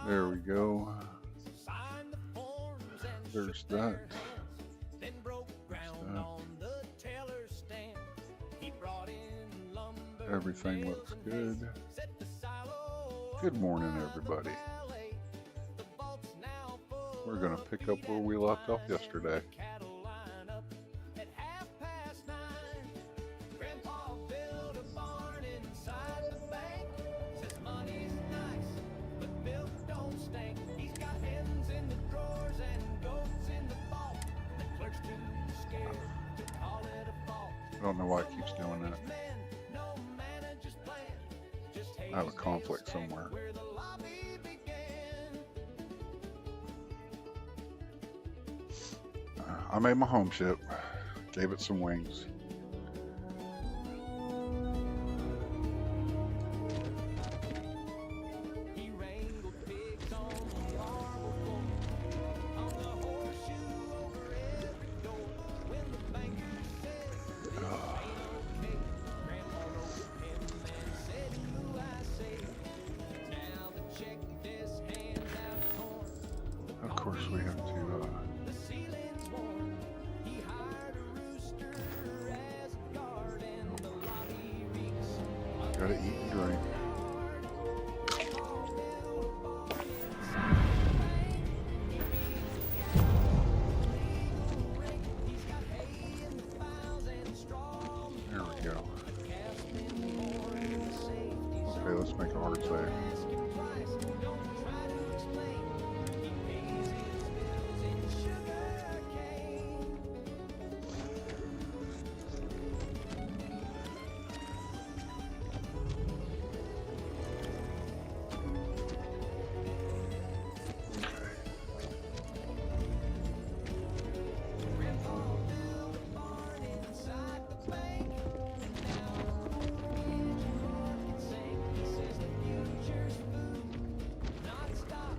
There we go. There's that. Everything looks good. Good morning, everybody. We're going to pick up where we left off yesterday. I don't know why it keeps doing that. I have a conflict somewhere. I made my home ship, gave it some wings. Of course, we have to gotta eat and drink. There we go. Okay, let's make a hard save.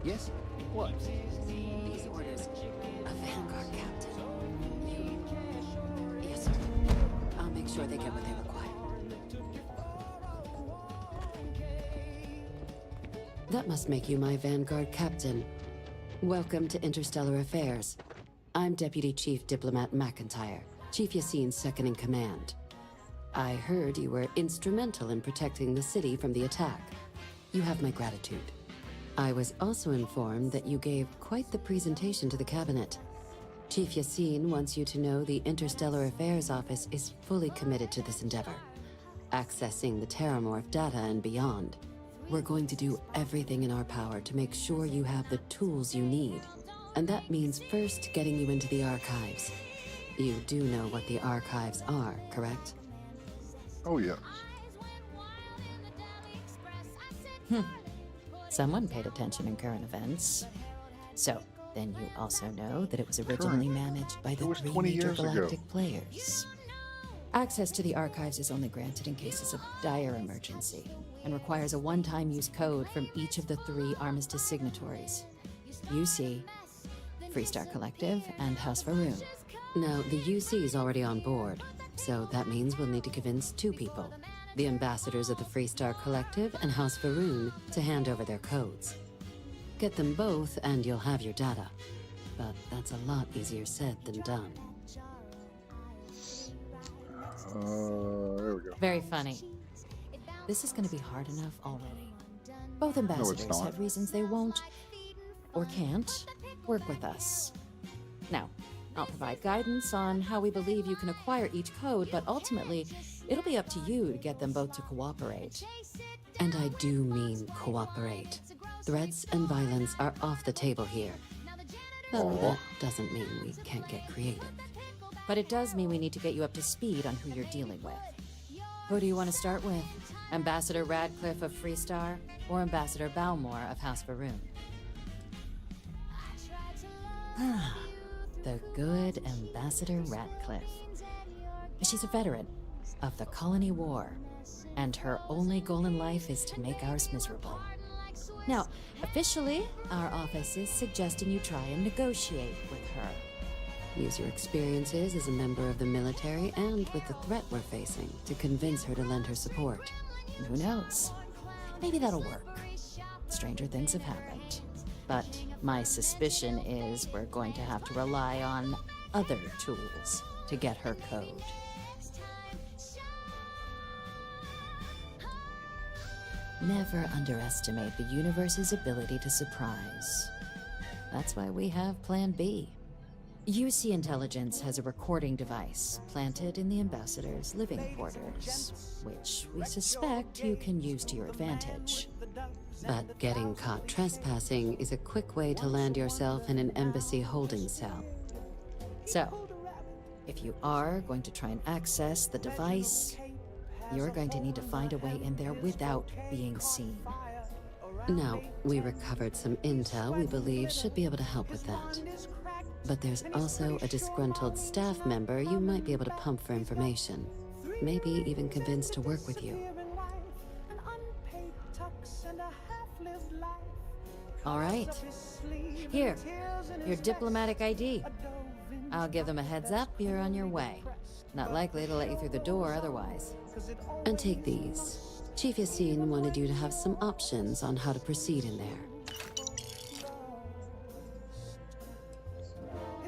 Yes? What? These orders. A Vanguard captain. Yes, sir. I'll make sure they get what they require. That must make you my Vanguard captain. Welcome to Interstellar Affairs. I'm Deputy Chief Diplomat McIntyre, Chief Yassine's second in command. I heard you were instrumental in protecting the city from the attack. You have my gratitude. I was also informed that you gave quite the presentation to the cabinet. Chief Yassine wants you to know the Interstellar Affairs Office is fully committed to this endeavor, accessing the Terramorph data and beyond. We're going to do everything in our power to make sure you have the tools you need. And that means first getting you into the archives. You do know what the archives are, correct? Oh, yes. Someone paid attention in current events. So, then you also know that it was originally managed by the was 3 20 major years ago. Galactic players. Access to the archives is only granted in cases of dire emergency, and requires a one-time use code from each of the 3 Armistice signatories. UC, Freestar Collective, and House Faroon. Now, the UC is already on board, so that means we'll need to convince 2 people. The ambassadors of the Freestar Collective and House Faroon to hand over their codes. Get them both and you'll have your data. But that's a lot easier said than done. There we go. Very funny. This is going to be hard enough already. Both ambassadors not. have reasons they won't, or can't, work with us. Now, I'll provide guidance on how we believe you can acquire each code, but ultimately, it'll be up to you to get them both to cooperate. And I do mean cooperate. Threats and violence are off the table here. Though that doesn't mean we can't get creative. But it does mean we need to get you up to speed on who you're dealing with. Who do you want to start with? Ambassador Radcliffe of Freestar, or Ambassador Balmore of House Faroon? The good Ambassador Radcliffe. She's a veteran of the Colony War, and her only goal in life is to make ours miserable. Now, officially, our office is suggesting you try and negotiate with her. Use your experiences as a member of the military and with the threat we're facing to convince her to lend her support. Who knows? Maybe that'll work. Stranger things have happened. But my suspicion is we're going to have to rely on other tools to get her code. Never underestimate the universe's ability to surprise. That's why we have Plan B. UC Intelligence has a recording device planted in the Ambassador's living quarters, which we suspect you can use to your advantage. But getting caught trespassing is a quick way to land yourself in an embassy holding cell. So, if you are going to try and access the device, you're going to need to find a way in there without being seen. Now, we recovered some intel we believe should be able to help with that. But there's also a disgruntled staff member you might be able to pump for information. Maybe even convince to work with you. All right. Here, your diplomatic ID. I'll give them a heads up you're on your way. Not likely to let you through the door otherwise. And take these. Chief Yassine wanted you to have some options on how to proceed in there.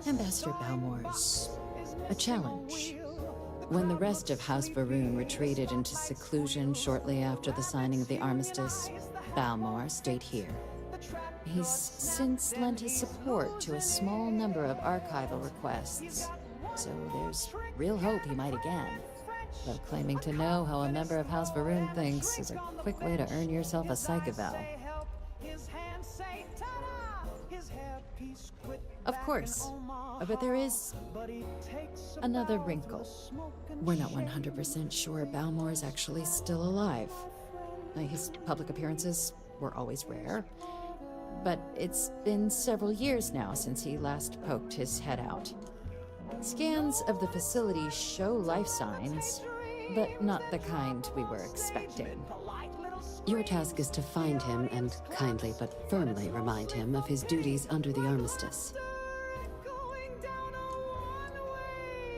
Ambassador Balmore's a challenge. When the rest of House Varun retreated into seclusion shortly after the signing of the armistice, Balmore stayed here. He's since lent his support to a small number of archival requests, so there's real hope he might again. Though claiming to know how a member of House Varun thinks is a quick way to earn yourself a psych eval. Of course, but there is another wrinkle. We're not 100% sure Balmore's actually still alive. His public appearances were always rare, but it's been several years now since he last poked his head out. Scans of the facility show life signs, but not the kind we were expecting. Your task is to find him and kindly but firmly remind him of his duties under the armistice.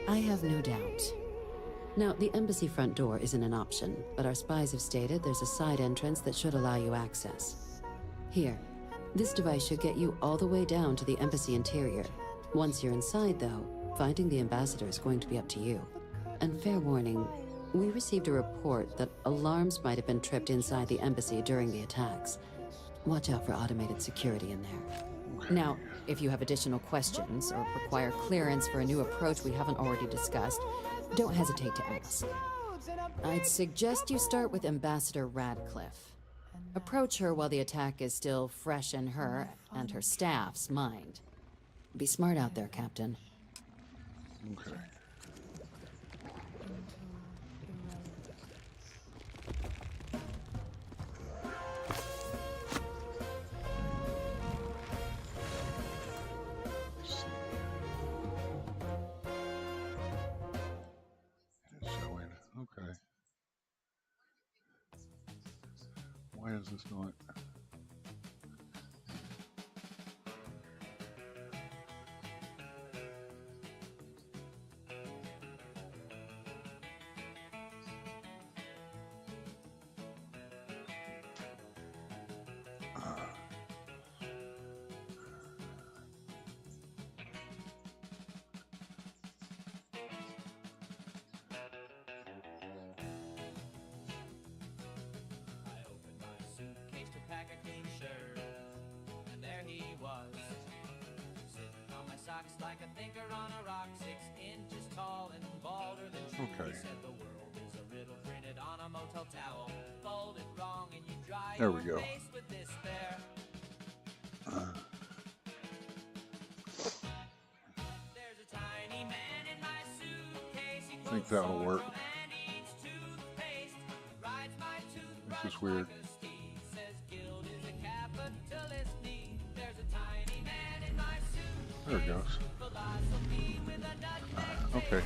I have no doubt. Now, the embassy front door isn't an option, but our spies have stated there's a side entrance that should allow you access. Here, this device should get you all the way down to the embassy interior. Once you're inside, though, finding the ambassador is going to be up to you. And fair warning, we received a report that alarms might have been tripped inside the embassy during the attacks. Watch out for automated security in there. Now, if you have additional questions or require clearance for a new approach we haven't already discussed, don't hesitate to ask. I'd suggest you start with Ambassador Radcliffe. Approach her while the attack is still fresh in her and her staff's mind. Be smart out there, Captain. Okay. Okay. Why is this not? Like a thinker on a rock, 6 inches tall and balder than true. Okay. He said the world is a riddle printed on a motel towel, folded wrong and you dry There we your go. face with despair. There's a tiny man in my suitcase. He I think that'll work. and eats toothpaste. Rides my toothbrush This is weird. like a steed. Says guilt is a capitalist need. There's a tiny man in my suitcase. There it goes. Philosophy with a nutmeg. Okay.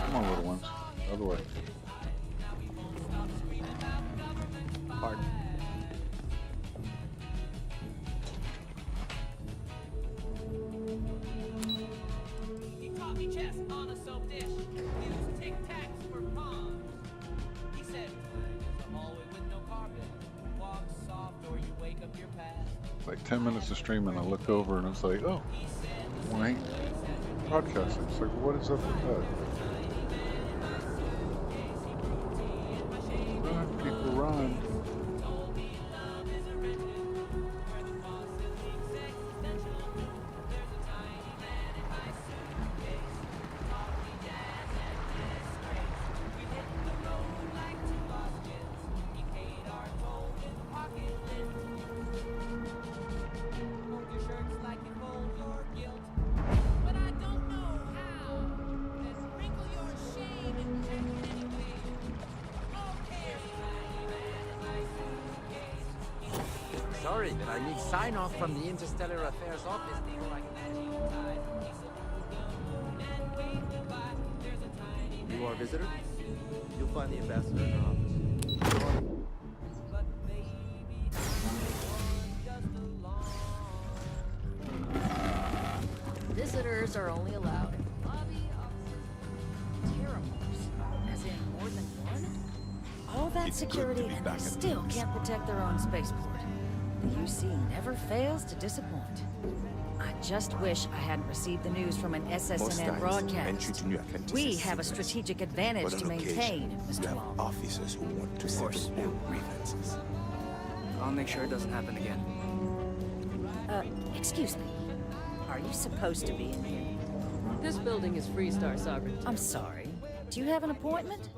Come on, little ones. Other way. Pardon. He taught me chess on a soap dish. Used tic-tacs for pawns. He said, time is a hallway with no carpet. Walk soft or you wake up your past. Like 10 minutes of streaming, I look over and it's like, oh, one ain't broadcasting. It's like, what is up with that? Run, people, run. Sorry, but I need sign-off from the Interstellar Affairs office before I can... You are a visitor? You'll find the ambassador in her office. Visitors are only allowed in the lobby of Terramorphs. As in more than one? All that It's security good to be and back they at still peace. can't protect their own spaceport. The UC never fails to disappoint. I just wish I hadn't received the news from an Most SSNN times, entry broadcast. to New Atlantis We is have a seamless. strategic advantage But to on occasion, maintain, you Mr. have Long. officers who want to settle their grievances. I'll make sure it doesn't happen again. Excuse me. Are you supposed to be in here? This building is Freestar sovereignty. I'm sorry. Do you have an appointment?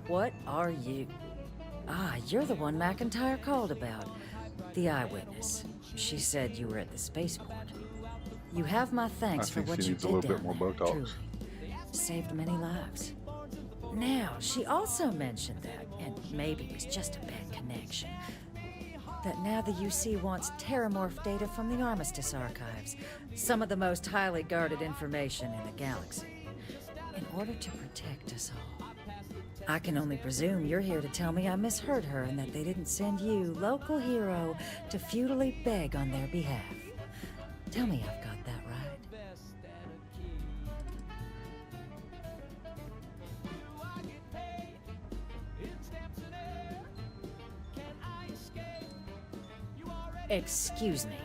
What are you? Ah, you're the one McIntyre called about. The eyewitness. She said you were at the spaceport. You have my thanks I for think what she you needs a did little bit down more there, Botox. truly. Saved many lives. Now, she also mentioned that, and maybe it was just a bad connection, that now the UC wants Terramorph data from the Armistice archives, some of the most highly guarded information in the galaxy, in order to protect us all. I can only presume you're here to tell me I misheard her and that they didn't send you, local hero, to futilely beg on their behalf. Tell me I've got that right. Excuse me.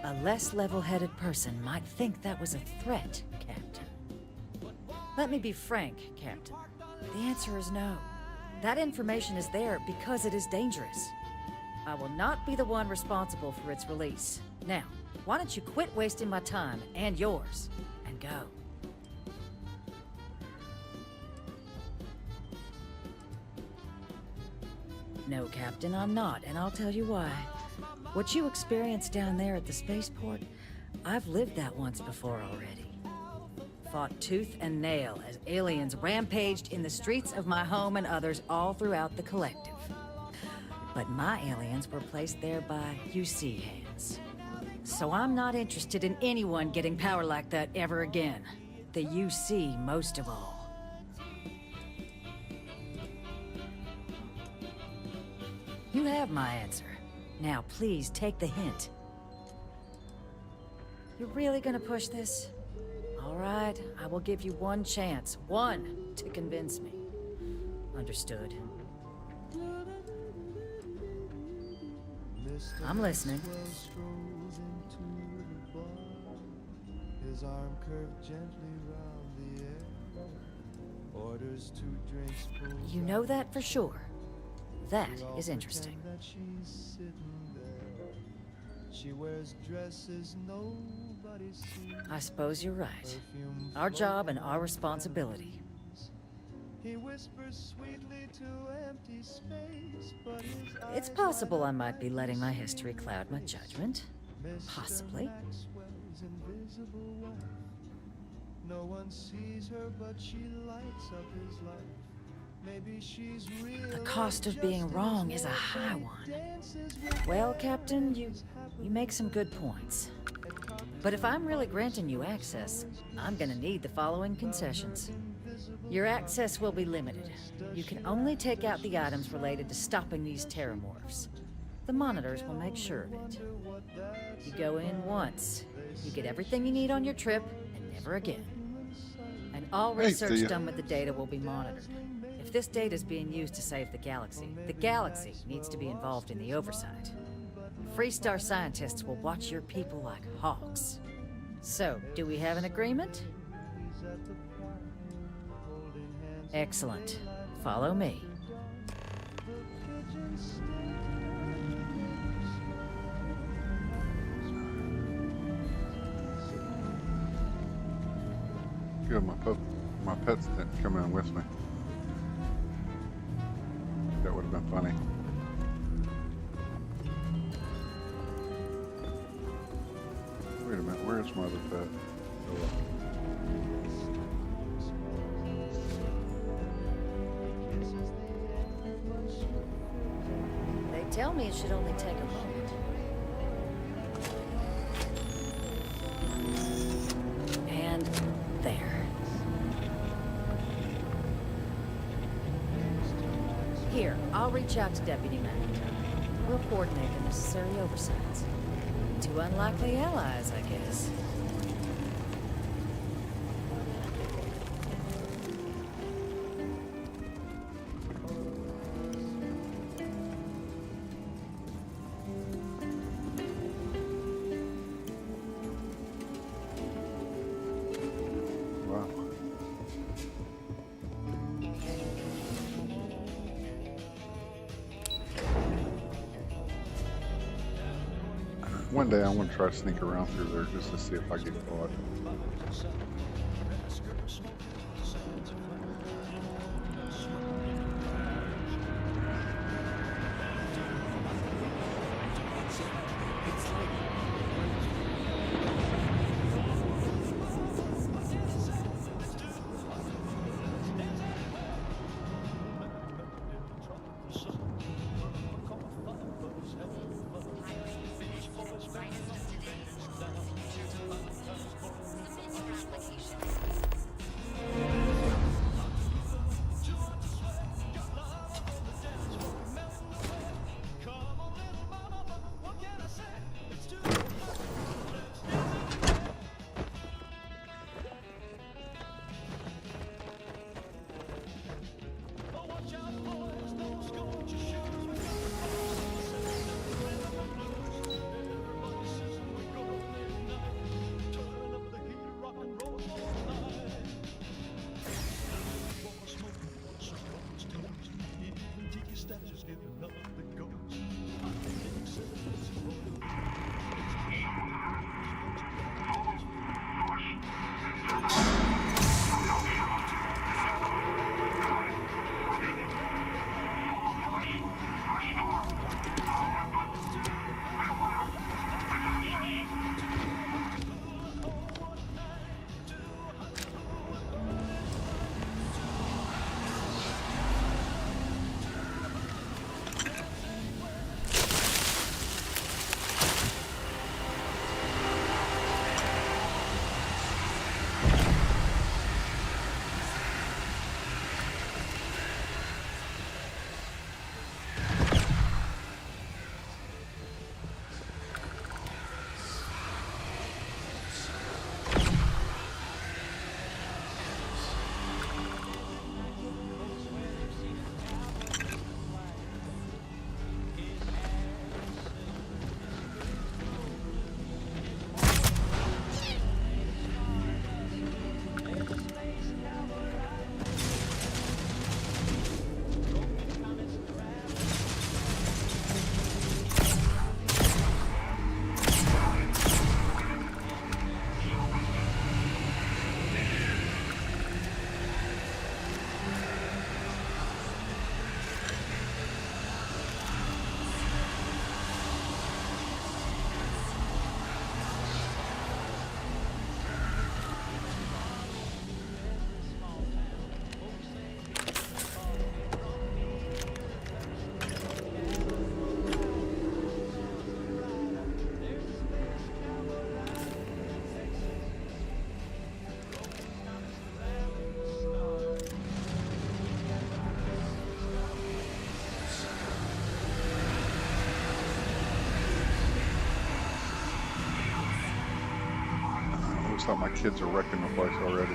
A less level-headed person might think that was a threat, Captain. Let me be frank, Captain. The answer is no. That information is there because it is dangerous. I will not be the one responsible for its release. Now, why don't you quit wasting my time and yours, and go? No, Captain, I'm not, and I'll tell you why. What you experienced down there at the spaceport, I've lived that once before already. Fought tooth and nail as aliens rampaged in the streets of my home and others all throughout the collective. But my aliens were placed there by UC hands. So I'm not interested in anyone getting power like that ever again. The UC most of all. You have my answer. Now please take the hint. You're really gonna push this? All right, I will give you one chance. One to convince me. Understood. I'm listening. His arm curved gently round the air. Orders 2 drinks full. You know that for sure. That is interesting. That she's sitting there. She wears dresses nobody sees. I suppose you're right. Perfume Our job and our responsibility. He whispers sweetly to empty space, but his It's eyes possible light I might be letting my history cloud my judgment. Mr. Possibly. Maxwell's invisible wife. No one sees her, but she lights up his life. Maybe she's real. The cost of being wrong is a high one. Well, Captain, you make some good points. But if I'm really granting you access, I'm gonna need the following concessions. Your access will be limited. You can only take out the items related to stopping these terramorphs. The monitors will make sure of it. You go in once. You get everything you need on your trip, and never again. And All Hey, research Thea. done with the data will be monitored. If this data is being used to save the galaxy needs to be involved in the oversight. Freestar scientists will watch your people like hawks. So, do we have an agreement? Excellent. Follow me. Good, my pets didn't come in with me. That would have been funny. Wait a minute, where's my other pet? They tell me it should only take a moment. And there. Here, I'll reach out to Deputy McClarence. We'll coordinate the necessary oversights. Two unlikely allies, I guess. Wow. One day I want to try to sneak around through there just to see if I get caught. Looks like my kids are wrecking the place already.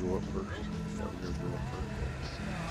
go up first. Yeah, we gotta go up first. Yes.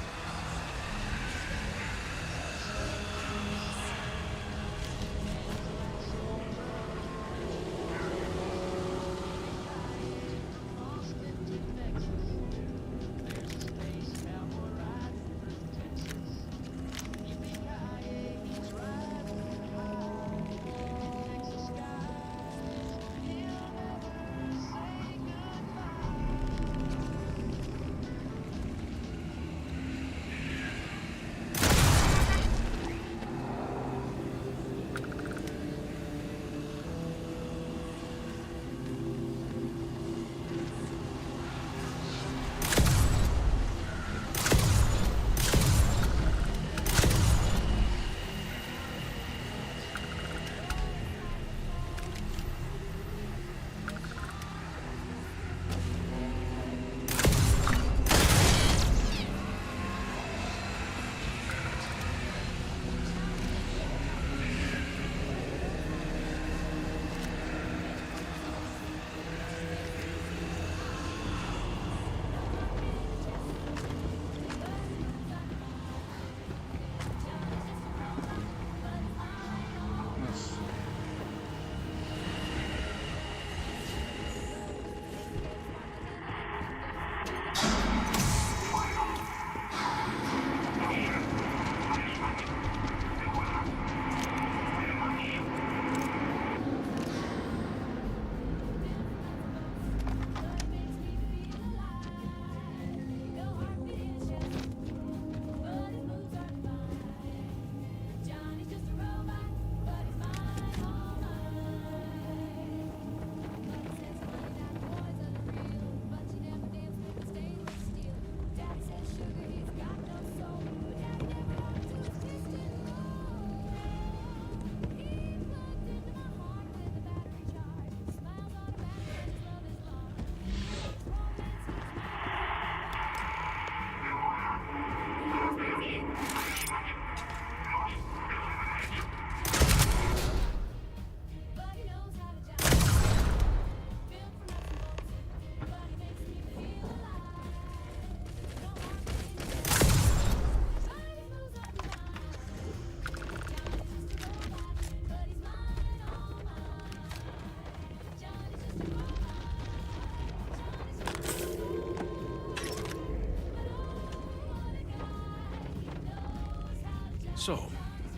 So,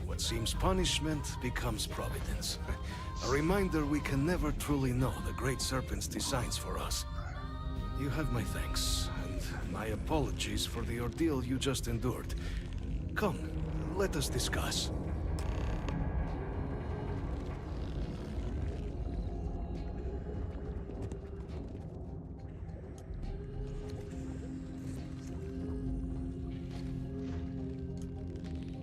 what seems punishment becomes providence. A reminder we can never truly know the Great Serpent's designs for us. You have my thanks, and my apologies for the ordeal you just endured. Come, let us discuss.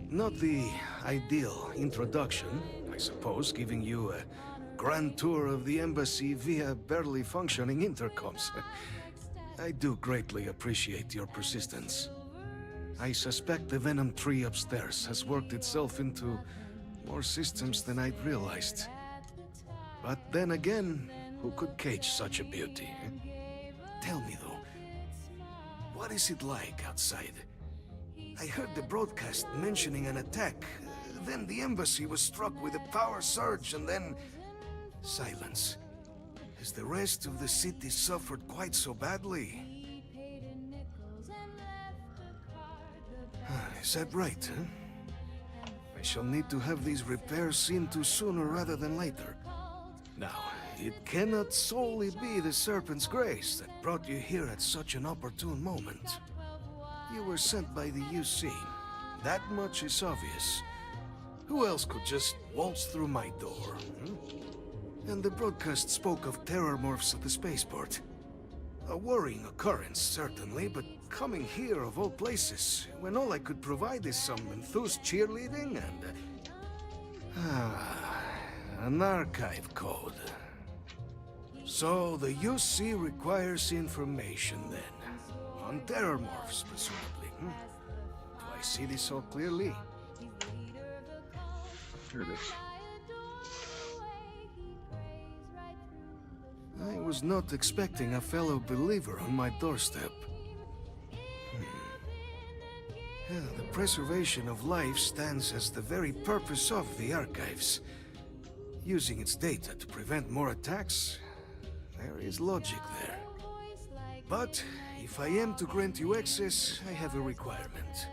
Not the ideal introduction, I suppose, giving you a grand tour of the embassy via barely functioning intercoms. I do greatly appreciate your persistence. I suspect the Venom tree upstairs has worked itself into more systems than I'd realized. But then again, who could cage such a beauty? Tell me though, what is it like outside? I heard the broadcast mentioning an attack. Then the embassy was struck with a power surge and then... silence. Has the rest of the city suffered quite so badly? Is that right, huh? I shall need to have these repairs seen to sooner rather than later. Now, it cannot solely be the Serpent's grace that brought you here at such an opportune moment. You were sent by the UC. That much is obvious. Who else could just waltz through my door? And the broadcast spoke of terror morphs at the spaceport. A worrying occurrence, certainly, but coming here of all places, when all I could provide is some enthused cheerleading and... an archive code. So the UC requires information then. On terror morphs, presumably. Do I see this all clearly? Here it is. I was not expecting a fellow believer on my doorstep. Yeah, the preservation of life stands as the very purpose of the archives. Using its data to prevent more attacks, there is logic there. But if I am to grant you access, I have a requirement.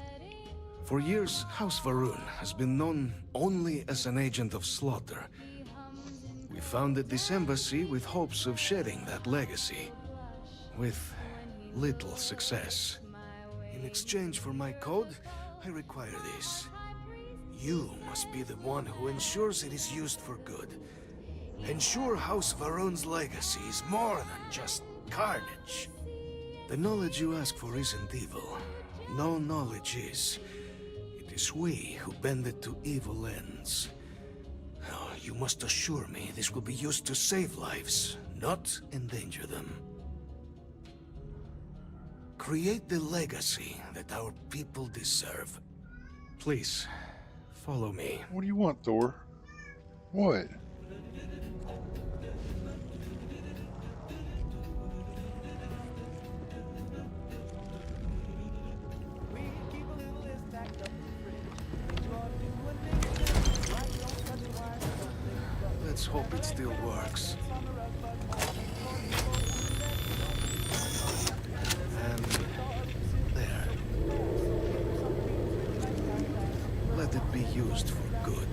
For years, House Varun has been known only as an agent of slaughter. We founded this embassy with hopes of shedding that legacy, with little success. In exchange for my code, I require this. You must be the one who ensures it is used for good. Ensure House Varun's legacy is more than just carnage. The knowledge you ask for isn't evil. No knowledge is. It is we who bend it to evil ends. Now, you must assure me this will be used to save lives, not endanger them. Create the legacy that our people deserve. Please, follow me. What do you want, Thor? What? Let's hope it still works. And there. Let it be used for good.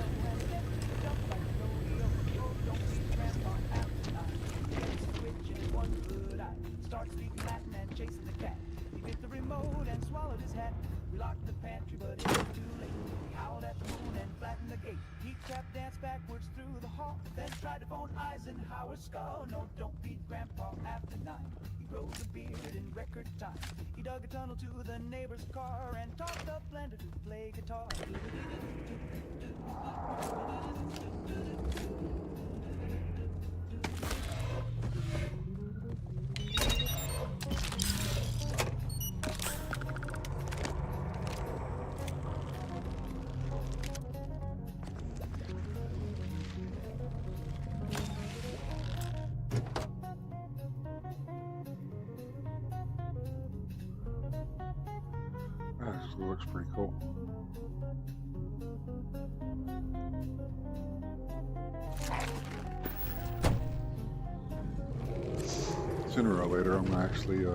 Start speaking Latin and chasing the cat. He bit the remote and swallowed his hat. We locked the pantry, but it was too late. He howled at the moon and flattened the gate. He tap danced backwards through the hall, then tried to phone Eisenhower's skull. No, don't beat Grandpa after 9. He grows a beard in record time. He dug a tunnel to the neighbor's car and taught the blender to play guitar. That actually looks pretty cool. Sooner or later, I'm gonna actually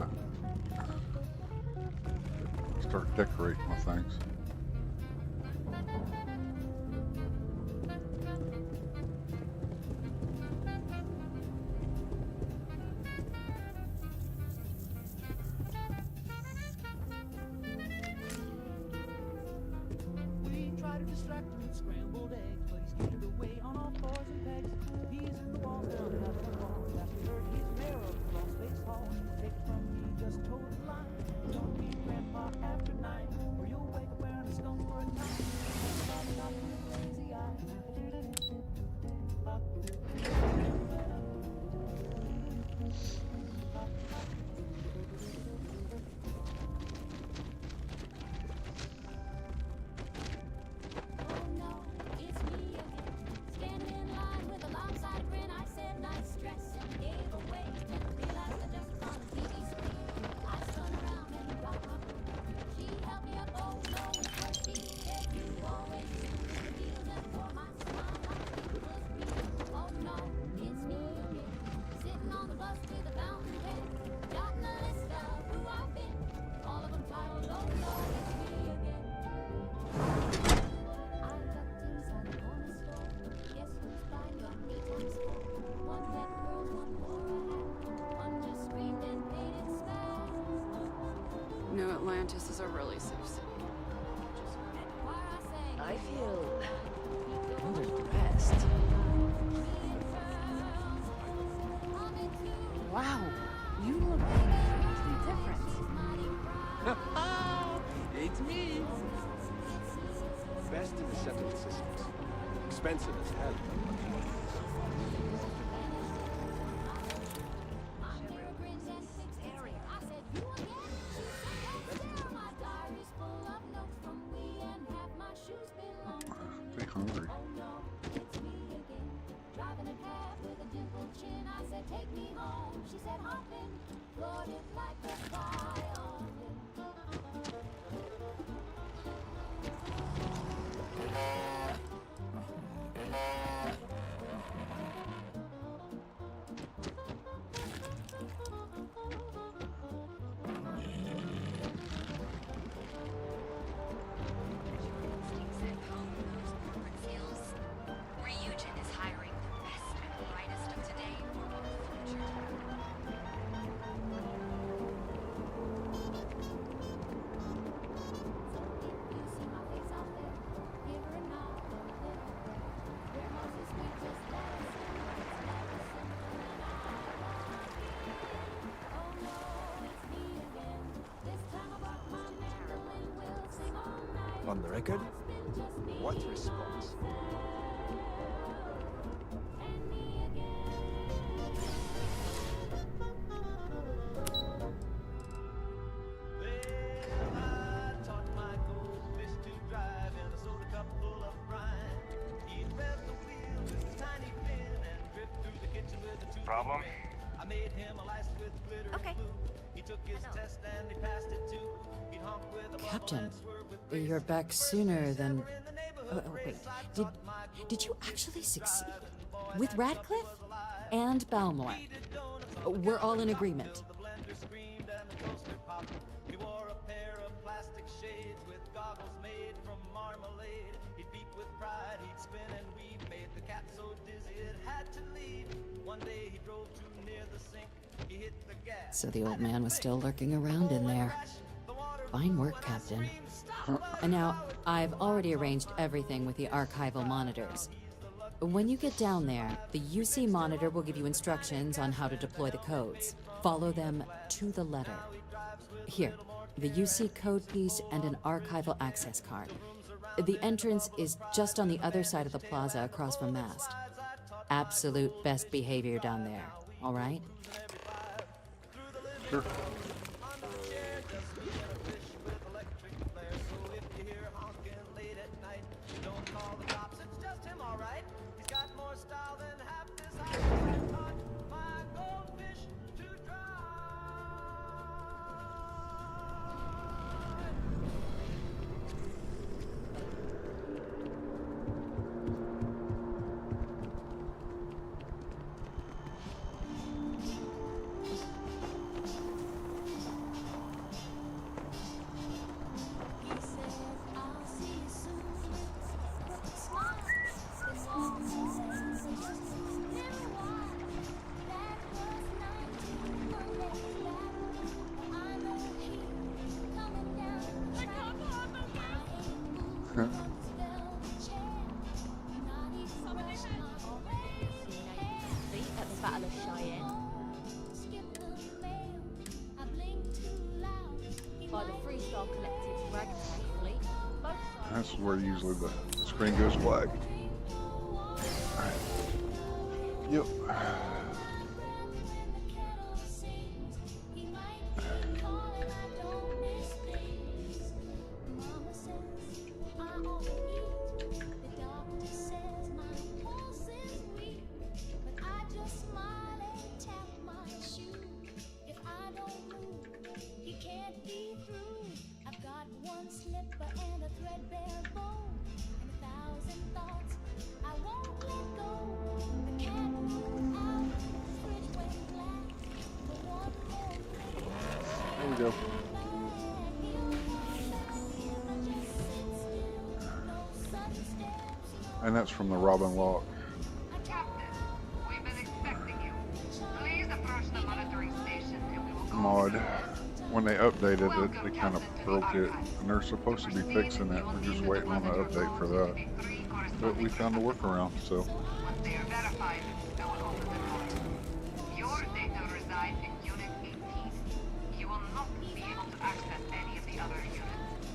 start decorating my things. We try to distract him with scrambled eggs, but he's scooted away on all fours and pegs. He's in the wall down at the hall. After heard he's mayor of the Lost Space Hall. Take it from me, just told the line. Don't be Grandpa after 9, or you'll wake up wearing a skunk for a time. Stop with lazy eye. New Atlantis is a really safe city. I feel underdressed. Wow, you look completely different. It's me! Best in the settlement systems. Expensive as hell. Pretty hungry. Driving a cab with a dimpled chin, I said, take me home. on the record? What response? Problem? I made him a lice with glitter and glue. He took his test and he passed it too. He'd honk with a bubble Captain, and swerve with grace. you're back sooner than... wait, did you actually succeed? With Radcliffe? And Balmore? We're all in agreement. The blender screamed and the toaster popped. He wore a pair of plastic shades with goggles made from marmalade. He'd beat with pride, he'd spin and weave, made the cat so dizzy it had to leave. One day he drove too near the sink, he hit the gas. So the old man was still lurking around in there. Fine work, Captain. And now, I've already arranged everything with the archival monitors. When you get down there, the UC monitor will give you instructions on how to deploy the codes. Follow them to the letter. Here, the UC code piece and an archival access card. The entrance is just on the other side of the plaza across from Mast. Absolute best behavior down there, all right? Sure. This is where usually the screen goes black. Yep. There we go. And that's from the Robin Lock We've been expecting you. Please approach the monitoring station and we will go. mod. When they updated it, they kind of broke it, and they're supposed to be fixing it. We're just waiting on the update for that. But we found a workaround, so. Once they are verified, I will open the door. Your data resides in Unit 18. You will not be able to access any of the other units.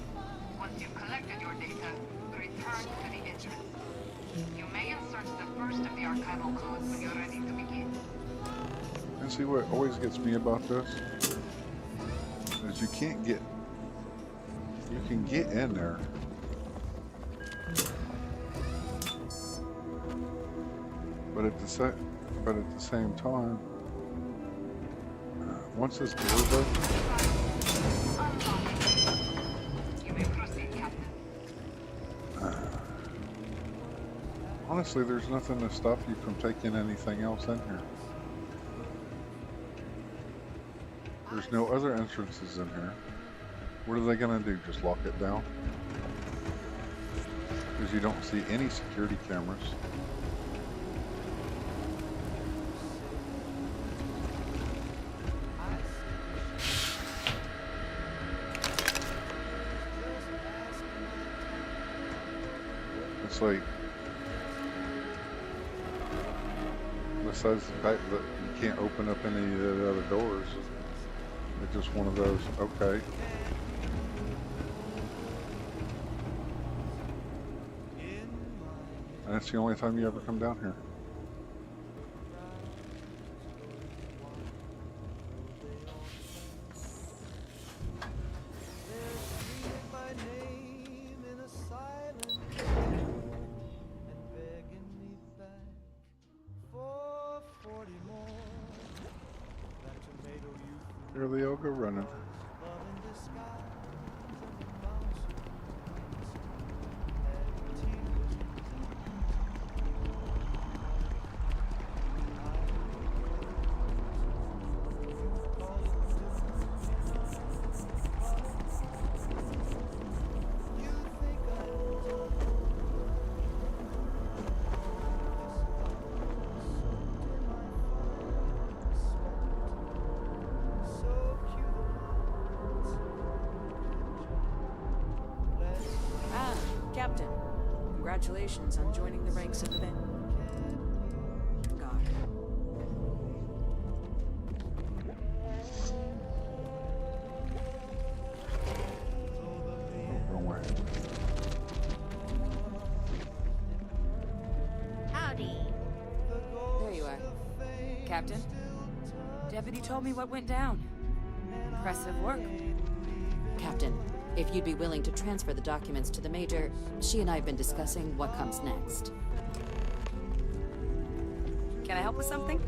Once you've collected your data, return to the entrance. You may insert the first of the archival codes when you're ready to begin. And see what always gets me about this? Is you can get in there. But at the same time, once this door's open, You may proceed, Captain. honestly, there's nothing to stop you from taking anything else in here. There's no other entrances in here. What are they gonna do? Just lock it down? Because you don't see any security cameras. It's like, besides the fact that you can't open up any of the other doors, it's just one of those, okay. And that's the only time you ever come down here. Here they all go running. Captain, congratulations on joining the ranks of the Vanguard. Wrong way. Howdy. There you are. Captain, Deputy told me what went down. Impressive work. Captain, if you'd be willing to transfer the documents to the Major, she and I have been discussing what comes next. Can I help with something?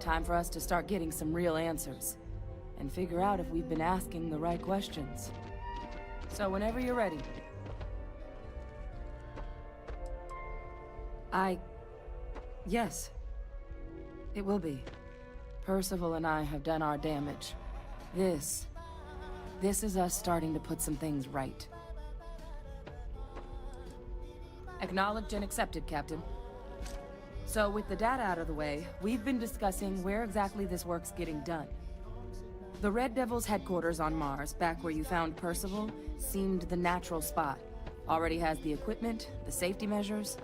Time for us to start getting some real answers. And figure out if we've been asking the right questions. So whenever you're ready. Yes. It will be. Percival and I have done our damage. This is us starting to put some things right. Acknowledged and accepted, Captain. So with the data out of the way, we've been discussing where exactly this work's getting done. The Red Devil's headquarters on Mars, back where you found Percival, seemed the natural spot. Already has the equipment, the safety measures.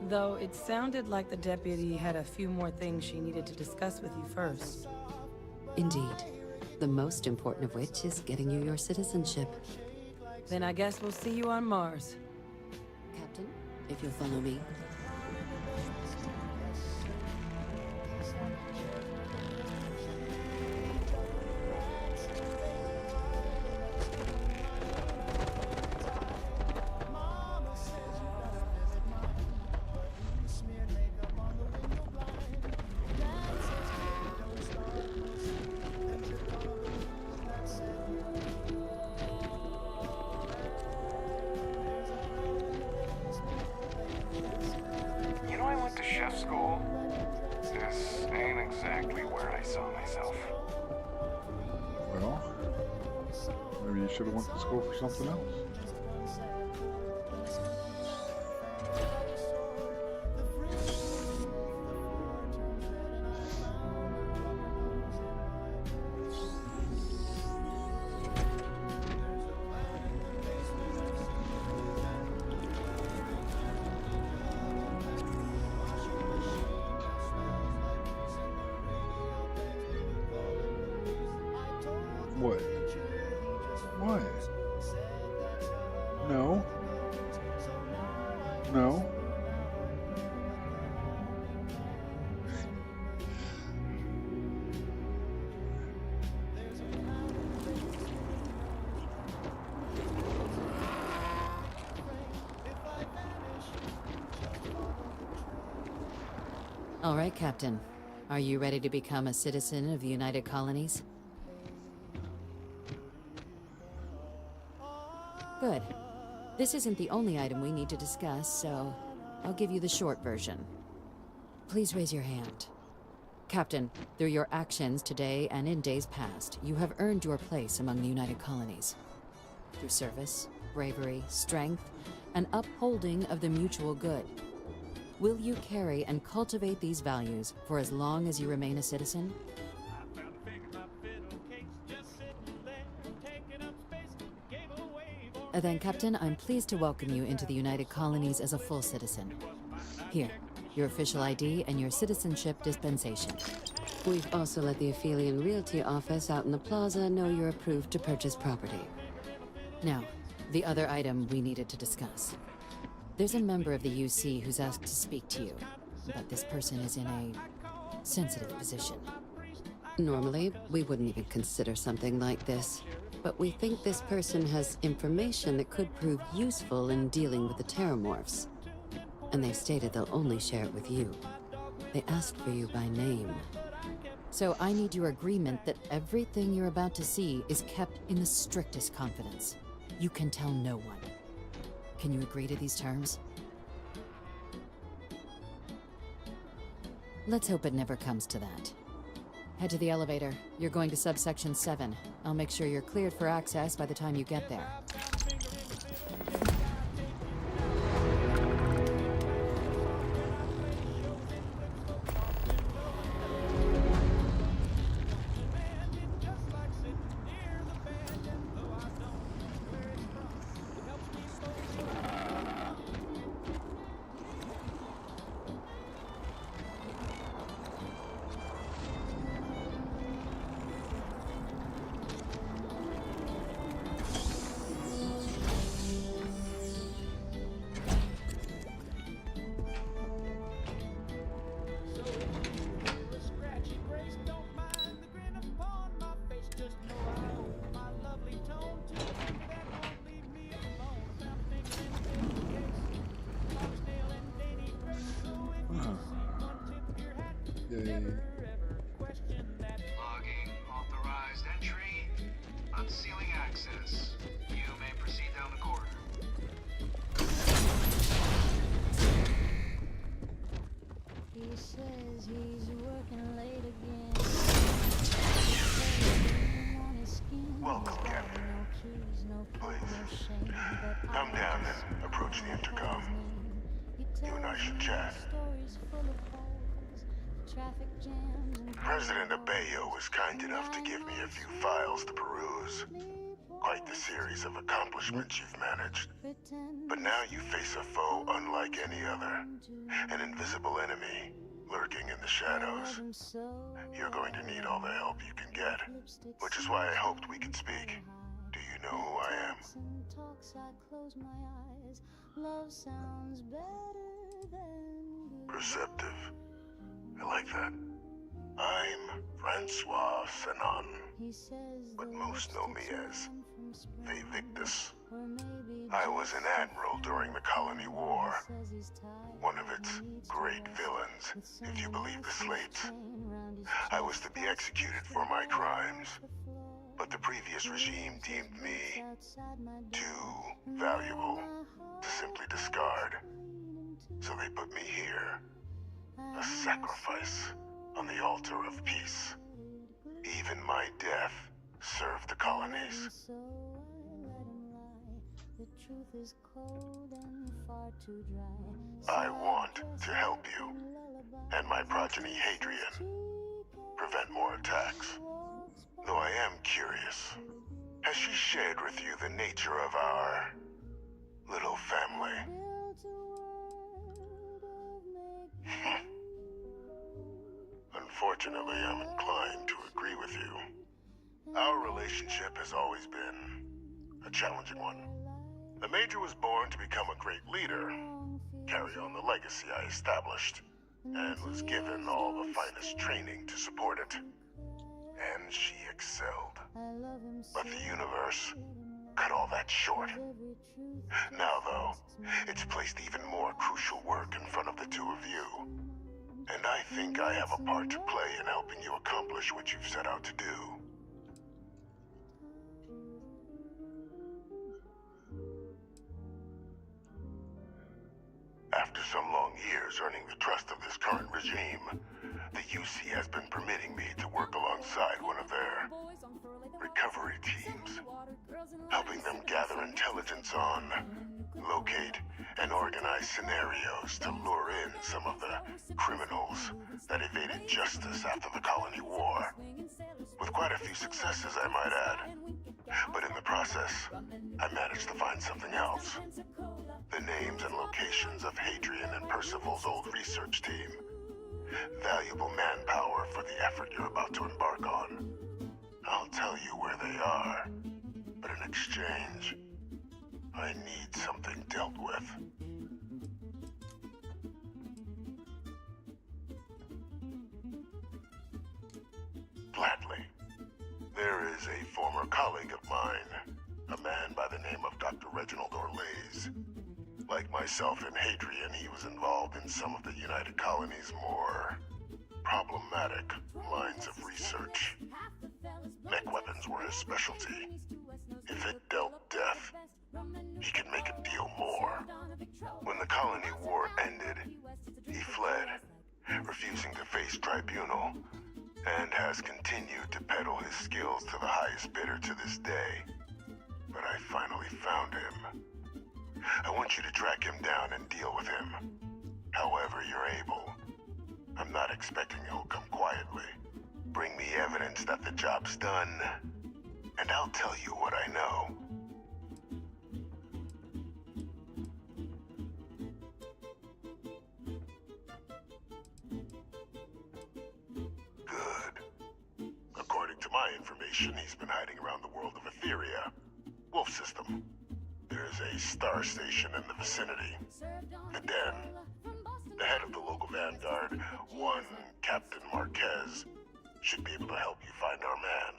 Though it sounded like the deputy had a few more things she needed to discuss with you first. Indeed. The most important of which is getting you your citizenship. Then I guess we'll see you on Mars. Captain, if you'll follow me. Should have went to school for something else. What? What? No. No. All right, Captain. Are you ready to become a citizen of the United Colonies? Good. This isn't the only item we need to discuss, so I'll give you the short version. Please raise your hand. Captain, through your actions today and in days past, you have earned your place among the United Colonies. Through service, bravery, strength, and upholding of the mutual good. Will you carry and cultivate these values for as long as you remain a citizen? Then, Captain, I'm pleased to welcome you into the United Colonies as a full citizen. Here, your official ID and your citizenship dispensation. We've also let the Aphelion Realty office out in the plaza know you're approved to purchase property. Now, the other item we needed to discuss. There's a member of the UC who's asked to speak to you, but this person is in a sensitive position. Normally, we wouldn't even consider something like this, but we think this person has information that could prove useful in dealing with the Terramorphs. And they've stated they'll only share it with you. They asked for you by name. So I need your agreement that everything you're about to see is kept in the strictest confidence. You can tell no one. Can you agree to these terms? Let's hope it never comes to that. Head to the elevator. You're going to subsection 7. I'll make sure you're cleared for access by the time you get there. Logging authorized entry. Unsealing access. You may proceed down the corridor. He says he's working late again. Welcome, Captain. Please, come down and approach the intercom. You and I should chat. President Abeyo was kind enough to give me a few files to peruse. Quite the series of accomplishments you've managed. But now you face a foe unlike any other. An invisible enemy, lurking in the shadows. You're going to need all the help you can get. Which is why I hoped we could speak. Do you know who I am? Perceptive. I like that. I'm Francois Sanon, but most know me as Victus. I was an admiral during the Colony War, one of its great villains, if you believe the slates. I was to be executed for my crimes, but the previous regime deemed me too valuable to simply discard. So they put me here, a sacrifice on the altar of peace. Even my death served the colonies. I want to help you, and my progeny Hadrian, prevent more attacks. Though I am curious, has she shared with you the nature of our little family? Unfortunately, I'm inclined to agree with you. Our relationship has always been a challenging one. The Major was born to become a great leader, carry on the legacy I established, and was given all the finest training to support it. And she excelled. But the universe cut all that short. Now, though, it's placed even more crucial work in front of the two of you. And I think I have a part to play in helping you accomplish what you've set out to do. After some long years earning the trust of this current regime, the UC has been permitting me to work alongside one of their recovery teams, helping them gather intelligence on, locate, and organize scenarios to lure in some of the criminals that evaded justice after the Colony War. With quite a few successes, I might add. But in the process, I managed to find something else. The names and locations of Hadrian and Percival's old research team. Valuable manpower for the effort you're about to embark on. I'll tell you where they are, but in exchange, I need something dealt with. colleague of mine, a man by the name of Dr. Reginald Orlays. Like myself and Hadrian, he was involved in some of the United Colony's more problematic lines of research. Mech weapons were his specialty. If it dealt death, he could make a deal more. When the colony war ended, he fled, refusing to face tribunal, and has continued to peddle his skills to the highest bidder to this day. But I finally found him. I want you to track him down and deal with him. However you're able. I'm not expecting he'll come quietly. Bring me evidence that the job's done, and I'll tell you what I know. Good. According to my information, he's been hiding around the world of Etheria. Wolf system. There's a star station in the vicinity. The Den. The head of the local vanguard, one Captain Marquez, should be able to help you find our man.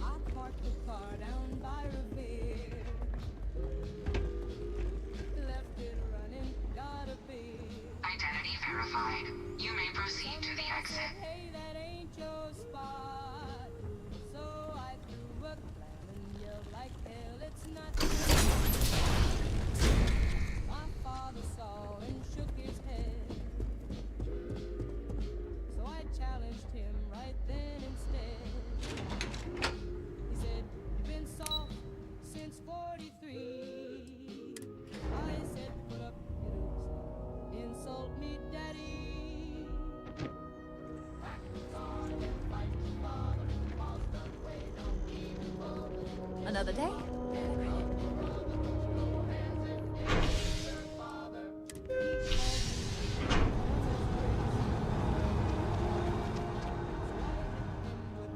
I parked the car down by Revere. Left it running, got a beer. Identity verified. You may proceed to the exit. Hey, that ain't your spot. So I threw a plan and yelled like hell, it's not. My father saw and shook his head. So I challenged him right then instead. He said, you've been soft since 43. I said, put up your nose, insult me, daddy. Another day? With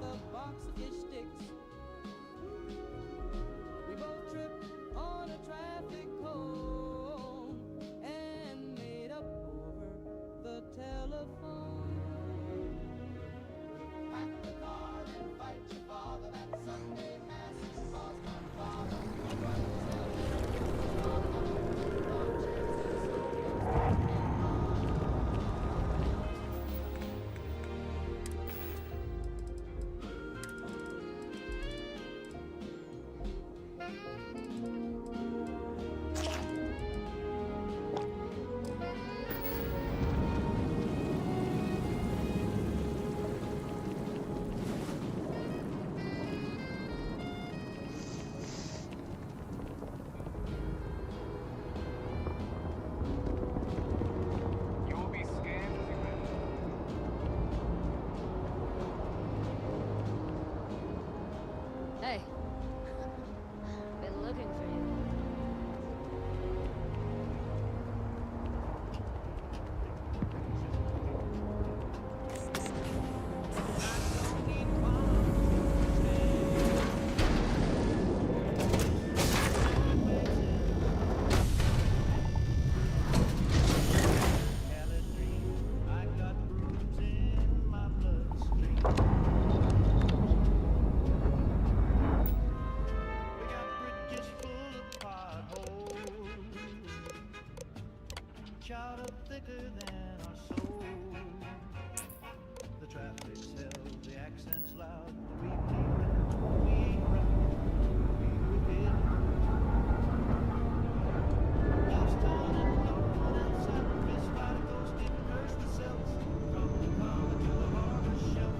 a box of fish sticks. We both tripped on a traffic cone and made up over the telephone. Pack the car and fight your father. That Sunday mass was my father. You'll be scanned as you enter. Hey. Been looking for you. I got bruises in my bloodstream. We got bridges full of potholes, chowder thicker than our soul. The traffic's hell, the accent's loud. We keep we ain't proud. We reveal. Lost on and gone outside the fist fight, a ghost didn't curse themselves. From the common to the harbor shelf.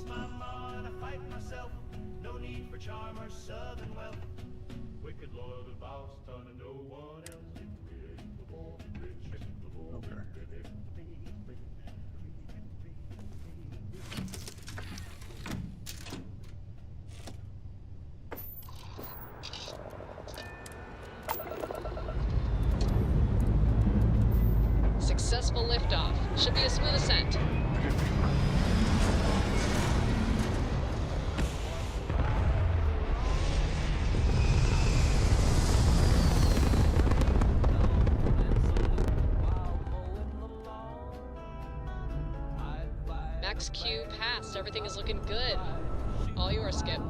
my mind, I fight myself. No need for charm or southern wealth. Wicked loyal to boss, ton of no one else. Okay. Successful liftoff. Should be a smooth ascent. Max Q passed. Everything is looking good. All yours, Skip.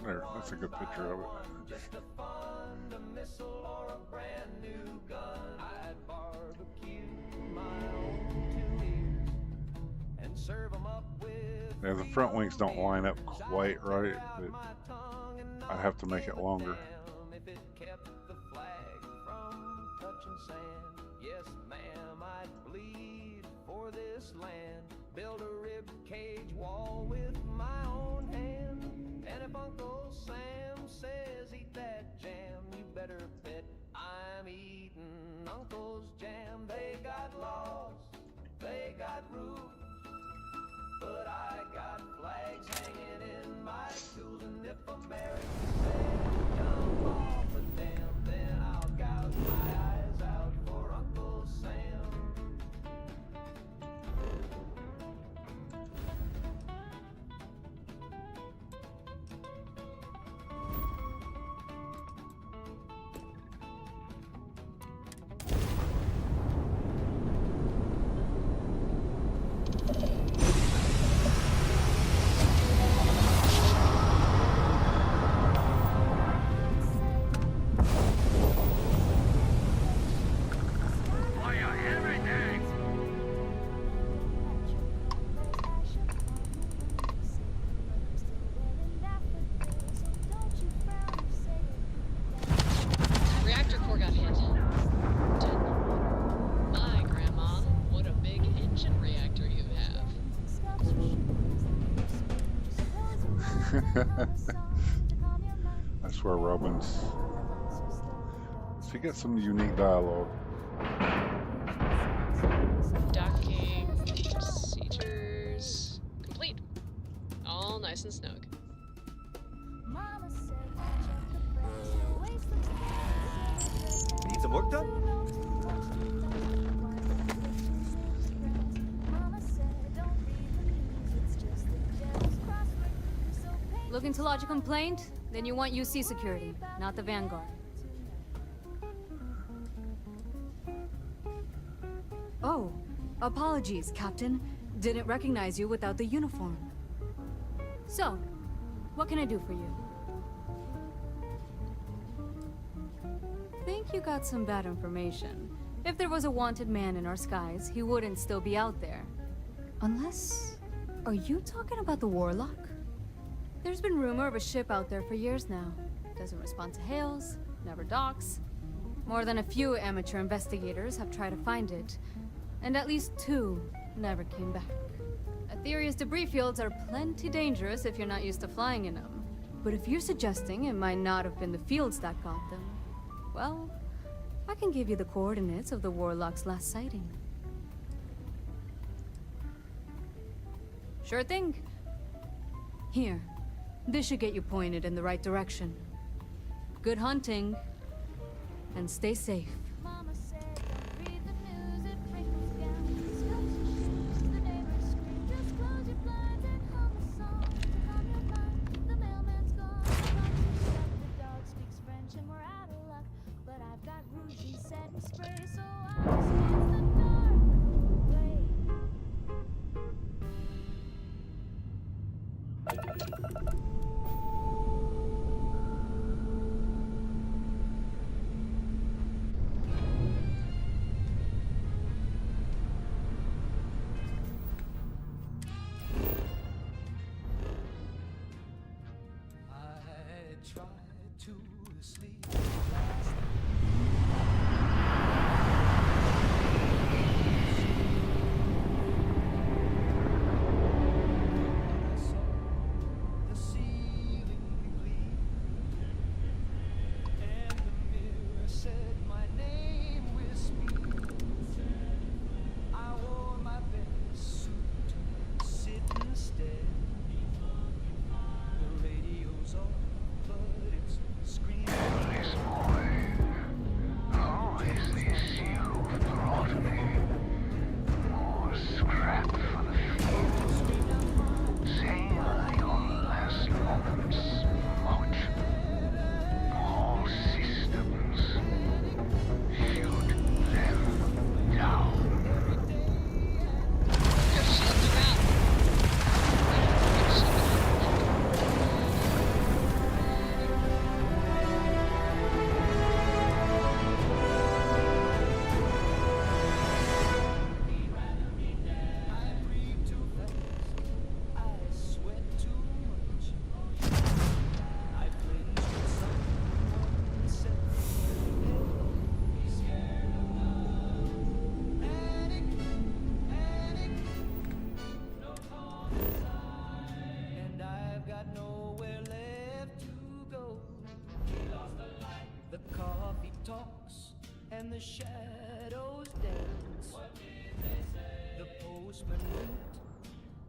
There, that's a good picture of it. Just a fund, a missile or a brand new gun. I'd barbecue my own 2 ears and serve them up with. Yeah, the front wings don't line up quite right, but I have to make it longer. If it kept the flag from touching sand, yes, ma'am, I'd bleed for this land. Build a rib cage wall with my own hand. And if Uncle Sam says eat that jam, you better bet I'm eating Uncle's jam. They got laws, they got rules, but I got flags hanging in my tools. And if America says jump off a dam, then I'll gouge my eyes out for Uncle Sam. Reactor core got hit. My grandma, what a big engine reactor you have. I swear, Robin's. She gets some unique dialogue. Docking procedures complete. All nice and snug. Need some work done? Looking to lodge a complaint? Then you want UC security, not the Vanguard. Oh, apologies, Captain. Didn't recognize you without the uniform. So, what can I do for you? Think you got some bad information. If there was a wanted man in our skies, he wouldn't still be out there. Unless... Are you talking about the Warlock? There's been rumor of a ship out there for years now. Doesn't respond to hails, never docks. More than a few amateur investigators have tried to find it, and at least 2 never came back. Aetherius debris fields are plenty dangerous if you're not used to flying in them. But if you're suggesting it might not have been the fields that got them, well, I can give you the coordinates of the Warlock's last sighting. Sure thing. Here, this should get you pointed in the right direction. Good hunting, and stay safe. But I've got rouge and set and spray, so I the shadows dance. The postman winked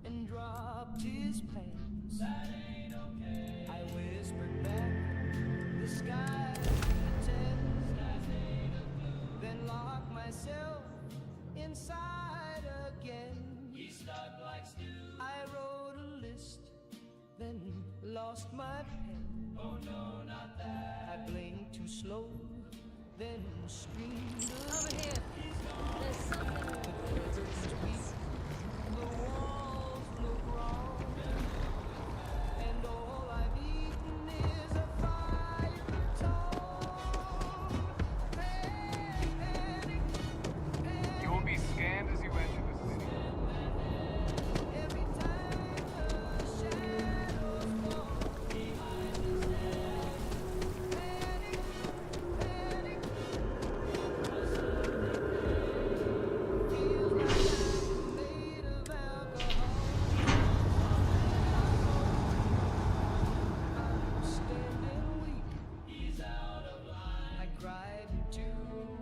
and dropped his pants. I whispered back, the sky pretends. Then locked myself inside again. He stuck like stew. I wrote a list, then lost my pen. Oh no, not that. I blinked too slow, then screamed over here. There's something. The curtains weak, the walls look wrong, and all I've eaten is a fire tone. Panic, You will be scanned as you enter the city. every time the shadows fall behind the stairs. Panic, panic. Feels like I'm made of alcohol. I'm standing weak. He's out of line. I cried into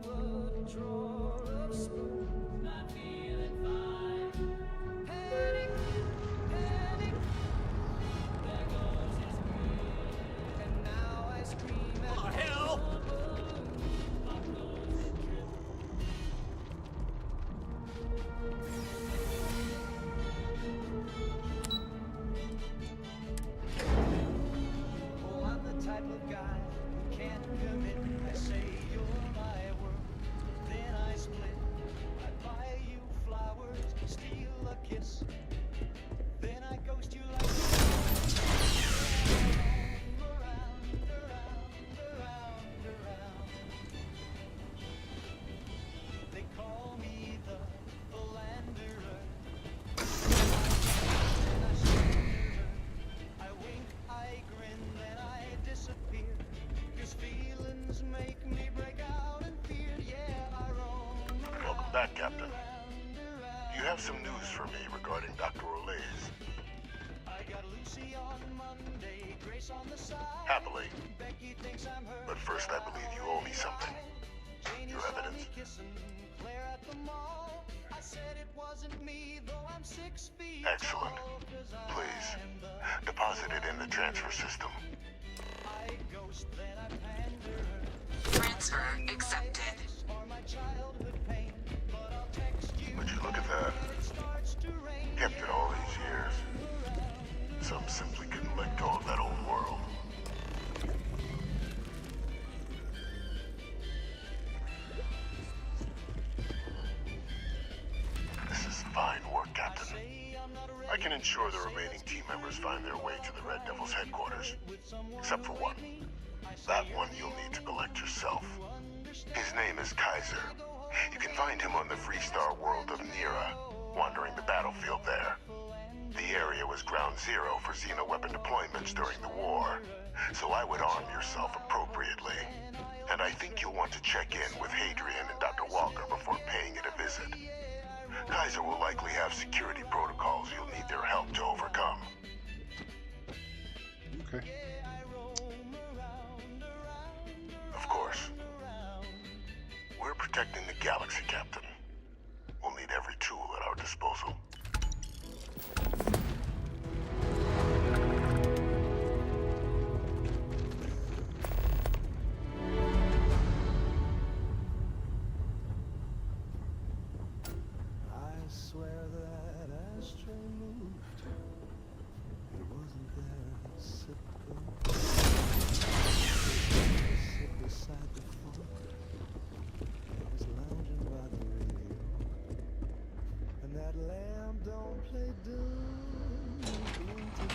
a drawer of spoon. Not feeling fine. Panic, panic. There goes his grin. And now I scream at the hell. Oh, I'm the type of guy who can't commit. I say you're my world, then I split. I buy you flowers, steal a kiss, then I ghost you like around, around, around, around. They call me the philanderer. Then I shiver. I wink, I grin, then I disappear. 'Cause feelings make me break out in fear. Yeah, I roam around. Welcome back, Captain. You have some news for me regarding Dr. Olays. I got Lucy on Monday, Grace on the side. Happily. Becky thinks I'm her. But first, I believe you owe me something. Janie Your saw me evidence. kissing Claire at the mall. I said it wasn't me, though I'm 6 feet Excellent. tall, 'cause I Please, am the deposit it in the transfer system. I ghost, then I pander. Transfer accepted. Or my childhood pain, but I'll text you. Would you look at that? when it starts to rain. Kept it all these years. Some simply couldn't let go of that old world. This is fine work, Captain. I can ensure the remaining team members find their way to the Red Devil's headquarters. Except for one. That one you'll need to collect yourself. His name is Kaiser. You can find him on the Freestar world of Nira, wandering the battlefield there. The area was ground zero for Xeno weapon deployments during the war, so I would arm yourself appropriately. And I think you'll want to check in with Hadrian and Dr. Walker before paying it a visit. Kaiser will likely have security protocols you'll need their help to overcome. Okay. Of course. We're protecting the galaxy, Captain. We'll need every tool at our disposal. I swear that ashtray moved. It wasn't there. Sit beside the phone. I was lounging by the radio, and that lamp don't play doom. Blinked at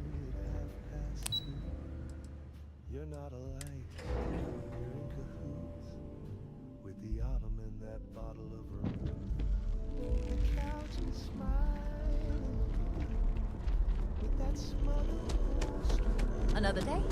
me at 2:30. You're not a light. You're in cahoots with the autumn in that bottle of rum. The couch is smiling with that smile. Another day?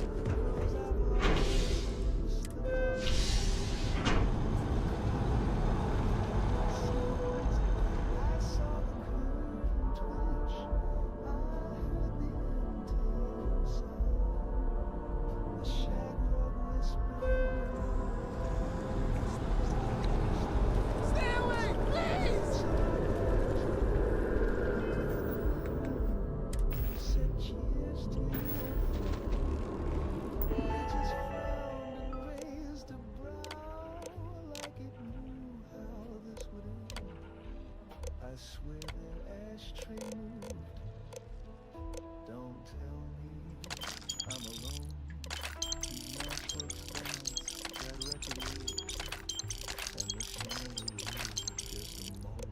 I swear their ashtray moved. Don't tell me I'm alone. These matchworks dance, that record is, and the chandelier is just a moan.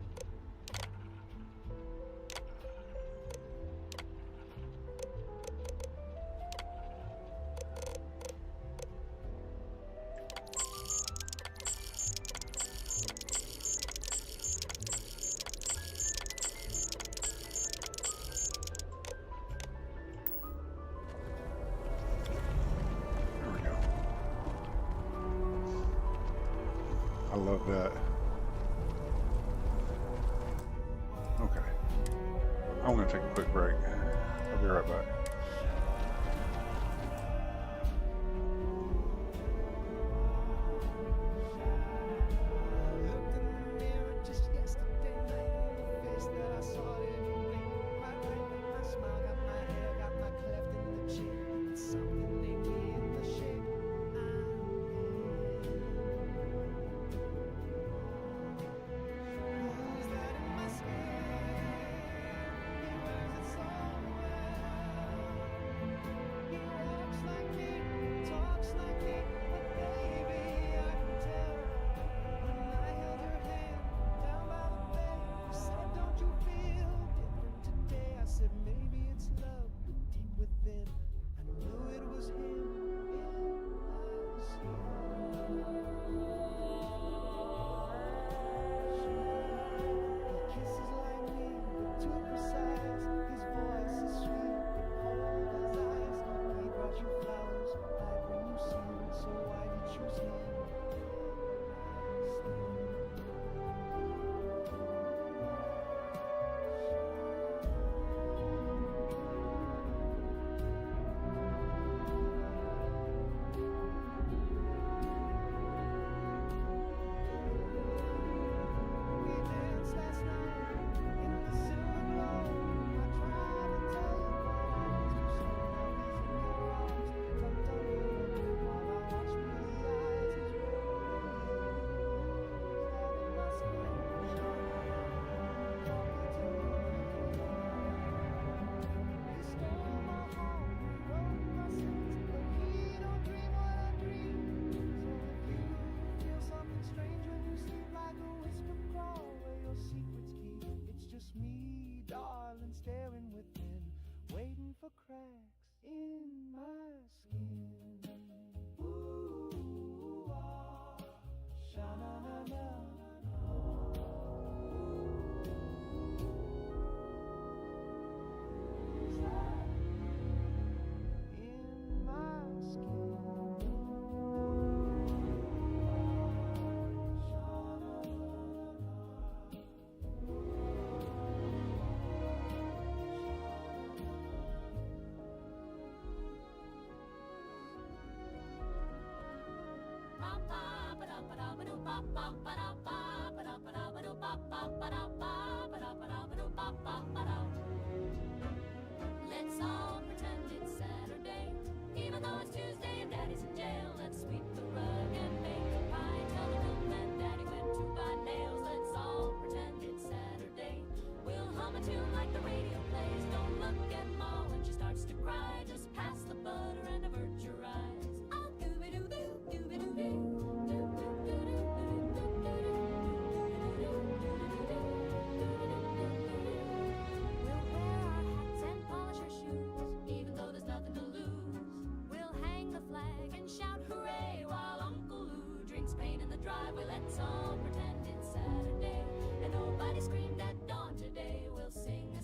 I love that. Okay. I'm going to take a quick break. I'll be right back. Let's all pretend it's Saturday, even though it's Tuesday and Daddy's in jail. Let's sweep the rug and make a pie. Tell the milkman Daddy went to buy nails. Let's all pretend it's Saturday. We'll hum a tune like the radio plays. Don't look at Ma when she starts to cry. Just pass the butter and avert your eyes. Oh, doo-be-doo-doo, doo-be-doo-doo. Let's all pretend it's Saturday, and nobody screamed at dawn today. We'll sing a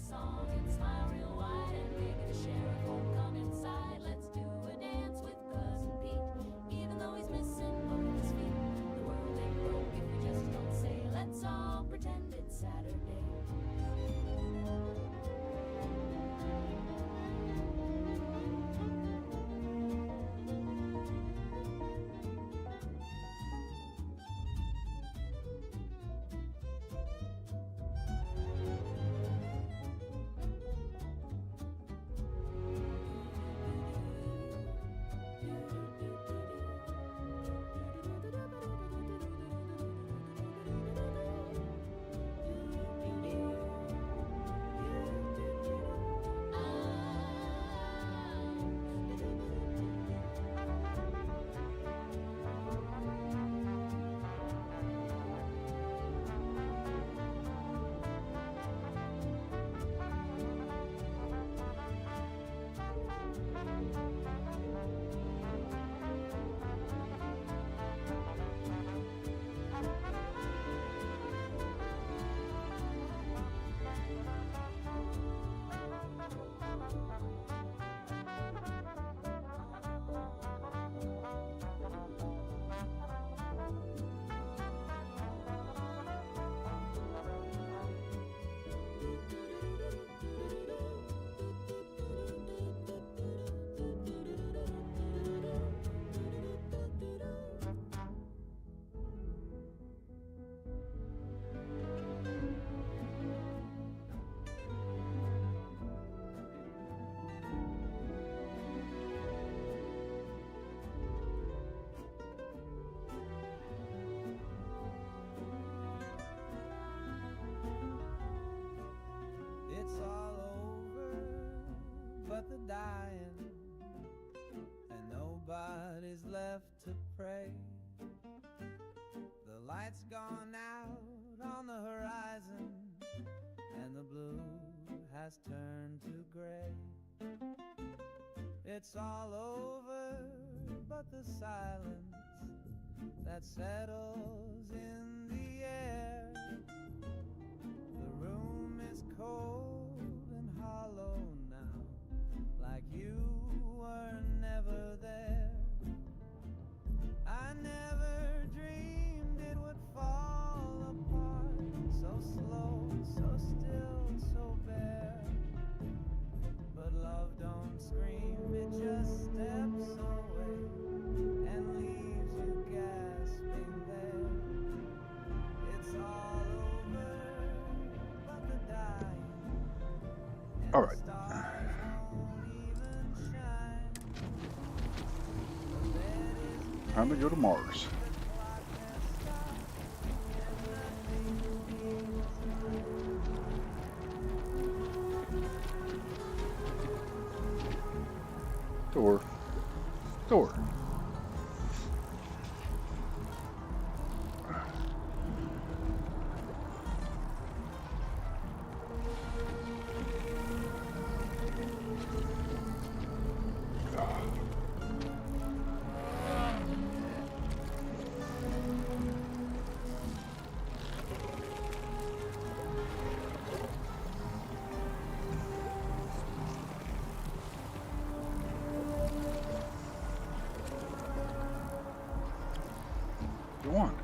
dying, and nobody's left to pray. The light's gone out on the horizon, and the blue has turned to gray. It's all over, but the silence that settles in the air. The room is cold and hollow now, like you were never there. I never dreamed it would fall apart, so slow, so still, so bare. But love don't scream, it just steps away and leaves you gasping there. It's all over, but the dying. All right. Time to go to Mars. Door. Door. You want?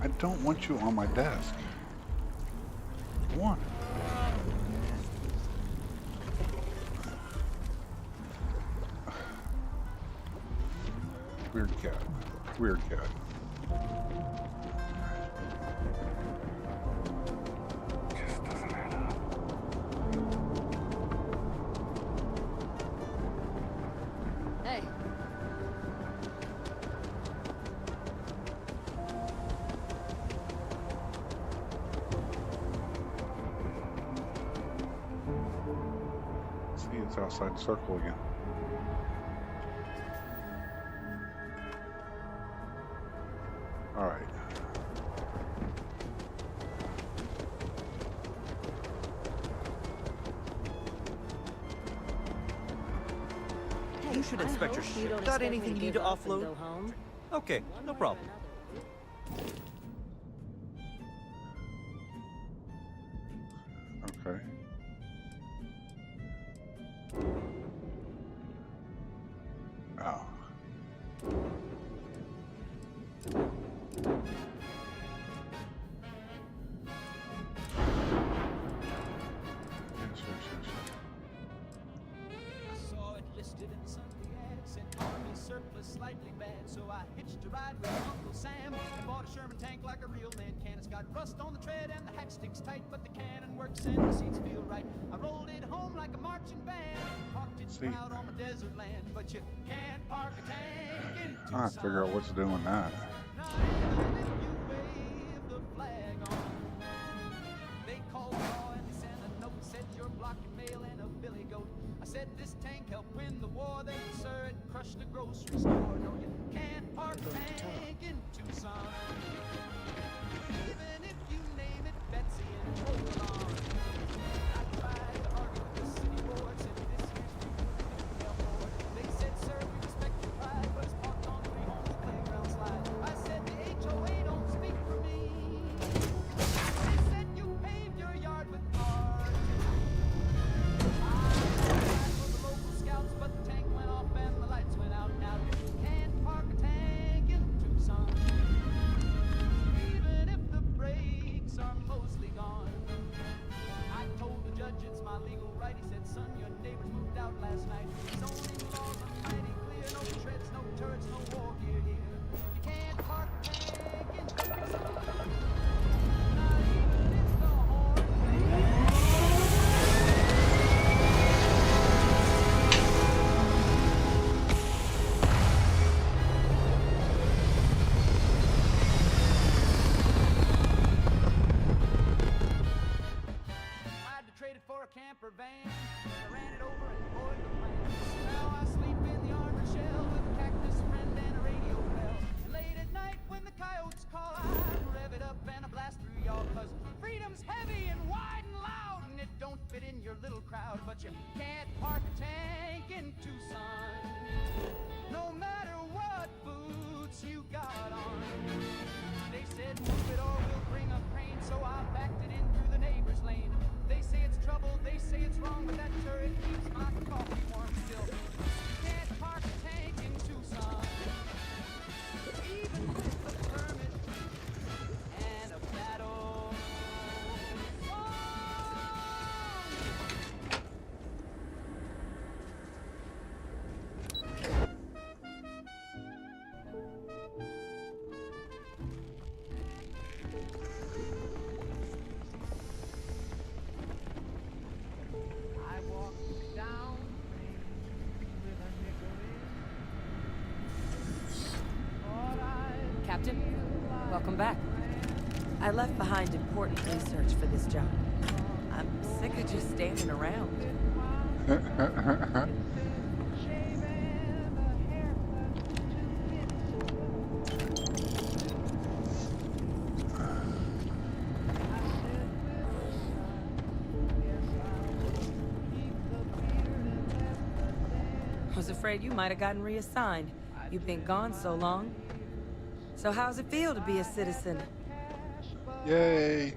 I don't want you on my desk. I want it. Weird cat. Weird cat. Just doesn't add up. Hey. See, it's outside the circle again. All right. You should inspect your ship. Got anything you need to offload? Okay, no problem. Okay. Oh. I saw it listed in the Sunday ad, said Army surplus slightly bad, so I hitched a ride with Uncle Sam. I bought a Sherman tank like a real man can. It's got rust on the tread and the hack sticks tight, but the cannon works and the seats feel right. I rolled it home like a marching band, parked it out on the desert land, but you can't park a tank in I have to figure out what's doing that. Now even if you wave the flag on, they called law and they sent a note, said you're blocking mail and a billy goat. I said this tank helped win the war, they sir, it crushed the grocery store. No, you can't park a tank in Tucson, even if you name it Betsy and Trollon. I tried to argue with the city board, said this year's due board. They said, sir, we respect your pride, but it's parked on 3 homes playground slide. I said the HOA don't speak for me. They said you paved your yard with cars. For the local scouts, but the tank went off and the lights went out. Now you can't park a tank in Tucson, even if the brakes are mostly gone. I told the judge it's my legal right. He said, son, your neighbors moved out last night. Zoning laws are mighty clear. No treads, no turrets, no war gear here. You can't park a tank in Tucson, not even if the horn plays. camper van. I ran it over and boarded the plan. Now I sleep in the armored shell with a cactus friend and a radio bell. And late at night when the coyotes call, I rev it up and I blast through y'all. Cause freedom's heavy and wide and loud, and it don't fit in your little crowd. But you can't park a tank in Tucson, no matter what boots you got on. They said move it or we'll bring a crane, so I backed it in through the neighbor's lane. They say it's trouble, they say it's wrong, but that turret keeps my coffee warm still. You can't park a tank in Tucson, even with a permit and a battle song. I walked down with a nickel in. Thought I'd Captain, welcome back. I left behind important research for this job. I'm sick of just standing around. shave and a haircut to fit. I said I was afraid you might have gotten reassigned. You've been gone so long. So how's it feel to be a citizen? Yay!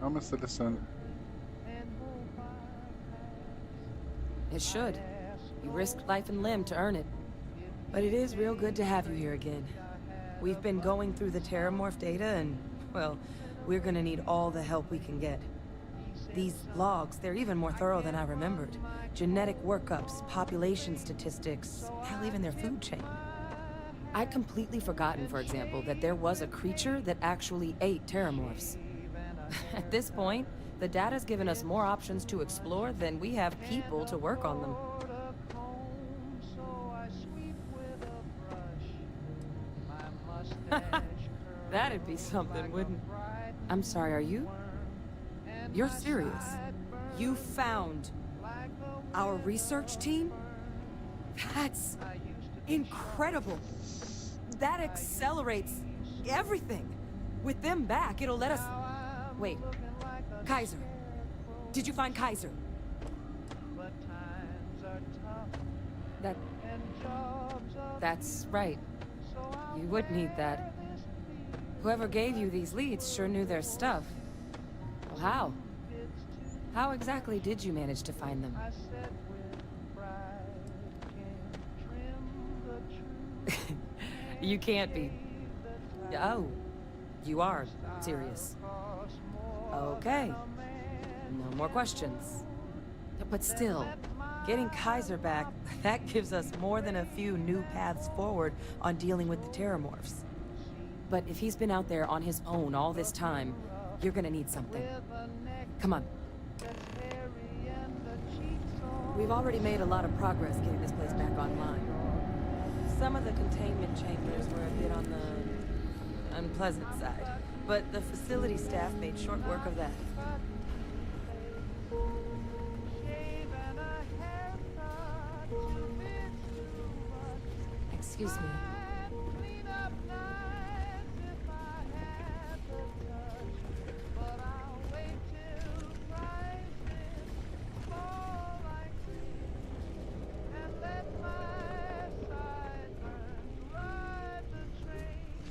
I'm a citizen. It should. You risked life and limb to earn it. But it is real good to have you here again. We've been going through the Terramorph data and, well, we're gonna need all the help we can get. These logs, they're even more thorough than I remembered. Genetic workups, population statistics, hell, even their food chain. I'd completely forgotten, for example, that there was a creature that actually ate Terramorphs. At this point, the data's given us more options to explore than we have people to work on them. That'd be something, wouldn't it? I'm sorry, are you? You're serious? You found our research team? That's incredible. That accelerates everything. With them back, it'll let us... Wait. Kaiser. Did you find Kaiser? That's right. You would need that. Whoever gave you these leads sure knew their stuff. Well, how? How exactly did you manage to find them? You can't be... Oh, you are serious. Okay. No more questions. But still, getting Kaiser back, that gives us more than a few new paths forward on dealing with the Terramorphs. But if he's been out there on his own all this time, you're gonna need something. Come on. We've already made a lot of progress getting this place back online. Some of the containment chambers were a bit on the unpleasant side, but the facility staff made short work of that. Excuse me.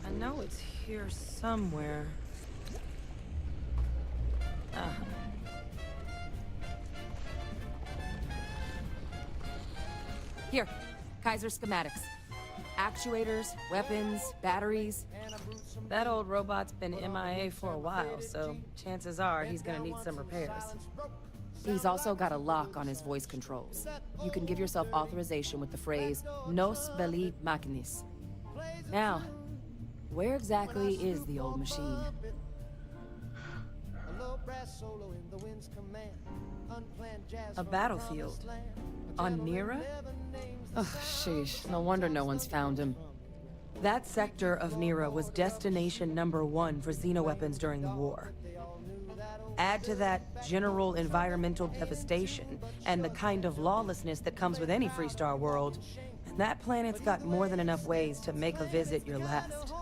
I know it's here somewhere. Here, Kaiser schematics. Actuators, weapons, batteries. That old robot's been MIA for a while, so chances are he's gonna need some repairs. He's also got a lock on his voice controls. You can give yourself authorization with the phrase, Nos belli machinis. Now, where exactly is the old machine? A battlefield? On Nira? Oh, sheesh. No wonder no one's found him. That sector of Nira was destination #1 for xenoweapons during the war. Add to that general environmental devastation and the kind of lawlessness that comes with any Freestar world, and that planet's got more than enough ways to make a visit your last.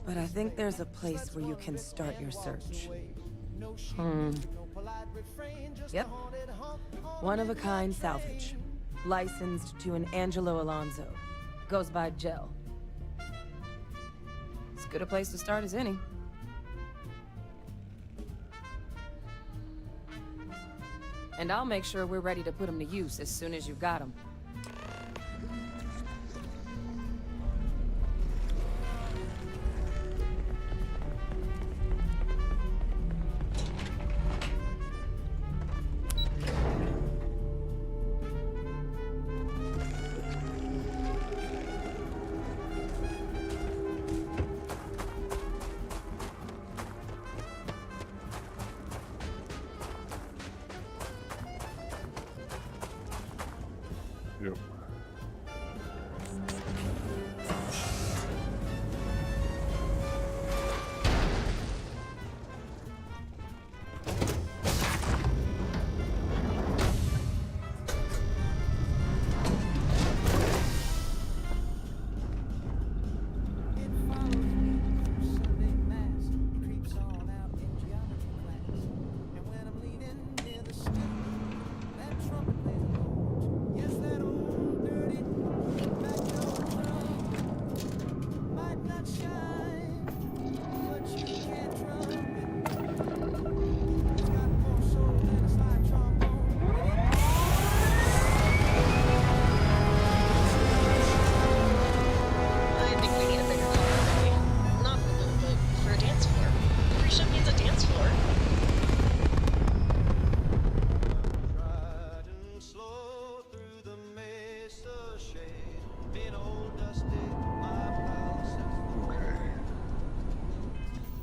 But I think there's a place where you can start your search. Yep. One-of-a-kind salvage. Licensed to an Angelo Alonso. Goes by Gel. As good a place to start as any. And I'll make sure we're ready to put them to use as soon as you've got them. Yep. I think we need a bigger car. Not balloon, but for a dance floor. Every ship needs a dance floor. Riding slow through the mesa shade in old dusty my palaces.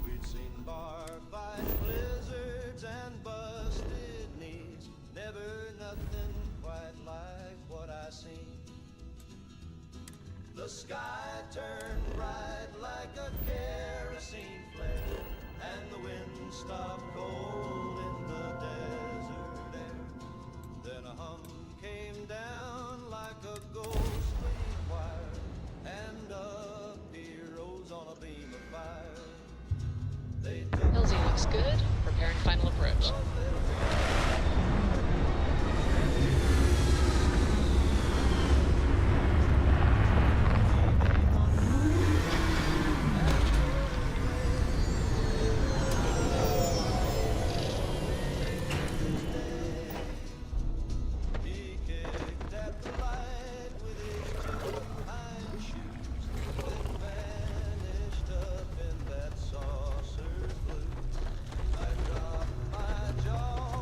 We'd seen bar fights, blizzards, and busted knees. Never nothing quite like what I seen. The sky turned bright like a kerosene flare, and the wind stopped cold in the desert air. Then a hum came down like a ghostly choir, and up he rose on a beam of fire. They took LZ looks good. Preparing final approach. He kicked at the light with his two hind shoes, then vanished up in that saucer's blue. I dropped my jaw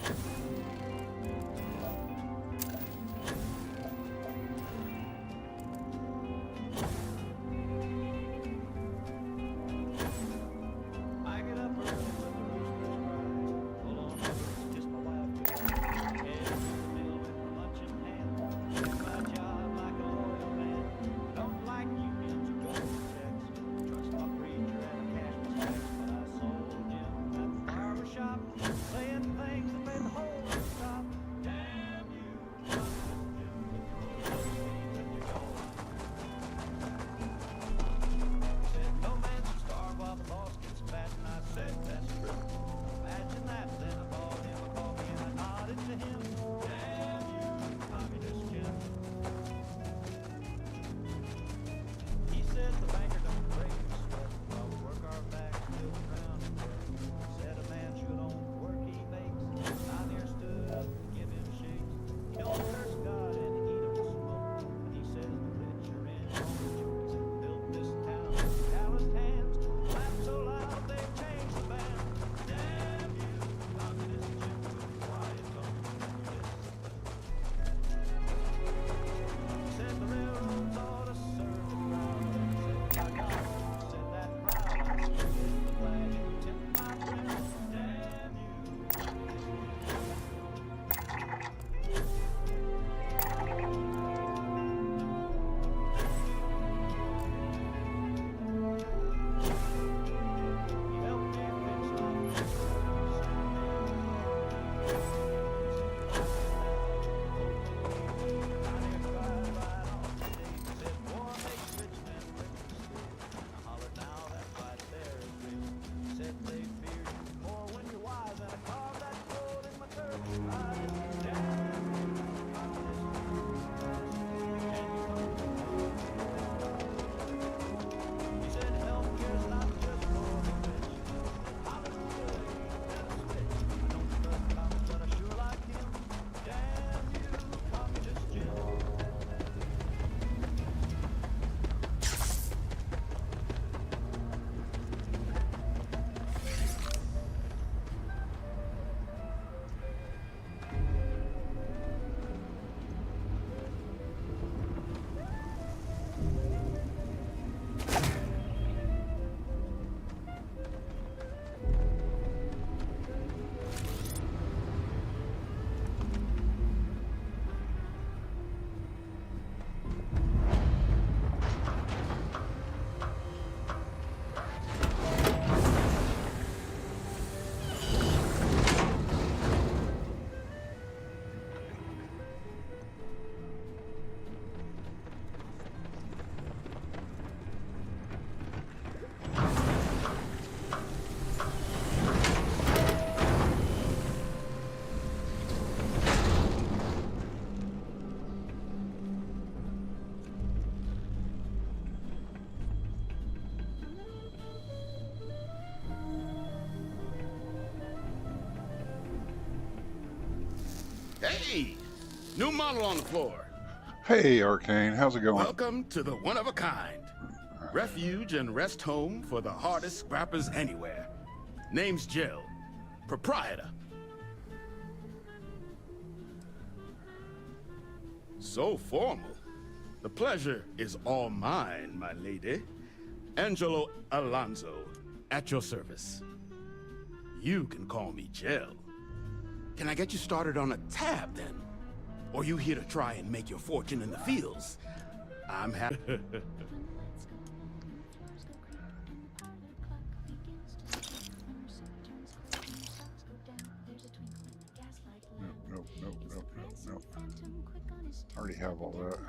I get up early when the roosters cry. Hold on, it's just my wife. Head to the mill with my lunch in hand. Do my job like a loyal man. Don't like unions or government checks. Trust my preacher and I cash my checks. But I sold Jim at the barber shop, saying things that made the whole world stop. Damn you, Jim, with your old and your gold. Said no man should starve while the boss gets fat, and I said that's true. Imagine that. Then I bought him a coffee and I nodded to him. Damn you, communist Jim. He said the banker don't break his sweat while we work our backs till the ground is wet. Said a man should own the work he makes. I near stood up and give him shakes. He don't curse God and he don't smoke. And he says the rich are in on the jokes and built this town with calloused hands. Laugh so loud they changed the band. Damn you, communist Jim, with quiet tone and discipline. Said the railroads ought to serve the crowd. Said by God, said that proud. Said the flag and tip my friend. Damn you, he helped me fix my Hey! New model on the floor. Hey, Arcane, how's it going? Welcome to the one-of-a-kind. Refuge and rest home for the hardest scrappers anywhere. Name's Jill. Proprietor. So formal. The pleasure is all mine, my lady. Angelo Alonso, at your service. You can call me Jill. Can I get you started on a tab, then? Or you here to try and make your fortune in the fields? I'm happy. Nope. I already have all that.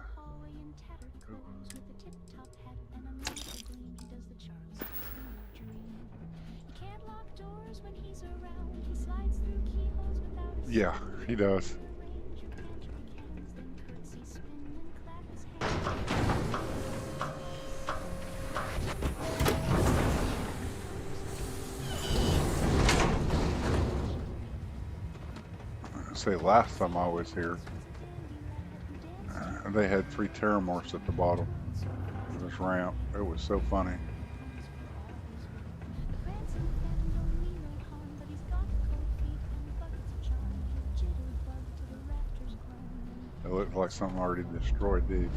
Yeah, he does. Say last time I was here, they had 3 Terramorphs at the bottom of this ramp. It was so funny. It looked like something already destroyed these.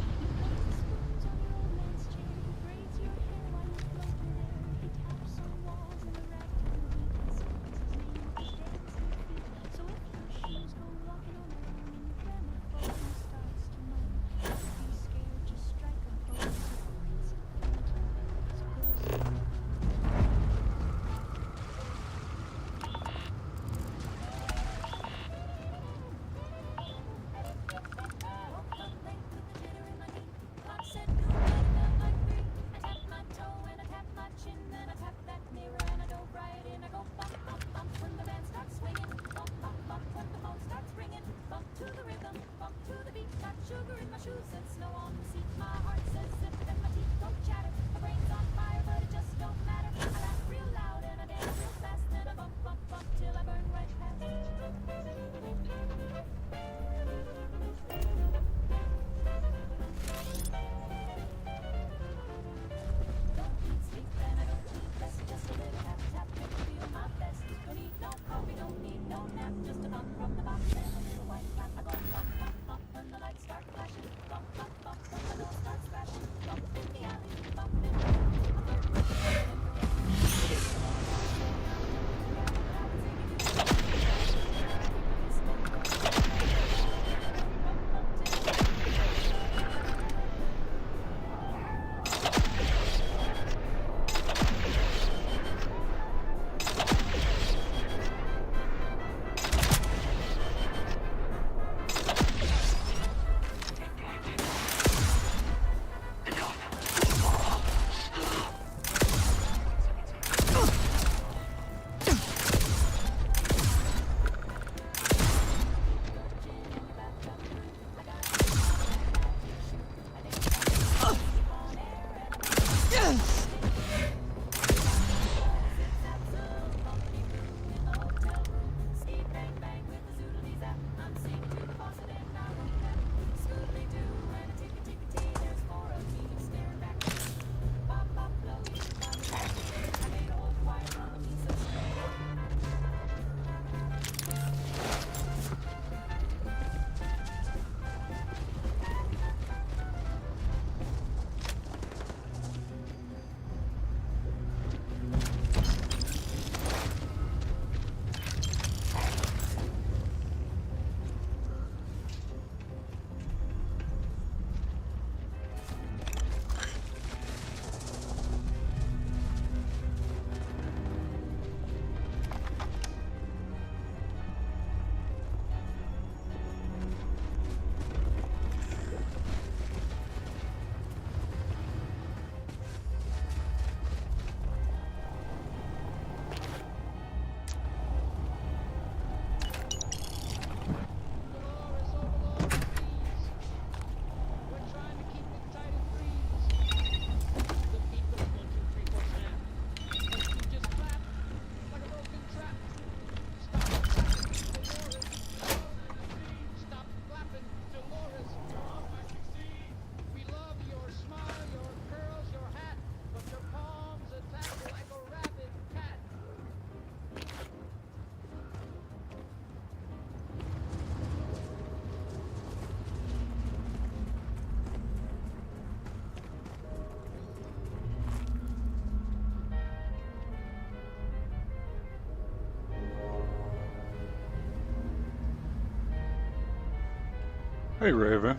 Hey, Raven.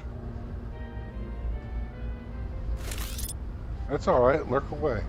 That's alright, lurk away.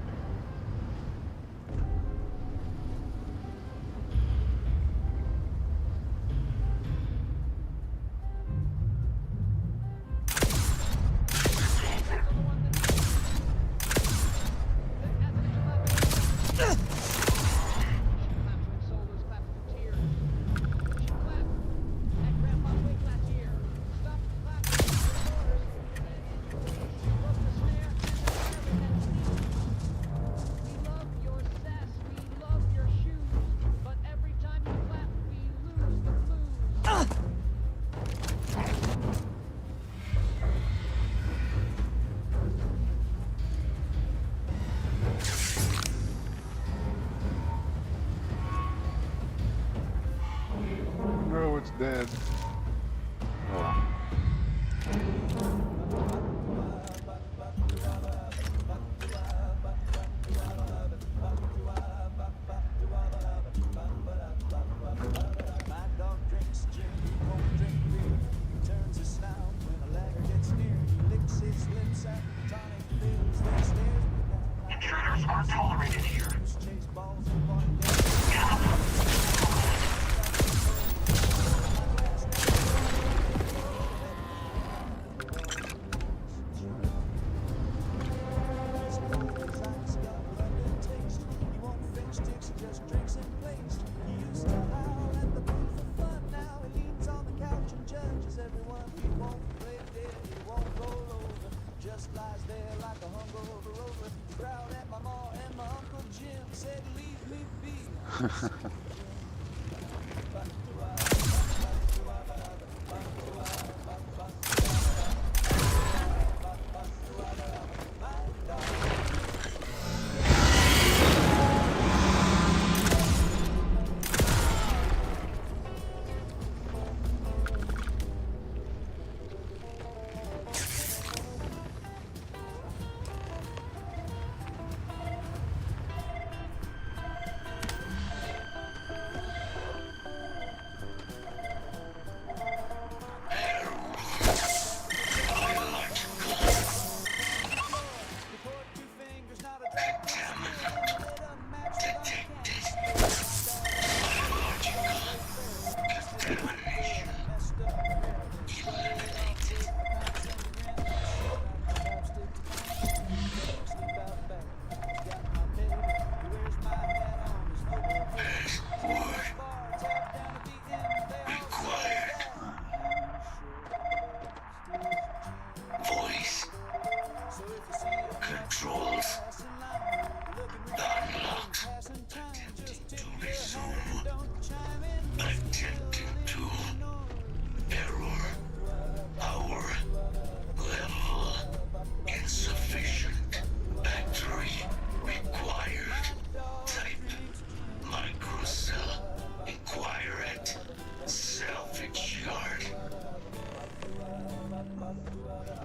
No, it's dead. Oh.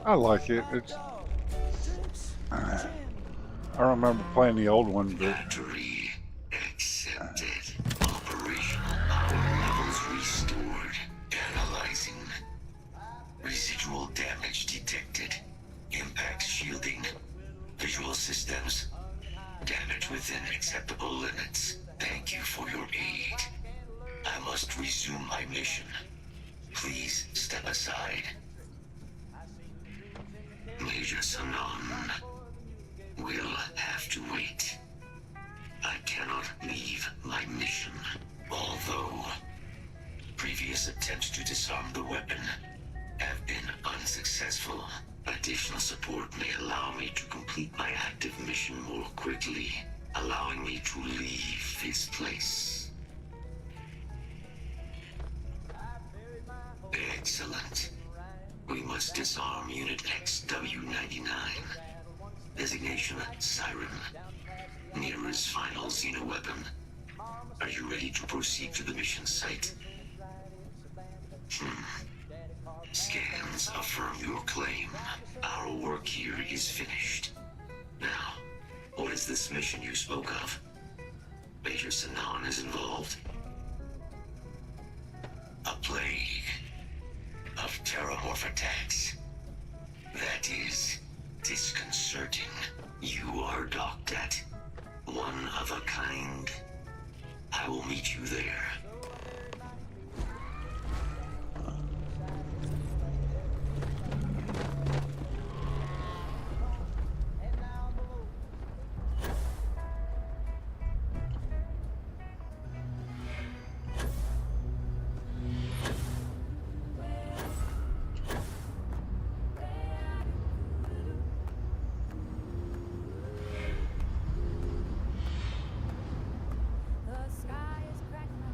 I like it. It's. I remember playing the old one, but. Battery accepted. Operational power levels restored. Analyzing. Residual damage detected. Impact shielding. Visual systems. Damage within acceptable limits. Thank you for your aid. I must resume my mission. Please step aside. Major Sanan will have to wait. I cannot leave my mission. Although previous attempts to disarm the weapon have been unsuccessful, additional support may allow me to complete my active mission more quickly, allowing me to leave this place. Excellent. We must disarm Unit XW-99. Designation Siren. Nearest final Xeno weapon. Are you ready to proceed to the mission site? Scans affirm your claim. Our work here is finished. Now, what is this mission you spoke of? Major Sanan is involved. A plague of terramorph attacks. That is disconcerting. You are docked at one of a kind. I will meet you there. The sky is cracking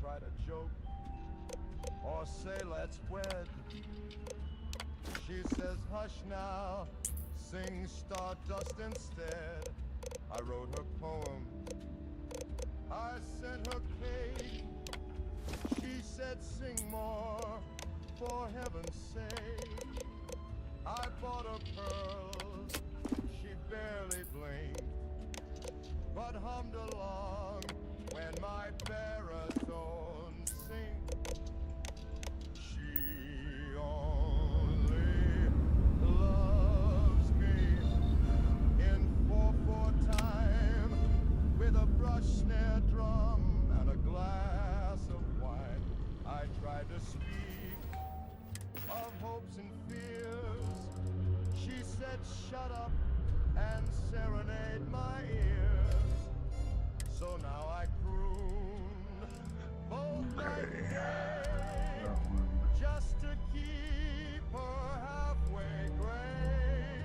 try to joke or say let's wed. She says hush now, sing Stardust instead. I wrote her poem, I sent her cake. She said sing more, for heaven's sake. I bought her pearls, she barely blinked, but hummed along when my baritone sings. She only loves me in 4/4 time, with a brush snare drum and a glass of wine. I tried to speak of hopes and fears. She said shut up and serenade my ears. So now I croon both night and day, just to keep her halfway gray.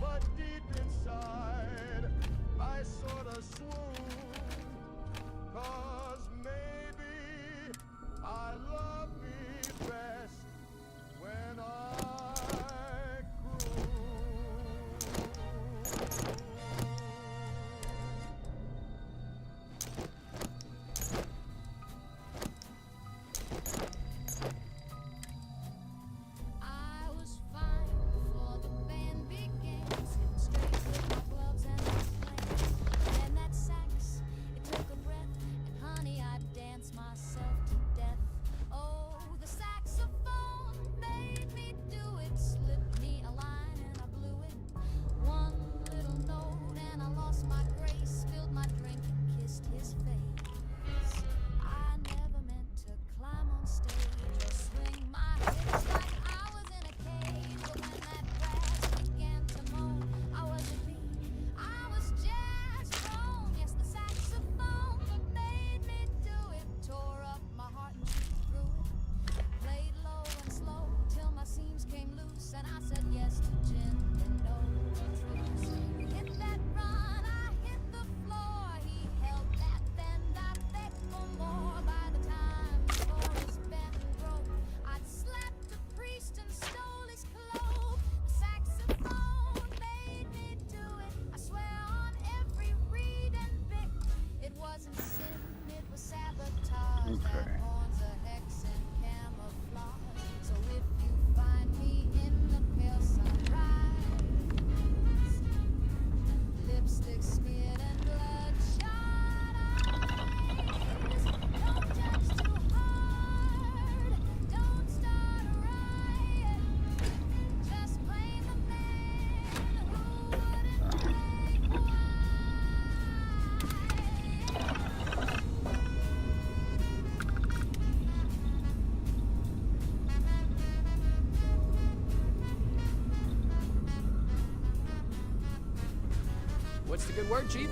But deep inside I sorta swoon, 'cause maybe I love me best when I What's the good word, Chief?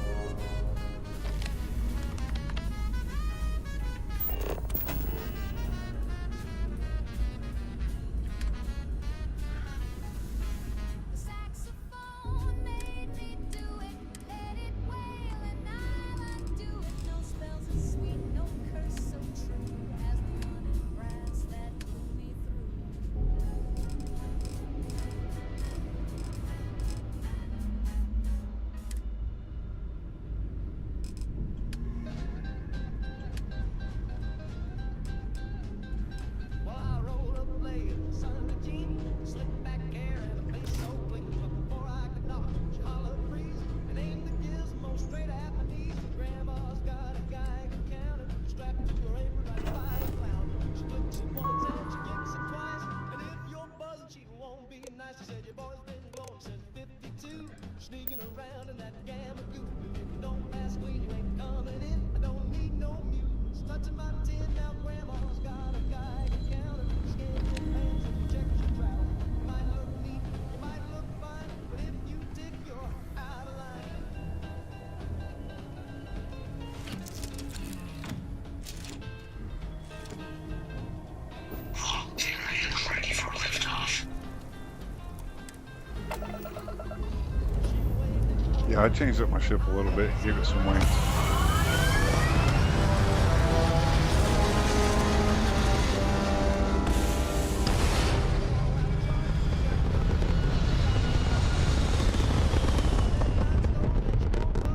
Yeah, I changed up my ship a little bit, gave it some wings.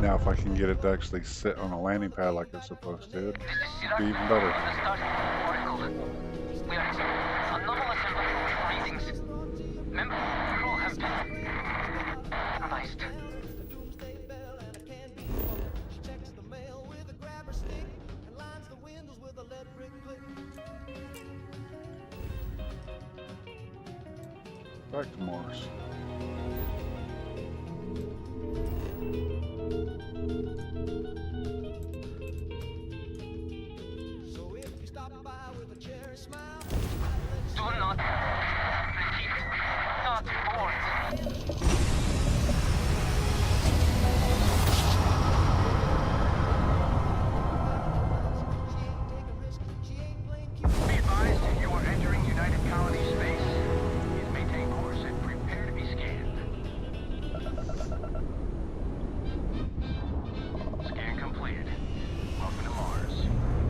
Now if I can get it to actually sit on a landing pad like it's supposed to, it'd be even better. We are anomalous and readings. Member crew have been compromised. Back to Mars. Do not repeat. Not board. Be advised, you are entering United Colony space. Please maintain course and prepare to be scanned. Scan completed. Welcome to Mars.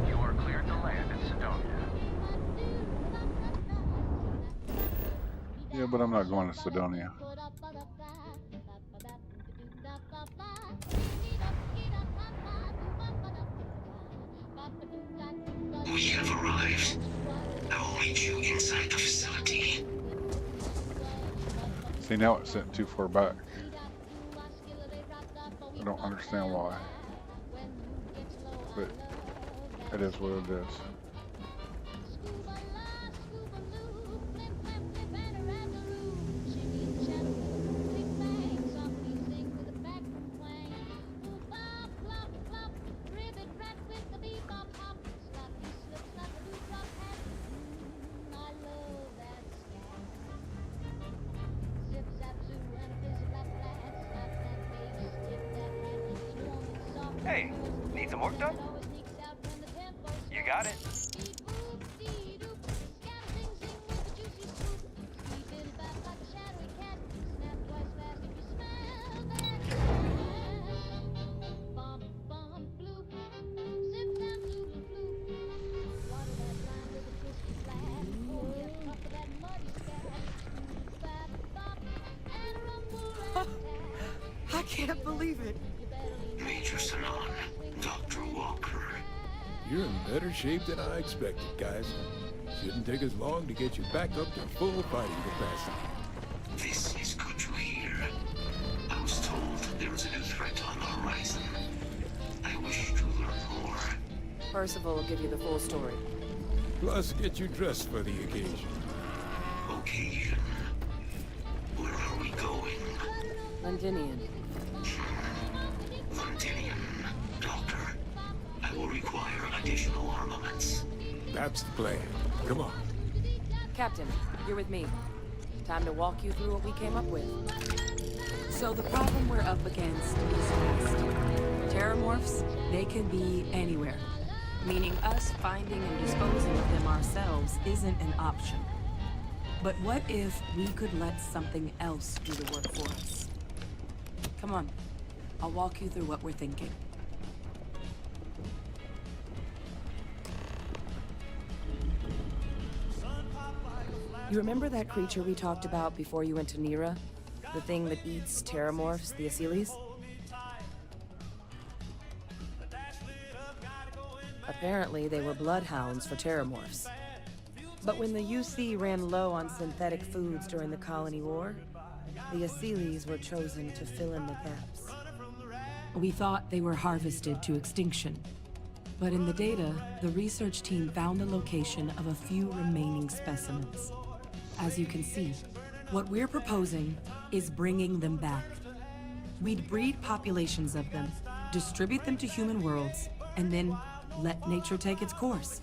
You are cleared to land at Sidonia. Yeah, but I'm not going to Sidonia. We have arrived. I will meet you inside the facility. See, now it's sitting too far back. I don't understand why. But it is what it is. Hey, need some work done? You got it. I can't believe it. Major Sanon, Dr. Walker. You're in better shape than I expected, guys. Shouldn't take us long to get you back up to full fighting capacity. This is good to hear. I was told there was a new threat on the horizon. I wish to learn more. Percival will give you the full story. Plus, get you dressed for the occasion. Occasion? Where are we going? Londinian. Londinium. Doctor, I will require additional armaments. That's the plan. Come on. Captain, you're with me. Time to walk you through what we came up with. So the problem we're up against is vast. Terramorphs, they can be anywhere. Meaning us finding and disposing of them ourselves isn't an option. But what if we could let something else do the work for us? Come on, I'll walk you through what we're thinking. You remember that creature we talked about before you went to Nira? The thing that eats terramorphs, the Asylees? Apparently, they were bloodhounds for terramorphs. But when the UC ran low on synthetic foods during the Colony War, the Asylees were chosen to fill in the gaps. We thought they were harvested to extinction. But in the data, the research team found the location of a few remaining specimens. As you can see, what we're proposing is bringing them back. We'd breed populations of them, distribute them to human worlds, and then let nature take its course,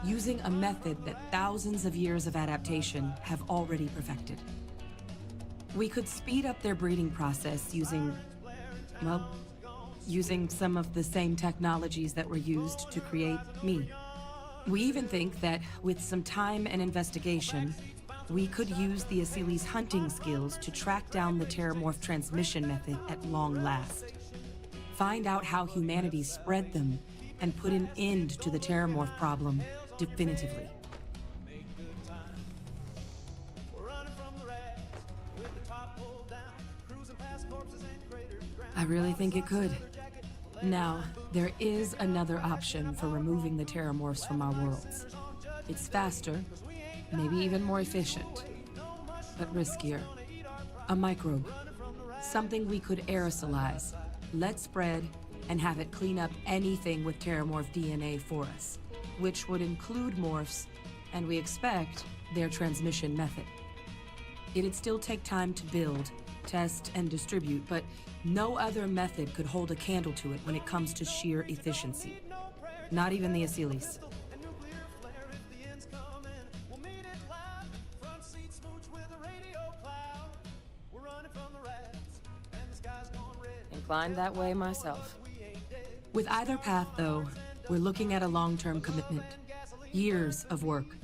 using a method that thousands of years of adaptation have already perfected. We could speed up their breeding process using, well, using some of the same technologies that were used to create me. We even think that with some time and investigation, we could use the Asylees' hunting skills to track down the Terramorph transmission method at long last. Find out how humanity spread them and put an end to the Terramorph problem definitively. I really think it could. Now, there is another option for removing the Terramorphs from our worlds. It's faster, maybe even more efficient, but riskier. A microbe. Something we could aerosolize, let spread, and have it clean up anything with Terramorph DNA for us, which would include morphs, and we expect their transmission method. It'd still take time to build, test, and distribute, but no other method could hold a candle to it when it comes to sheer efficiency. Not even the Asylees. Inclined that way myself. With either path, though, we're looking at a long-term commitment. Years of work.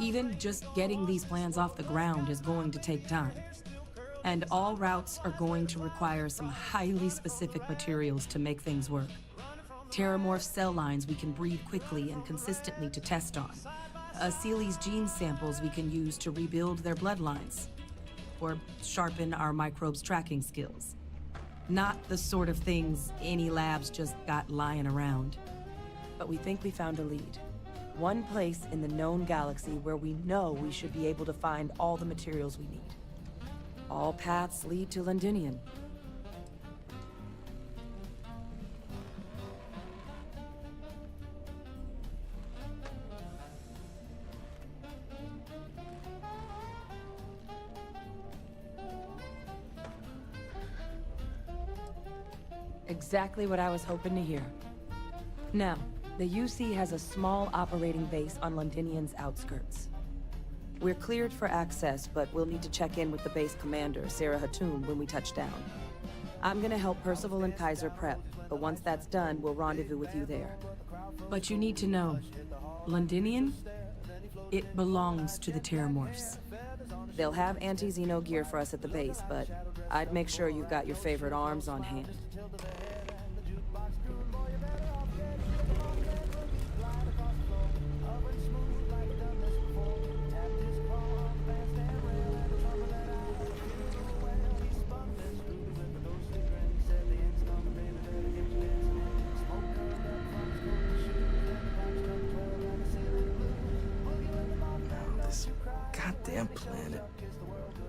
Even just getting these plans off the ground is going to take time. And all routes are going to require some highly specific materials to make things work. Terramorph cell lines we can breed quickly and consistently to test on. Asylees' gene samples we can use to rebuild their bloodlines. Or sharpen our microbes' tracking skills. Not the sort of things any labs just got lying around. But we think we found a lead. One place in the known galaxy where we know we should be able to find all the materials we need. All paths lead to Londinium. Exactly what I was hoping to hear. Now, the UC has a small operating base on Londinium's outskirts. We're cleared for access, but we'll need to check in with the base commander, Sarah Hatoum, when we touch down. I'm gonna help Percival and Kaiser prep, but once that's done, we'll rendezvous with you there. But you need to know, Londinium, it belongs to the Terramorphs. They'll have anti-Xeno gear for us at the base, but I'd make sure you've got your favorite arms on hand. Goddamn planet.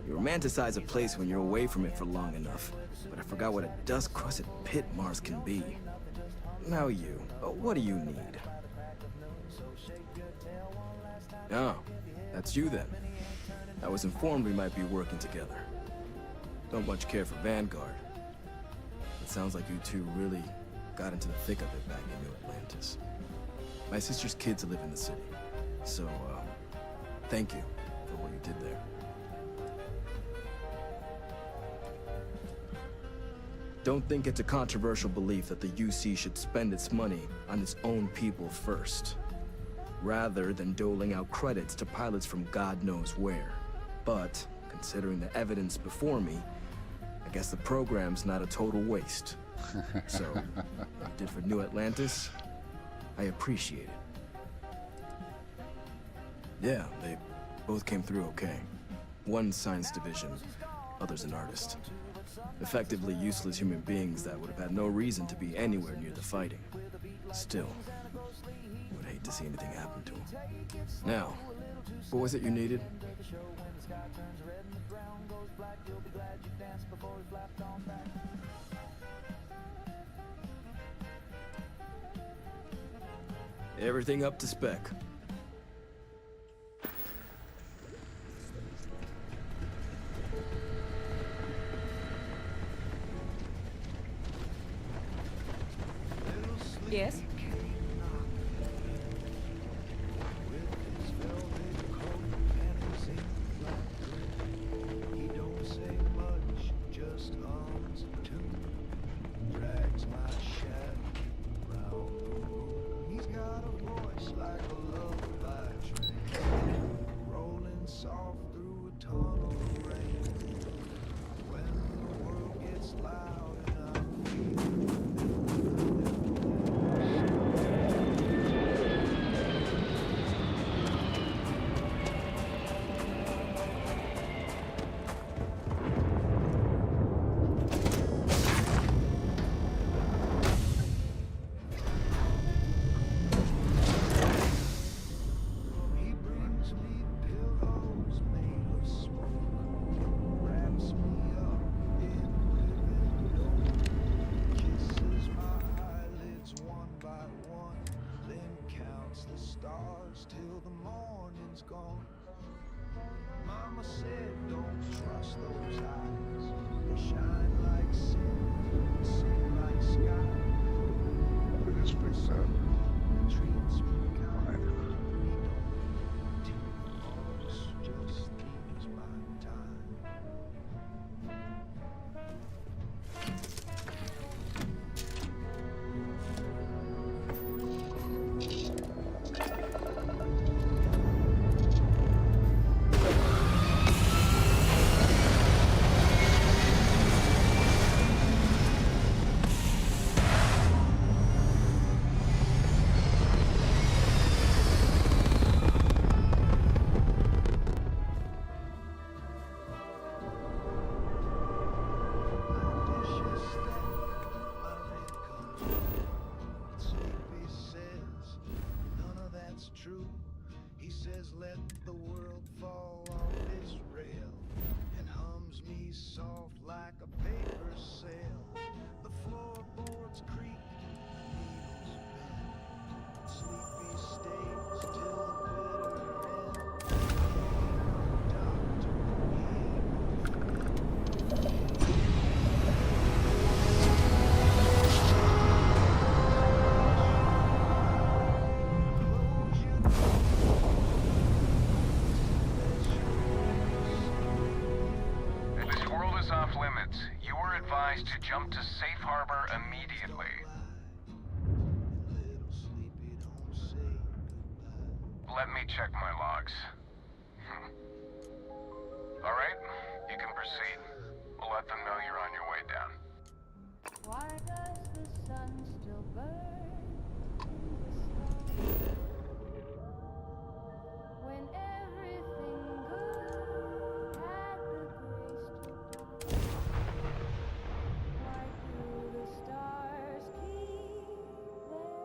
You romanticize a place when you're away from it for long enough, but I forgot what a dust-crusted pit Mars can be. Now you, what do you need? Oh, that's you then. I was informed we might be working together. Don't much care for Vanguard. It sounds like you two really got into the thick of it back in New Atlantis. My sister's kids live in the city, so, thank you for what you did there. don't think it's a controversial belief that the UC should spend its money on its own people first, rather than doling out credits to pilots from God knows where. But, considering the evidence before me, I guess the program's not a total waste. So, what you did for New Atlantis, I appreciate it. Yeah, they both came through okay. One science division, others an artist. Effectively useless human beings that would have had no reason to be anywhere near the fighting. Still, would hate to see anything happen to them. Now, what was it you needed? Everything up to spec. Yes? Limits. You were advised to jump to safe harbor immediately. Let me check my logs. All right, you can proceed. We'll let them know you're on your way down. Why does the sun still burn when everything good had the grace to dawn? Why do the stars keep their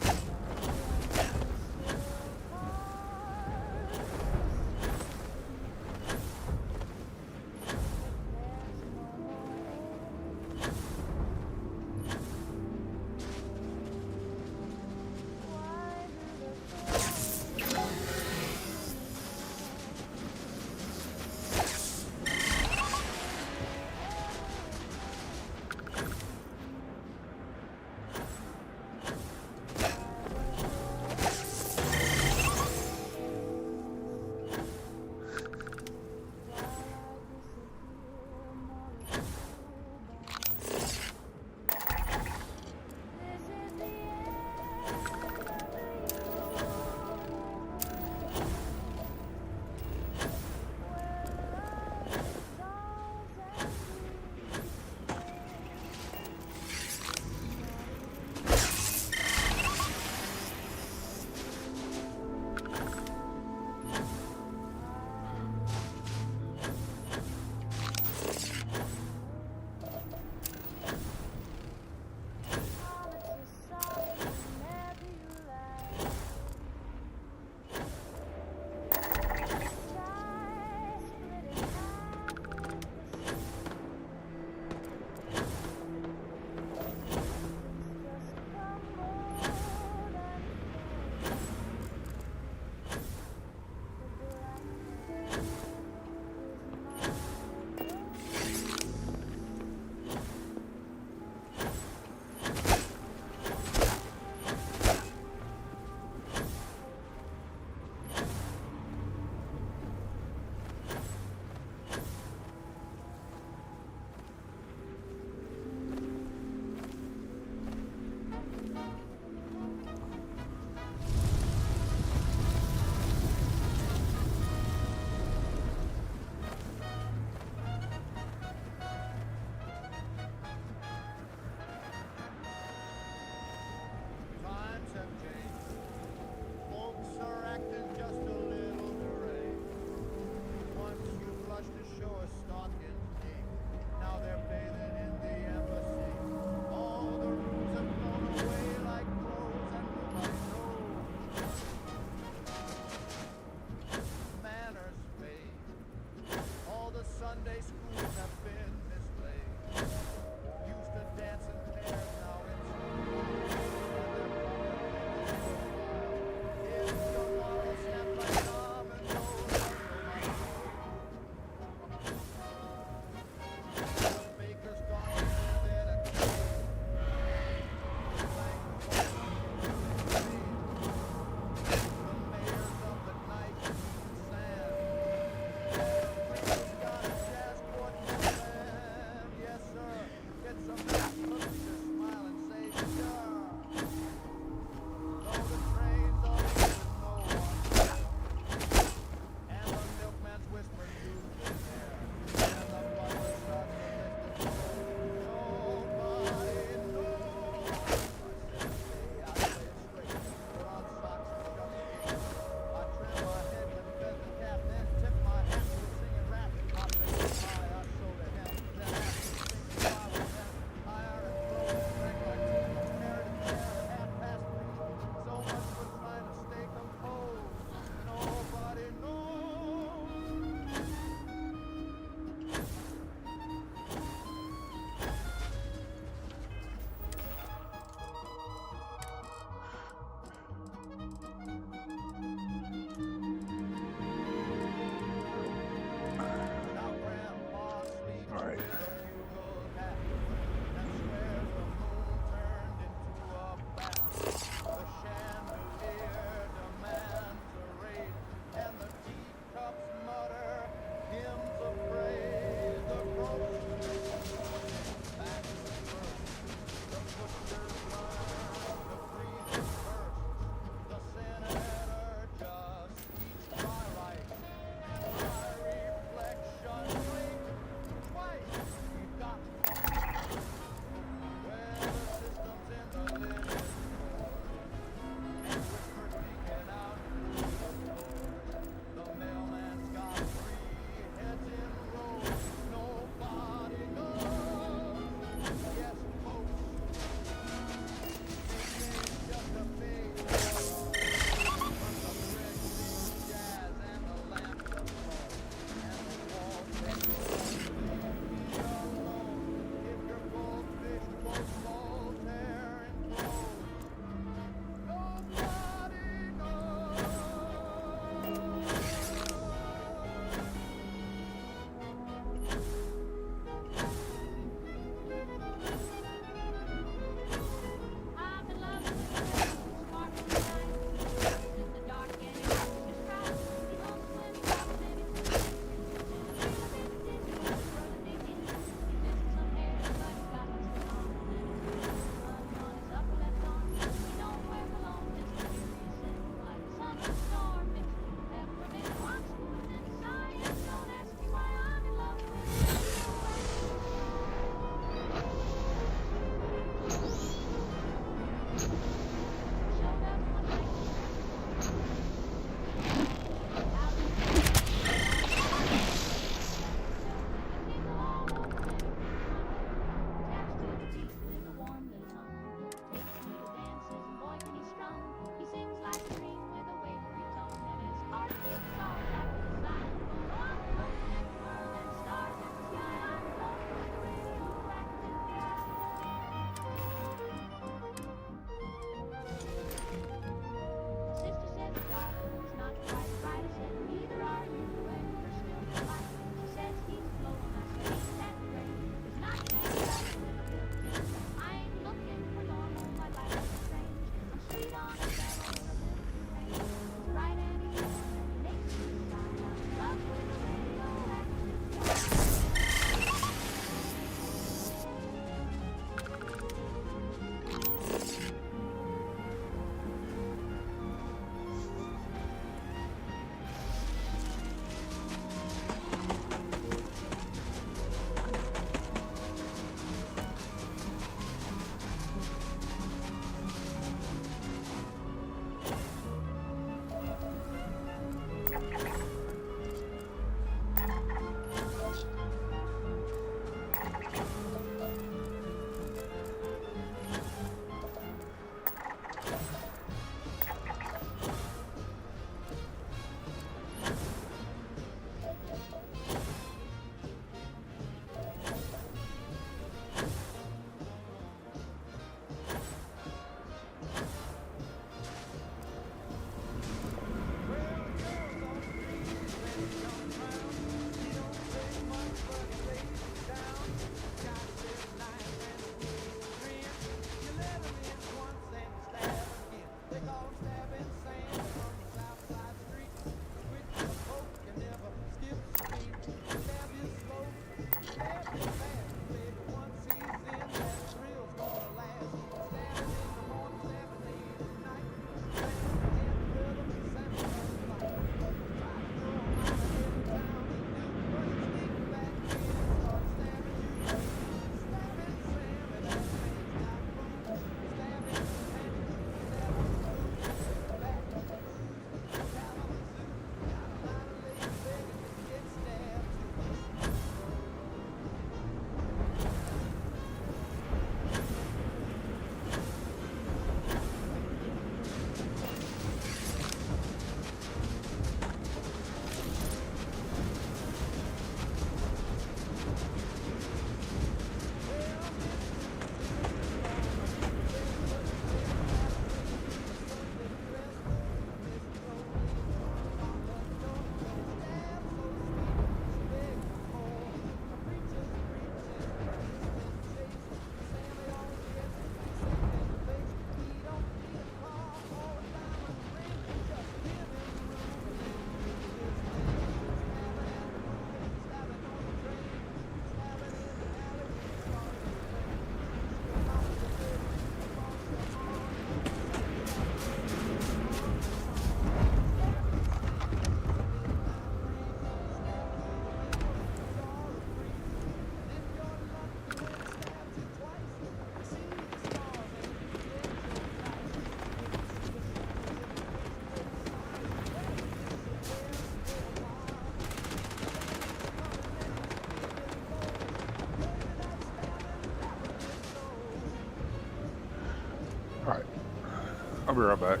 I'll be right back.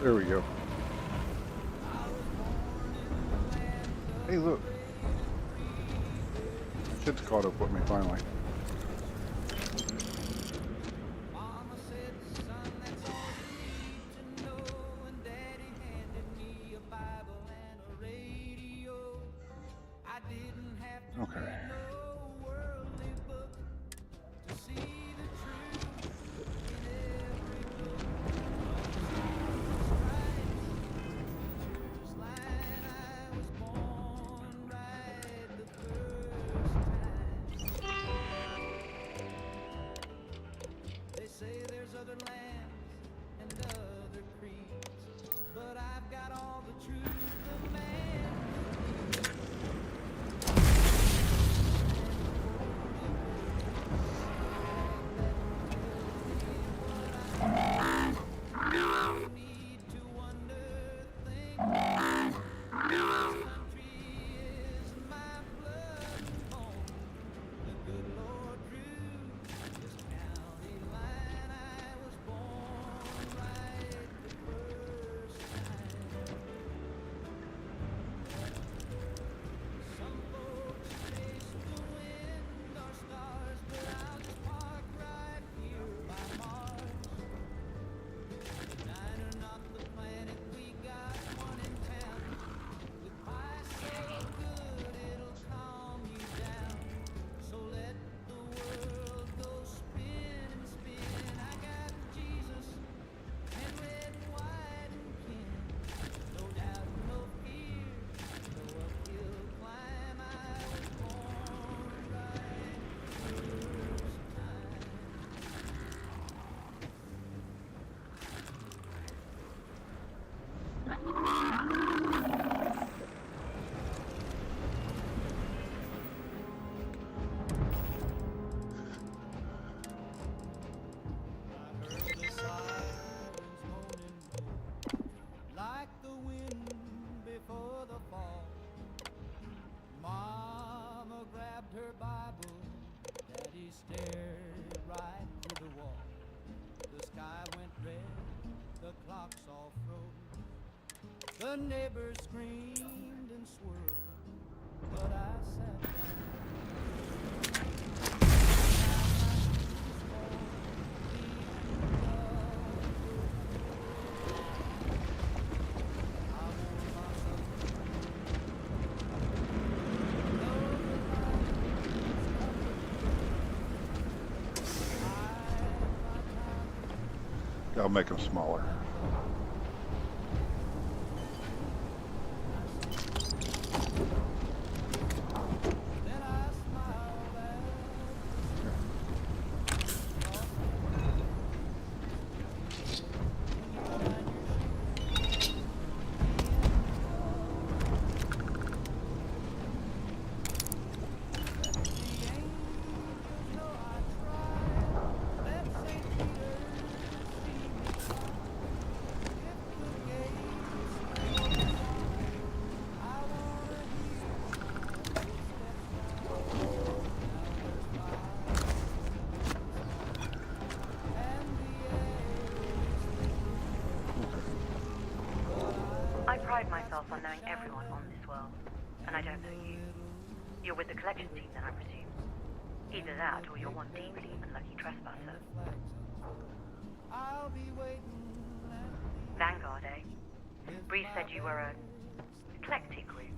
There we go. Hey, look. My kid's caught up with me finally. Okay. Her Bible, Daddy stared right through the wall. The sky went red, the clocks all froze. The neighbors screamed and swirled, but I sat down. I'll make them smaller. I pride myself on knowing everyone on this world, and I don't know you. You're with the collection team then, I presume. Either that, or you're one deeply unlucky trespasser. Vanguard, eh? Bree said you were an eclectic group.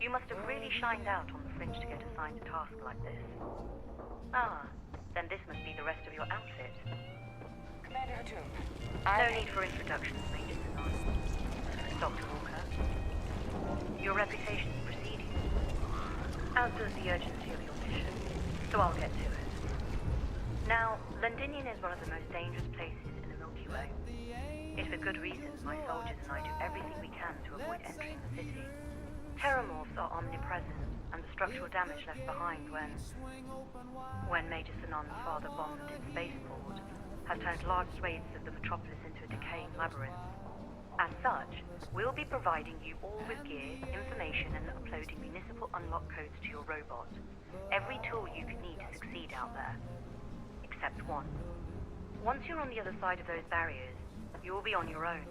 You must have really shined out on the fringe to get assigned a task like this. Ah, then this must be the rest of your outfit. Commander Hatum, No need for introductions, Major Sanon. Dr. Walker. Your reputation's preceding you, as does the urgency of your mission, so I'll get to it. Now, Londinian is one of the most dangerous places in the Milky Way. It's for good reason my soldiers and I do everything we can to avoid entering the city. Terramorphs are omnipresent, and the structural damage left behind when Major Sanon's father bombed its spaceport has turned large swathes of the metropolis into a decaying labyrinth. As such, we'll be providing you all with gear, information, and uploading municipal unlock codes to your robot. Every tool you could need to succeed out there. Except one. Once you're on the other side of those barriers, You will be on your own.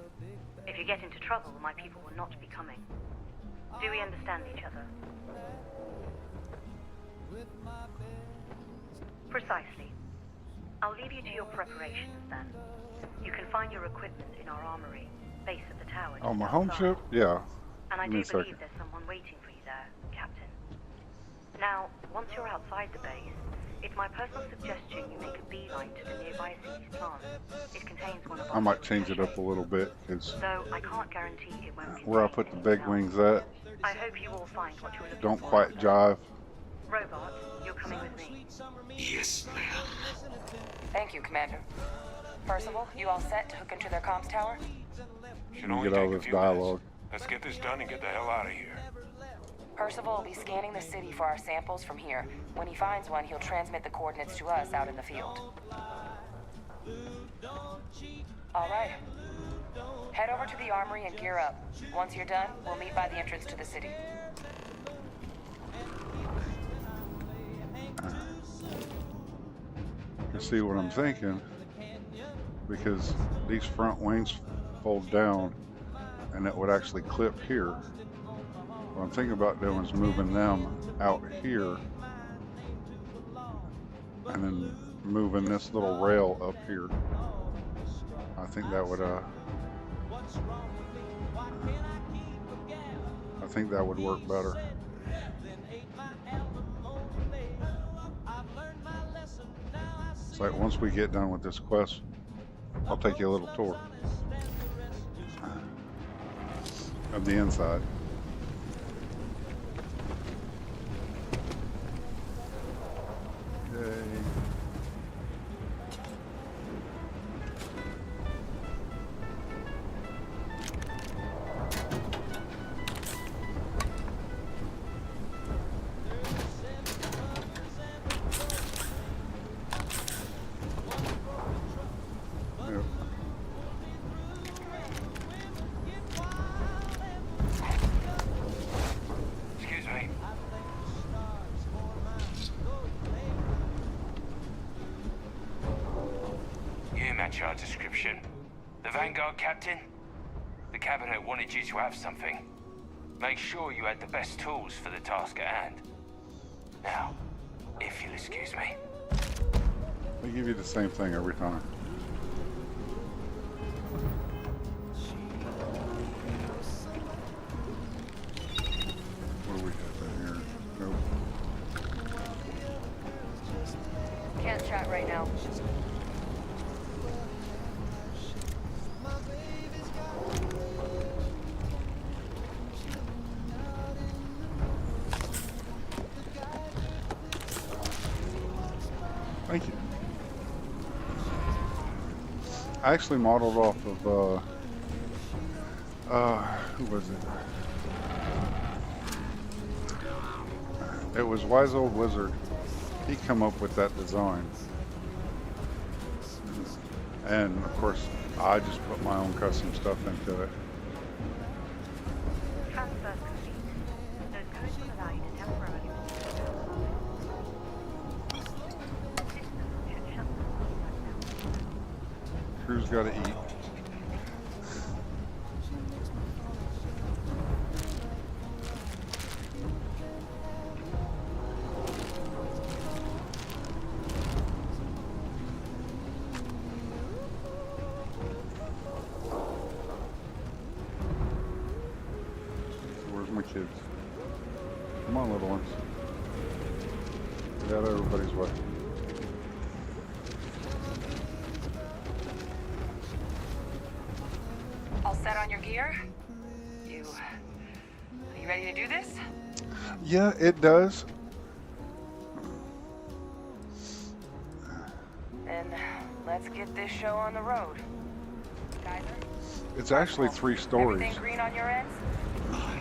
If you get into trouble, my people will not be coming. Do we understand each other? Precisely. I'll leave you to your preparations then. You can find your equipment in our armory, base of the tower. Oh, my home ship? Yeah. And I Give me do a believe second. there's someone waiting for you there, Captain. Now, once you're outside the base, it's my personal suggestion you make a beeline to the nearby city's plant. It contains one of our... I might change it up a little bit, because Though I can't guarantee it won't where I put the big wings at I hope you all find what you're looking don't for. quite jive. Robot, you're coming with me. Yes, ma'am. Thank you, Commander. Percival, you all set to hook into their comms tower? Let me get all this dialogue. Let's get this done and get the hell out of here. Percival will be scanning the city for our samples from here. When he finds one, he'll transmit the coordinates to us out in the field. All right. Head over to the armory and gear up. Once you're done, we'll meet by the entrance to the city. You see what I'm thinking? Because these front wings fold down and it would actually clip here. What I'm thinking about doing is moving them out here and then moving this little rail up here. I think that would work better. It's like once we get done with this quest, I'll take you a little tour of the inside. Yay. Excuse me. You match our description. The Vanguard captain? The cabinet wanted you to have something. Make sure you had the best tools for the task at hand. Now, if you'll excuse me. They give you the same thing every time. What do we have in here? Nope. Can't chat right now. Thank you. I actually modeled off of, who was it? It was Wise Old Wizard. He come up with that design. And of course, I just put my own custom stuff into it. Transfer complete. Those codes will allow you to temporarily Crew's gotta eat. Where's my kids? Come on, little ones. Get out of everybody's way. All set on your gear? Are you ready to do this? Yeah, it does. Then let's get this show on the road. Geyser? It's actually 3 stories, Everything green on your ends?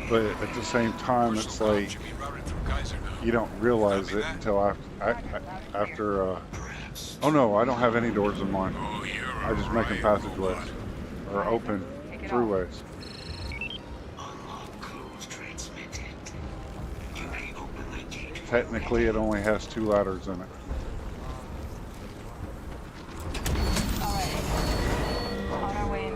but at the same time, it's like you don't realize it until after. Oh no, I don't have any doors in mine. I just make them passageways or open throughways. Technically, it only has 2 ladders in it. On our way in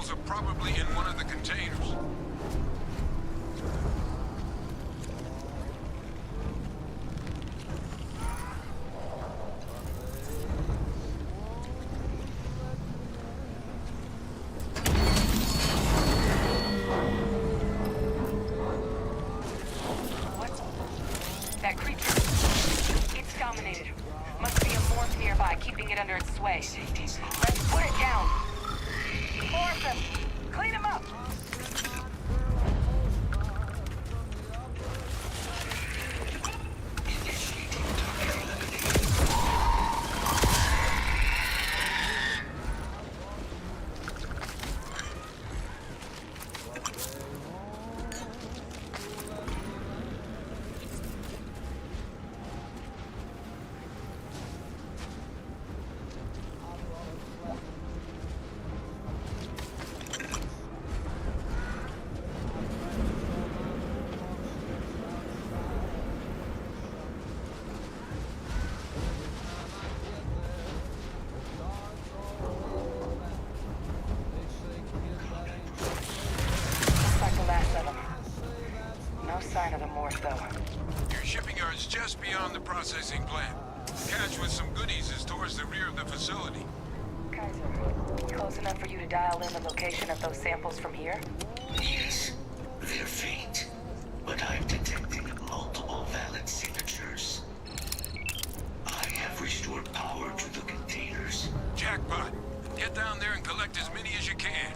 samples are probably in one of the containers. That creature. It's dominated. Must be a morph nearby, keeping it under its sway. Let's put it down. Force him! Clean him up! Sign of the morph, though. Your shipping yard's just beyond the processing plant. Cache with some goodies is towards the rear of the facility. Kaiser, close enough for you to dial in the location of those samples from here? Yes, they're faint, but I've detected multiple valid signatures. I have restored power to the containers. Jackpot. Get down there and collect as many as you can.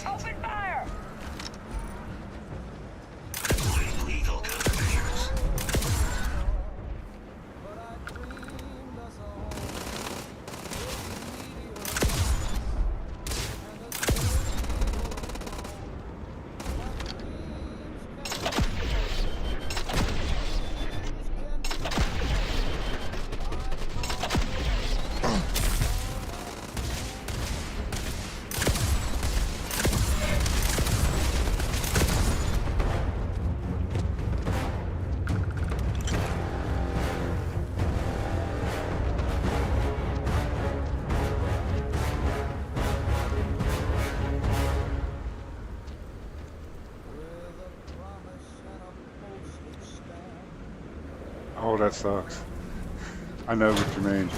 Open fire! Legal countermeasures. Oh, that sucks. I know what you mean.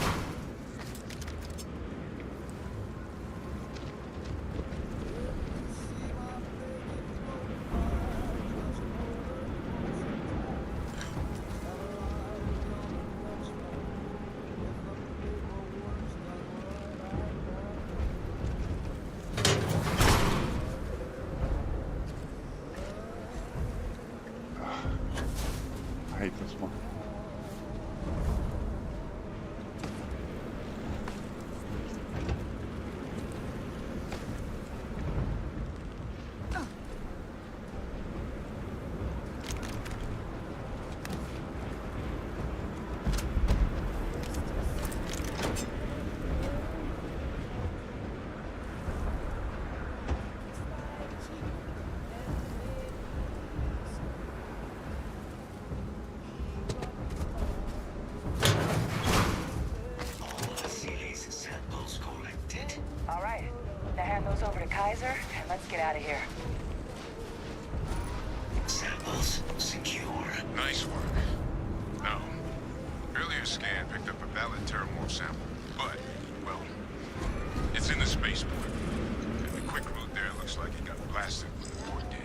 I hate this one. All right. Now hand those over to Kaiser, and let's get out of here. Samples secure. Nice work. No. Earlier scan picked up a valid terramorph sample, but, well, it's in the spaceport. And the quick route there looks like it got blasted when the port did.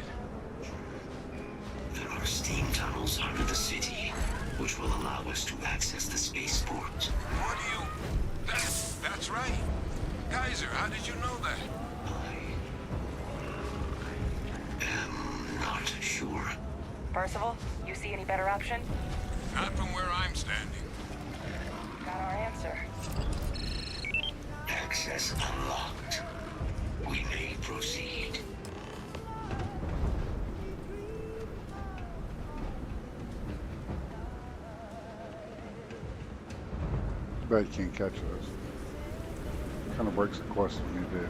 There are steam tunnels under the city, which will allow us to access the spaceport. What do you... That's right. Kaiser, how did you know that? I'm not sure. Percival, you see any better option? Not from where I'm standing. Got our answer. Access unlocked. We may proceed. bet you can't catch those. Kind of breaks the question you did.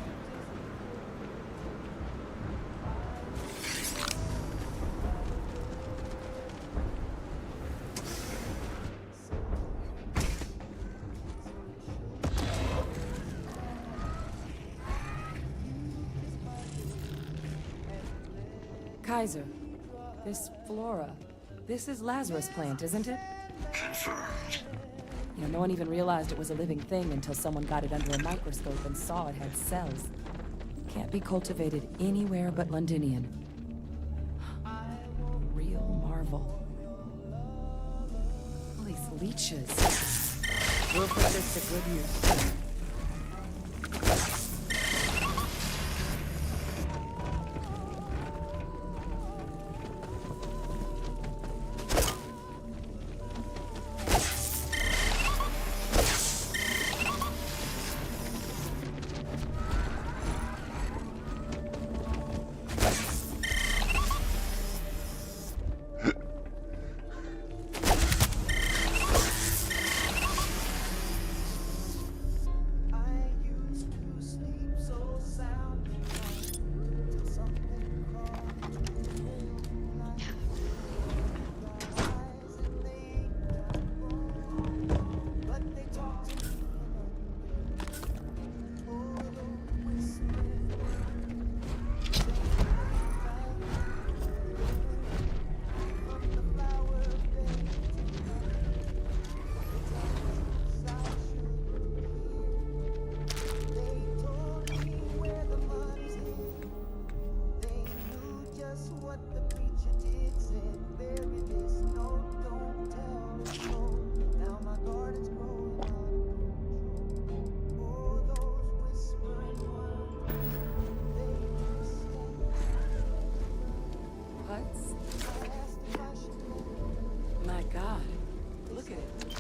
Kaiser, this flora, this is Lazarus plant, isn't it? Confirmed. You know, no one even realized it was a living thing until someone got it under a microscope and saw it had cells. Can't be cultivated anywhere but Londinian. Real marvel. All these leeches. We'll put this to good use. My God, look at it.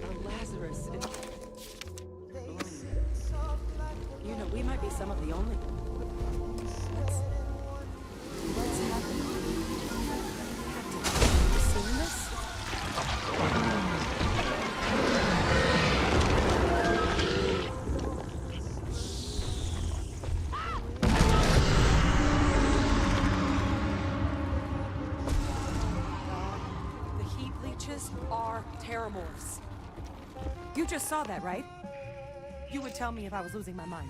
A Lazarus. You know, we might be some of the only. What's happening? Have you seen this? Are terramorphs. You just saw that, right? You would tell me if I was losing my mind.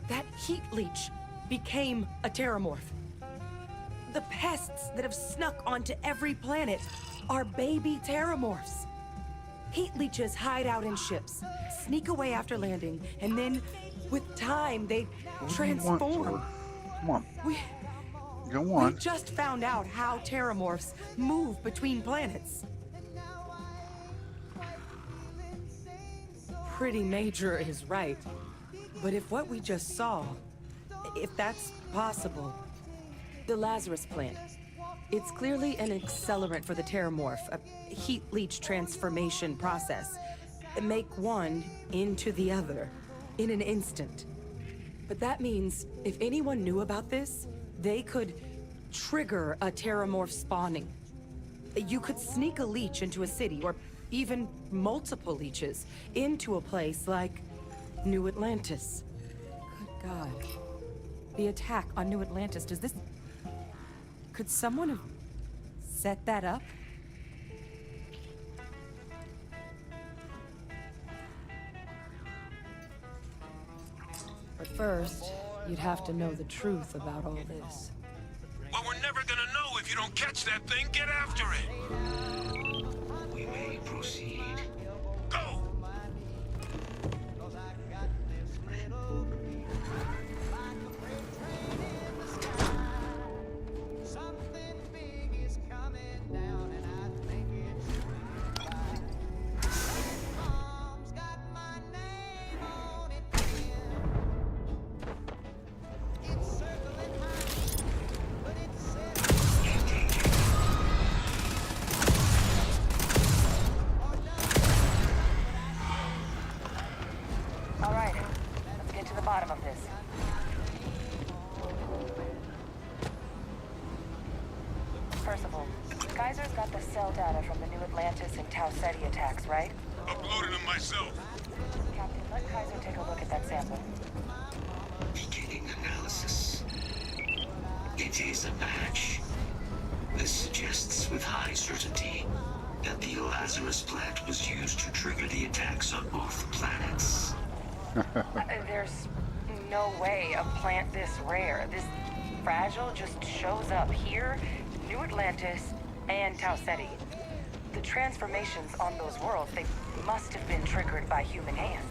That heat leech became a terramorph. The pests that have snuck onto every planet are baby terramorphs. Heat leeches hide out in ships, sneak away after landing, and then, with time, they transform. Come on. Go on. We just found out how terramorphs move between planets. Pretty major is right. But if what we just saw, if that's possible, the Lazarus plant, it's clearly an accelerant for the terramorph, a heat leech transformation process. Make one into the other in an instant. But that means if anyone knew about this, they could trigger a terramorph spawning. You could sneak a leech into a city, or even multiple leeches, into a place like New Atlantis. Good God. The attack on New Atlantis, does this... Could someone have set that up? But first, you'd have to know the truth about all this. Well, we're never gonna know if you don't catch that thing. Get after it. We may proceed. Go! First of all, Kaiser's got the cell data from the New Atlantis and Tau Ceti attacks, right? Uploaded them myself. Captain, let Kaiser take a look at that sample. Beginning analysis. It is a match. This suggests with high certainty that the Lazarus plant was used to trigger the attacks on both planets. There's no way a plant this rare, this fragile, just shows up here, New Atlantis, and Tau Ceti. The transformations on those worlds, they must have been triggered by human hands.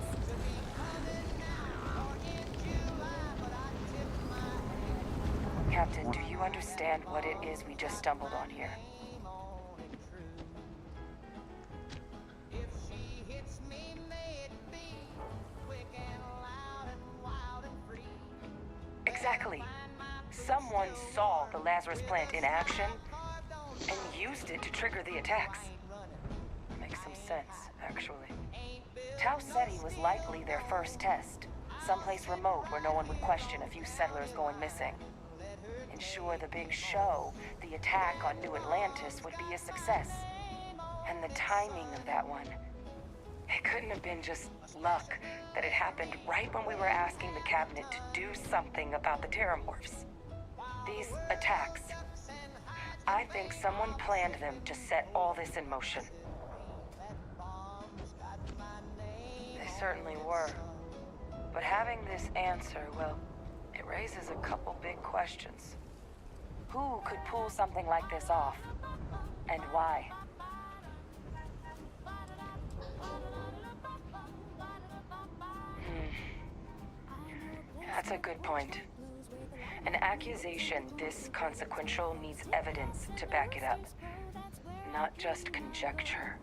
Captain, do you understand what it is we just stumbled on here? Exactly. Someone saw the Lazarus plant in action and used it to trigger the attacks. Makes some sense, actually. Tau Ceti was likely their first test. Someplace remote where no one would question a few settlers going missing. Ensure the big show, the attack on New Atlantis, would be a success. And the timing of that one, it couldn't have been just luck that it happened right when we were asking the cabinet to do something about the terramorphs. These attacks, I think someone planned them to set all this in motion. They certainly were. But having this answer, well, it raises a couple big questions. Who could pull something like this off? And why? That's a good point. An accusation this consequential needs evidence to back it up, not just conjecture.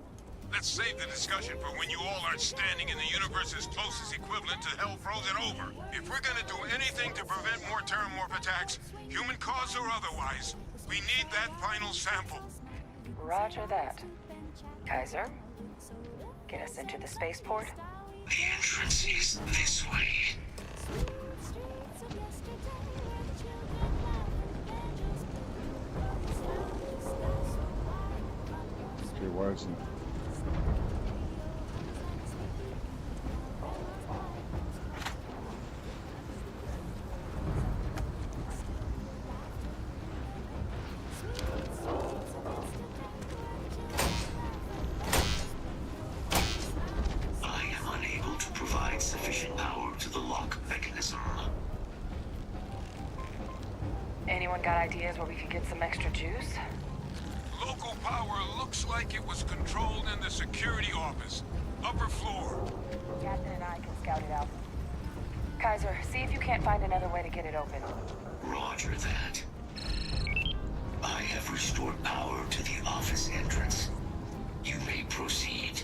Let's save the discussion for when you all are standing in the universe's closest equivalent to hell frozen over. If we're gonna do anything to prevent more terramorph attacks, human cause or otherwise, we need that final sample. Roger that. Kaiser, get us into the spaceport? The entrance is this way. Okay, why isn't it? I am unable to provide sufficient power to the lock mechanism. Anyone got ideas where we could get some extra juice? Local power looks like it was controlled in the security office. Upper floor. Captain and I can scout it out. Kaiser, see if you can't find another way to get it open. Roger that. I have restored power to the office entrance. You may proceed.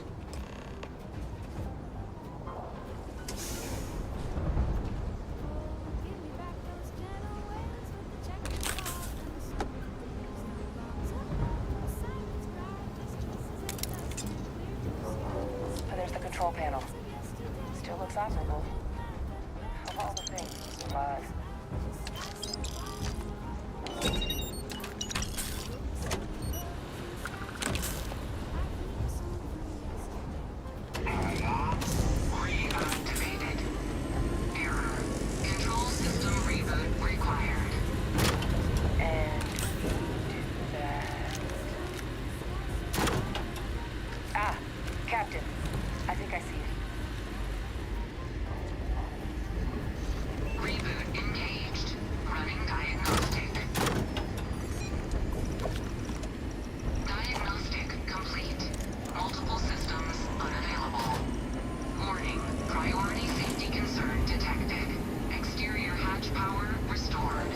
There's the control panel. Still looks operable. Of all the things to survive. Reactivated. Error. Control system reboot required. And do that. Ah, Captain. I think I see it. Reboot engaged. Running diagnostic. Diagnostic complete. Multiple systems unavailable. Warning. Priority safety concern detected. Exterior hatch power restored.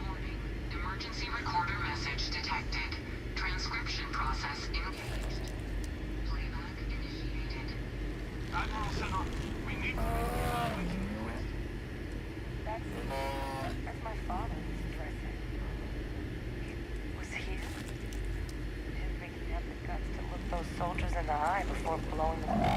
Warning. Emergency recorder message detected. Transcription process engaged. Playback initiated. Admiral Senna, we need to That's my father's dressing. Was here? Didn't think he had the guts to look those soldiers in the eye before blowing them up.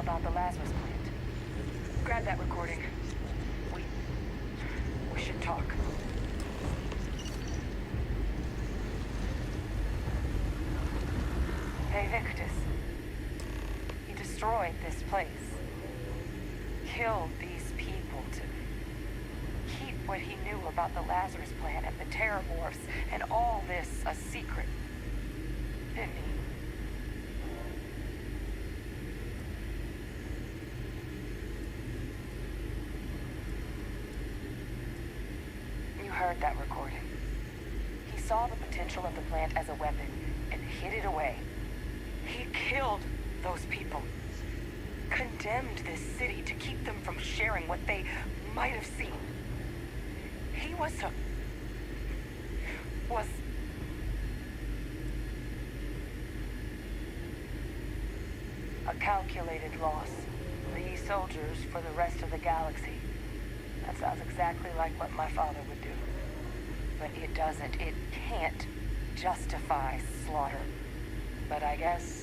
about the Lazarus plant. Grab that recording. We should talk. Hey, Victus. He destroyed this place. Killed these people to keep what he knew about the Lazarus plant and the Terramorphs and all this a secret. Didn't he? You heard that recording. He saw the potential of the plant as a weapon and hid it away. He killed those people. Condemned this city to keep them from sharing what they might have seen. He was a calculated loss. These soldiers for the rest of the galaxy. That sounds exactly like what my father would do. But it doesn't, it can't justify slaughter. But I guess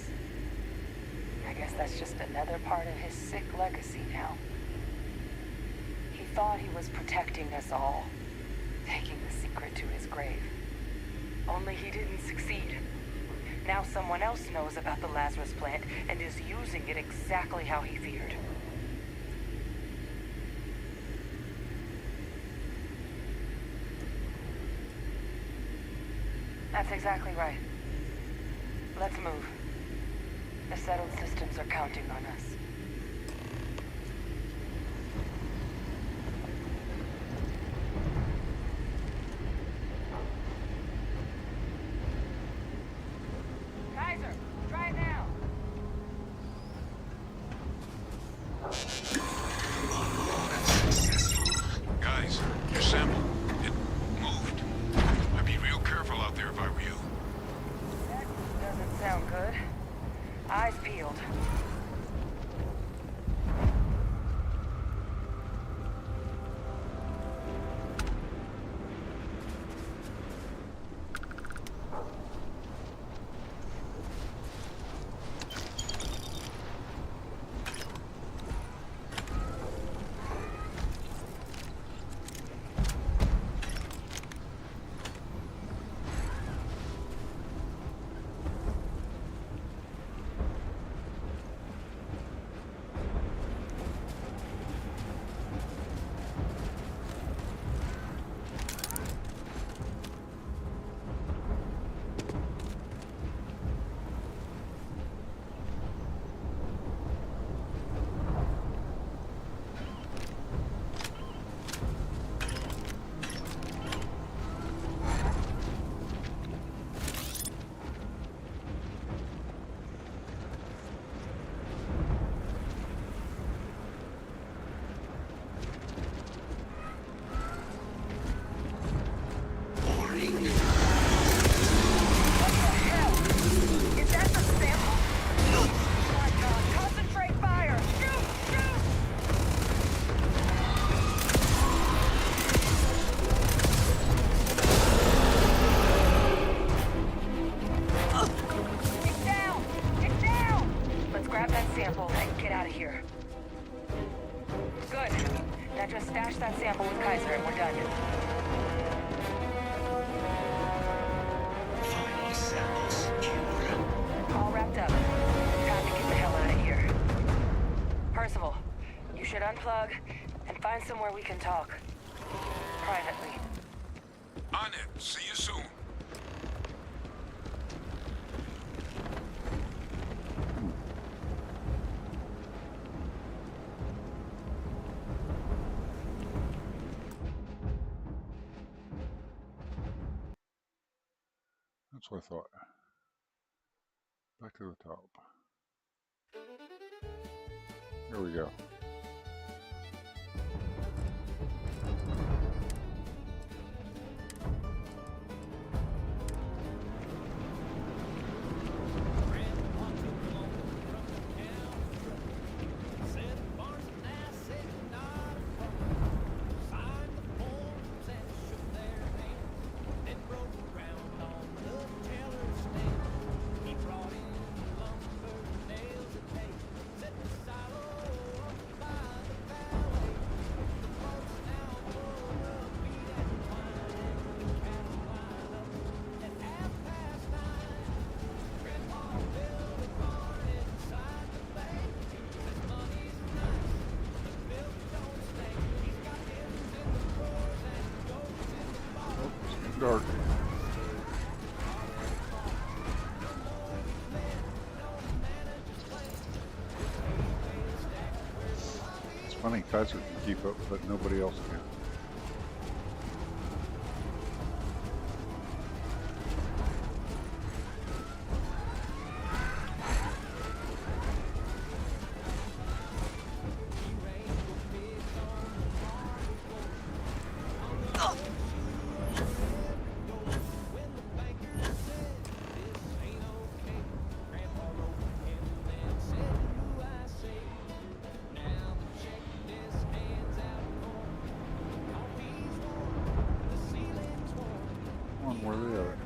that's just another part of his sick legacy now. He thought he was protecting us all, taking the secret to his grave. Only he didn't succeed. Now someone else knows about the Lazarus plant and is using it exactly how he feared. That's exactly right. Let's move. The settled systems are counting on us. Kaiser, try it now. Guys, your sample, it moved. I'd be real careful out there if I were you. That doesn't sound good. Eyes peeled. That sample with Kaiser and we're done. Final sample secured. All wrapped up. Time to get the hell out of here. Percival, you should unplug and find somewhere we can talk. Privately. On it. See you soon. That's what I thought. Back to the top. Here we go. Set the silo dark. It's funny, Kaiser can keep up, but nobody else can. Where they are.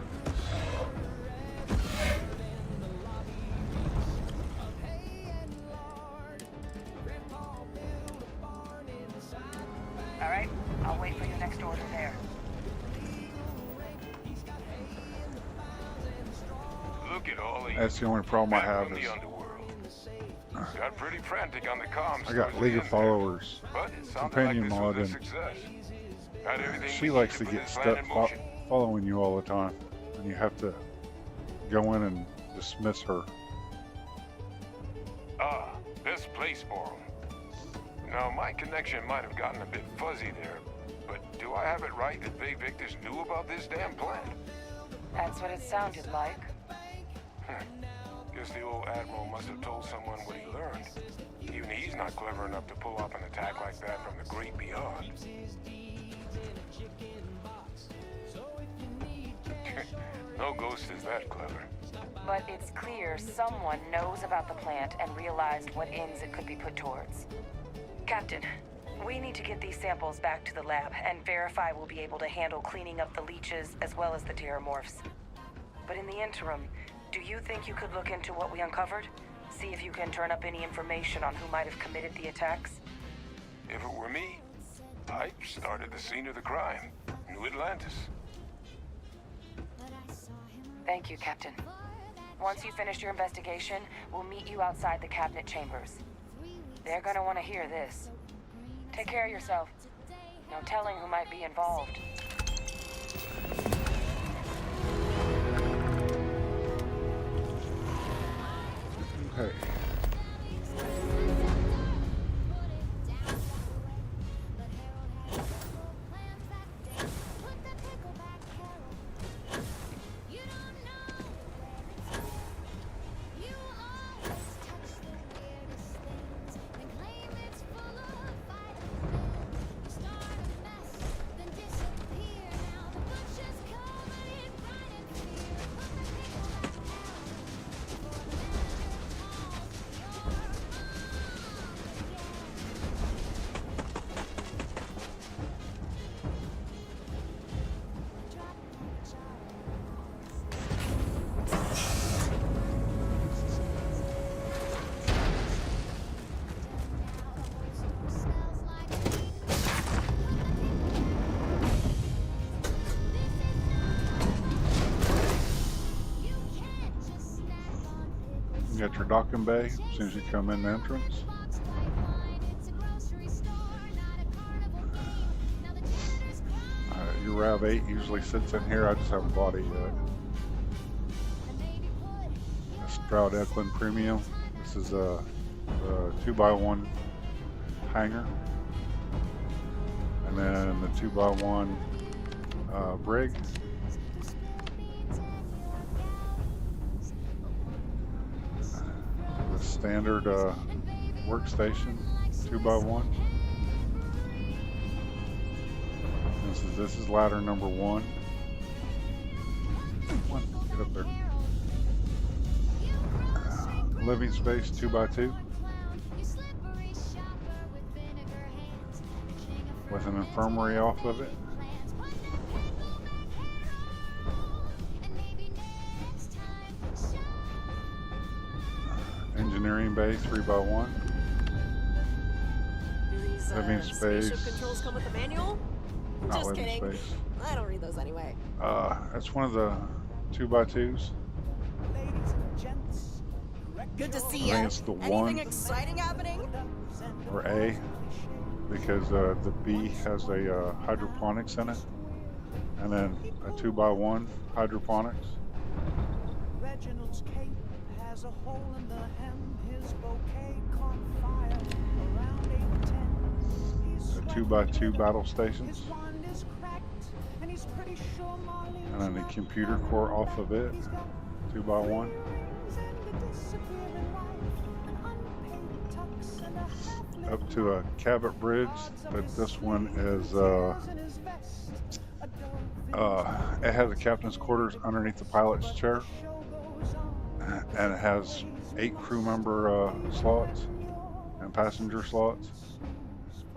All right, I'll wait for your next order there. Look at all these. That's the only problem I have is Got pretty frantic on the comms. I got League of Followers But it sounded companion like mod, this was a and success. Got everything she we likes to needed for get this plan stuck in motion. following you all the time, and you have to go in and dismiss her. Ah, best place for 'em. Now, my connection might have gotten a bit fuzzy there, but do I have it right that Bay Victus knew about this damn plan? That's what it sounded like. Guess the old Admiral must have told someone what he learned. Even he's not clever enough to pull off an attack like that from the great beyond. No ghost is that clever. But it's clear someone knows about the plant and realized what ends it could be put towards. Captain, we need to get these samples back to the lab and verify we'll be able to handle cleaning up the leeches as well as the terramorphs. But in the interim, do you think you could look into what we uncovered? See if you can turn up any information on who might have committed the attacks? If it were me, I'd start at the scene of the crime. New Atlantis. Thank you, Captain. Once you finish your investigation, we'll meet you outside the cabinet chambers. They're gonna want to hear this. Take care of yourself. No telling who might be involved. Okay. You got your docking bay as soon as you come in the entrance. Your RAV-8 usually sits in here. I just haven't bought it yet. A Stroud Eklund Premium. This is a 2x1 hanger. And then the 2x1 brig. The standard workstation 2x1. This is ladder number 1. Come on, get up there. Living space 2x2 with an infirmary off of it. Engineering bay 3x1. Do these living space. spaceship controls come with a manual? Not Just living kidding. space. I don't read those anyway. That's one of the 2x2s. Good to see I you. think it's the Anything 1 exciting happening? or A, because the B has a hydroponics in it. and then a 2x1 hydroponics. Reginald's cape has a hole in the hem. His bouquet caught fire around 8:10. He's A 2x2 battle stations, his wand is cracked, and he's pretty sure Marlene's and then the computer core off of it, 2x1. Up to a Cabot bridge, but this one is it has a captain's quarters underneath the pilot's chair, and it has 8 crew member slots and passenger slots,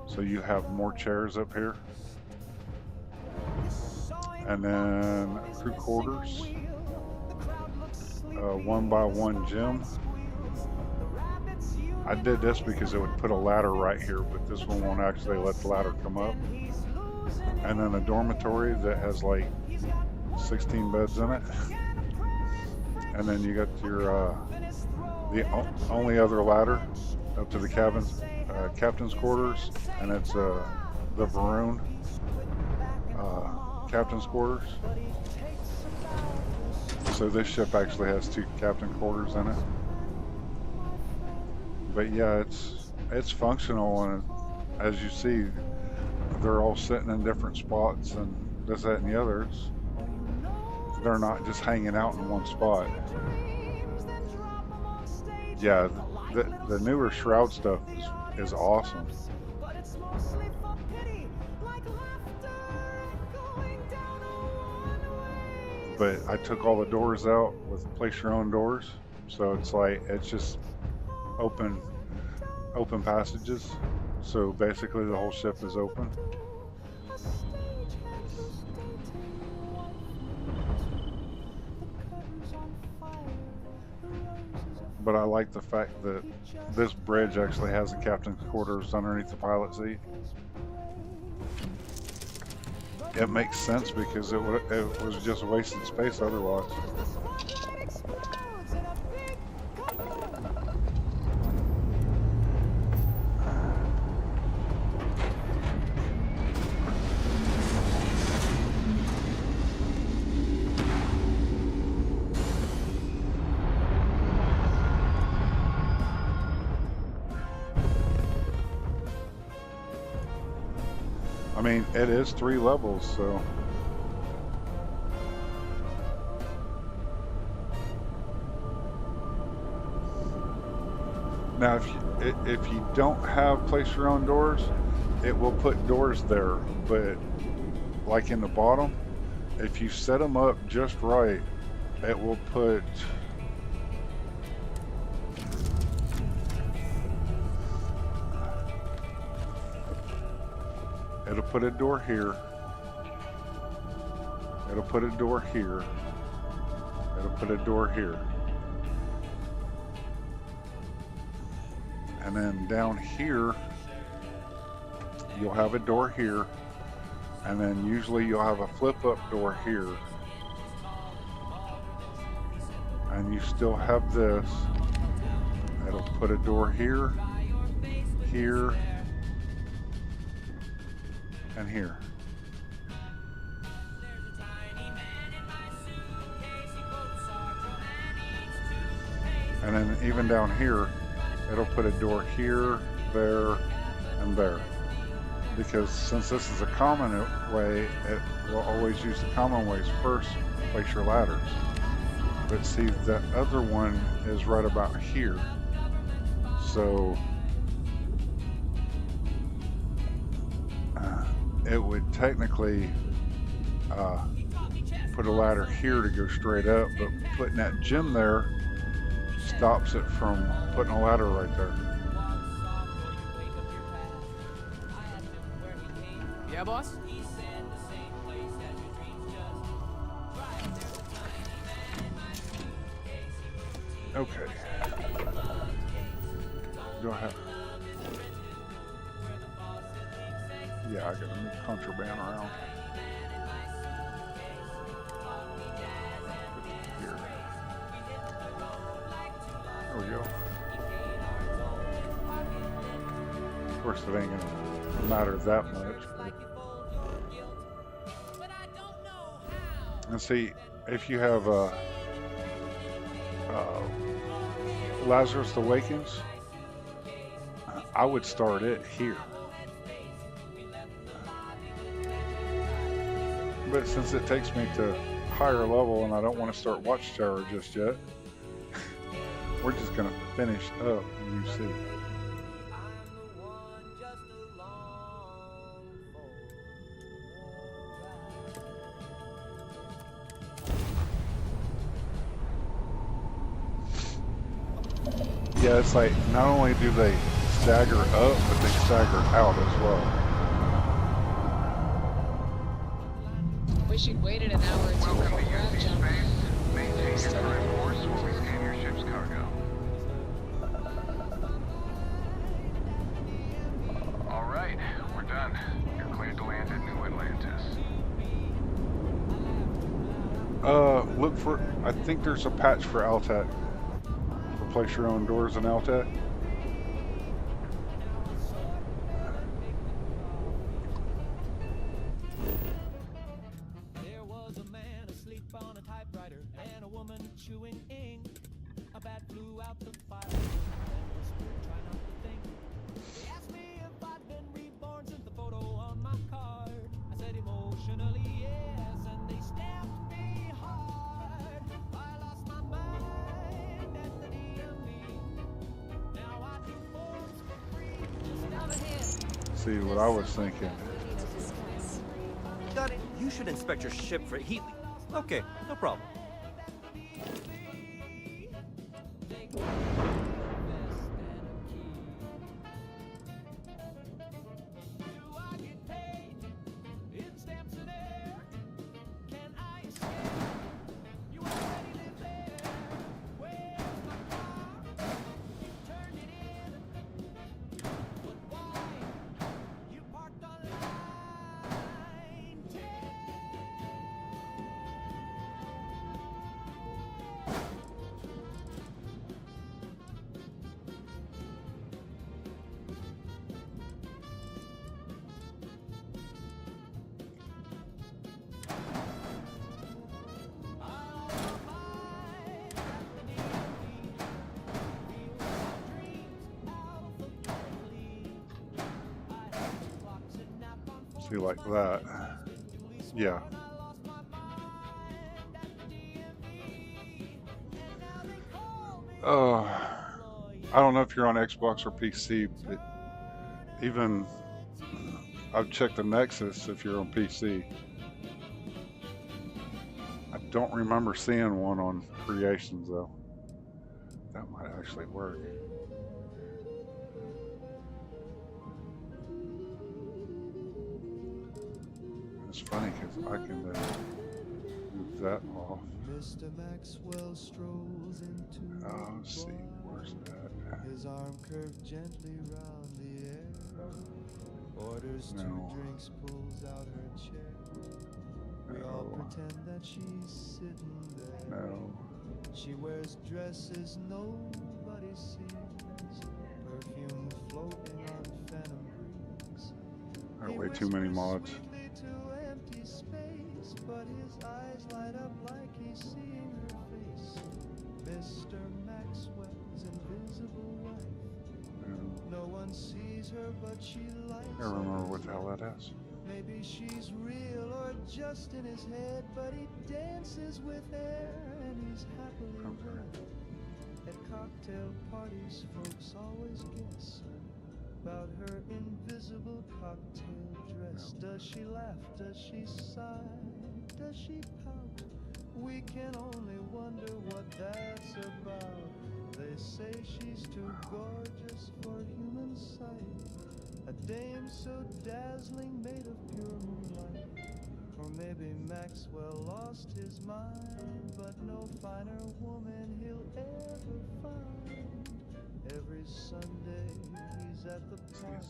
so you have more chairs up here. And then crew quarters, 1x1 gym. I did this because it would put a ladder right here, but this one won't actually let the ladder come up. And then a dormitory that has like 16 beds in it. And then you got your the only other ladder up to the captain's quarters, and it's the Varun captain's quarters. So this ship actually has 2 captain quarters in it. But yeah, it's functional, and as you see, they're all sitting in different spots and this, that, and the others. They're not just hanging out in one spot. Yeah, the newer Shroud stuff is awesome. But I took all the doors out with place your own doors, so it's like it's just open passages. So basically the whole ship is open. But I like the fact that this bridge actually has the captain's quarters underneath the pilot seat. It makes sense because it was just wasted space otherwise. I mean, it is 3 levels, so. Now, if you don't have place your own doors, it will put doors there, but like in the bottom, if you set them up just right, it will put a door here. It'll put a door here. It'll put a door here. And then down here, you'll have a door here. And then usually you'll have a flip-up door here. And you still have this. It'll put a door here, here, and here. And then even down here, it'll put a door here, there, and there. Because since this is a common way, it will always use the common ways first, place your ladders. But see, the other one is right about here. So it would technically put a ladder here to go straight up, but putting that gym there stops it from putting a ladder right there. Yeah, boss? Okay. Do I have... Yeah, I gotta move contraband around. Here. There we go. Of course, it ain't gonna matter that much. But... And see, if you have Lazarus Awakens, I would start it here. But since it takes me to higher level and I don't want to start Watchtower just yet, we're just going to finish up UC. Yeah, it's like not only do they stagger up, but they stagger out as well. Wish you'd waited an hour or two before ground jump. Maintain your current course while we scan your ship's cargo. All right, we're done. You're cleared to land at New Atlantis. Look for, I think there's a patch for Altec. Replace your own doors in Altec. There was a man asleep on a typewriter and a woman chewing ink. A bat flew out the fire and whispered, try not to think. They asked me if I'd been reborn since the photo on my card. I said emotionally yes, and they stamped me hard. I lost my mind at the DMV. Now I do forms for free. Just out ahead. See what I was thinking. Got it. You should inspect your ship for heat leak. Okay, no problem. See, like that. Yeah. I don't know if you're on Xbox or PC, but even I've checked the Nexus if you're on PC. I don't remember seeing one on Creations though. That might actually work. It's funny because I can move that off. Mr. Maxwell strolls into Oh, let's see, where's that? his arm curved gently round the air. Orders No. 2 drinks, pulls out her chair. We all No. pretend that she's sitting there. No. She wears dresses nobody sees. Perfume floating on phantom breeze. Alright, way too many mods. To empty space, but his eyes light up like he's seeing her face. Mr. Maxwell's invisible wife. No one sees her, but she lights I don't remember up what his the hell that life. is. Maybe she's real or just in his head, but he dances with air and he's happily wed. At cocktail parties, folks always guess about her invisible cocktail dress. Does she laugh? Does she sigh? Does she pout? We can only wonder what that's about. They say she's too gorgeous for human sight. A dame so dazzling, made of pure moonlight. Or maybe Maxwell lost his mind, but no finer woman he'll ever find. Every Sunday he's at the park,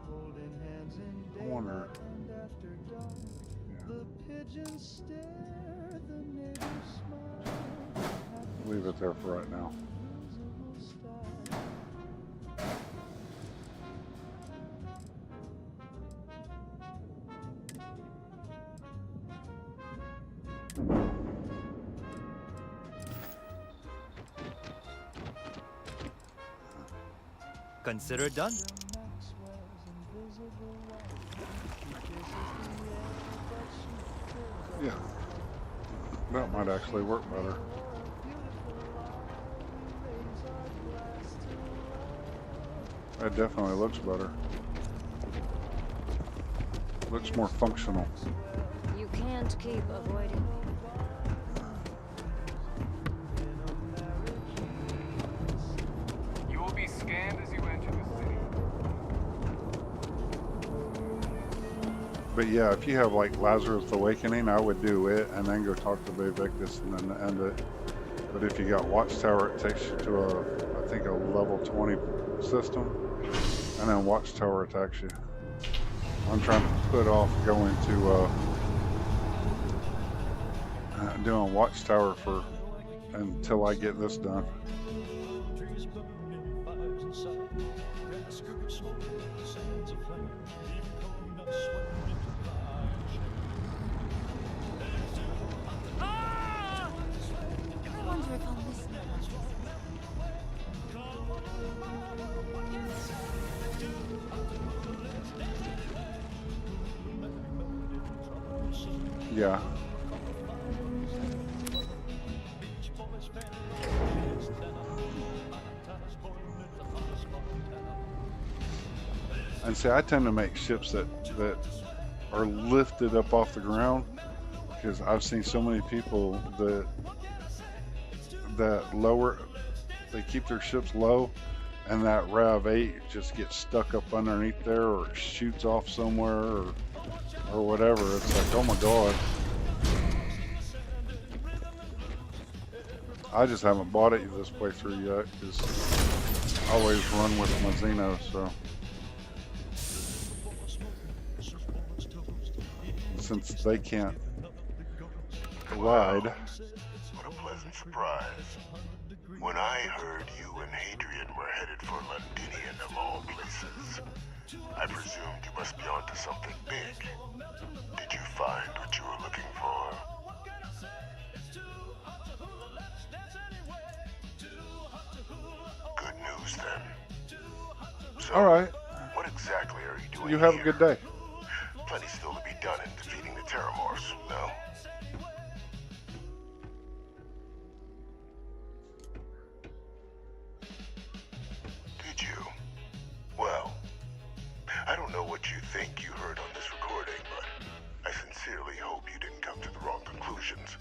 holding hands in daylight and after dark. The pigeons stare, the neighbors smile. Leave it there for right now. Consider it done. Yeah, that might actually work better. That definitely looks better. Looks more functional. You can't keep avoiding me. You will be scanned as you enter the city. But yeah, if you have like Lazarus Awakening, I would do it and then go talk to Vivictus and then end it. But if you got Watchtower, it takes you to I think a level 20 system, and then Watchtower attacks you. I'm trying to put off going to doing Watchtower until I get this done. I wonder if I'll miss you. Yeah. And see, I tend to make ships that are lifted up off the ground, because I've seen so many people that lower, they keep their ships low, and that RAV-8 just gets stuck up underneath there, or shoots off somewhere, or whatever. It's like, oh my god. I just haven't bought it this playthrough yet, because I always run with my Xeno, so. Since they can't ride. What a pleasant surprise. When I heard you and Hadrian were headed for Londinian of all places, I presumed you must be onto something big. Did you find what you were looking for? Good news then. So, alright. What exactly are you doing You have here? a good day. Plenty still to be done in defeating the Terramorphs, no? Did you? Well, I don't know what you think you heard on this recording, but I sincerely hope you didn't come to the wrong conclusions.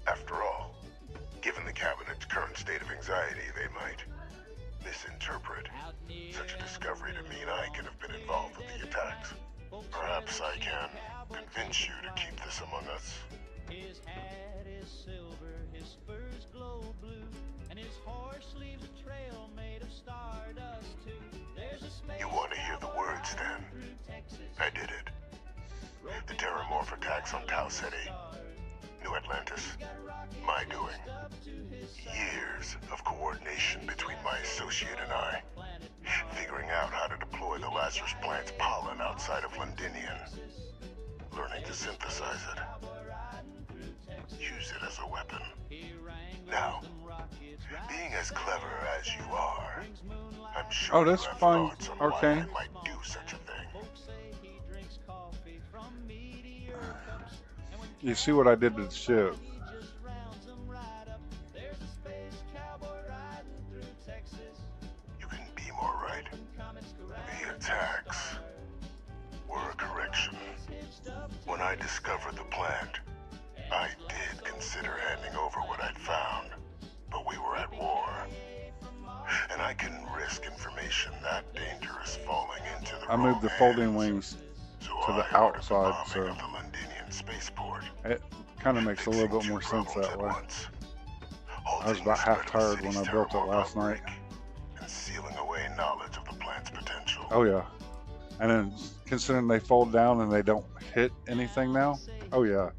After all, given the Cabinet's current state of anxiety, they might misinterpret such a discovery to mean I could have been involved with the attacks. Perhaps I can convince you to keep this among us. His hat is silver, his spurs glow blue, and his horse leaves a trail made of stardust too. There's a space. You want to hear the words then? I did it. The Terramorph attacks on Tau City, New Atlantis, my doing. Years of coordination between my associate and I, figuring out how to deploy the Lazarus plant's pollen outside of Londinian, learning to synthesize it, use it as a weapon. Now, being as clever as you are, I'm sure Oh, that's you have fine, thoughts on Arcane. why I might do such a thing. You see what I did to the ship. You can be more right. The attacks were a correction. When I discovered the plant, I did consider handing over what I'd found, but we were at war. And I couldn't risk information that dangerous falling into the I moved the folding wings to the outside, so the Londinian spaceport. it kind of makes a little bit more sense that way. I was about half tired when I built it last night. And sealing away knowledge of the plant's potential. Oh yeah. And then considering they fold down and they don't hit anything now, oh yeah.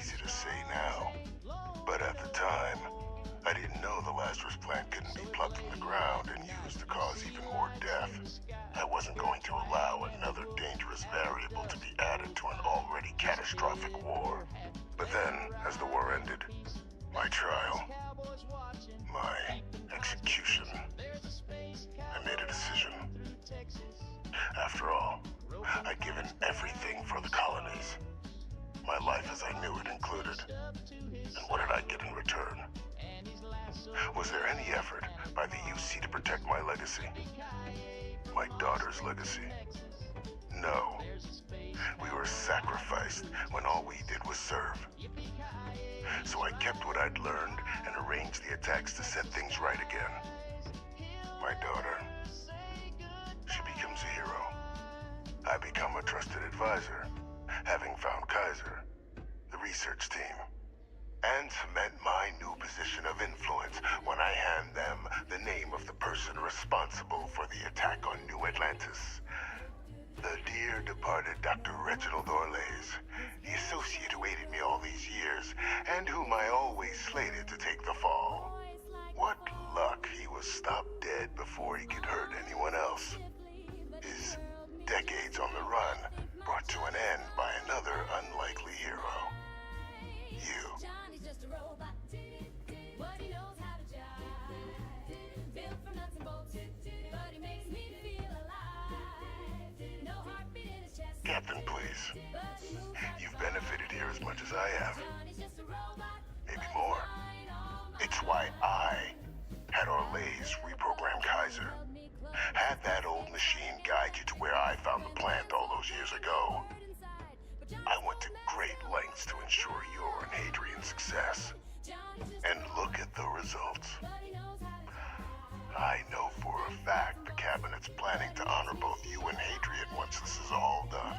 Easy to say now, but at the time, I didn't know the Lazarus plant couldn't be plucked from the ground and used to cause even more death, I wasn't going to allow another dangerous variable to be added to an already catastrophic war. But then, as the war ended, my trial, my execution, I made a decision. After all, I'd given everything for the colonies. My life as I knew it included. And what did I get in return? Was there any effort by the UC to protect my legacy? My daughter's legacy? No. We were sacrificed when all we did was serve. So I kept what I'd learned and arranged the attacks to set things right again. My daughter, she becomes a hero. I become a trusted advisor, having found Kaiser, the research team, and cement my new position of influence when I hand them the name of the person responsible for the attack on New Atlantis. The dear departed Dr. Reginald Orlays, the associate who aided me all these years, and whom I always slated to take the fall. What luck he was stopped dead before he could hurt anyone else. His decades on the run brought to an end by another unlikely hero. You. Captain, please. You've benefited here as much as I have. Maybe more. It's why I had Orlays reprogram Kaiser. Had that old machine guide you to where I found the plant all those years ago. I went to great lengths to ensure your and Hadrian's success. And look at the results. I know for a fact the Cabinet's planning to honor both you and Hadrian once this is all done.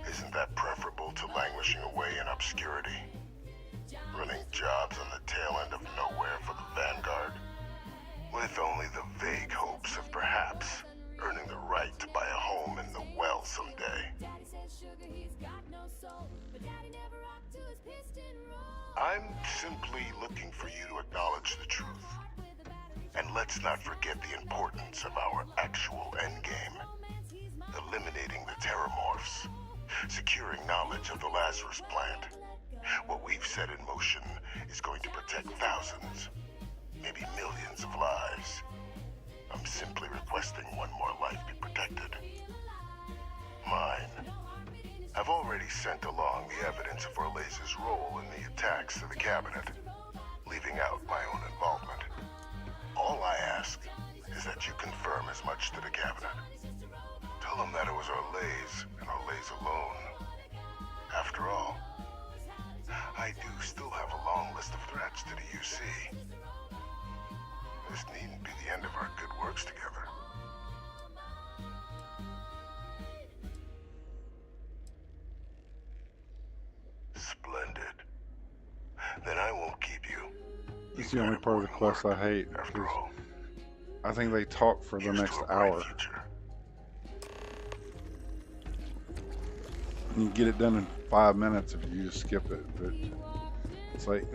Isn't that preferable to languishing away in obscurity? Running jobs on the tail end of nowhere for the Vanguard? With only the vague hopes of perhaps earning the right to buy a home in the well someday. I'm simply looking for you to acknowledge the truth. And let's not forget the importance of our actual endgame. Eliminating the terramorphs. Securing knowledge of the Lazarus plant. What we've set in motion is going to protect thousands, maybe millions of lives. I'm simply requesting one more life be protected. Mine. I've already sent along the evidence of Orlays' role in the attacks to the Cabinet, leaving out my own involvement. All I ask is that you confirm as much to the Cabinet. Tell them that it was Orlays and Orlays alone. After all, I do still have a long list of threats to the UC. This needn't be the end of our good works together. Splendid. Then I won't keep you. It's the only part of the quest I hate. I think they talk for the next hour. You can get it done in 5 minutes if you just skip it, but it's like,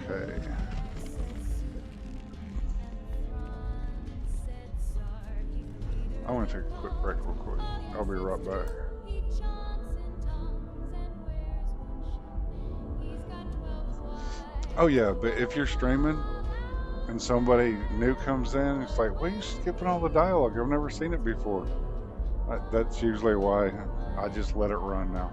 okay. I want to take a quick break real quick. I'll be right back. Oh yeah, but if you're streaming and somebody new comes in, it's like, why are you skipping all the dialogue? I've never seen it before. That's usually why I just let it run now.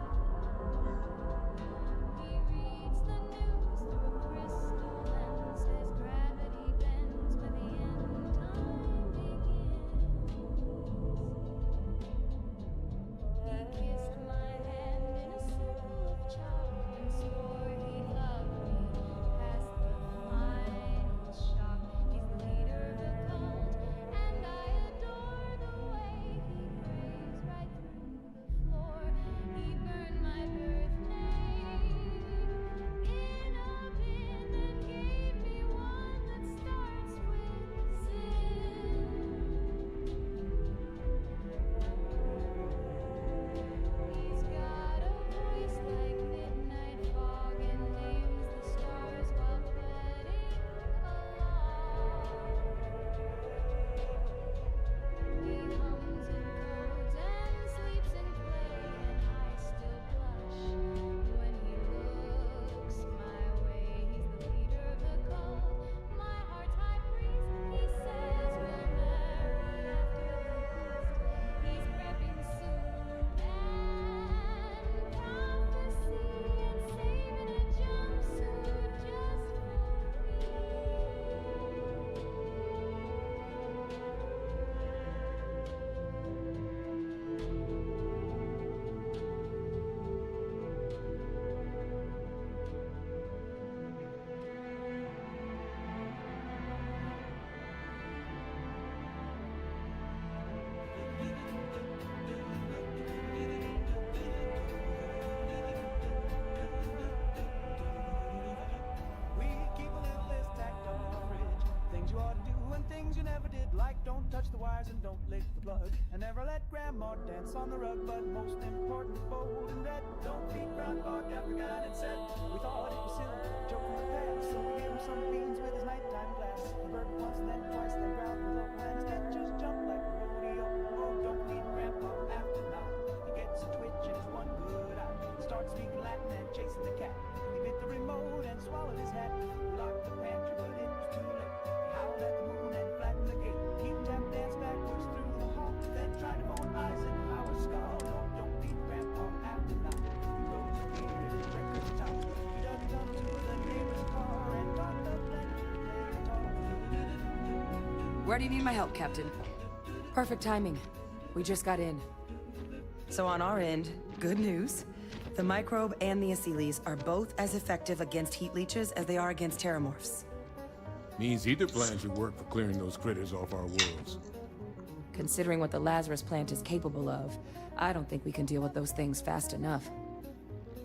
ought to do, and things you never did, like don't touch the wires and don't lick the plug, and never let grandma dance on the rug. But most important, bold and red, don't beat Groundhog after God had said. We thought it was silly, joking with past, so we gave him some beans with his nighttime glass. He burped once, then twice, then growled with no plans, then just jumped like a rodeo. Oh, don't beat Grandpa after now. He gets a twitch in his one good eye, starts speaking Latin and chasing the cat. He bit the remote and swallowed his hat. We locked the pantry, but it was too late. He howled at the moon and flattened the gate. He tap danced backwards through the hall, then tried to phone Eisenhower's skull. No, don't beat Grandpa after now. He rose a beer in his breakfast time. He ducked up to the neighbor's car and talked up plenty to play guitar. Where do you need my help, Captain? Perfect timing. We just got in. So on our end, good news. The microbe and the Asylees are both as effective against heat leeches as they are against terramorphs. Means either plan should work for clearing those critters off our worlds. Considering what the Lazarus plant is capable of, I don't think we can deal with those things fast enough.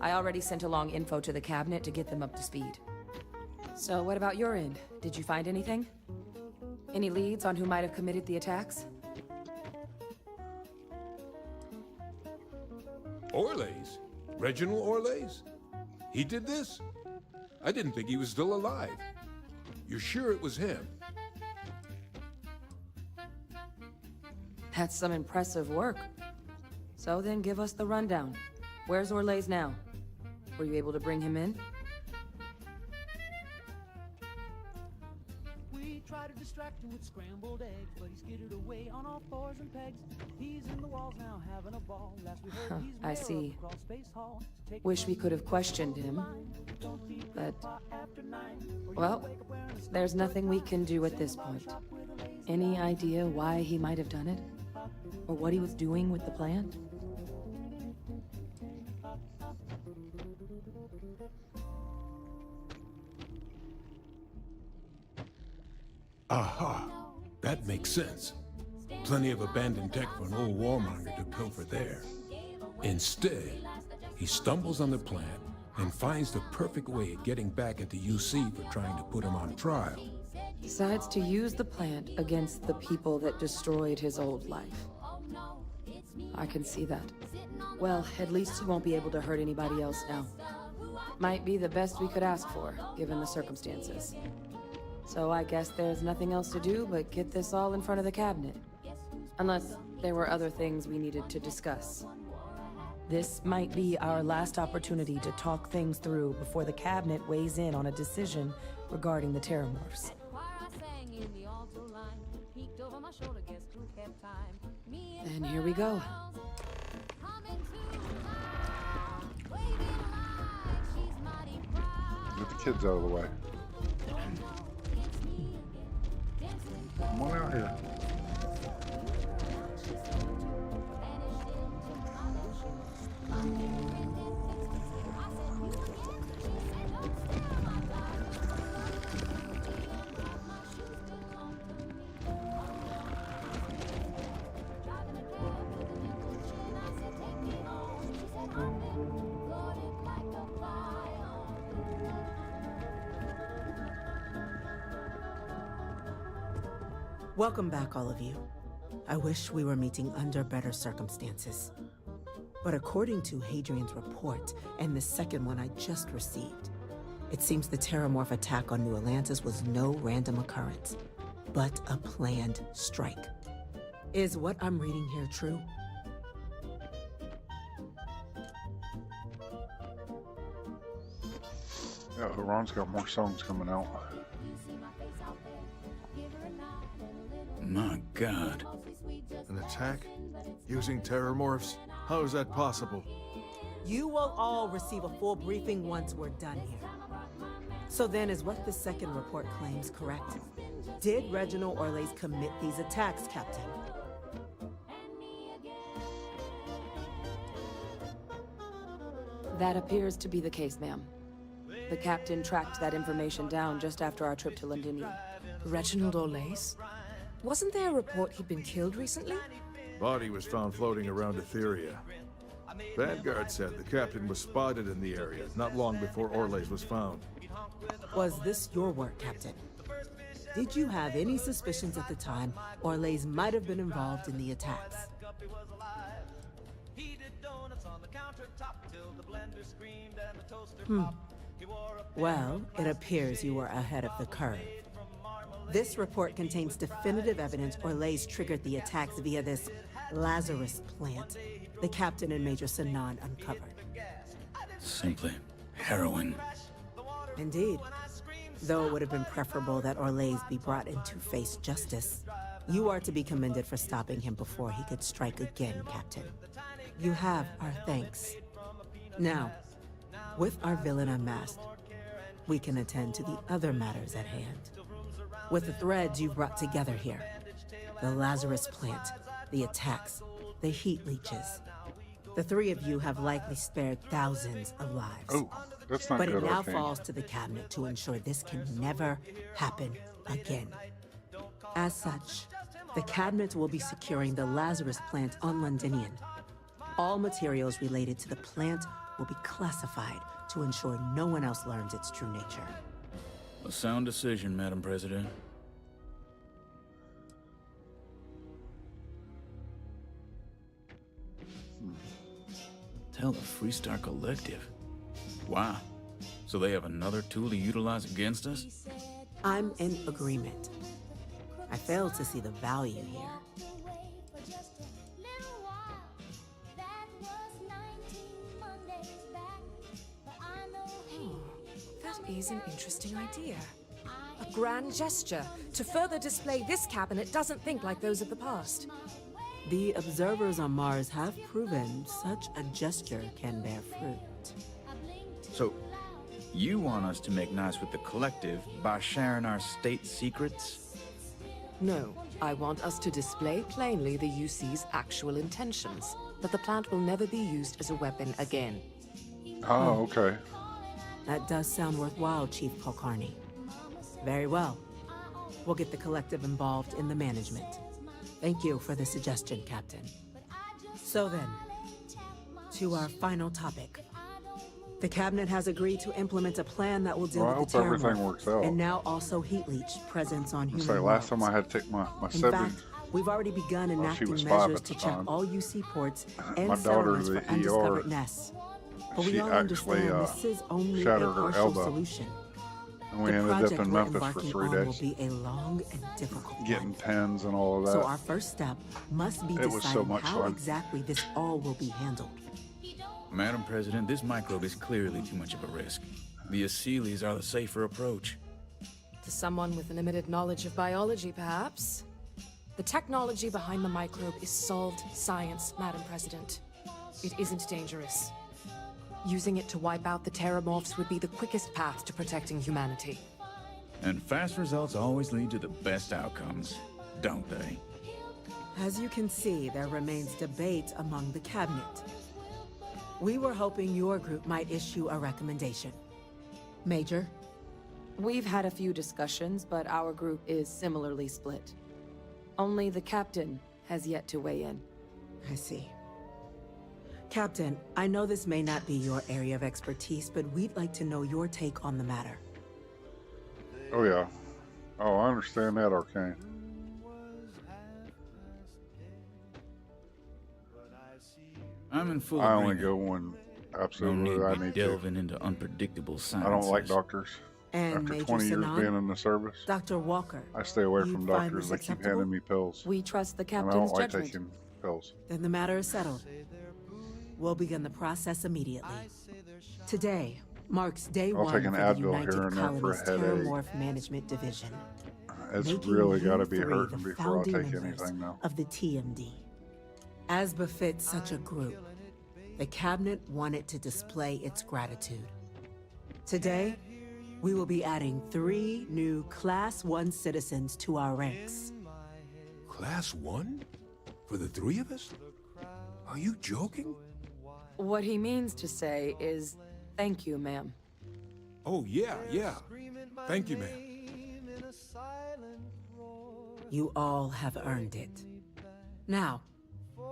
I already sent along info to the cabinet to get them up to speed. So what about your end? Did you find anything? Any leads on who might have committed the attacks? Orlays? Reginald Orlays? He did this? I didn't think he was still alive. You're sure it was him? That's some impressive work. So then give us the rundown. Where's Orlays now? Were you able to bring him in? We try to distract him with scrambled eggs, but he skidded away on all fours and pegs. He's in the walls now having a ball. Last we heard he's I mayor see. of Crawl Space Hall. Wish we could have questioned him, but... Well, there's nothing we can do at this point. Any idea why he might have done it? Or what he was doing with the plant? Aha! That makes sense. Plenty of abandoned tech for an old warmonger to pilfer there. Instead, he stumbles on the plant and finds the perfect way of getting back at the UC for trying to put him on trial. Decides to use the plant against the people that destroyed his old life. I can see that. Well, at least he won't be able to hurt anybody else now. Might be the best we could ask for, given the circumstances. So I guess there's nothing else to do but get this all in front of the cabinet. Unless there were other things we needed to discuss. This might be our last opportunity to talk things through before the cabinet weighs in on a decision regarding the terramorphs. And here we go. Get the kids out of the way. Come on out here. Welcome back, all of you. I wish we were meeting under better circumstances. But according to Hadrian's report, and the second one I just received, it seems the Terramorph attack on New Atlantis was no random occurrence, but a planned strike. Is what I'm reading here true? Yeah, Huron's got more songs coming out. My God. An attack? Using terramorphs? How is that possible? You will all receive a full briefing once we're done here. So then, is what the second report claims correct? Did Reginald Orlays commit these attacks, Captain? That appears to be the case, ma'am. The captain tracked that information down just after our trip to Londinium. Reginald Orlays? Wasn't there a report he'd been killed recently? Body was found floating around Etheria. Vanguard said the captain was spotted in the area not long before Orlays was found. Was this your work, Captain? did you have any suspicions at the time Orlays might have been involved in the attacks? Well, it appears you were ahead of the curve. This report contains definitive evidence Orlays triggered the attacks via this Lazarus plant the captain and Major Sanan uncovered. Simply heroin. Indeed. Though it would have been preferable that Orlays be brought in to face justice, you are to be commended for stopping him before he could strike again, Captain. You have our thanks. Now, with our villain unmasked, we can attend to the other matters at hand. With the threads you've brought together here, the Lazarus plant, the attacks, the heat leeches, the three of you have likely spared thousands of lives. Oh, that's not but good, it now Arcane. falls to the cabinet to ensure this can never happen again. As such, the cabinet will be securing the Lazarus plant on Londinian. All materials related to the plant will be classified to ensure no one else learns its true nature. A sound decision, Madam President. Tell the Freestar Collective. Wow. So they have another tool to utilize against us? I'm in agreement. I fail to see the value here. That is an interesting idea. A grand gesture to further display this cabinet doesn't think like those of the past. The observers on Mars have proven such a gesture can bear fruit. So, you want us to make nice with the Collective by sharing our state secrets? No, I want us to display plainly the UC's actual intentions, that the plant will never be used as a weapon again. Oh, okay. That does sound worthwhile, Chief Kulkarni. Very well. We'll get the Collective involved in the management. Thank you for the suggestion, Captain. So then, to our final topic. The cabinet has agreed to implement a plan that will deal Well, I with the hope everything Terramorph, works out. and now also heat leech presence on human Say, last time worlds. I had to take my In sibling. fact, we've already begun Well, she enacting was 5 measures at to the check time. all UC ports and My daughter, settlements the for undiscovered ER, nests. But she we all actually, understand this is only a shattered her partial elbow. solution. And we The ended up project in we're Memphis for embarking 3 on will days. be a long and difficult Getting pens and all of that. So our first step must be It was so deciding much how fun. exactly this all will be handled. Madam President, this microbe is clearly too much of a risk. The Aseles are the safer approach. To someone with limited knowledge of biology, perhaps? The technology behind the microbe is solved science, Madam President. It isn't dangerous. Using it to wipe out the Terramorphs would be the quickest path to protecting humanity. And fast results always lead to the best outcomes, don't they? As you can see, there remains debate among the cabinet. We were hoping your group might issue a recommendation. Major? We've had a few discussions, but our group is similarly split. Only the captain has yet to weigh in. I see. Captain, I know this may not be your area of expertise, but we'd like to know your take on the matter. Oh, yeah. Oh, I understand that, Arcane. I'm in full I only agreement. go when No absolutely need I to be need delving into unpredictable to. sciences. I don't like doctors. And After Major 20 years Sanan? being in the service, Dr. Walker, I stay away you'd from find doctors. this They keep acceptable? handing me pills. We trust the And I don't captain's like judgment. taking pills. Then the matter is settled. We'll begin the process immediately. Today marks day I'll one take for an the Advil United here and there for a Colonies headache. Terramorph Management Division. It's making really you got to be three hurting the before I founding take members anything now. of the TMD. As befits such a group, the cabinet wanted to display its gratitude. Today, we will be adding 3 new Class 1 citizens to our ranks. Class 1? For the 3 of us? Are you joking? What he means to say is, thank you, ma'am. Oh, yeah. Thank you, ma'am. You all have earned it. Now,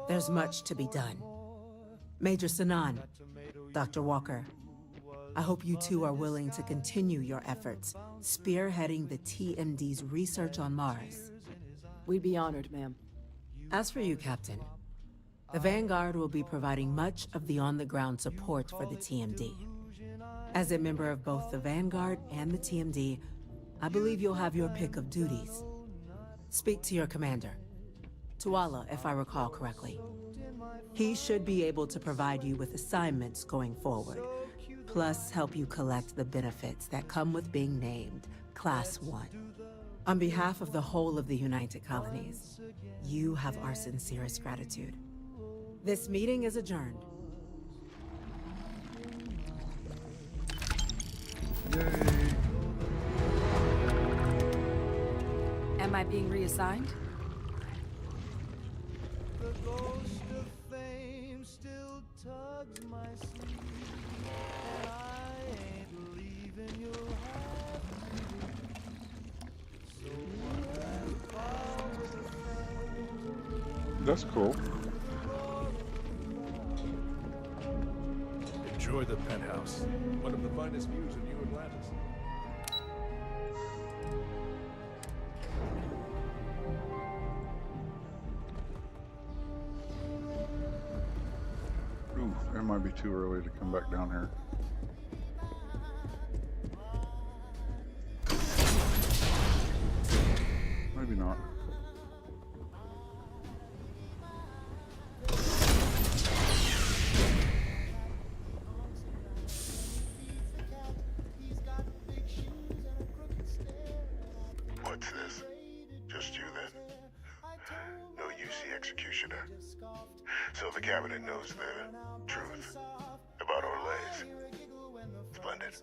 there's much to be done. Major Sanan, Dr. Walker, I hope you two are willing to continue your efforts, spearheading the TMD's research on Mars. We'd be honored, ma'am. As for you, Captain, the Vanguard will be providing much of the on-the-ground support for the TMD. As a member of both the Vanguard and the TMD, I believe you'll have your pick of duties. Speak to your commander, Tuala, if I recall correctly. He should be able to provide you with assignments going forward, plus help you collect the benefits that come with being named Class 1. On behalf of the whole of the United Colonies, you have our sincerest gratitude. This meeting is adjourned. Yay. Am I being reassigned? The ghost of fame still tugs my sleeve, and I ain't leaving, you'll have to. So what I with the That's cool. Enjoy the penthouse. One of the finest views in New Atlantis. Ooh, it might be too early to come back down here. Maybe not. What's this? Just you then? No UC executioner. So the cabinet knows the truth about Orlays. Splendid.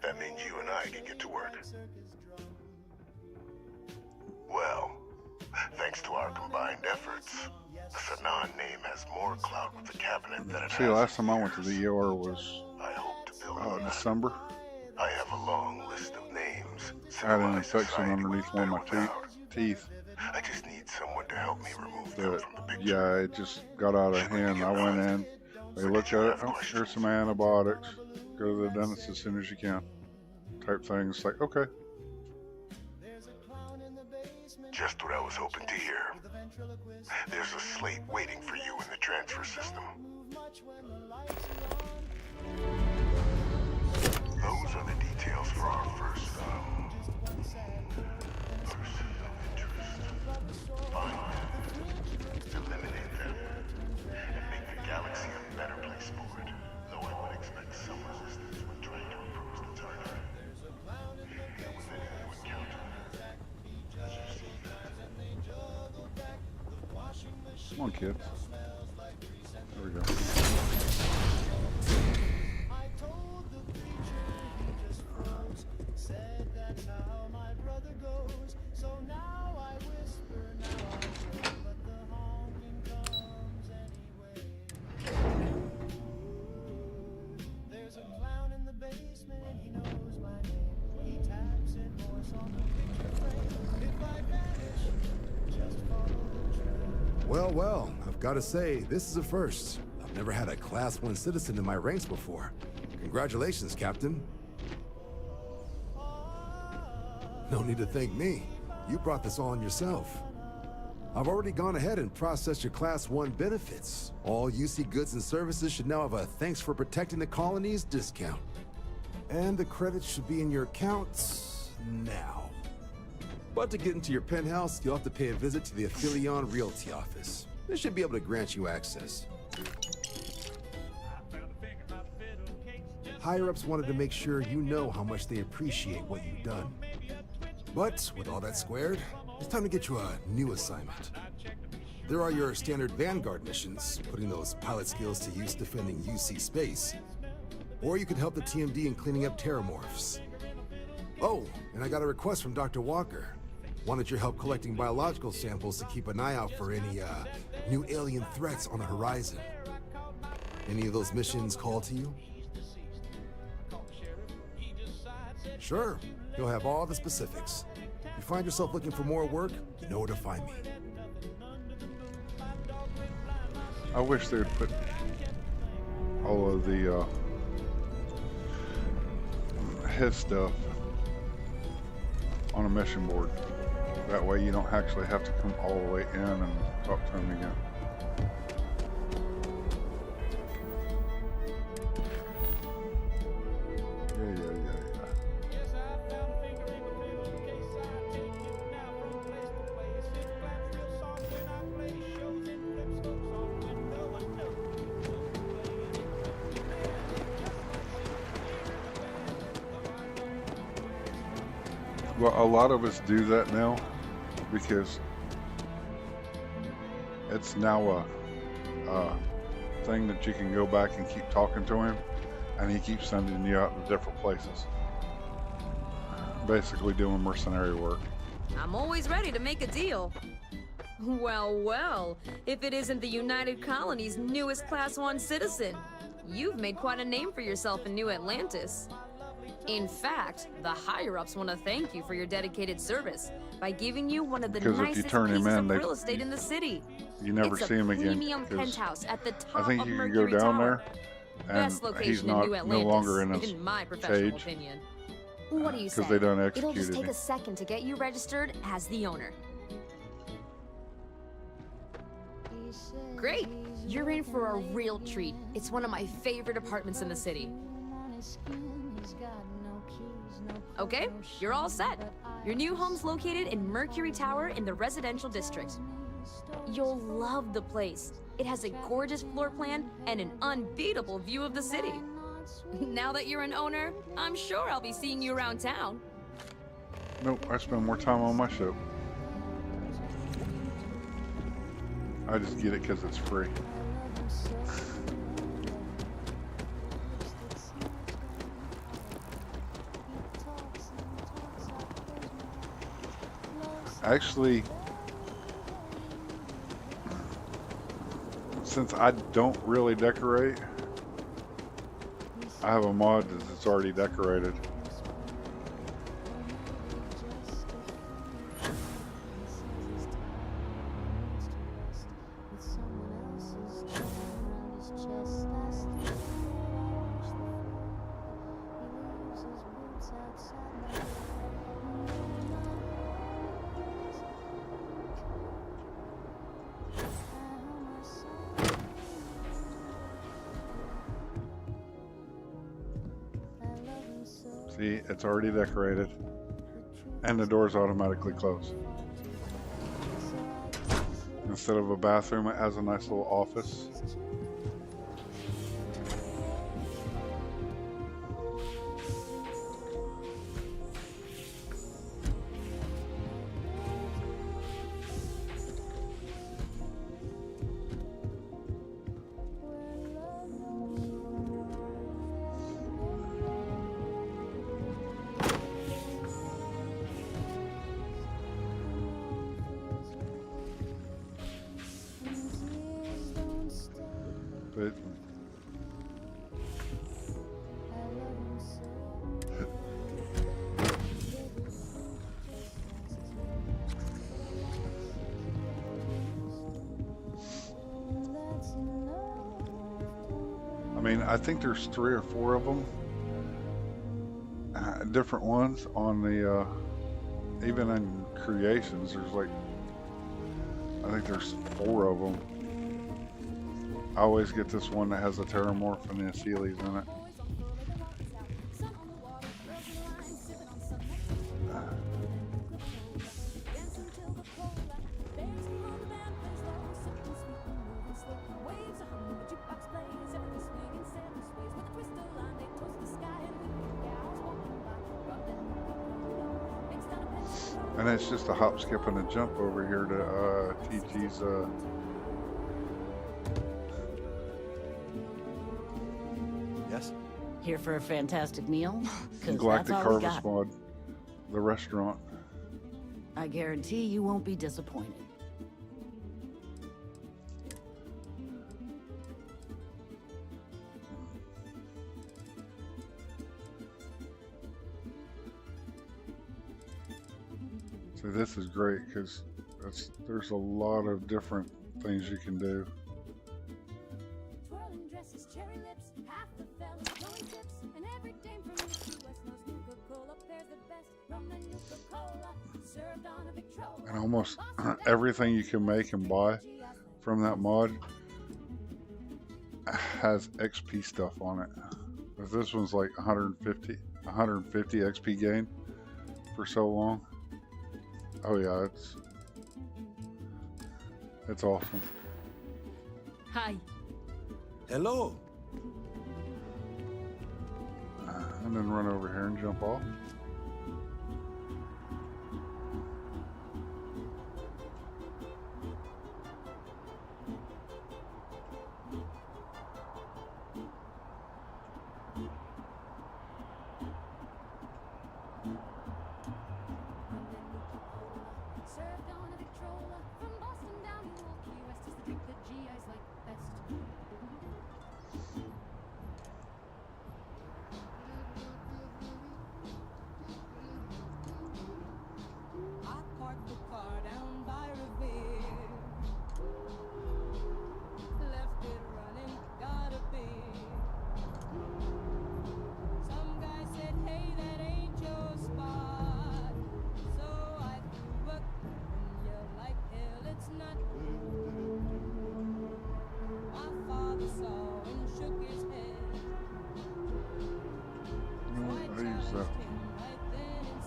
That means you and I can get to work. Well, thanks to our combined efforts, the Sanan name has more clout with the cabinet than it See, has. last time I went to the ER was I hope to build on that. December. I have a long list of names. I had an infection underneath one of my teeth. I just need someone to help me remove them But from the picture. yeah, it just got out of hand. I went in, they looked at it, oh, here's some antibiotics. Go to the dentist as soon as you can. Type thing. It's like, okay. Just what I was hoping to hear. There's a slate waiting for you in the transfer system. Those are the details for our first person of interest. Find them, eliminate them, and make the galaxy a better place for it. Though I would expect some resistance when trying to approach the target. And with any new encounter, as you see, Come on, kids. There we go. I told the preacher, he just froze. Said that's how my brother goes. So now I whisper, now I show, but the honking comes anyway. There's a clown in the basement, he knows my name. He taps it voice on the picture frame. If I vanish, just follow the trail. Well, well, I've got to say, this is a first. I've never had a Class 1 citizen in my ranks before. Congratulations, Captain. No need to thank me. You brought this on yourself. I've already gone ahead and processed your Class 1 benefits. All UC goods and services should now have a thanks for protecting the colonies discount. And the credits should be in your accounts now. But to get into your penthouse, you'll have to pay a visit to the Aphelion Realty office. They should be able to grant you access. Higher-ups wanted to make sure you know how much they appreciate what you've done. But with all that squared, it's time to get you a new assignment. There are your standard Vanguard missions, putting those pilot skills to use defending UC space. Or you could help the TMD in cleaning up terramorphs. Oh, and I got a request from Dr. Walker. Wanted your help collecting biological samples to keep an eye out for any, new alien threats on the horizon. Any of those missions call to you? Sure, you'll have all the specifics. If you find yourself looking for more work, you know where to find me. I wish they would put all of the his stuff on a mission board. That way you don't actually have to come all the way in and talk to him again. Well, a lot of us do that now because it's now a thing that you can go back and keep talking to him, and he keeps sending you out to different places. Basically doing mercenary work. I'm always ready to make a deal. Well, well, if it isn't the United Colony's newest Class 1 citizen, you've made quite a name for yourself in New Atlantis. In fact, the higher-ups want to thank you for your dedicated service by giving you one of the nicest pieces of real estate in the city. You never see him again. It's a premium penthouse at the top I think of you can Mercury go down Tower. there, and Best location he's in not New no Atlantis, longer in his in my professional cage. opinion. What do you say? Because they done It'll just executed take him. a second to get you registered as the owner. Great! You're in for a real treat. It's one of my favorite apartments in the city. Okay, you're all set. Your new home's located in Mercury Tower in the residential district. You'll love the place. It has a gorgeous floor plan and an unbeatable view of the city. Now that you're an owner, I'm sure I'll be seeing you around town. Nope, I spend more time on my ship. I just get it because it's free. Actually, since I don't really decorate, I have a mod that's already decorated. See, it's already decorated, and the doors automatically close. Instead of a bathroom, it has a nice little office. But I mean, I think there's 3 or 4 of them, different ones on the, even in creations, there's like, I think there's 4 of them. I always get this one that has a Terramorph and the Achilles in it. And it's just a hop, skip, and a jump over here to TT's Yes? Here for a fantastic meal? 'Cause Galactic that's all we Harvest got. mod, the restaurant. I guarantee you won't be disappointed. So this is great because there's a lot of different things you can do. Twirling dresses, cherry lips, half the fellas blowing tips, and every dame from east to west knows good And almost everything you can make and buy from that mod has XP stuff on it. But this one's like 150 XP gain for so long. Oh yeah, it's awesome. Hi. Hello. And then run over here and jump off.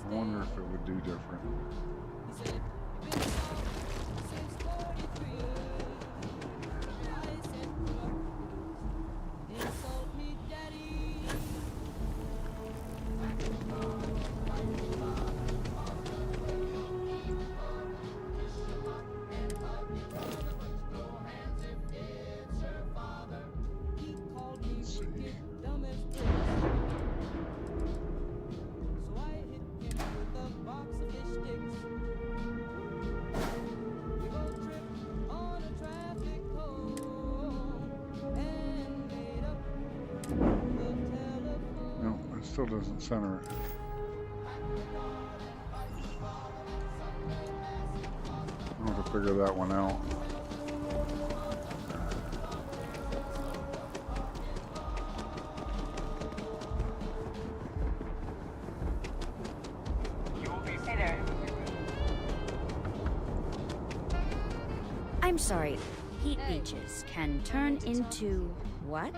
I wonder if it would do different. Still doesn't center it. I'll have to figure that one out. Hey there. I'm sorry. Heat leeches can turn into what?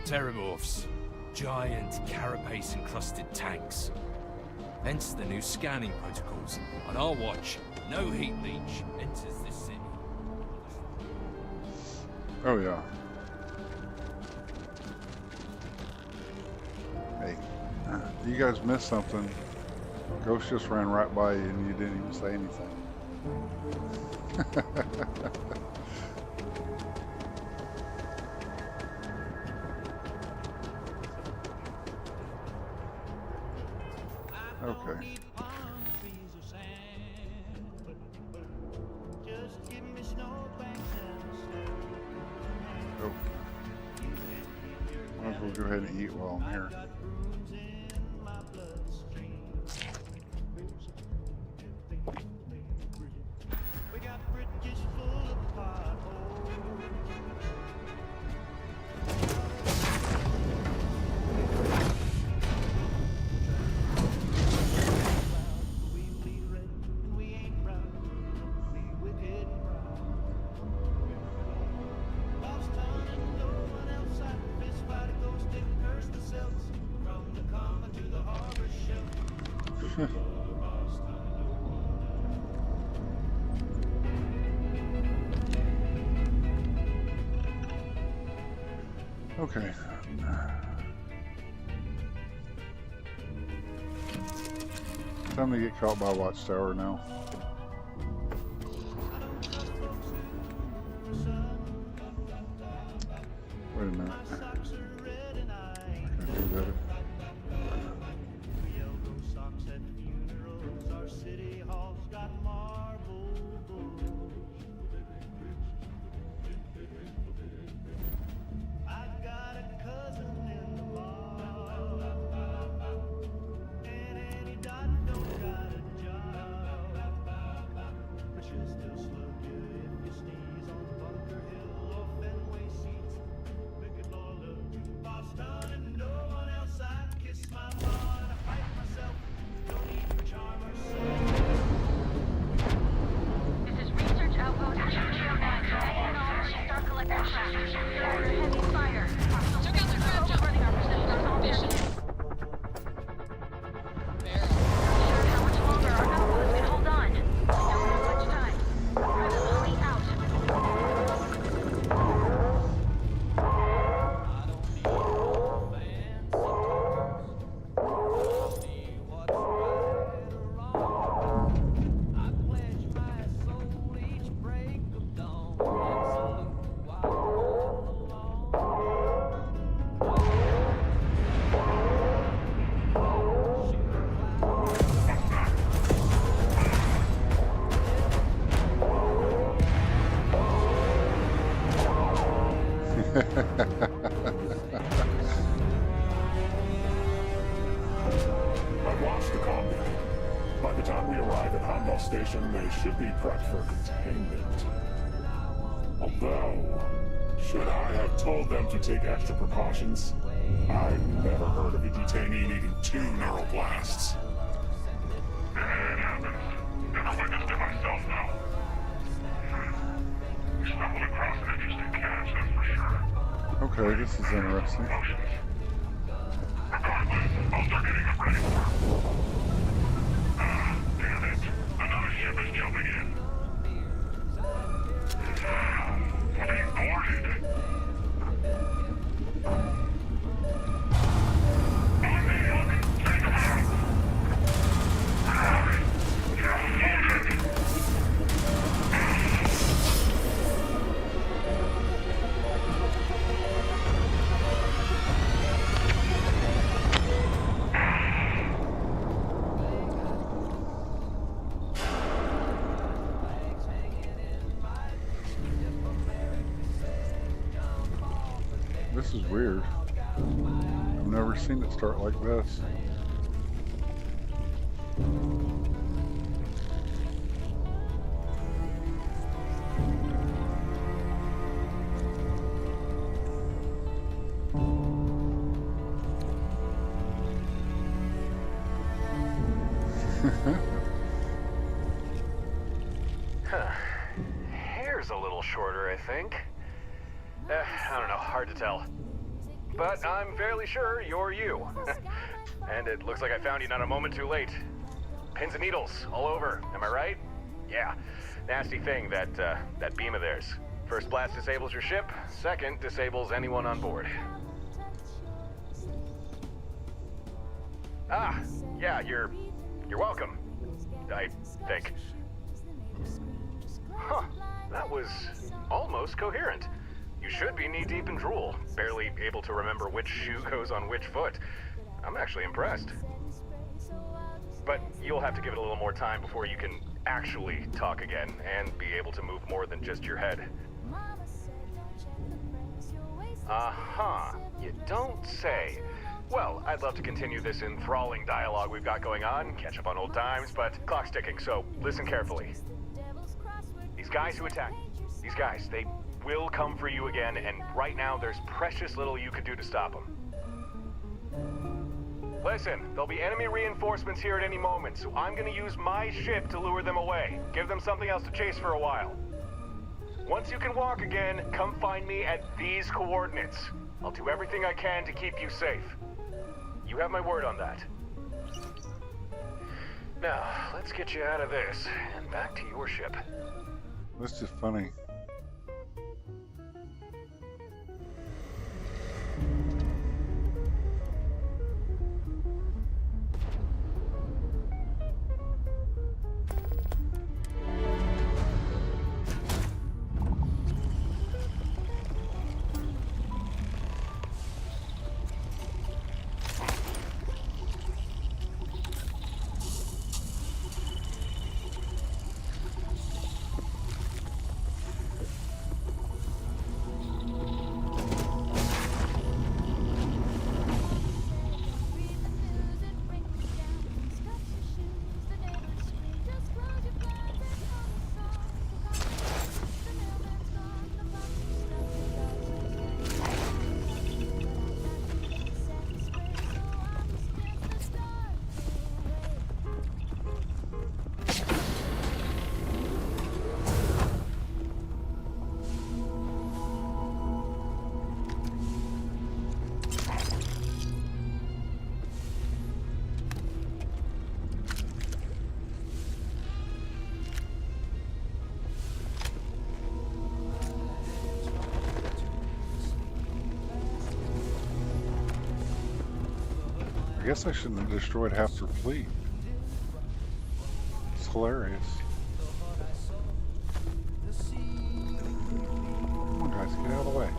Terramorphs. Giant carapace-encrusted tanks. Hence the new scanning protocols. On our watch, no heat leech enters this city. Oh yeah. Hey, you guys missed something. Ghost just ran right by you and you didn't even say anything. Okay. Oh. Might as well go ahead and eat while I'm here. Okay. Time to get caught by Watchtower now. Wait a minute. I can do that. we arrive at Hanwha Station, they should be prepped for containment. Although, should I have told them to take extra precautions? I've never heard of a detainee needing 2 neuroblasts. It happens. Never witnessed it myself, though. We stumbled across an interesting catch, that's for sure. Okay, this is interesting. Regardless, I'll start getting them ready for it. Ah, damn it. Another ship is jumping in. We're being boarded. This is weird. I've never seen it start like this. Hair's a little shorter, I think. I don't know, hard to tell. But I'm fairly sure you're you. And it looks like I found you not a moment too late. Pins and needles all over, am I right? Yeah, nasty thing, that beam of theirs. First blast disables your ship, second disables anyone on board. Ah, yeah, you're welcome, I think. Huh, that was almost coherent. You should be knee-deep in drool, barely able to remember which shoe goes on which foot. I'm actually impressed. But you'll have to give it a little more time before you can actually talk again and be able to move more than just your head. Uh-huh, you don't say. Well, I'd love to continue this enthralling dialogue we've got going on, catch up on old times, but clock's ticking, so listen carefully. These guys who attack, these guys, they will come for you again, and right now there's precious little you could do to stop them. Listen, there'll be enemy reinforcements here at any moment, so I'm gonna use my ship to lure them away. Give them something else to chase for a while. Once you can walk again, come find me at these coordinates. I'll do everything I can to keep you safe. You have my word on that. Now, let's get you out of this, and back to your ship. This is funny. I guess I shouldn't have destroyed half their fleet. It's hilarious. Come on guys, get out of the way.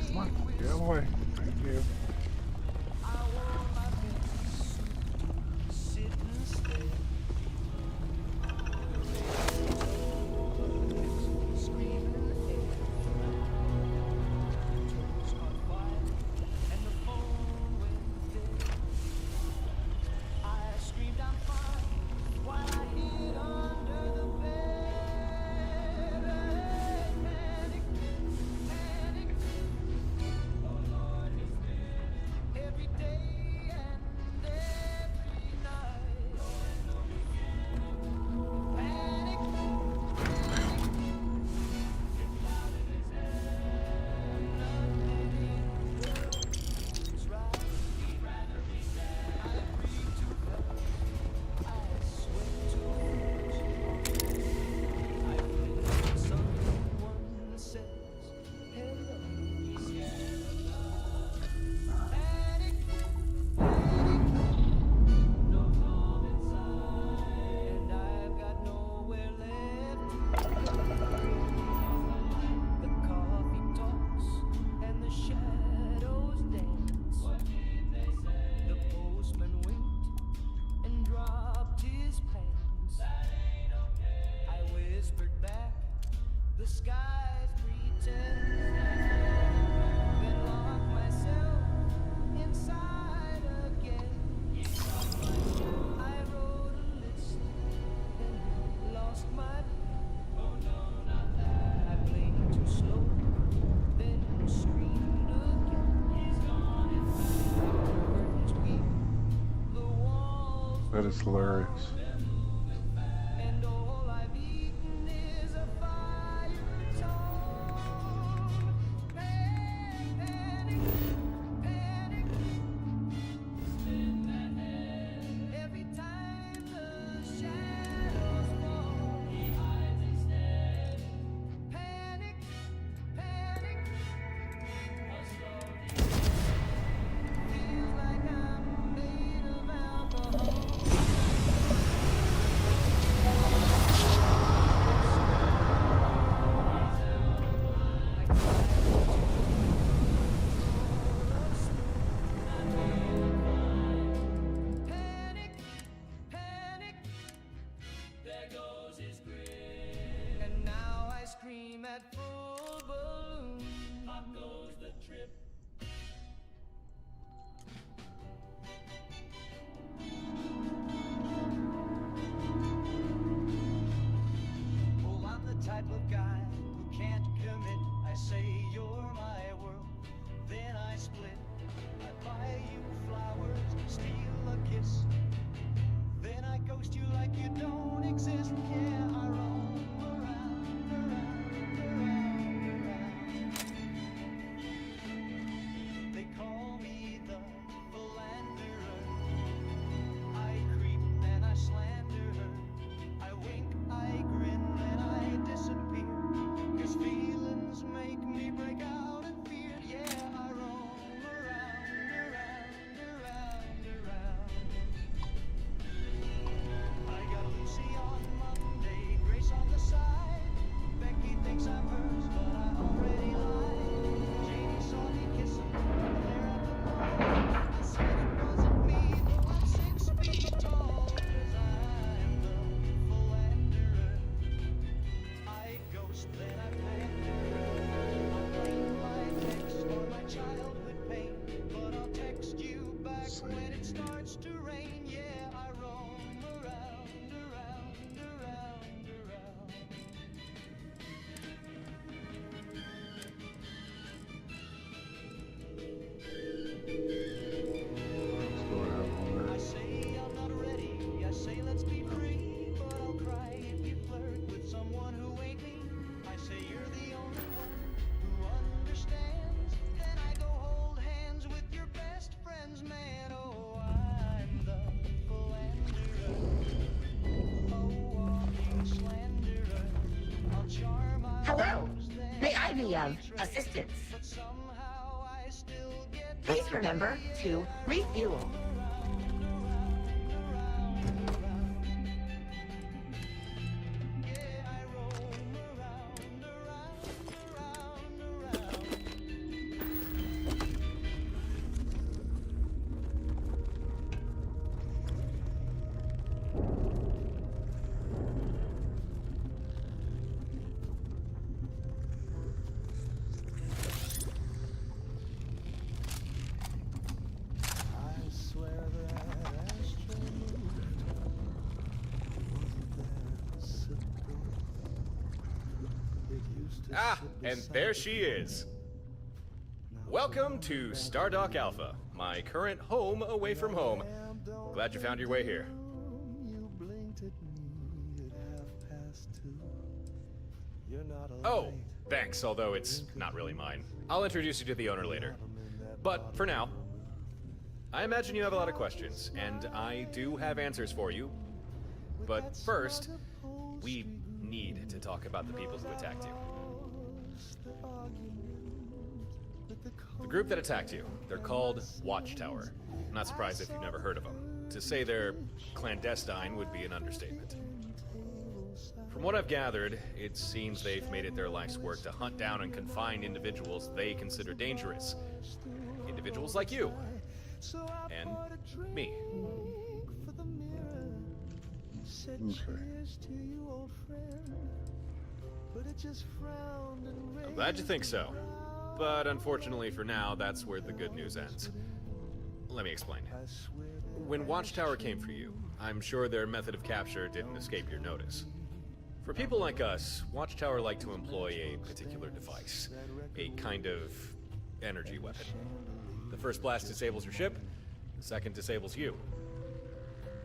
Come on, get out of the way. Thank you. That is hilarious. And all I've eaten is a fire toad. Panic, panic. Spin that head. Every time the shadows fall, he hides instead. Panic, panic. A slow descent. Feels like I'm made of alcohol. Panic, panic. There goes his grin. And now I scream at full balloon. Pop goes the trip. Oh, I'm the type of guy who can't commit. I say you're my world, then I split. I buy you flowers, steal a kiss, then I ghost you like you don't exist. Yeah, I roam around, around, around, around. They call me the philanderer. I creep and I slander her. I wink, I grin, then I disappear. 'Cause feelings make me break out in fear. Yeah, I roam around, around, around, around. I got Lucy on Monday, Grace on the side. Becky thinks I'm hers, but I already lied. Janie saw me kissing there at the mall. I said it wasn't me, though I'm 6 feet tall. 'Cause I'm the philanderer. I ghost, then I pander. I'll blame my text or my childhood pain, but I'll text you back when it starts to rain. Yeah, I roam around, around, around, around. I say I'm not ready. I say let's be free, but I'll cry if you flirt with someone who ain't me. I say you're the only one who understands. Then I go hold hands with your best friends, man. Oh, I'm the philanderer. Oh, walking slanderer. I'll charm my Hello. rose, then May I be I'll of betray. assistance? But somehow I still get Please remember to refuel. I swear that ashtray moved. Wasn't there simple? It used to Ah, sit and beside there the she is. Welcome to Stardock Alpha, my current home away from home. Glad you found your way here. You blinked at me at 2:30. You're not a Oh, thanks, although it's not really mine. I'll introduce you to the owner later. But for now, I imagine you have a lot of questions, and I do have answers for you. But first, we need to talk about the people who attacked you. The group that attacked you, they're called Watchtower. I'm not surprised if you've never heard of them. To say they're clandestine would be an understatement. From what I've gathered, it seems they've made it their life's work to hunt down and confine individuals they consider dangerous. Individuals like you. And me. I'm glad you think so. But unfortunately for now, that's where the good news ends. Let me explain. When Watchtower came for you, I'm sure their method of capture didn't escape your notice. For people like us, Watchtower like to employ a particular device, a kind of energy weapon. The first blast disables your ship, the second disables you.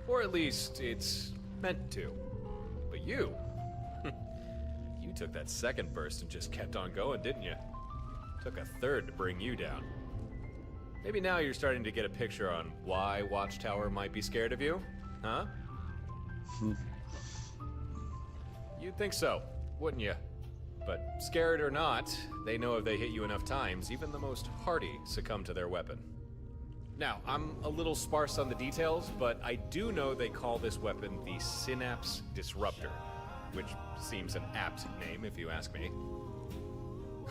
Or at least, it's meant to. But you... you took that second burst and just kept on going, didn't you? Took a third to bring you down. Maybe now you're starting to get a picture on why Watchtower might be scared of you, huh? You'd think so, wouldn't you? But scared or not, they know if they hit you enough times, even the most hardy succumb to their weapon. Now, I'm a little sparse on the details, but I do know they call this weapon the Synapse Disruptor, which seems an apt name if you ask me.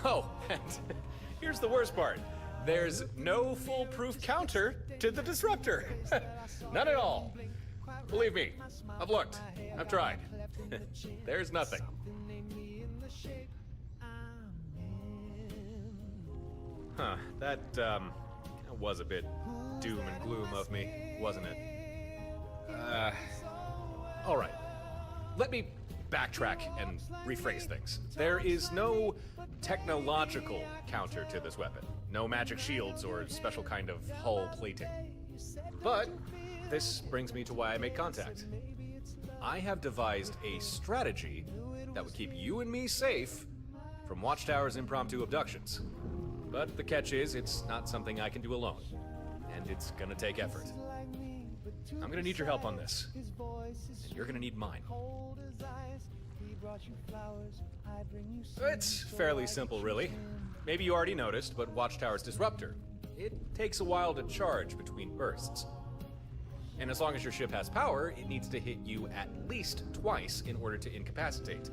Oh, and here's the worst part. There's no foolproof counter to the Disruptor. None at all. Believe me, I've looked. I've tried. There's nothing. Huh, that was a bit doom and gloom of me, wasn't it? Alright. Let me backtrack and rephrase things. There is no technological counter to this weapon. No magic shields or special kind of hull plating. But this brings me to why I made contact. I have devised a strategy that would keep you and me safe from Watchtower's impromptu abductions. But the catch is, it's not something I can do alone. And it's gonna take effort. I'm gonna need your help on this. And you're gonna need mine. It's fairly simple, really. Maybe you already noticed, but Watchtower's Disruptor. It takes a while to charge between bursts. And as long as your ship has power, it needs to hit you at least twice in order to incapacitate.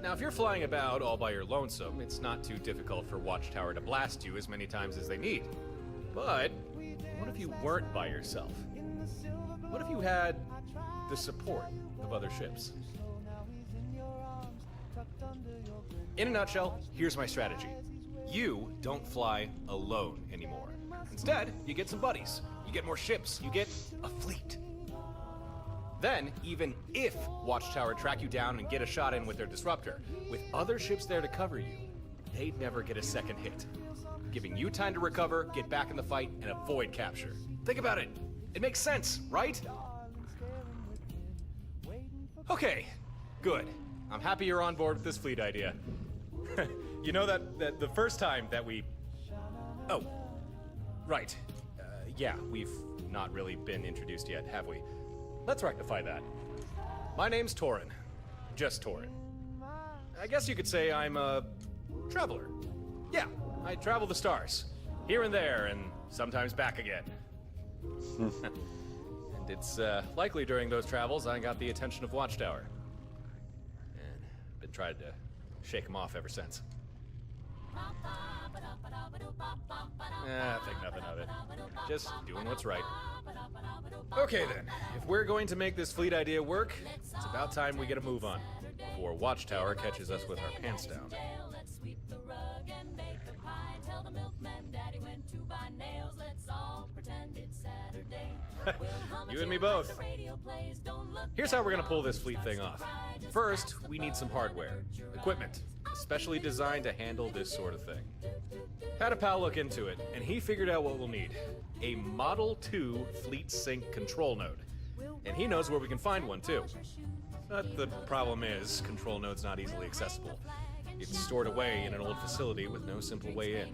Now, if you're flying about all by your lonesome, it's not too difficult for Watchtower to blast you as many times as they need. But what if you weren't by yourself? What if you had the support of other ships? In a nutshell, here's my strategy. You don't fly alone anymore. Instead, you get some buddies. You get more ships. You get a fleet. Then, even if Watchtower track you down and get a shot in with their Disruptor, with other ships there to cover you, they'd never get a second hit, giving you time to recover, get back in the fight, and avoid capture. Think about it. It makes sense, right? Okay, good. I'm happy you're on board with this fleet idea. You know that the first time that we... Oh, right. Yeah, we've not really been introduced yet, have we? Let's rectify that. My name's Torin. Just Torin. I guess you could say I'm a traveler. Yeah, I travel the stars. Here and there, and sometimes back again. And it's likely during those travels I got the attention of Watchtower. And been trying to shake him off ever since. I think nothing of it. Just doing what's right. Okay then, if we're going to make this fleet idea work, it's about time we get a move on, before Watchtower catches us with our pants down. You and me both. Here's how we're gonna pull this fleet thing off. First, we need some hardware, equipment, especially designed to handle this sort of thing. Had a pal look into it, and he figured out what we'll need. A Model 2 Fleet Sync control node. And he knows where we can find one, too. But the problem is, control node's not easily accessible. It's stored away in an old facility with no simple way in.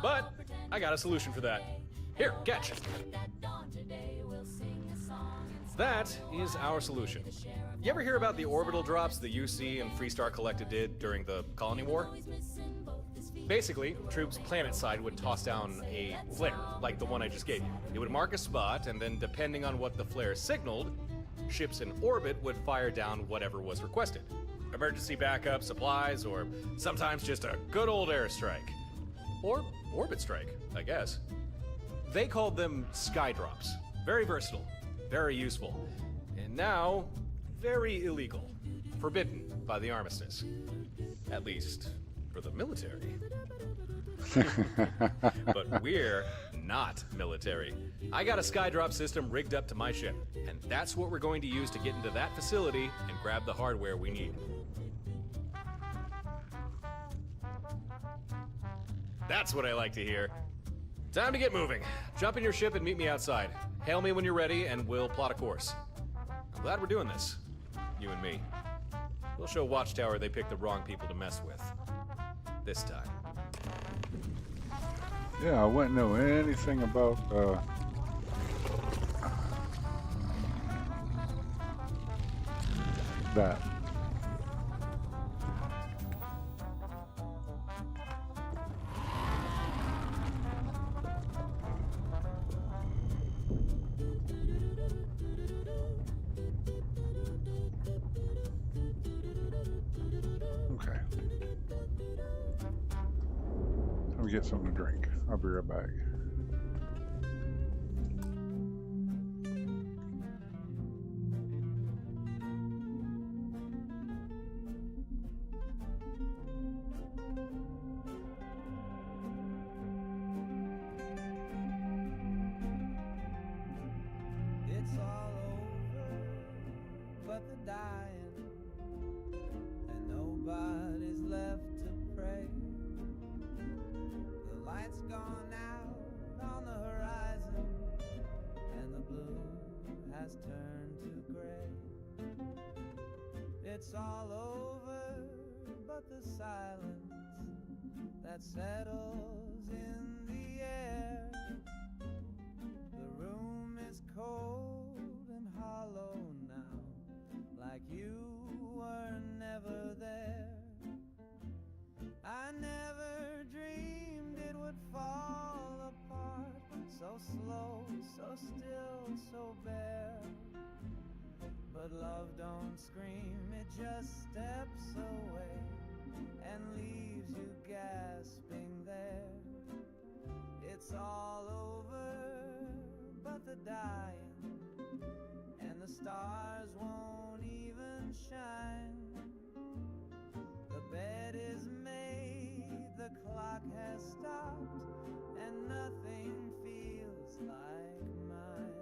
But I got a solution for that. Here, catch. That is our solution. You ever hear about the orbital drops the UC and Freestar Collective did during the Colony War? Basically, troops planetside would toss down a flare, like the one I just gave you. It would mark a spot, and then depending on what the flare signaled, ships in orbit would fire down whatever was requested. Emergency backup, supplies, or sometimes just a good old airstrike. Or orbit strike, I guess. They called them skydrops. Very versatile, very useful, and now very illegal. Forbidden by the armistice. At least for the military. But we're not military. I got a skydrop system rigged up to my ship, and that's what we're going to use to get into that facility and grab the hardware we need. That's what I like to hear. Time to get moving. Jump in your ship and meet me outside. Hail me when you're ready, and we'll plot a course. I'm glad we're doing this. You and me. We'll show Watchtower they picked the wrong people to mess with. This time. Yeah, I wouldn't know anything about that. Okay. Let me get something to drink. I'll be right back. It's all over, but the dying, and nobody's left to pray. The light's gone out on the horizon, and the blue has turned to gray. It's all over, but the silence that settles in the air. The room is cold and hollow now, like you were never there. I never dreamed it would fall apart, so slow, so still, so bare. But love don't scream, it just steps away and leaves you gasping there. It's all over, but the dying, and the stars won't even shine. The bed is made, the clock has stopped, and nothing feels like mine.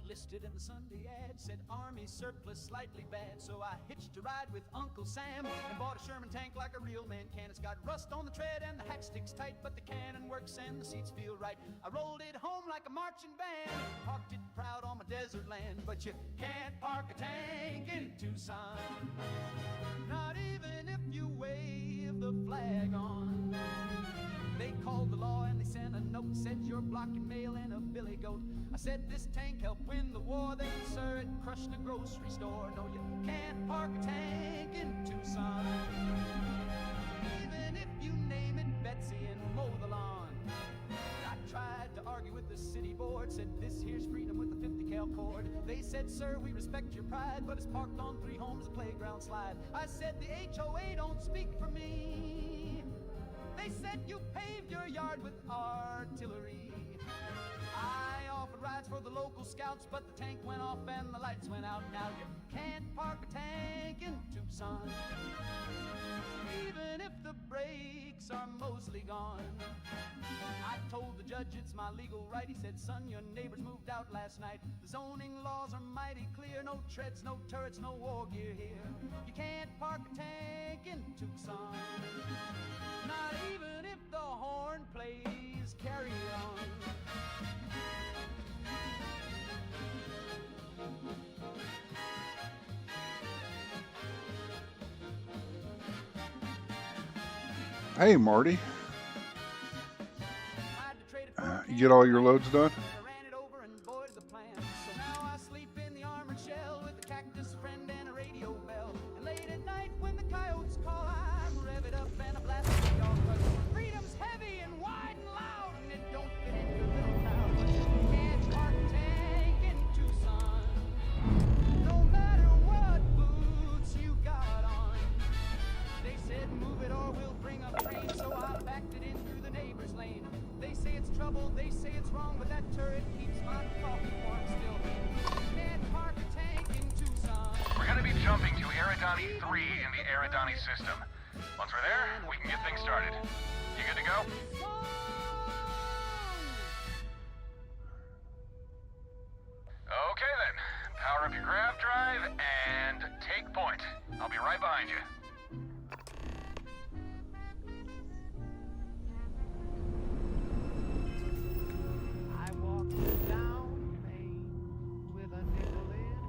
Listed in the Sunday ad, said Army surplus slightly bad. So I hitched a ride with Uncle Sam and bought a Sherman tank like a real man can. It's got rust on the tread and the hack sticks tight, but the cannon works and the seats feel right. I rolled it home like a marching band, parked it proud on my desert land. But you can't park a tank in Tucson, not even if you wave the flag on. They called the law and they sent a note note and said you're blocking mail and a billy goat. I said this tank helped win the war, then sir, it crushed a grocery store. No, you can't park a tank in Tucson, even if you name it Betsy and mow the lawn. I tried to argue with the city board, said this here's freedom with a 50 cal cord. They said, sir, we respect your pride, but it's parked on 3 homes, a playground slide. I said the HOA don't speak for me. They said you paved your yard with artillery. I offered rides for the local scouts, but the tank went off and the lights went out. Now you can't park a tank in Tucson, even if the brakes are mostly gone. I told the judge it's my legal right. He said, son, your neighbors moved out last night. The zoning laws are mighty clear. No treads, no turrets, no war gear here. You can't park a tank in Tucson, not even if the horn plays Carry On. Hey, Marty. You get all your loads done? So now I sleep in the armored shell with a cactus friend and a radio bell. And late at night when the coyotes call, I'm rev it up and I blast the dog. Freedom's heavy and wide and loud, and it don't fit into a little town. But you can't park a tank in Tucson, no matter what boots you got on. They said move it or we'll bring up rain, so I backed it in through the neighbor's lane. They say it's trouble, they say it's wrong, but that turret keeps my coffee warm still. Can't park a tank in Tucson. We're gonna be jumping to Eridani 3 in the Eridani system. Once we're there, we can get things started. You good to go? Okay then. Power up your grav drive and take point. I'll be right behind you. I walked down Main with a nickel in hand.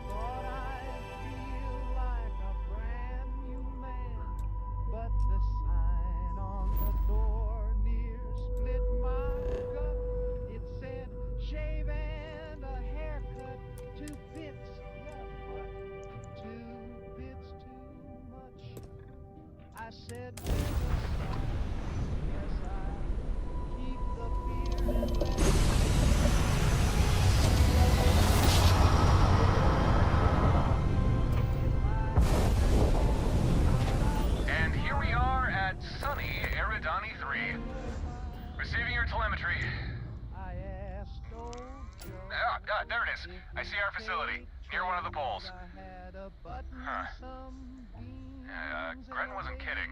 Thought I'd feel like a brand new man, but the sign on the door near split my gut. It said shave and a haircut, 2 bits, yeah, but 2 bits too much. I said, yes, I keep the beard back. And here we are at sunny Eridani 3. Receiving your telemetry. I asked old Joe There it is. I see our facility, near one of the poles. Huh. Gren wasn't kidding.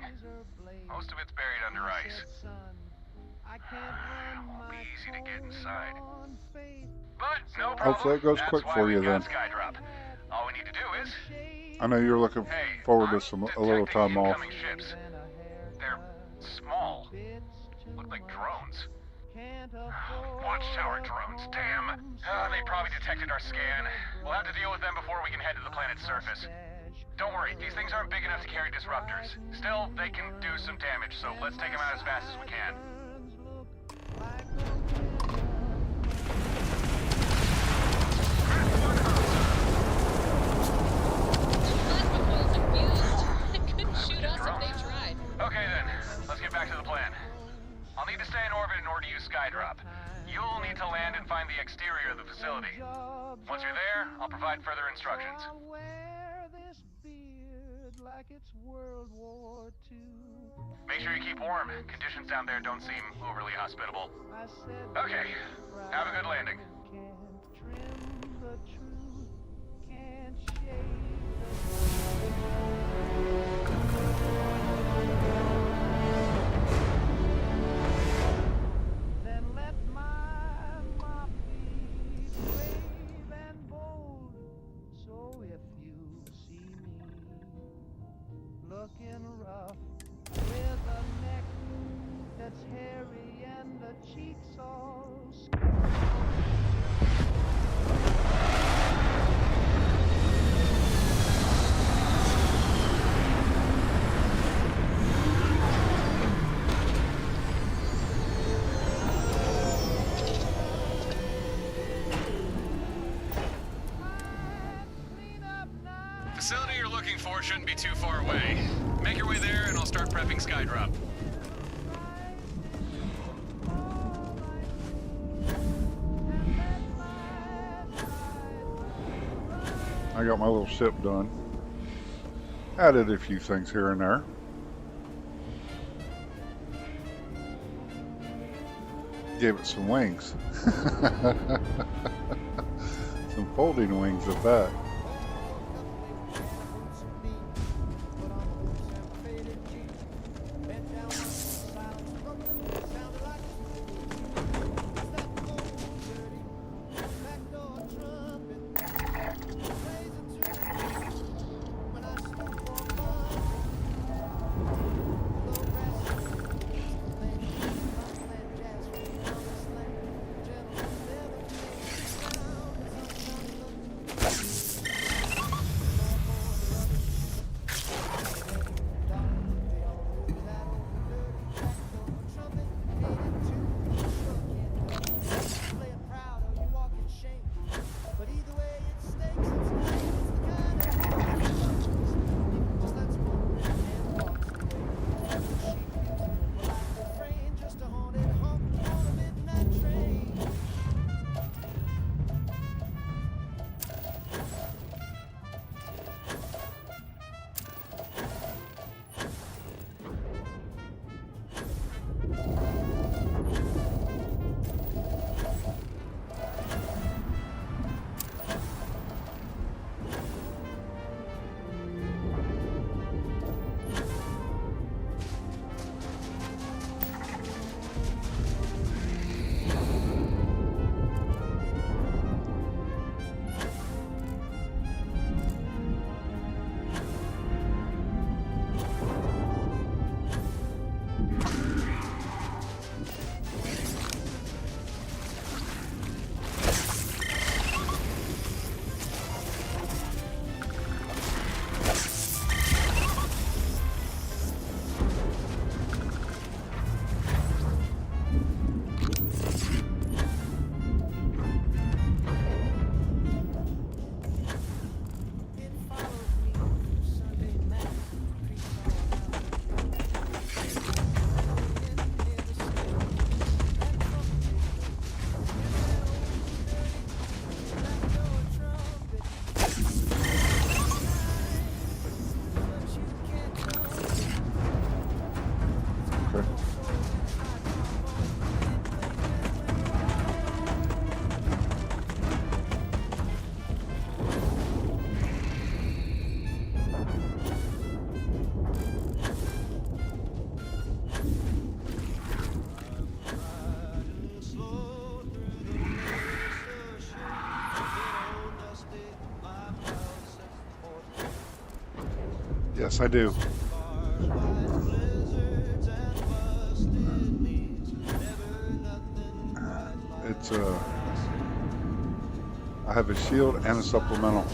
Most of it's buried under ice. Won't be easy to get inside. But no problem. Hopefully it goes quick for you then. Skydrop. All we need to do is... I know you're looking forward to a little time off. Ships. They're small. Look like drones. Watchtower drones, damn. They probably detected our scan. We'll have to deal with them before we can head to the planet's surface. Don't worry, these things aren't big enough to carry disruptors. Still, they can do some damage, so let's take them out as fast as we can. Shoot us if they tried. Okay then, let's get back to the plan. I'll need to stay in orbit in order to use Skydrop. You'll need to land and find the exterior of the facility. Once you're there, I'll provide further instructions. Like it's World War II. Make sure you keep warm. Conditions down there don't seem overly hospitable. Okay, have a good landing. Can't trim the truth, can't shade then let my mop be brave and bold. So if you see me looking rough with a neck that's hairy and the cheeks all scarred, Tower shouldn't be too far away. Make your way there and I'll start prepping Skydrop. I got my little ship done. Added a few things here and there. Gave it some wings. Some folding wings at that. Yes, I do. It's I have a shield and a supplemental.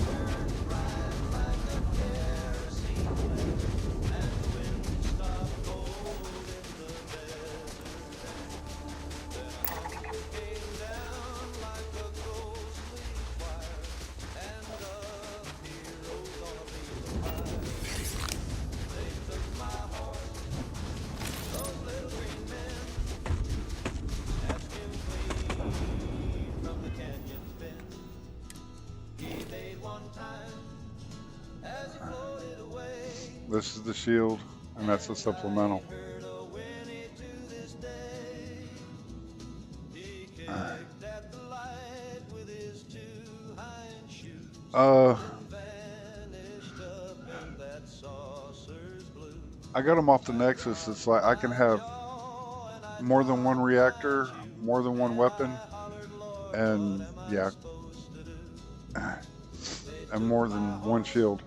This is the shield, and that's the supplemental. I got them off the Nexus. It's like I can have more than one reactor, more than one weapon, and yeah, and more than one shield.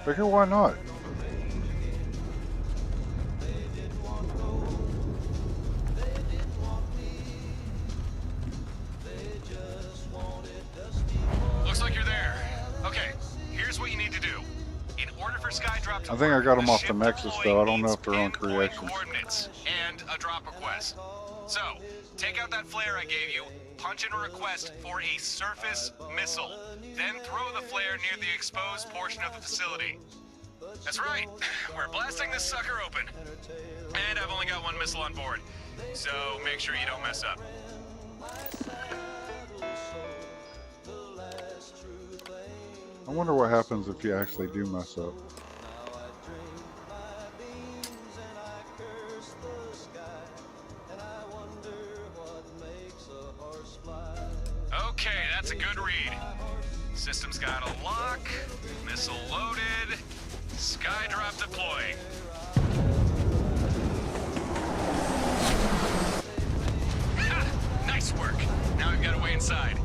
Figure why not? Looks like you're there. Okay, here's what you need to do. In order for Skydrop to I think I got them the off the ship Nexus though. I don't know if they're on endpoint creations. coordinates and a drop request. So, take out that flare I gave you, punch in a request for a surface missile, then throw the flare near the exposed portion of the facility. That's right, we're blasting this sucker open. And I've only got one missile on board, so make sure you don't mess up. I wonder what happens if you actually do mess up. Okay, that's a good read. System's got a lock, missile loaded, skydrop deploying. Ha! Nice work. Now we've got a way inside.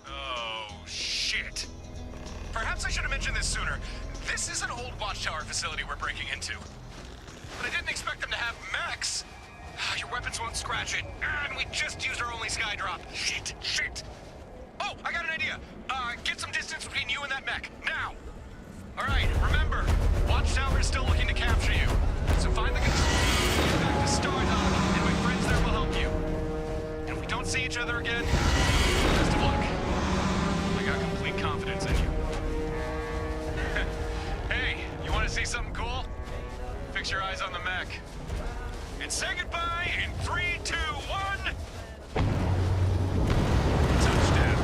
Oh, shit. Perhaps I should have mentioned this sooner. This is an old Watchtower facility we're breaking into. But I didn't expect them to have mechs. Your weapons won't scratch it. And we just used our only skydrop. Shit, shit. Oh, I got an idea. Get some distance between you and that mech, now. All right, remember, Watchtower is still looking to capture you. So find the control room, get back to Starfield, and my friends there will help you. And if we don't see each other again, best of luck. I got complete confidence in you. Hey, you want to see something cool? Fix your eyes on the mech. And say goodbye in 3, 2, 1. Touchdown.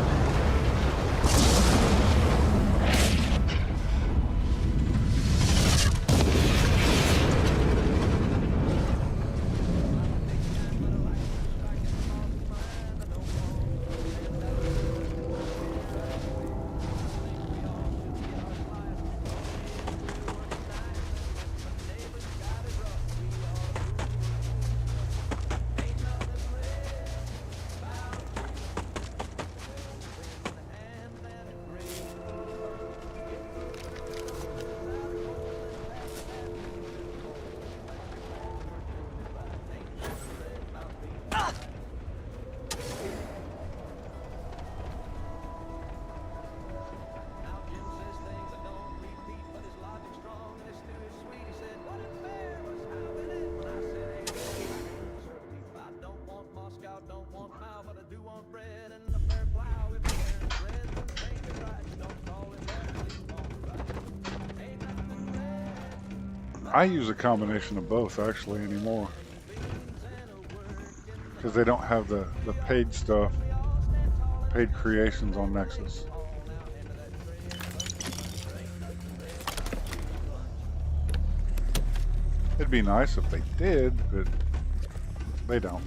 I use a combination of both actually anymore, because they don't have the paid stuff, paid creations on Nexus. It'd be nice if they did, but they don't.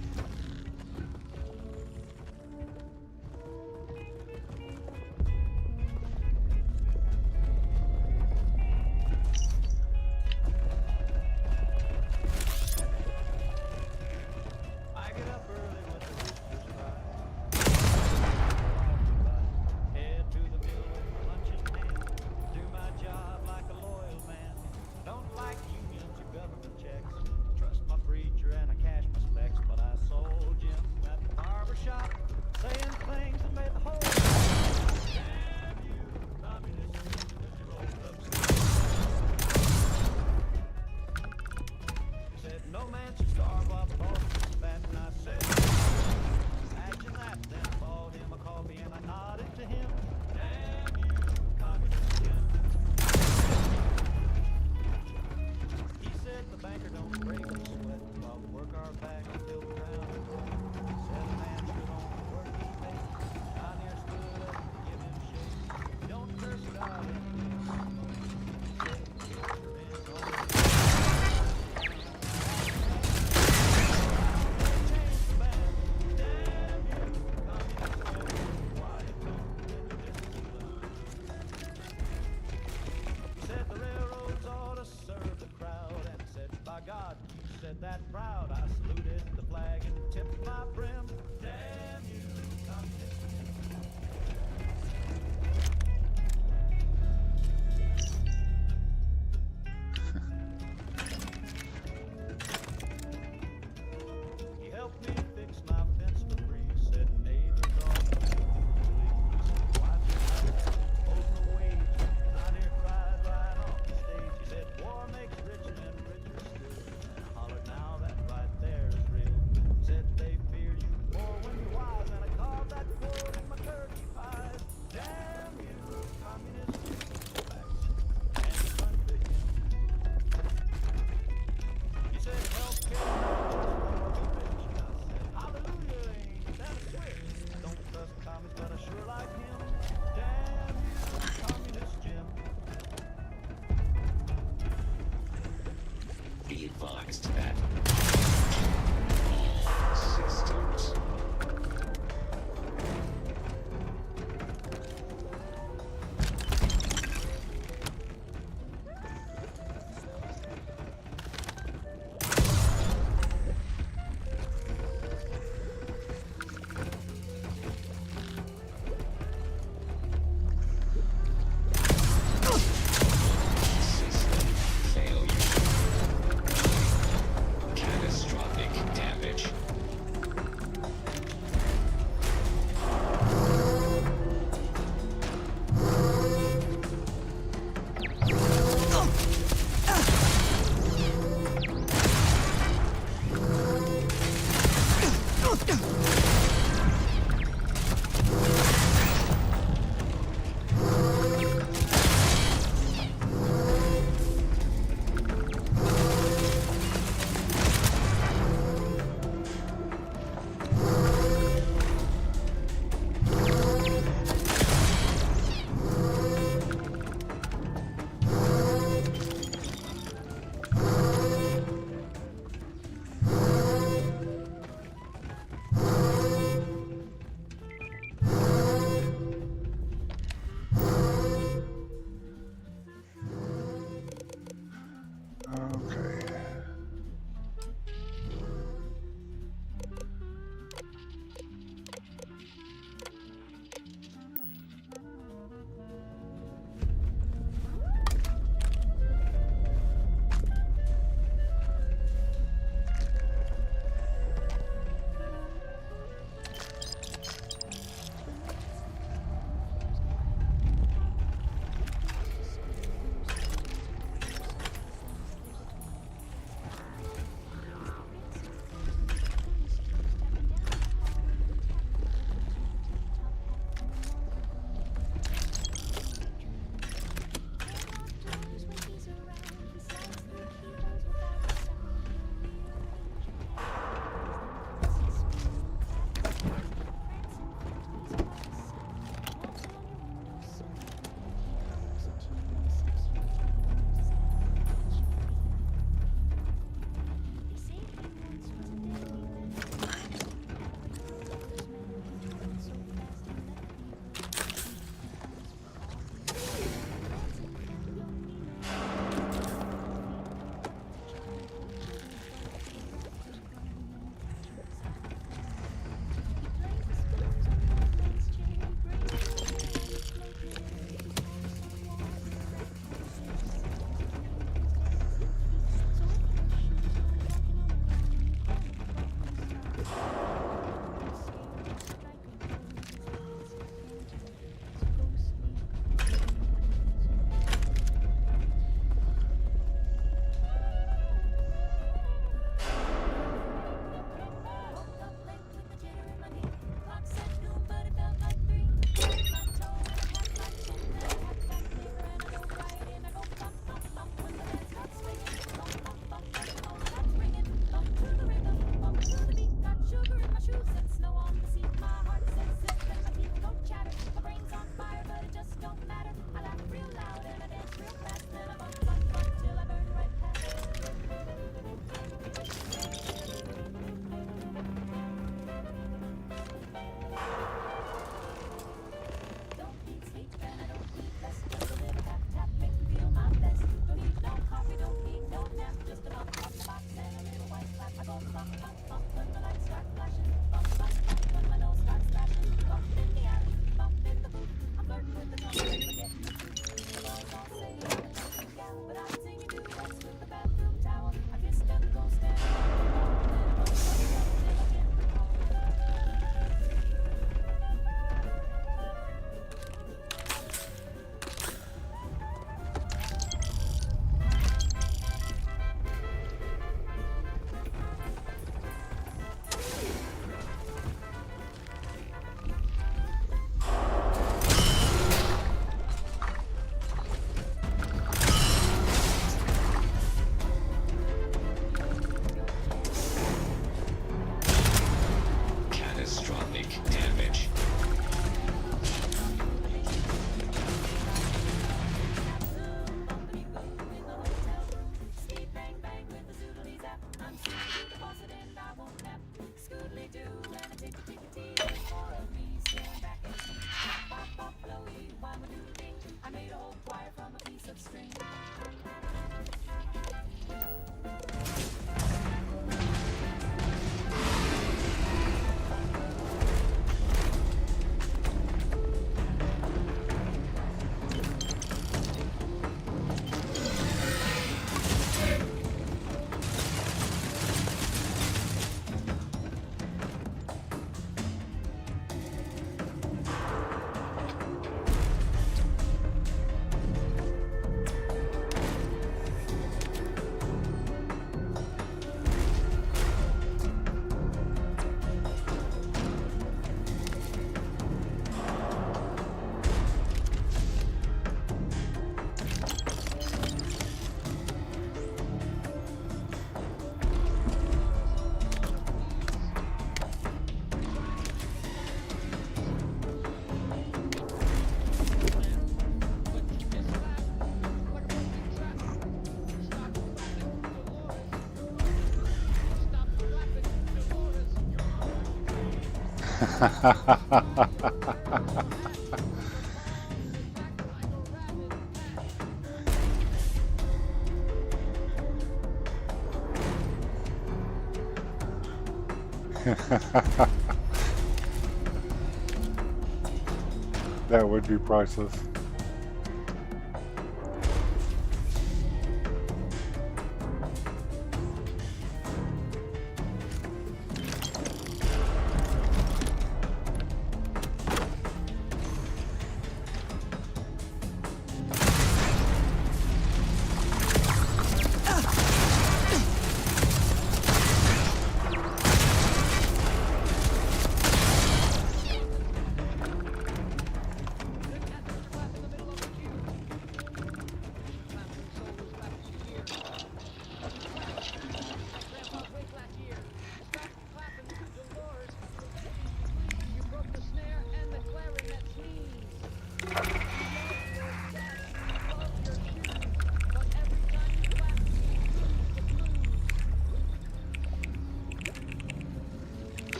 That would be priceless.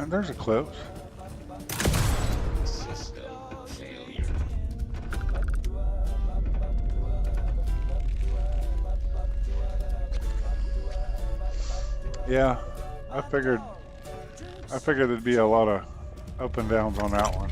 There's a clip. Yeah, I figured there'd be a lot of up and downs on that one.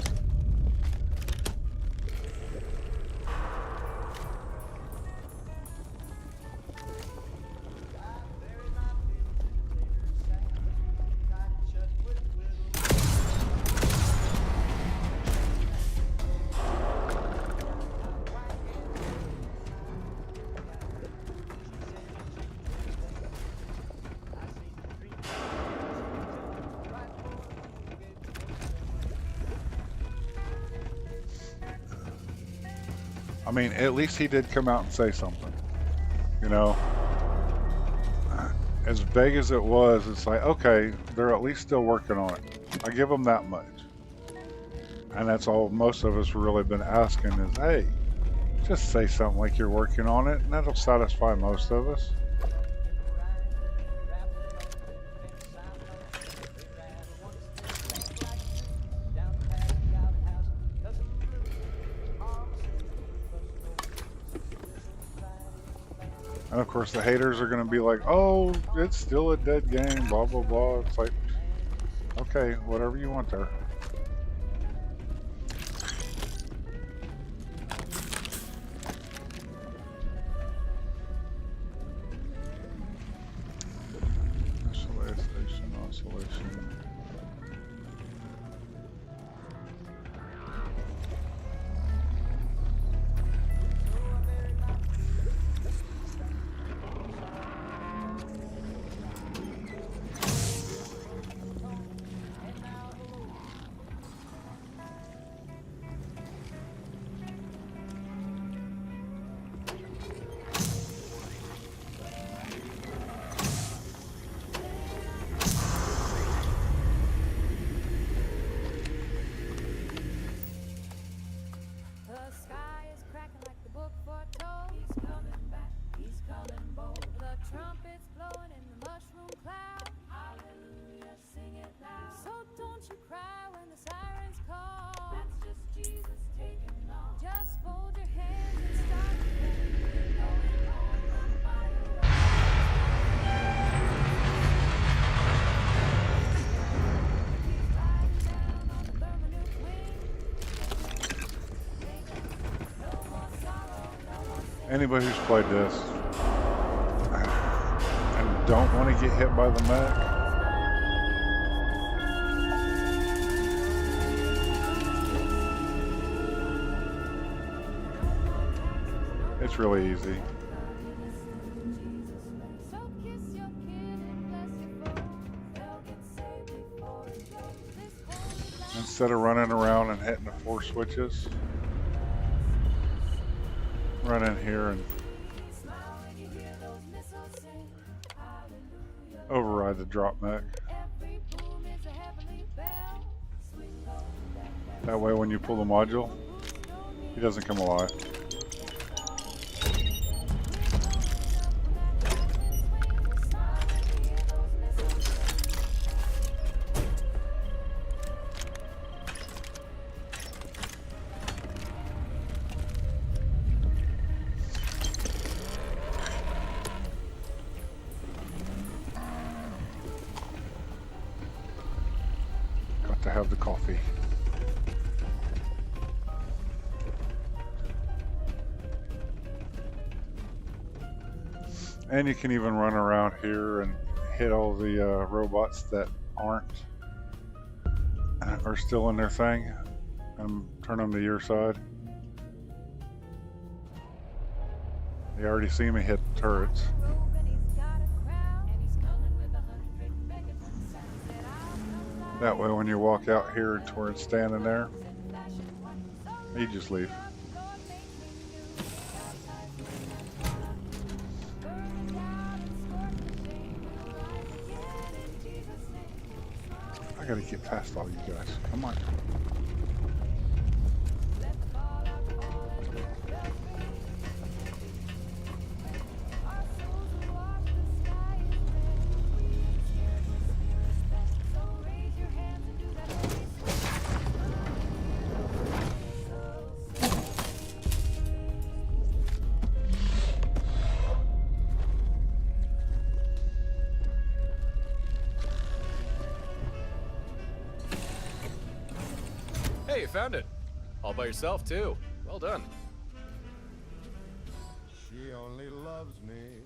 I mean, at least he did come out and say something. You know, as vague as it was, it's like, okay, they're at least still working on it. I give them that much. And that's all most of us really been asking is, hey, just say something like you're working on it, and that'll satisfy most of us. And of course the haters are going to be like, oh, it's still a dead game, blah, blah, blah. It's like, okay, whatever you want there. Oscillation. Anybody who's played this and don't want to get hit by the mech, it's really easy. Instead of running around and hitting the 4 switches, run in here and override the drop mech. That way when you pull the module, he doesn't come alive. To have the coffee. And you can even run around here and hit all the robots that are still in their thing and turn them to your side. You already see me hit the turrets. That way when you walk out here to where it's standing there, you just leave. I gotta get past all you guys. Come on. Hey, you found it. All by yourself, too. Well done. She only loves me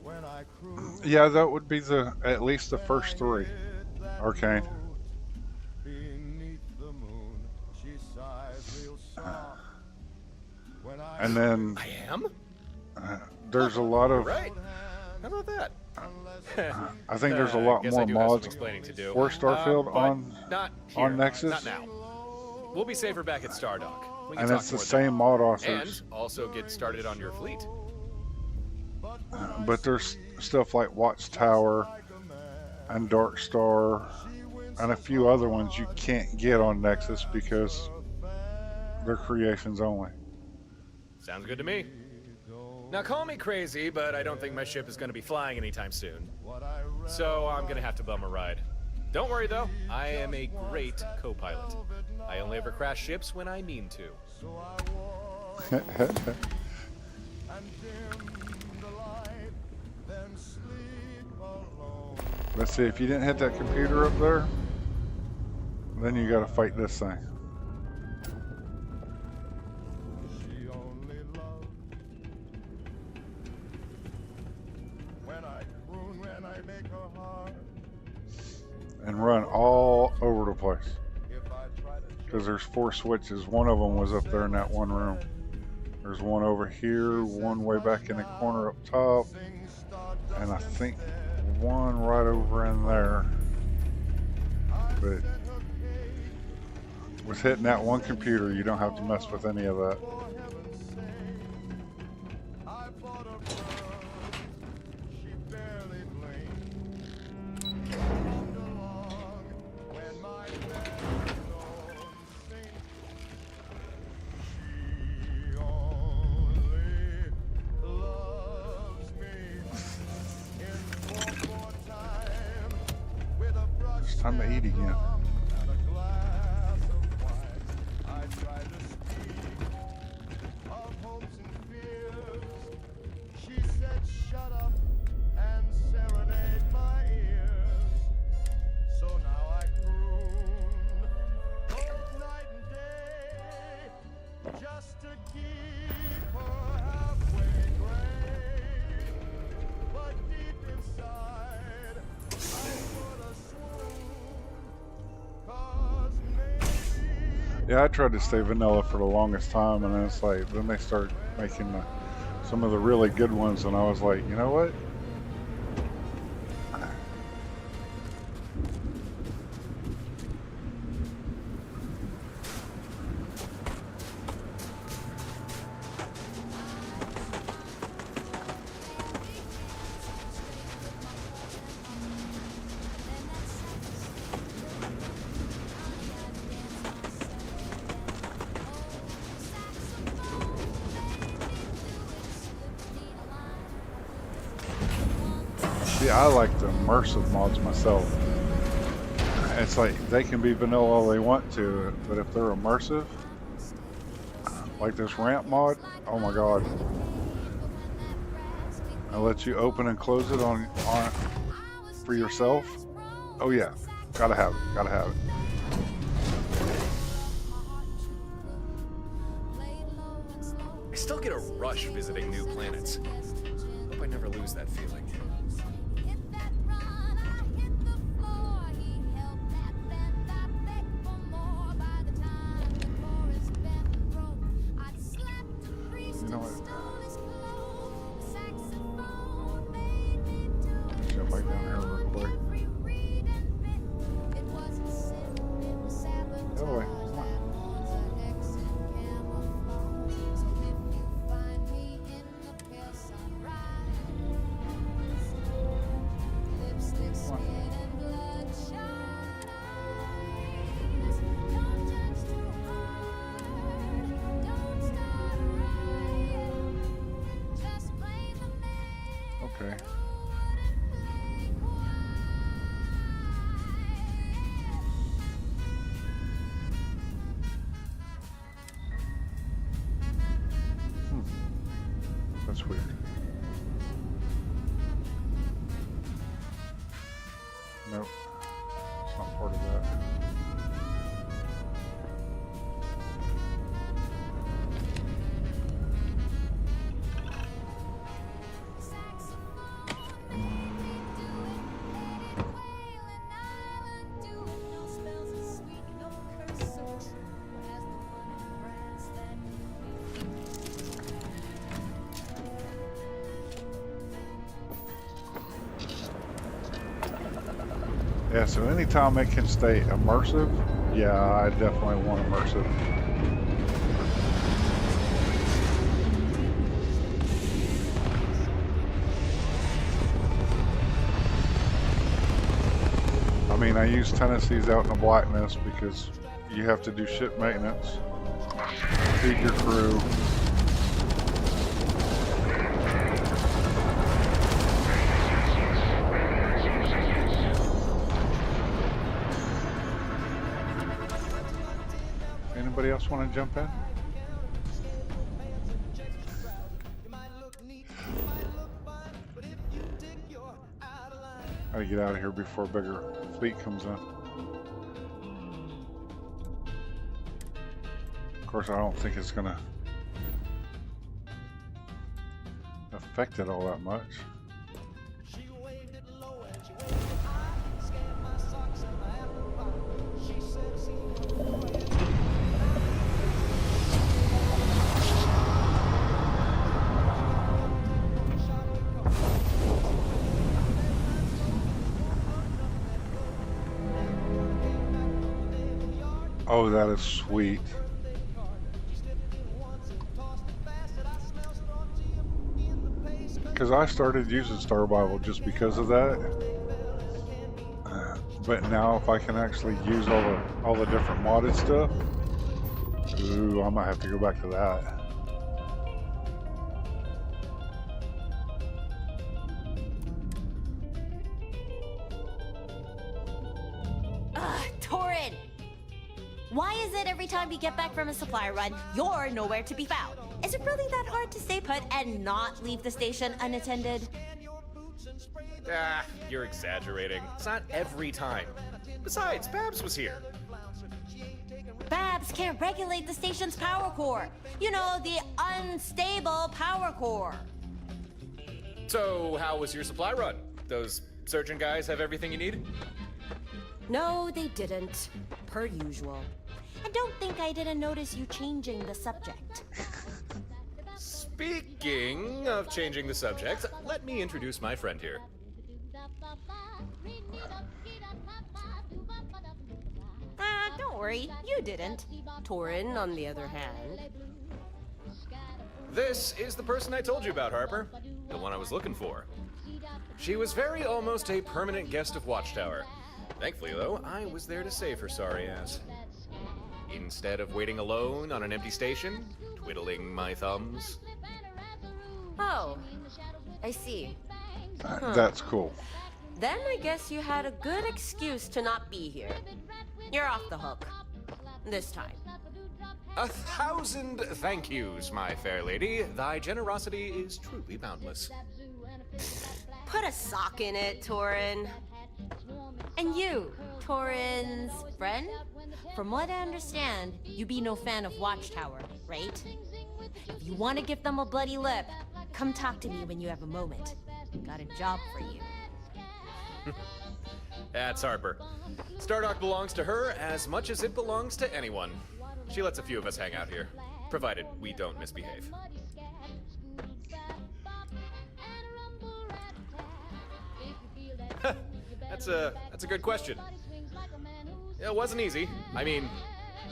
when I cruise. Yeah, that would be at least the first 3. Arcane. Beneath the moon, she sighs real soft. And then I am? there's a lot of. Right. How about that? I think there's a lot guess more I do have some mods explaining to do. for Starfield But on not here, Nexus. Not now. We'll be safer back at Stardock. We can And talk it's the more same then. mod And authors. also get started on your fleet. But there's stuff like Watchtower and Darkstar and a few other ones you can't get on Nexus because they're creations only. Sounds good to me. Now call me crazy, but I don't think my ship is going to be flying anytime soon. So I'm going to have to bum a ride. Don't worry though, I am a great co-pilot. I only ever crash ships when I mean to. Let's see, if you didn't hit that computer up there, then you gotta fight this thing. And run all over the place. Because there's 4 switches. One of them was up there in that one room. There's one over here, one way back in the corner up top, and I think one right over in there. But with hitting that one computer, you don't have to mess with any of that. It's time to eat again. Yeah, I tried to stay vanilla for the longest time, and then it's like, then they start making some of the really good ones, and I was like, you know what? See, I like the immersive mods myself. It's like they can be vanilla all they want to, but if they're immersive, like this ramp mod, oh my god. I'll let you open and close it on for yourself. Oh yeah, gotta have it, gotta have it. I still get a rush visiting new planets. Hope I never lose that feeling. You know what? Jump back down here real quick. Oh boy, come on. Okay. That's weird. Nope. It's not part of that. Yeah, so anytime it can stay immersive, yeah, I definitely want immersive. I mean, I use Tennessee's out in the blackness because you have to do ship maintenance, feed your crew. Anybody else want to jump in? Gotta get out of here before a bigger fleet comes in. Of course, I don't think it's gonna affect it all that much. Oh, that is sweet. Because I started using Star Bible just because of that. But now if I can actually use all the different modded stuff, ooh, I might have to go back to that. Torin! Why is it every time we get back from a supply run, you're nowhere to be found? Is it really that hard to stay put and not leave the station unattended? Ah, you're exaggerating. It's not every time. Besides, Babs was here. Babs can't regulate the station's power core. You know, the unstable power core. So, how was your supply run? Those surgeon guys have everything you need? No, they didn't. Per usual. And don't think I didn't notice you changing the subject. Speaking of changing the subject, let me introduce my friend here. Don't worry, you didn't. Torin, on the other hand. This is the person I told you about, Harper. The one I was looking for. She was very almost a permanent guest of Watchtower. Thankfully, though, I was there to save her sorry ass. Instead of waiting alone on an empty station, twiddling my thumbs. Oh, I see. That's cool. Then I guess you had a good excuse to not be here. You're off the hook. This time. 1,000 thank yous, my fair lady. Thy generosity is truly boundless. Put a sock in it, Torin. And you, Torin's friend? From what I understand, you be no fan of Watchtower, right? If you want to give them a bloody lip, come talk to me when you have a moment. Got a job for you. That's Harper. Stardock belongs to her as much as it belongs to anyone. She lets a few of us hang out here, provided we don't misbehave. That's a good question. It wasn't easy. I mean,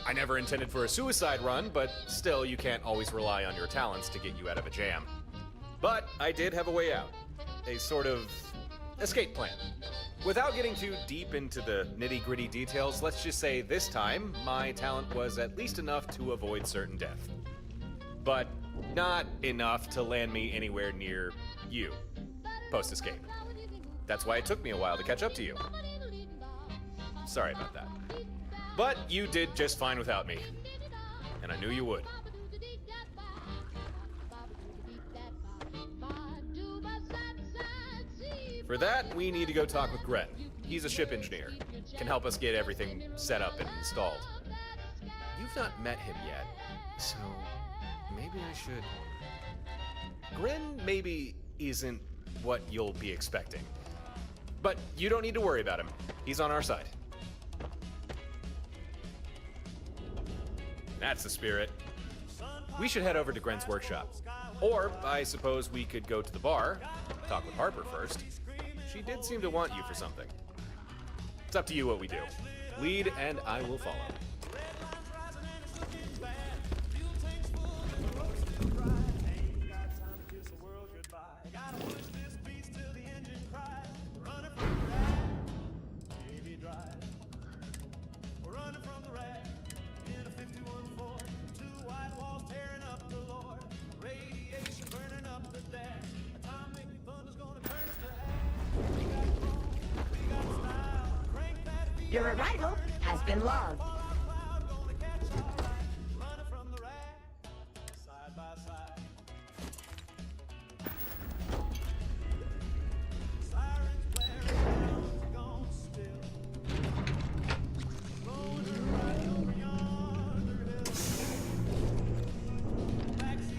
I never intended for a suicide run, but still, you can't always rely on your talents to get you out of a jam. But I did have a way out. A sort of escape plan. Without getting too deep into the nitty-gritty details, let's just say this time, my talent was at least enough to avoid certain death. But not enough to land me anywhere near you, post-escape. That's why it took me a while to catch up to you. Sorry about that. But you did just fine without me. And I knew you would. For that, we need to go talk with Gren. He's a ship engineer. Can help us get everything set up and installed. You've not met him yet, so maybe I should... Gren maybe isn't what you'll be expecting. But you don't need to worry about him. He's on our side. That's the spirit. We should head over to Gren's workshop. Or, I suppose we could go to the bar, talk with Harper first. She did seem to want you for something. It's up to you what we do. Lead, and I will follow. Your arrival has been logged.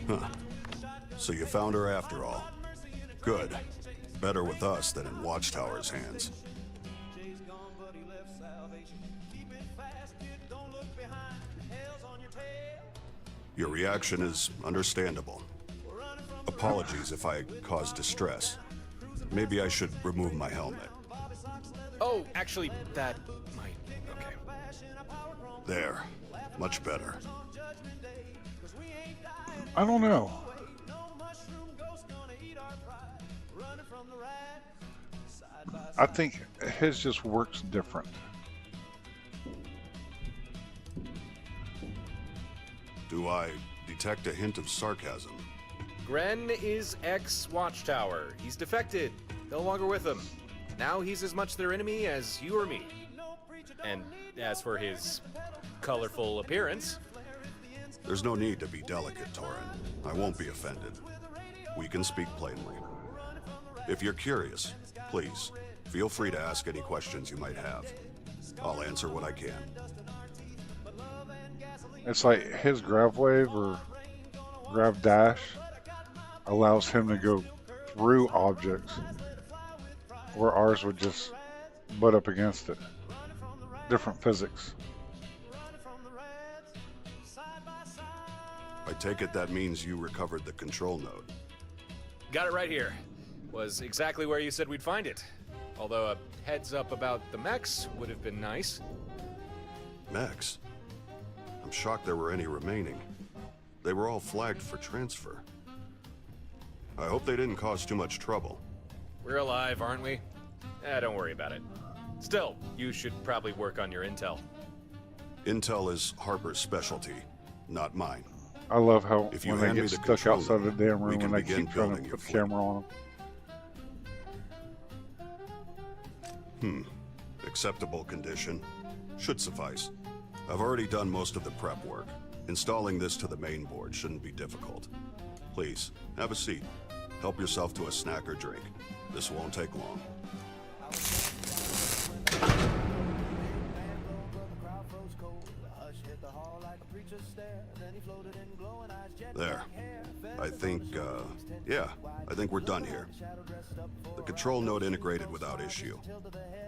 Huh. So you found her after all. Good. Better with us than in Watchtower's hands. Your reaction is understandable. Apologies if I caused distress. Maybe I should remove my helmet. Oh, actually, that might... okay. There. Much better. I don't know. I think his just works different. Do I detect a hint of sarcasm? Gren is ex-Watchtower. He's defected. No longer with them. Now he's as much their enemy as you or me. And as for his colorful appearance... There's no need to be delicate, Torin. I won't be offended. We can speak plainly. If you're curious, please, feel free to ask any questions you might have. I'll answer what I can. It's like his grav wave or grav dash allows him to go through objects where ours would just butt up against it. Different physics. I take it that means you recovered the control node. Got it right here. Was exactly where you said we'd find it. Although a heads up about the mechs would have been nice. Mechs? I'm shocked there were any remaining. They were all flagged for transfer. I hope they didn't cause too much trouble. We're alive, aren't we? Don't worry about it. Still, you should probably work on your intel. Intel is Harper's specialty, not mine. I love how if you when they hand me get the stuck control outside the damn node, we room can and they begin keep trying building to your put the fleet. camera on them. Acceptable condition. Should suffice. I've already done most of the prep work. Installing this to the main board shouldn't be difficult. Please, have a seat. Help yourself to a snack or drink. This won't take long. There. I think we're done here. The control node integrated without issue.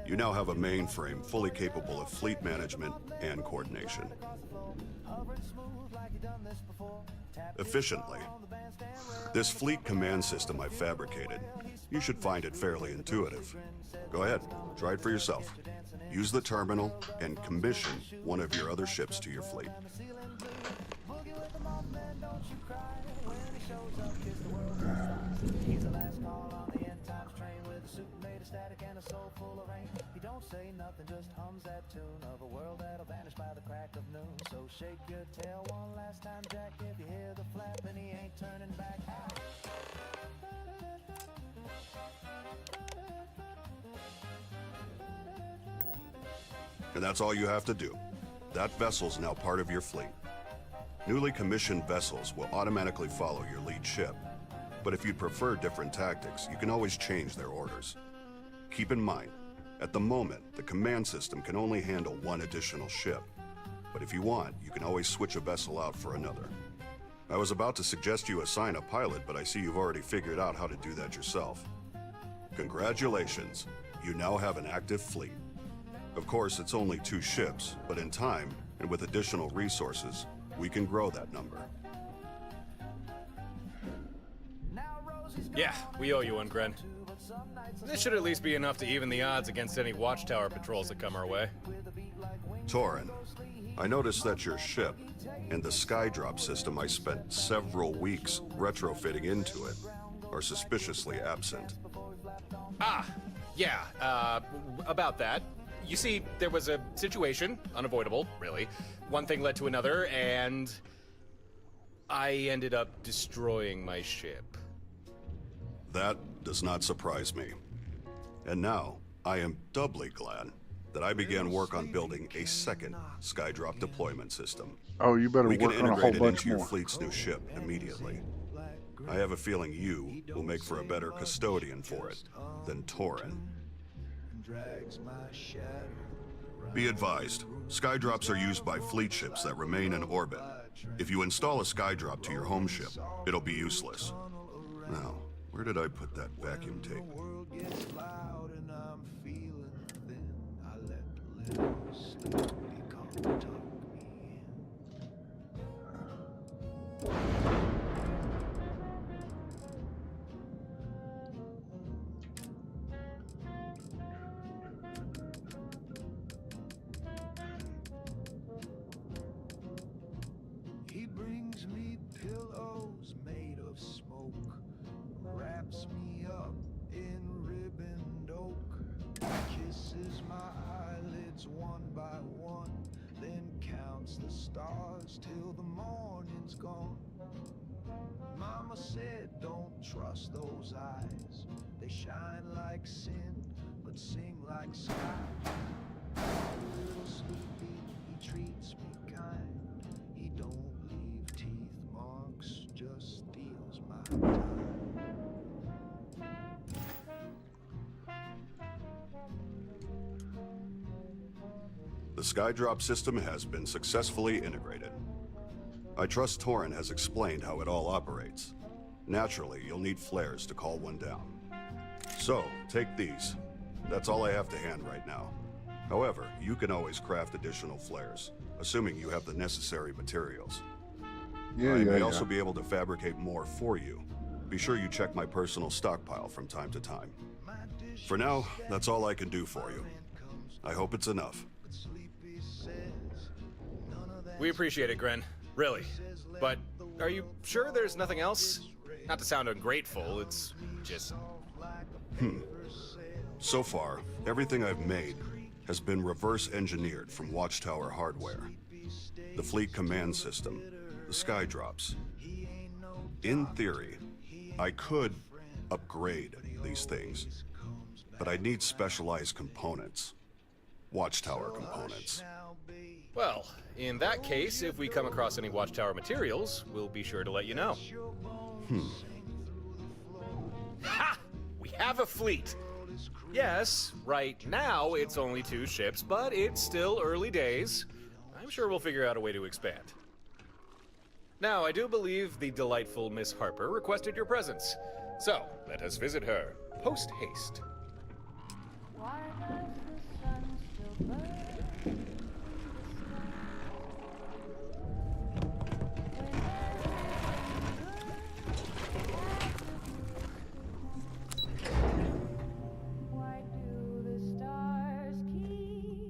You now have a mainframe fully capable of fleet management and coordination. Efficiently. This fleet command system I fabricated, you should find it fairly intuitive. Go ahead, try it for yourself. Use the terminal and commission one of your other ships to your fleet. He's the last call on the end times train with a suit made of static and a soul full of rain. He don't say nothing, just hums that tune of a world that'll vanish by the crack of noon. So shake your tail one last time, Jack, if you hear the flap and he ain't turning back. And that's all you have to do. That vessel's now part of your fleet. Newly commissioned vessels will automatically follow your lead ship. But if you'd prefer different tactics, you can always change their orders. Keep in mind, at the moment, the command system can only handle one additional ship. But if you want, you can always switch a vessel out for another. I was about to suggest you assign a pilot, but I see you've already figured out how to do that yourself. Congratulations, you now have an active fleet. Of course, it's only 2 ships, but in time, and with additional resources, we can grow that number. Yeah, we owe you one, Gren. This should at least be enough to even the odds against any Watchtower patrols that come our way. Torin, I noticed that your ship and the skydrop system I spent several weeks retrofitting into it are suspiciously absent. Ah, yeah, about that. You see, there was a situation, unavoidable, really. One thing led to another, and I ended up destroying my ship. That does not surprise me. And now, I am doubly glad that I began work on building a second skydrop deployment system. Oh, you better We can work on a whole integrate it bunch into your more. fleet's new ship immediately. I have a feeling you will make for a better custodian for it than Torin. Be advised, skydrops are used by fleet ships that remain in orbit. If you install a skydrop to your home ship, it'll be useless. Now, where did I put that vacuum tape? He brings me pillows made of smoke, wraps me up in ribboned oak, kisses my eyelids one by one, then counts the stars till the morning's gone. Mama said don't trust those eyes, they shine like sin, but sing like sky. Little sleepy, he treats me kind, he don't leave teeth marks, just steals my time. The skydrop system has been successfully integrated. I trust Torin has explained how it all operates. Naturally, you'll need flares to call one down. So, take these. That's all I have to hand right now. However, you can always craft additional flares, assuming you have the necessary materials. I may also be able to fabricate more for you. Be sure you check my personal stockpile from time to time. For now, that's all I can do for you. I hope it's enough. We appreciate it, Gren. Really. But are you sure there's nothing else? Not to sound ungrateful, it's just... So far, everything I've made has been reverse engineered from Watchtower hardware. The fleet command system, the skydrops. In theory, I could upgrade these things, but I'd need specialized components. Watchtower components. Well, in that case, if we come across any Watchtower materials, we'll be sure to let you know. Ha! We have a fleet! Yes, right now it's only 2 ships, but it's still early days. I'm sure we'll figure out a way to expand. Now, I do believe the delightful Miss Harper requested your presence. So, let us visit her, post-haste. Why does the sun still burn? Why do the stars keep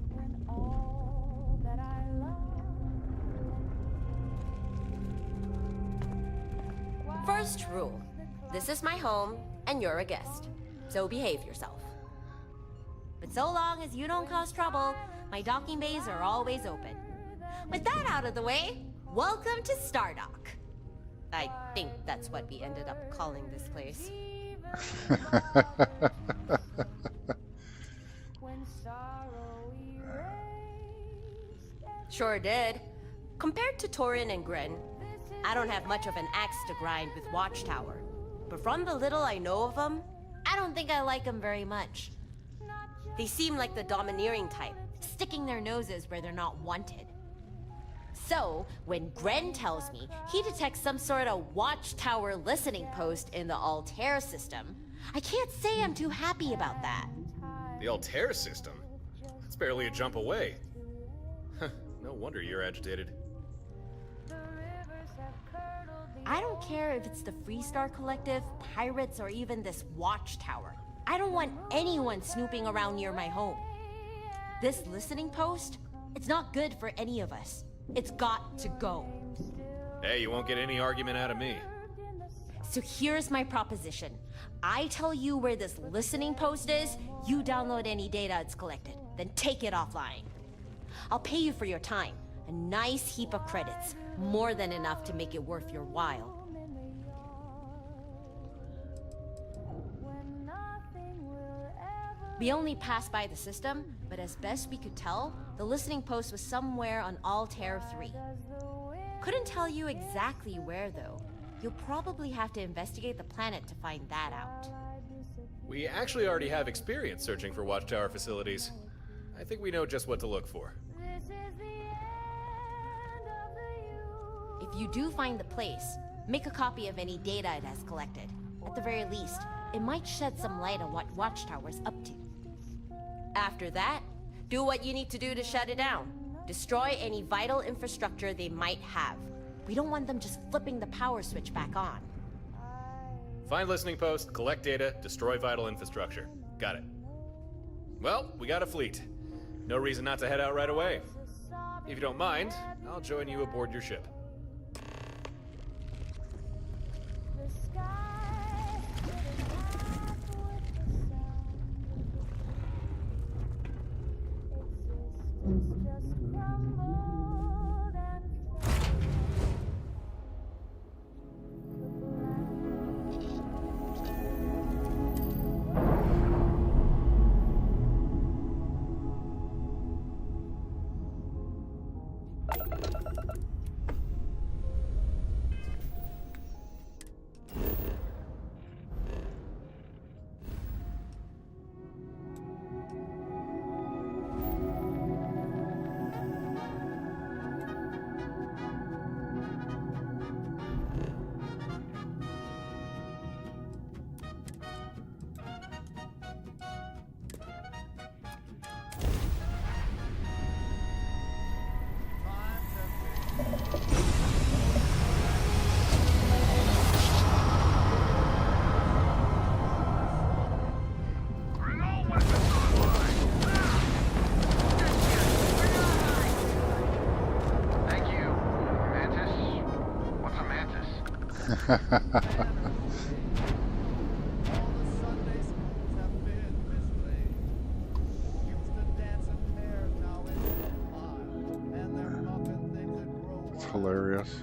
when all that I love? First rule. This is my home, and you're a guest. So behave yourself. But so long as you don't cause trouble, my docking bays are always open. With that out of the way, welcome to Stardock. I think that's what we ended up calling this place. Sure did. Compared to Torin and Gren, I don't have much of an axe to grind with Watchtower. But from the little I know of them, I don't think I like them very much. They seem like the domineering type, sticking their noses where they're not wanted. So, when Gren tells me he detects some sort of Watchtower listening post in the Altair system, I can't say I'm too happy about that. The Altair system? That's barely a jump away. No wonder you're agitated. I don't care if it's the Freestar Collective, pirates, or even this Watchtower. I don't want anyone snooping around near my home. This listening post, it's not good for any of us. It's got to go. Hey, you won't get any argument out of me. So here's my proposition. I tell you where this listening post is, you download any data it's collected, then take it offline. I'll pay you for your time. A nice heap of credits. More than enough to make it worth your while. We only passed by the system, but as best we could tell, the listening post was somewhere on Altair 3. Couldn't tell you exactly where though. You'll probably have to investigate the planet to find that out. We actually already have experience searching for Watchtower facilities. I think we know just what to look for. If you do find the place, make a copy of any data it has collected. At the very least, it might shed some light on what Watchtower's up to. After that, do what you need to do to shut it down. Destroy any vital infrastructure they might have. We don't want them just flipping the power switch back on. Find listening post, collect data, destroy vital infrastructure. Got it. Well, we got a fleet. No reason not to head out right away. If you don't mind, I'll join you aboard your ship. It's hilarious.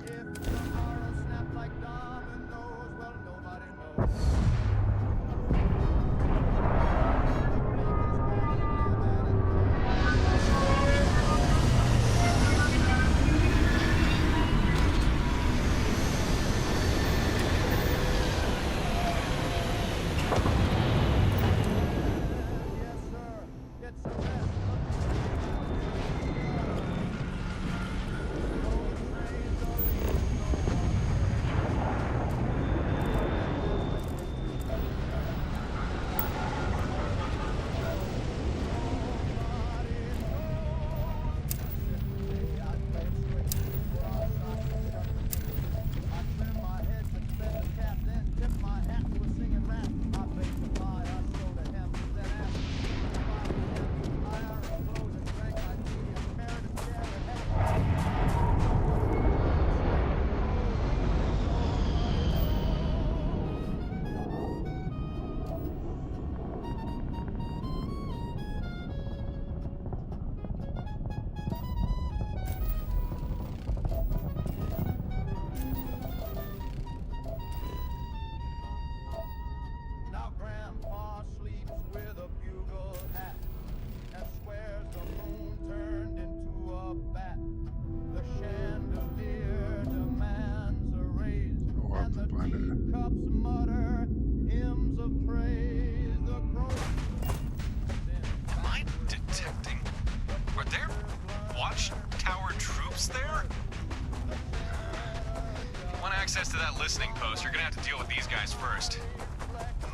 access to that listening post, you're gonna have to deal with these guys first.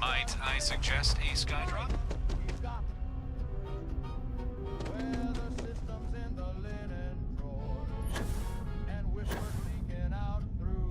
Might I suggest a skydrop? And whispers leaking out through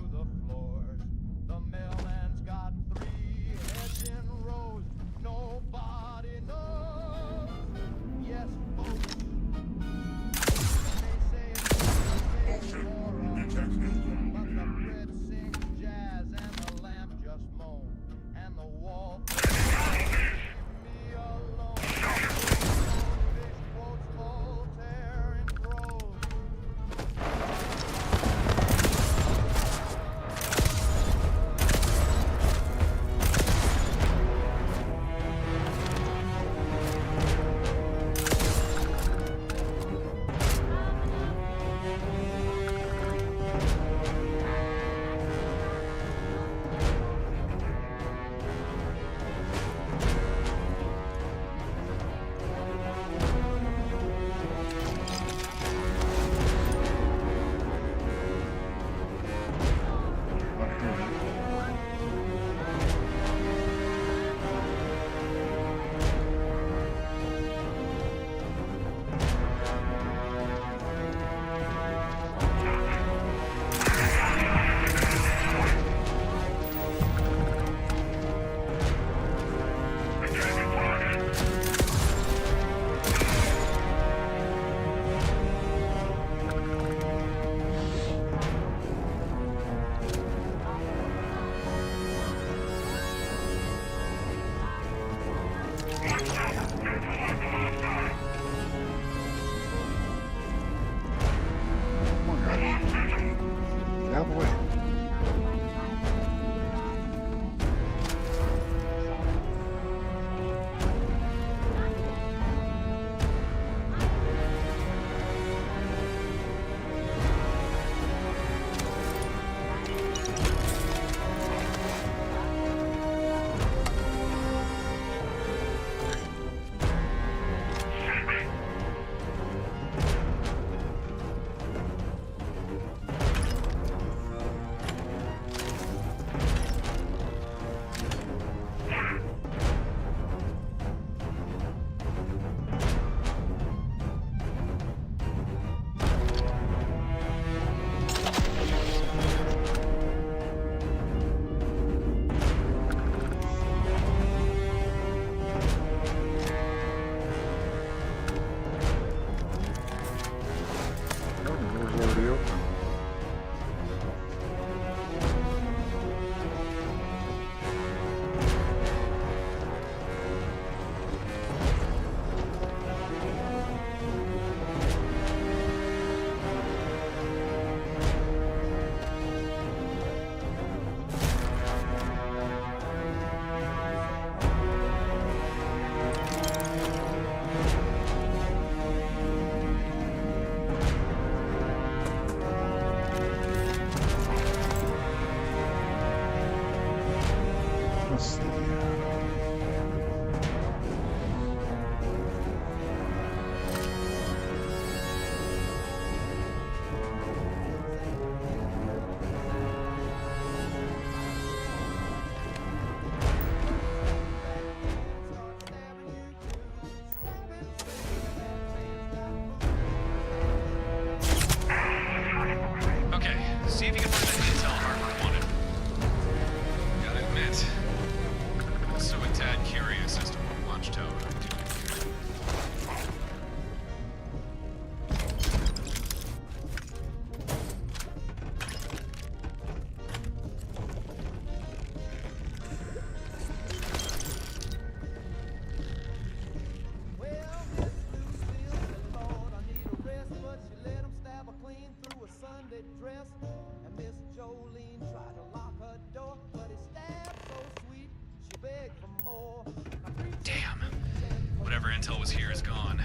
intel was here is gone.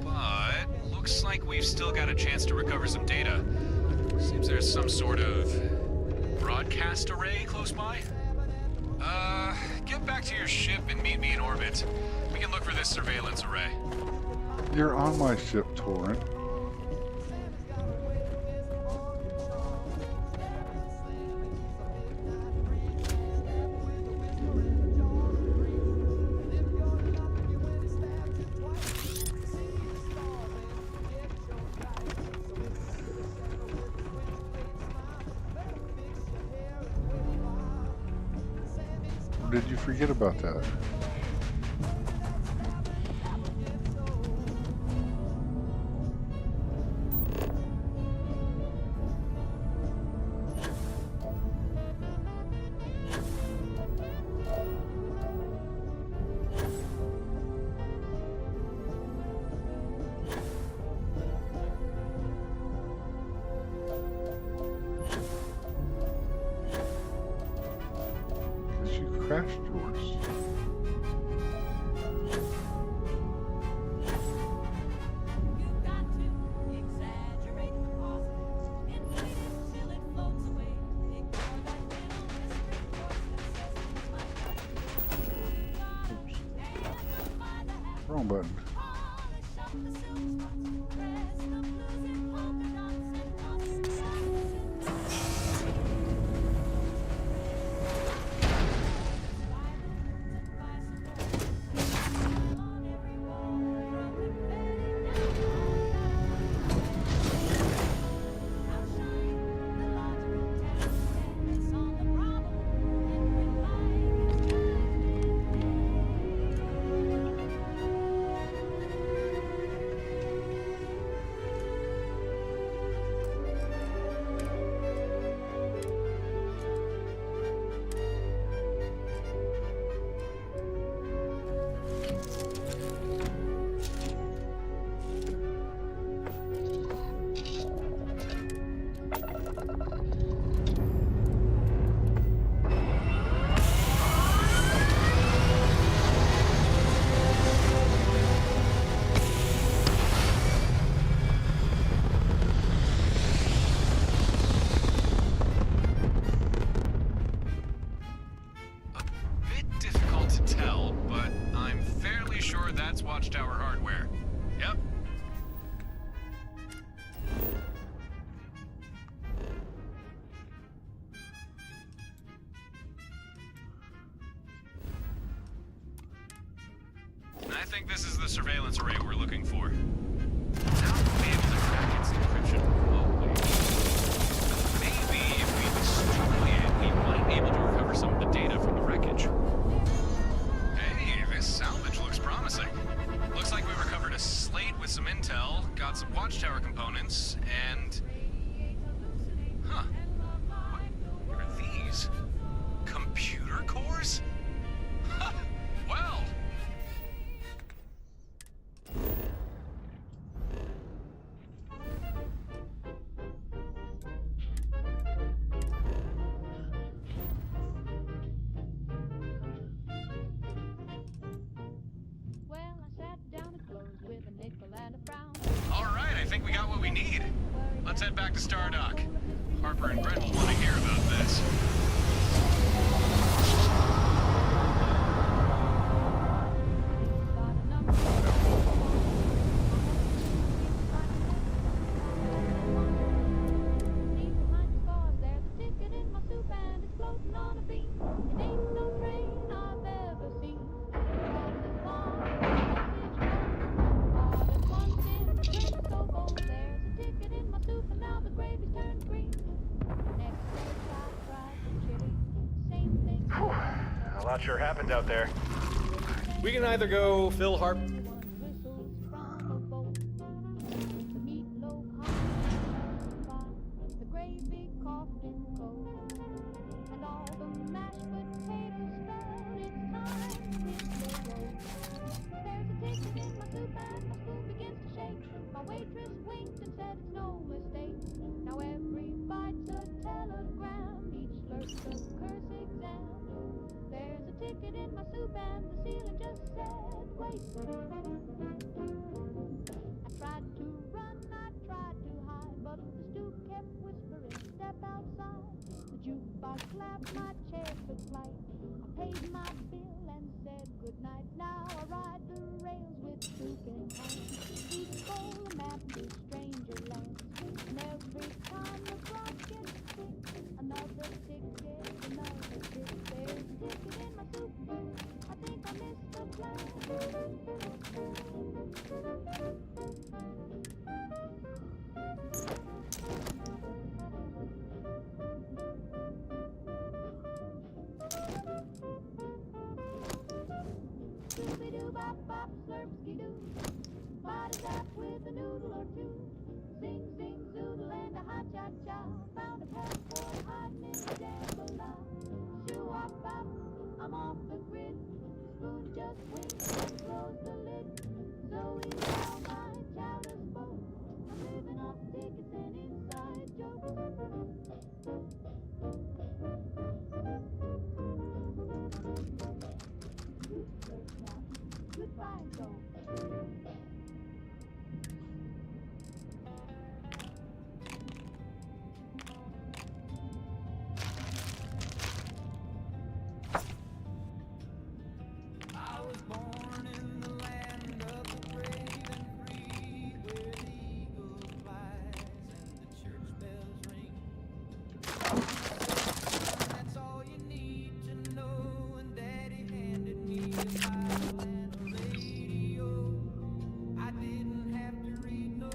But looks like we've still got a chance to recover some data. Seems there's some sort of broadcast array close by. Get back to your ship and meet me in orbit. We can look for this surveillance array. You're on my ship, Torrent. Or did you forget about that? Crashed yours. Oops. Wrong button. That's Watchtower hardware. Yep. I think this is the surveillance array we're looking for. Now we'll be able to crack its encryption. Oh, wait. Maybe if we destroy it, we might be able to recover some of the data from the wreckage. Hey, this salvage looks promising. Looks like we recovered a slate with some intel, got some Watchtower components, and... Huh. What are these? Computer cores? Huh. Well... Alright, I think we got what we need. Let's head back to Stardock. Harper and Brent will want to hear about this. A lot sure happened out there. We can either go Phil Harp. There's a ticket in my soup and the ceiling just said, wait. I tried to run, I tried to hide, but the stoop kept whispering, step outside. The jukebox clapped, my chair took flight. I paid my bill and said goodnight. Now I ride the rails with soup in hand. Each bowl a map to stranger lands. And every time the clock gets quick, another ticket, another tick. There's a ticket in my soup. I think I missed the plan. Doobie-doo-bop-bop, slurp-ski-doo. Body zap with a noodle or two. Sing, sing, zoodle and a ha-cha-cha. Found a passport hiding in the jambalaya. Shoo-wop-bop, I'm off the grid. Spoon just winked and closed the lid. So is now my chowder's boat. I'm living off tickets and inside jokes. Goodbye, Joe. I was born in the land of the brave and free, where the eagle flies and the church bells ring. That's all you need to know, and Daddy handed me a Bible and a radio. I didn't have to read no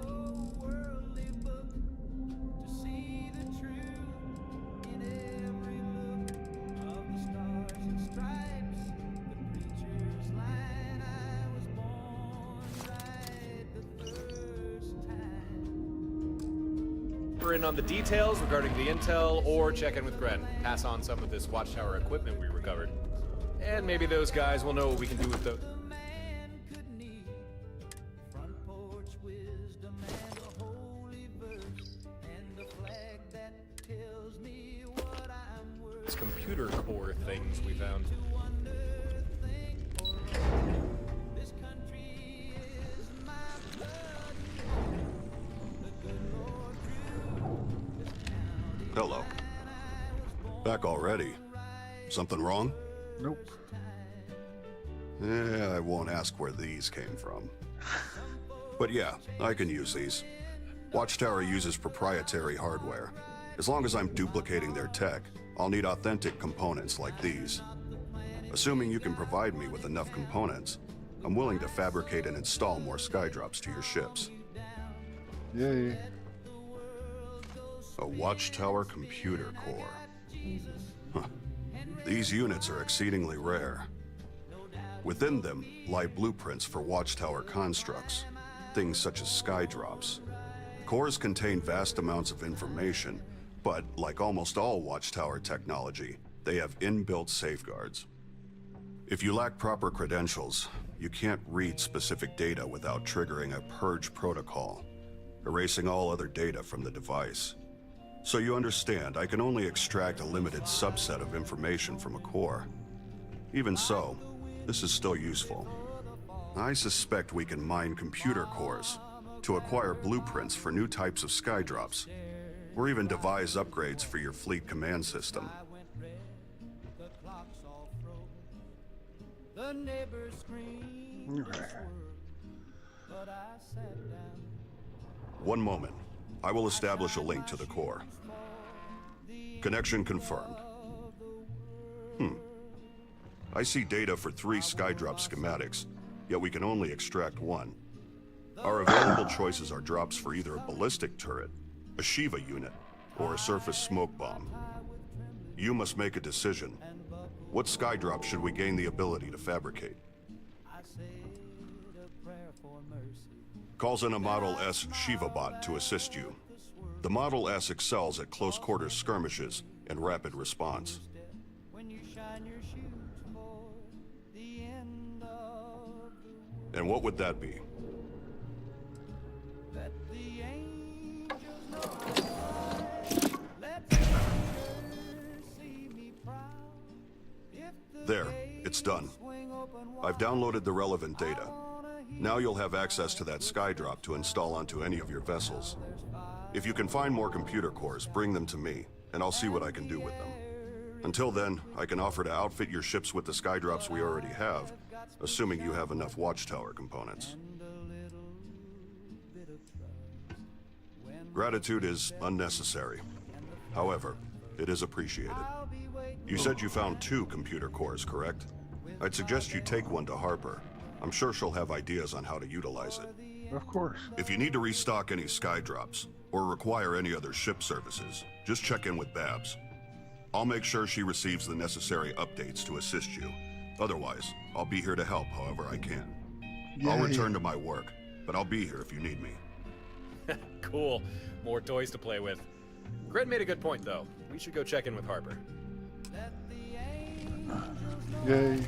worldly book to see the truth in every look of the stars and stripes. The preacher's line, I was born right the first time. We're in on the details regarding the intel, or check in with Gren. Pass on some of this Watchtower equipment we recovered. And maybe those guys will know what we can do with the... Front porch wisdom and a holy verse and a flag that tells me what I'm worth. These computer core things we found. This country is my bloody home. The good Lord drew this county. Hello. Back already? Something wrong? Nope. I won't ask where these came from. But yeah, I can use these. Watchtower uses proprietary hardware. As long as I'm duplicating their tech, I'll need authentic components like these. Assuming you can provide me with enough components, I'm willing to fabricate and install more skydrops to your ships. Yay. A Watchtower computer core. Huh. These units are exceedingly rare. Within them lie blueprints for Watchtower constructs, things such as skydrops. Cores contain vast amounts of information, but like almost all Watchtower technology, they have inbuilt safeguards. If you lack proper credentials, you can't read specific data without triggering a purge protocol, erasing all other data from the device. So you understand, I can only extract a limited subset of information from a core. Even so, this is still useful. I suspect we can mine computer cores to acquire blueprints for new types of skydrops, or even devise upgrades for your fleet command system. The neighbors screamed, but I sat down. One moment. I will establish a link to the core. Connection confirmed. I see data for 3 skydrop schematics, yet we can only extract 1. Our available choices are drops for either a ballistic turret, a Shiva unit, or a surface smoke bomb. You must make a decision. What skydrop should we gain the ability to fabricate? Calls in a Model S Shiva bot to assist you. The Model S excels at close quarters skirmishes and rapid response. And what would that be? There. It's done. I've downloaded the relevant data. Now you'll have access to that skydrop to install onto any of your vessels. If you can find more computer cores, bring them to me, and I'll see what I can do with them. Until then, I can offer to outfit your ships with the skydrops we already have, assuming you have enough Watchtower components. Gratitude is unnecessary. However, it is appreciated. You said you found 2 computer cores, correct? I'd suggest you take one to Harper. I'm sure she'll have ideas on how to utilize it. Of course. If you need to restock any skydrops, or require any other ship services, just check in with Babs. I'll make sure she receives the necessary updates to assist you. Otherwise, I'll be here to help however I can. Yay. I'll return to my work, but I'll be here if you need me. Cool. More toys to play with. Gren made a good point, though. We should go check in with Harper. Yay.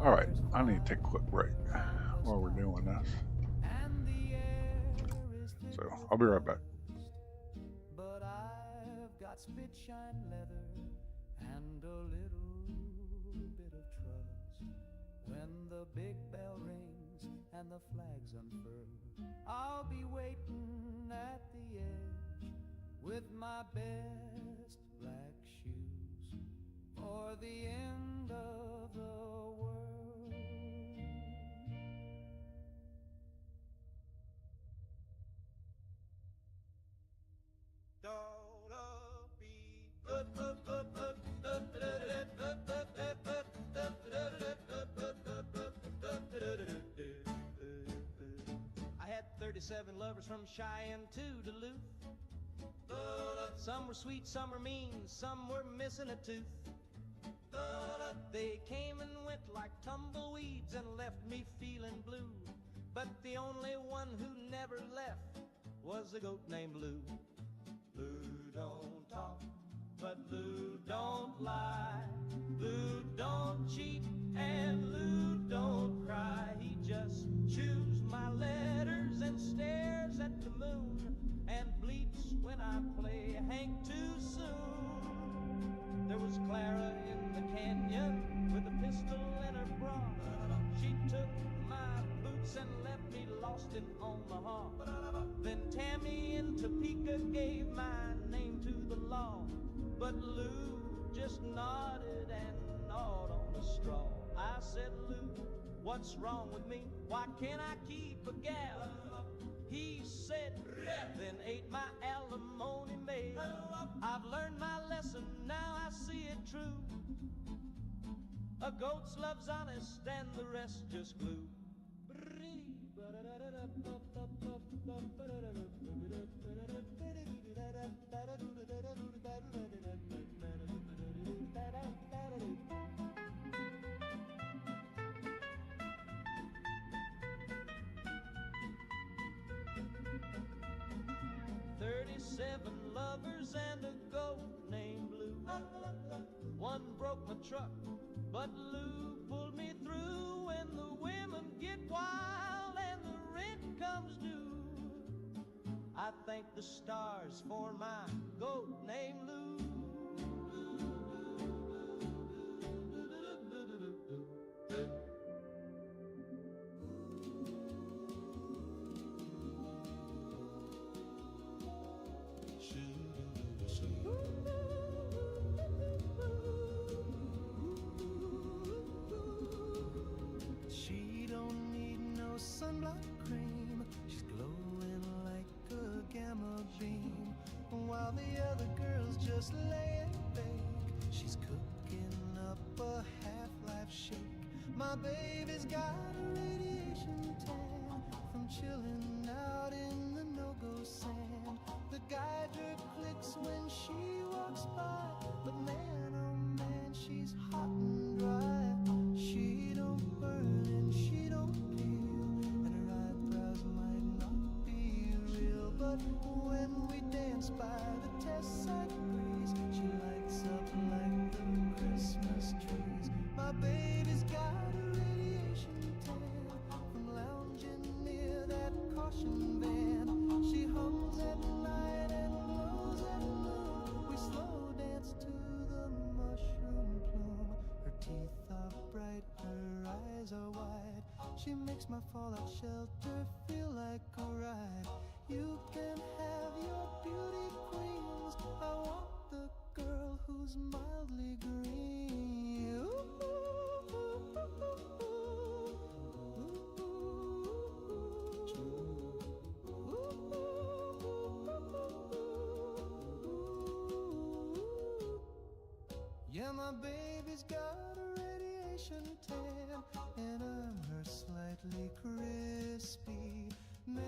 All right, I need to take a quick break while we're doing this. So I'll be right back. But I've got spit shine leather and a little bit of trust. When the big bell rings and the flags unfurl, I'll be waiting at the edge with my best black shoes for the end of the world. I had 37 lovers from Cheyenne to Duluth. Some were sweet, some were mean, some were missing a tooth. They came and went like tumbleweeds and left me feeling blue. But the only one who never left was a goat named Lou. Lou don't talk, but Lou don't lie. Lou don't cheat, and Lou don't cry. He just chews my letters and stares at the moon and bleats when I play Hank too soon. There was Clara in the canyon with a pistol in her bra. She took my boots and left me lost in Omaha. Then Tammy in Topeka gave my name to the law. But Lou just nodded and gnawed on a straw. I said, Lou, what's wrong with me? Why can't I keep a gal? He said, then ate my alimony maid. I've learned my lesson, now I see it true. A goat's love's honest and the rest just glue. Seven lovers and a goat named Blue. One broke my truck, but Lou pulled me through. When the women get wild and the rent comes due, I thank the stars for my goat named Lou. She don't need no sunblock cream. She's glowing like a gamma beam. While the other girls just lay and bake, she's cooking up a half-life shake. My baby's got a radiation tan from chilling out in the no-go sand. The geyser clicks when she walks by, but man, oh man, she's hot and dry. She don't burn and she don't peel, and her eyebrows might not be real, but when we dance by the test site breeze, she lights up like the Christmas trees. My baby's got a radiation tan makes my fallout shelter feel like a ride. You can have your beauty queens. I want the girl who's mildly green. Yeah, my baby's got a radiation tan, and I'm her slightly crispy man.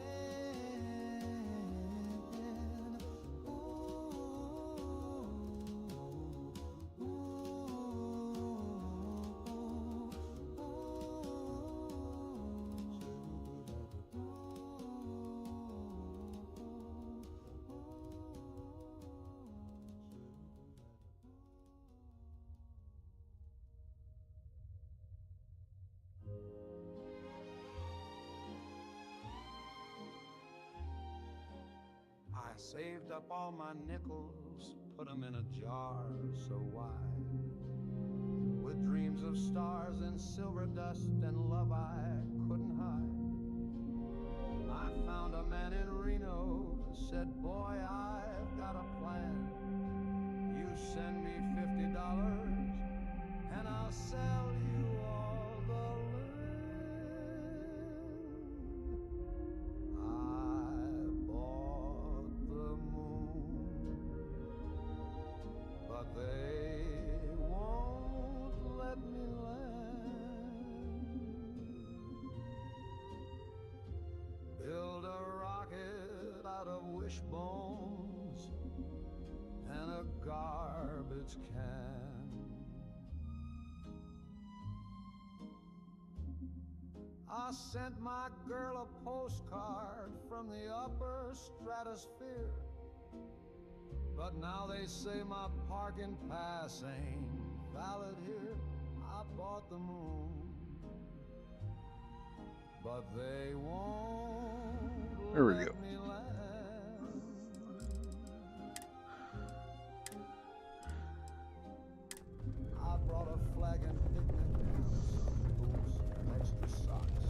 I saved up all my nickels, put them in a jar so wide, with dreams of stars and silver dust and love I couldn't hide. I found a man in Reno, said, boy, I've got a plan. You send me $50 and I'll sell you all the land. They won't let me land. Build a rocket out of wishbones and a garbage can. I sent my girl a postcard from the upper stratosphere, but now they say my parking pass ain't valid here. I bought the moon, but they won't There we let go. me land. I brought a flag and picnic and some boots and extra socks.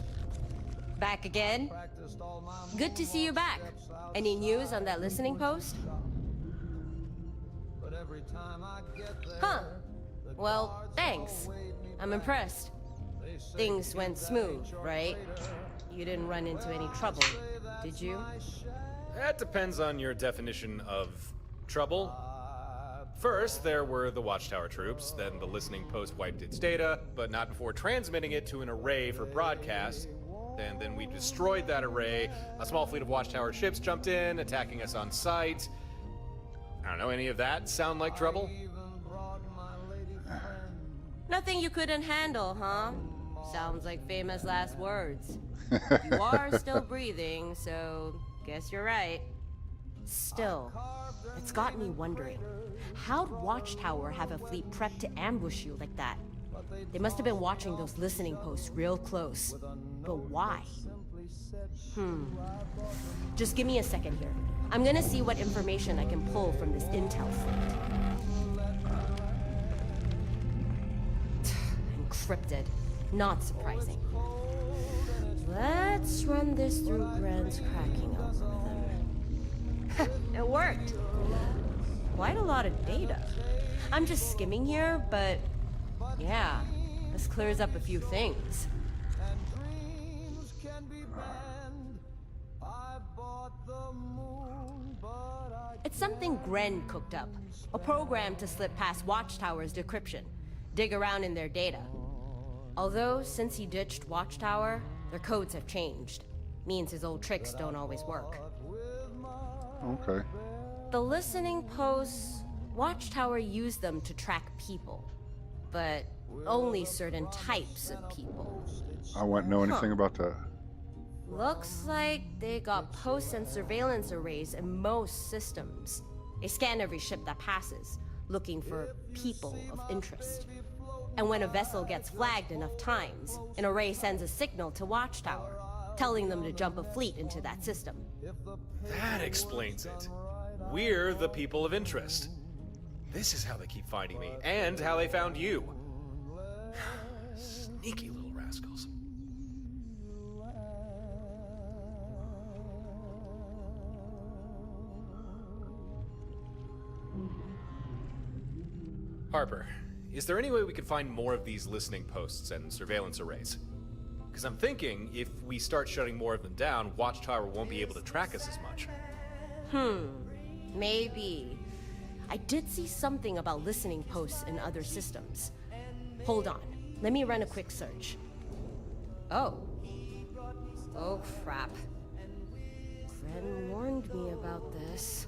Back again? Practiced all my Good to see you back. Any news on that listening post? But every time I get there, Huh. Well, thanks. I'm impressed. Things went smooth, right? You didn't run into any trouble, did you? That depends on your definition of trouble. First, there were the Watchtower troops, then the listening post wiped its data, but not before transmitting it to an array for broadcast. And then we destroyed that array. A small fleet of Watchtower ships jumped in, attacking us on sight. I don't know, any of that sound like trouble? Nothing you couldn't handle, huh? Sounds like famous last words. You are still breathing, so guess you're right. Still, it's got me wondering, how'd Watchtower have a fleet prepped to ambush you like that? They must have been watching those listening posts real close. But why? Just give me a second here. I'm gonna see what information I can pull from this intel fleet. Encrypted. Not surprising. Let's run this through Grant's cracking algorithm. It worked. Quite a lot of data. I'm just skimming here, but yeah, this clears up a few things. It's something Gren cooked up. A program to slip past Watchtower's decryption. Dig around in their data. Although, since he ditched Watchtower, their codes have changed. Means his old tricks don't always work. Okay. The listening posts, Watchtower used them to track people. But only certain types of people. I wouldn't know anything about that. Looks like they got posts and surveillance arrays in most systems. They scan every ship that passes, looking for people of interest. And when a vessel gets flagged enough times, an array sends a signal to Watchtower, telling them to jump a fleet into that system. That explains it. We're the people of interest. This is how they keep finding me, and how they found you. Sneaky little rascals. Harper, is there any way we could find more of these listening posts and surveillance arrays? Because I'm thinking if we start shutting more of them down, Watchtower won't be able to track us as much. Maybe. I did see something about listening posts in other systems. Hold on, let me run a quick search. Oh, crap. Gren warned me about this.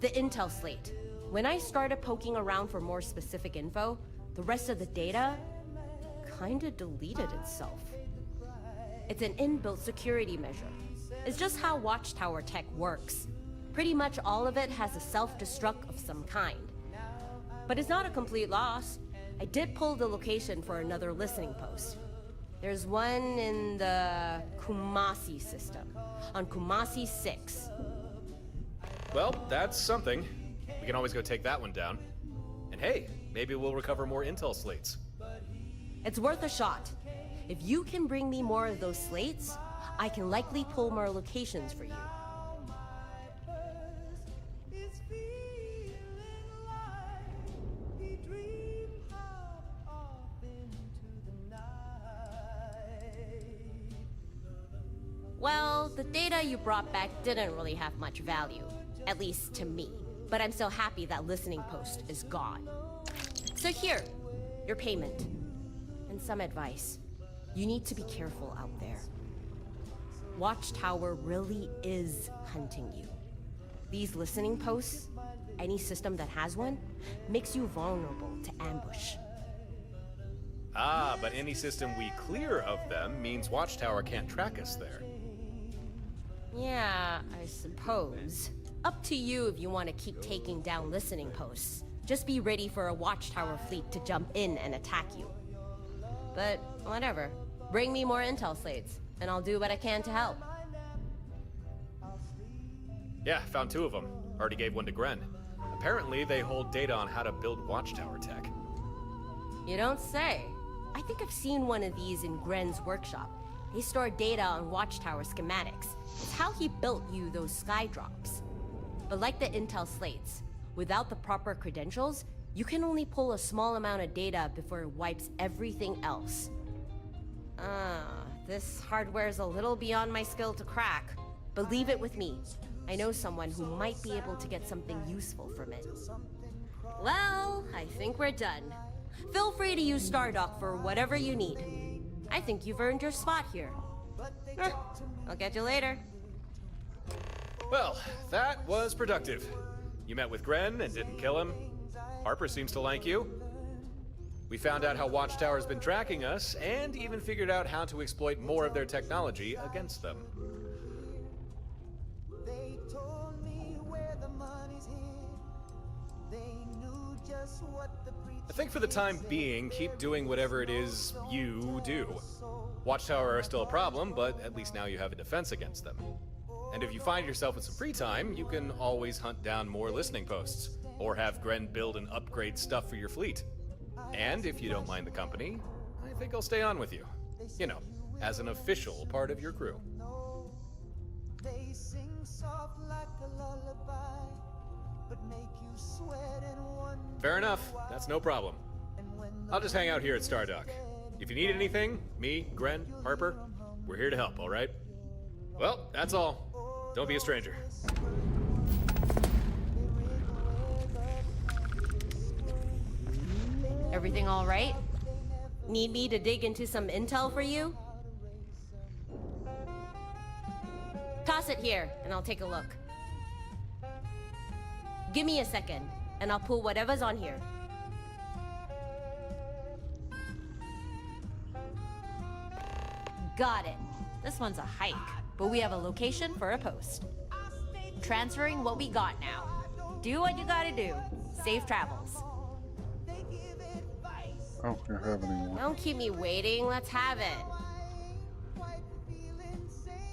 The intel slate. When I started poking around for more specific info, the rest of the data kinda deleted itself. It's an inbuilt security measure. It's just how Watchtower tech works. Pretty much all of it has a self-destruct of some kind. But it's not a complete loss. I did pull the location for another listening post. There's one in the Kumasi system, on Kumasi 6. Well, that's something. We can always go take that one down. And hey, maybe we'll recover more intel slates. It's worth a shot. If you can bring me more of those slates, I can likely pull more locations for you. Well, the data you brought back didn't really have much value, at least to me. But I'm still happy that listening post is gone. So here, your payment. And some advice. You need to be careful out there. Watchtower really is hunting you. These listening posts, any system that has one, makes you vulnerable to ambush. Ah, but any system we clear of them means Watchtower can't track us there. Yeah, I suppose. Up to you if you want to keep taking down listening posts. Just be ready for a Watchtower fleet to jump in and attack you. But whatever. Bring me more intel slates, and I'll do what I can to help. Yeah, found 2 of them. Already gave one to Gren. Apparently, they hold data on how to build Watchtower tech. You don't say. I think I've seen one of these in Gren's workshop. They store data on Watchtower schematics. It's how he built you those sky drops. But like the intel slates, without the proper credentials, you can only pull a small amount of data before it wipes everything else. This hardware's a little beyond my skill to crack, but leave it with me. I know someone who might be able to get something useful from it. Well, I think we're done. Feel free to use Stardock for whatever you need. I think you've earned your spot here. I'll get you later. Well, that was productive. You met with Gren and didn't kill him. Harper seems to like you. We found out how Watchtower's been tracking us, and even figured out how to exploit more of their technology against them. They told me where the money's hid. They knew just what the I think for the time being, keep doing whatever it is you do. Watchtower are still a problem, but at least now you have a defense against them. And if you find yourself with some free time, you can always hunt down more listening posts, or have Gren build and upgrade stuff for your fleet. And if you don't mind the company, I think I'll stay on with you. You know, as an official part of your crew. They sing soft like a lullaby, but make you sweat in one. Fair enough, that's no problem. I'll just hang out here at Stardock. If you need anything, me, Gren, Harper, we're here to help, alright? Well, that's all. Don't be a stranger. Everything all right? Need me to dig into some intel for you? Toss it here, and I'll take a look. Give me a second, and I'll pull whatever's on here. Got it. This one's a hike, but we have a location for a post. Transferring what we got now. Do what you gotta do. Safe travels. I don't have any more. Don't keep me waiting. Let's have it.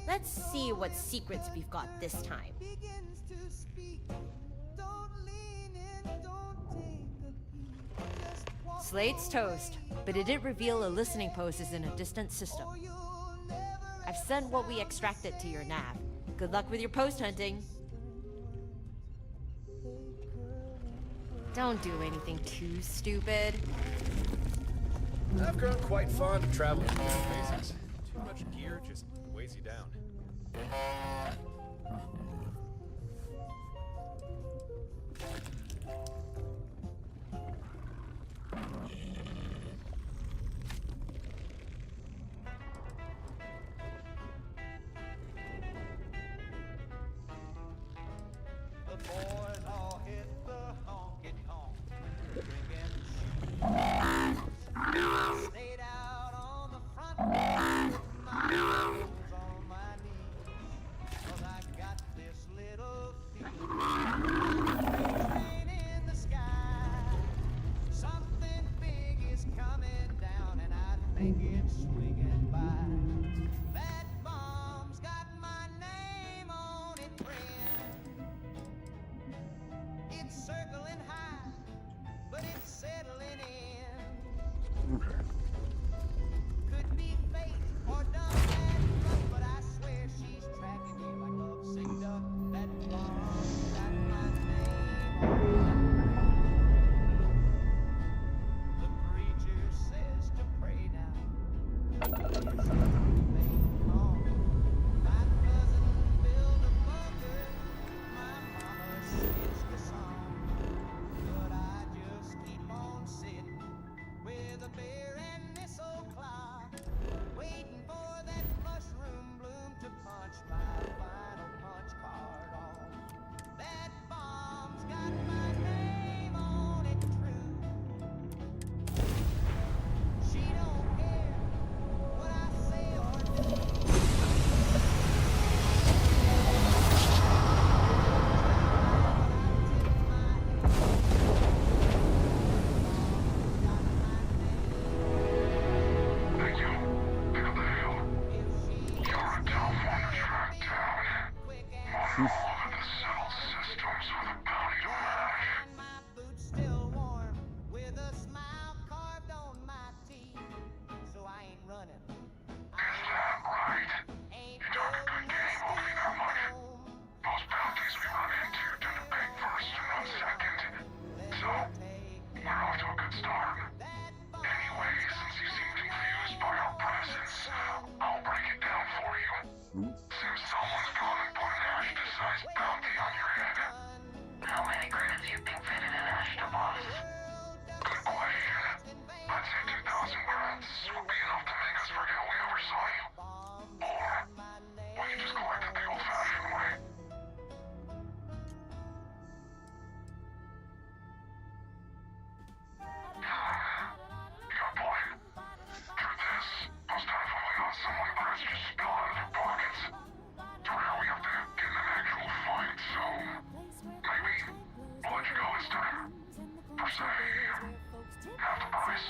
Let's see what secrets we've got this time. Slate's toast, but it did reveal a listening post is in a distant system. I've sent what we extracted to your nav. Good luck with your post hunting. Don't do anything too stupid. I've grown quite fond of traveling in these spaces. Too much gear just weighs you down. The boys all hit the honky-tonk, drinking stayed out on the front porch with my elbows on my knees, 'cause I got this little feeling in the sky. Something big is coming down, and I think it's swinging by. That bomb's got my name on it, friend. It's circling high, but it's settling in. Okay. Could be fate or dumb bad luck, but I swear she's tracking me like lovesick duck. That bomb's got my name on it. The preacher says to pray now. Remain calm. My cousin built a bunker. My mama stitched a song. But I just keep on sitting with a bear and thistle clock, waiting for that mushroom bloom to punch my final punch card on. That bomb's got my name on it, true. She don't care what I say or do. Thank you. Pick up the hill. You're a California track town. More over the settled systems with a bounty to match. And my boots still warm, with a smile carved on my teeth. So I ain't running. Is that right? Ain't You talk a good game, won't be that much. Those bounties we run into tend to pay first and not second. So, we're off to a good start. Anyway, since you seem confused by our presence, I'll break it down for you. Seems someone's gone and put an Ashta-sized bounty on your head. How many credits you think fitted in Ashta, boss? Good question. I'd say 2,000 credits would be enough to make us forget we ever saw you. Or, we could just collect it the old-fashioned way. Your point. Truth is, most times when we got someone, credits just spill out of their pockets. To where we have to get in an actual fight, so maybe we'll let you go this time. For say, half the price.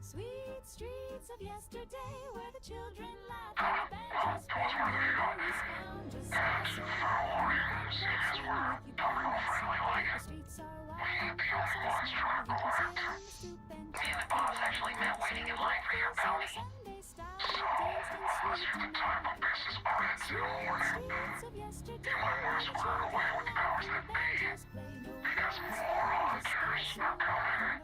Sweet streets of yesterday where the children laugh Well, it was worth a shot. And, fair warning, seeing as we're talking all friendly like it, we ain't the only ones trying to collect. Me and the boss actually met waiting in line for your bounty. So, unless you're the type of business credits in a warning, you might want to square it away with the powers that be, because more hunters are coming.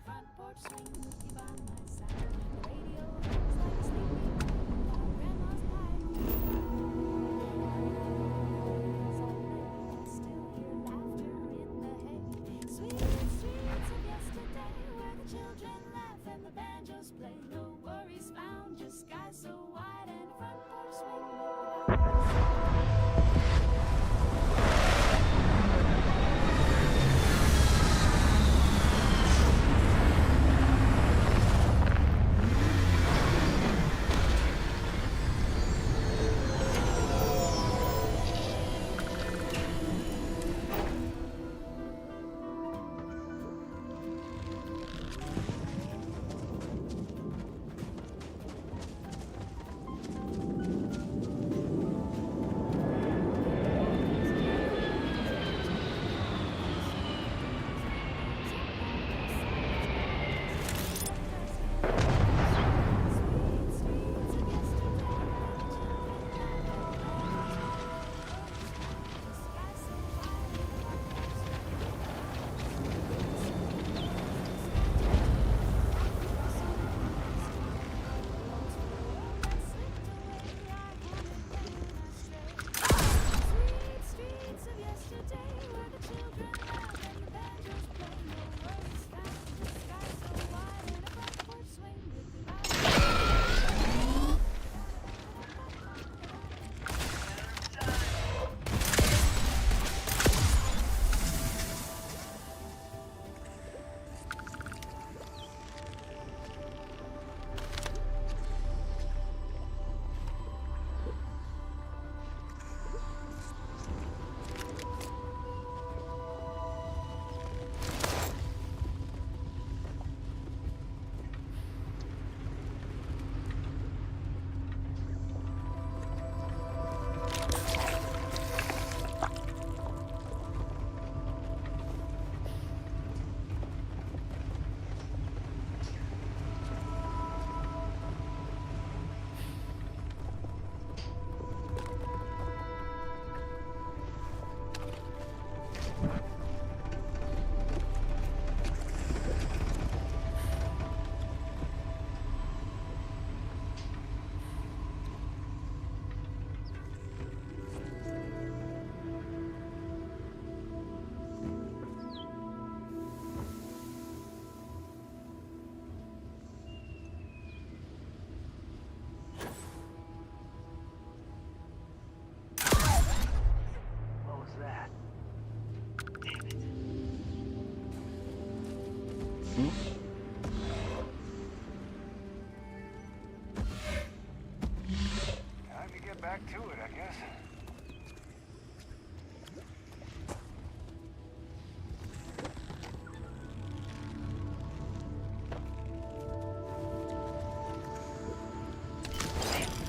back to it, I guess.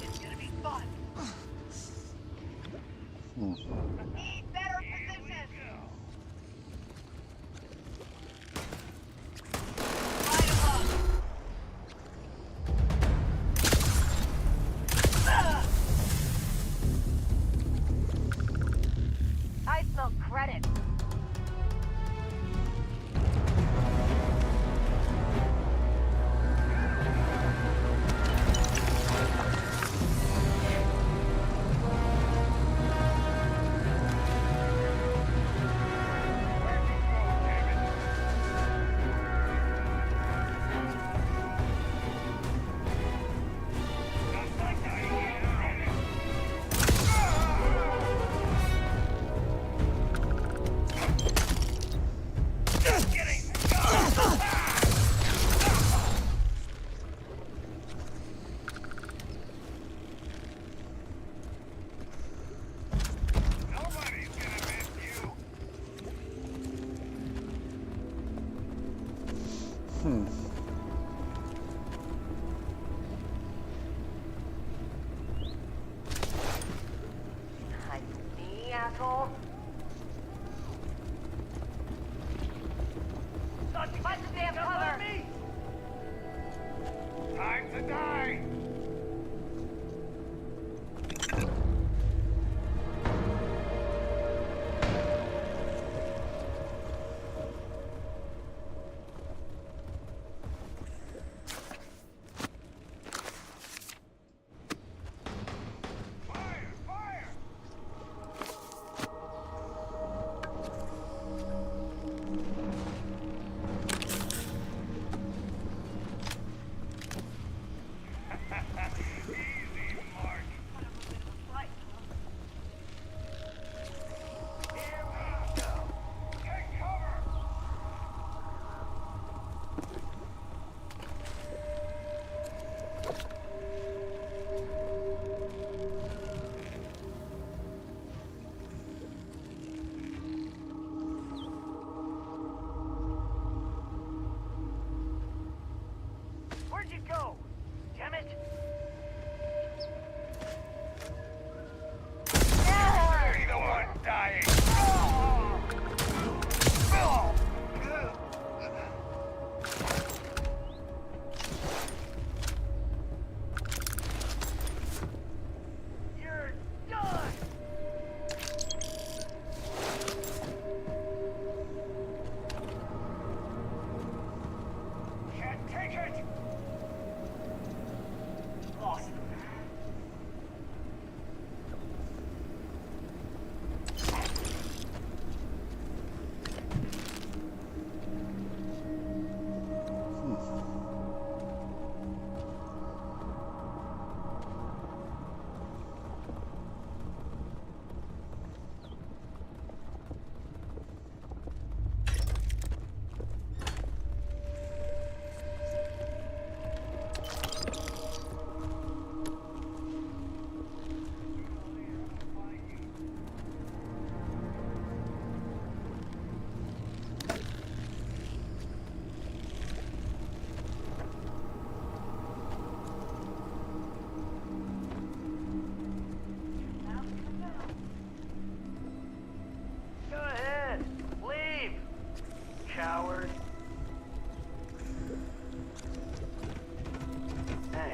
It's gonna be fun. Need better positions. I smell credit. Me, asshole. Find the damn cover. Time to die! Where'd you go? Damn it! You're the one dying! You're done! Can't take it! Lost. Go ahead. Leave. Coward. Hey.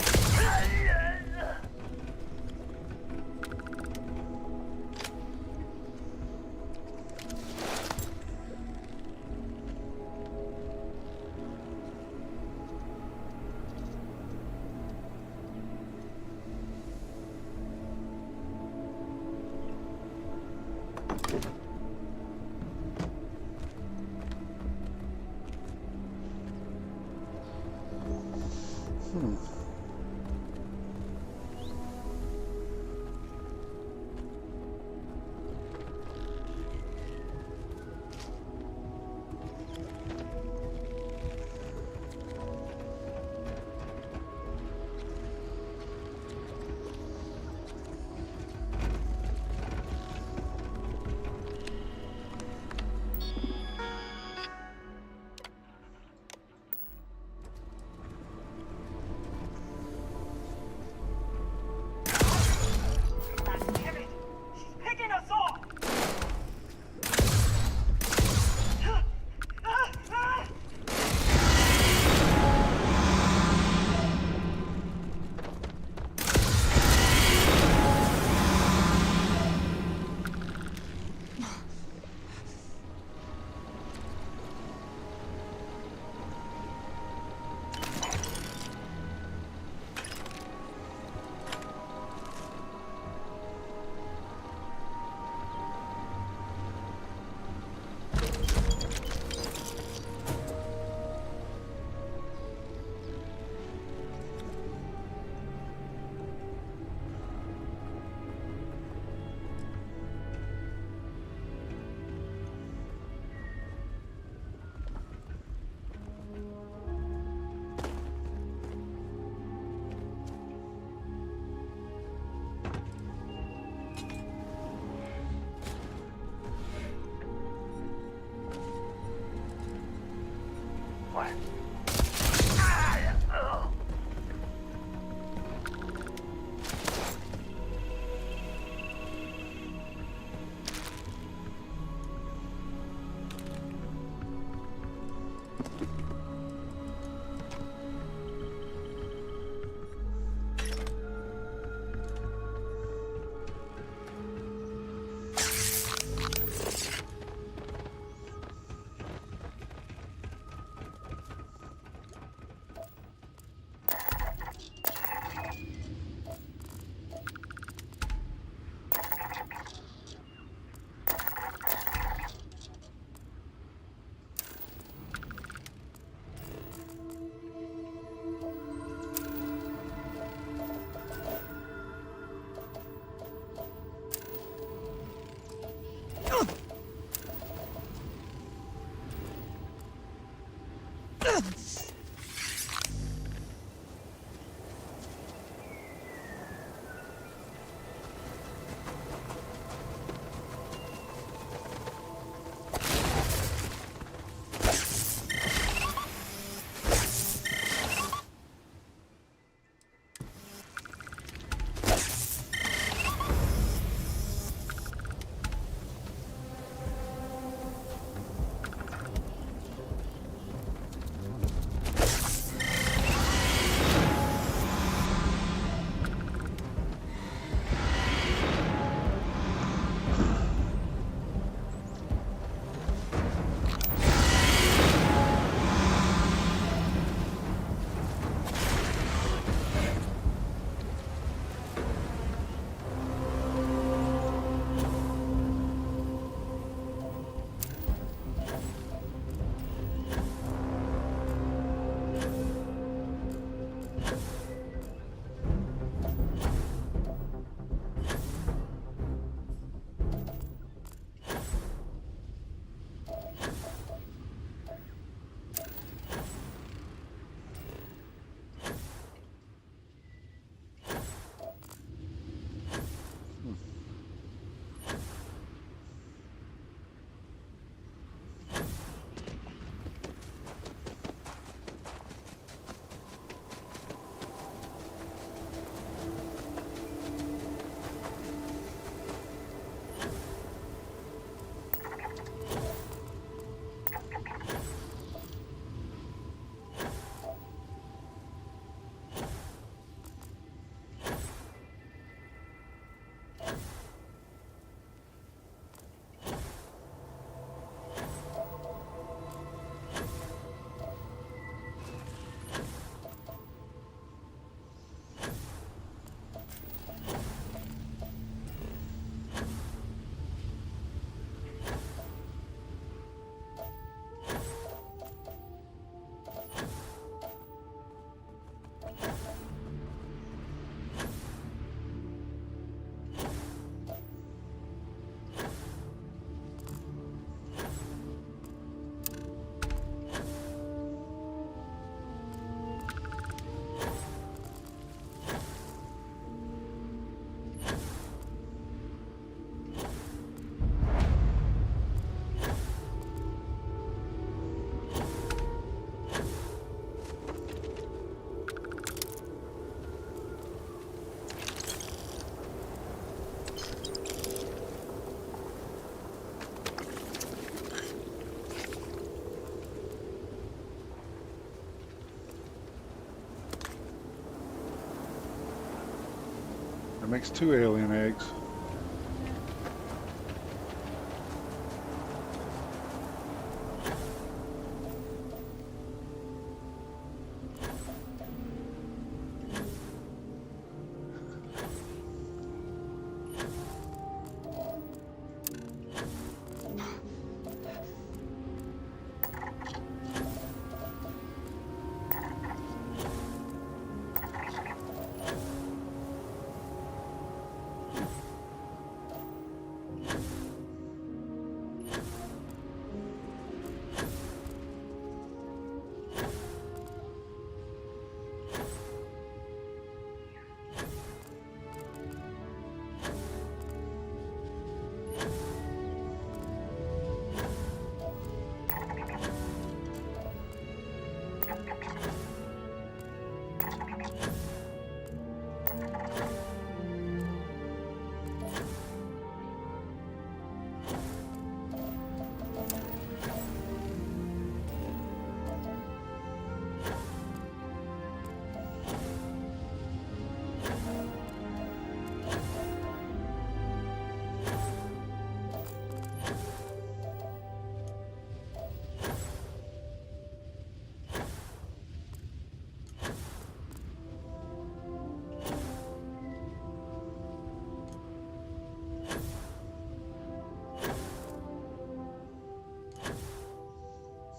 It makes 2 alien eggs.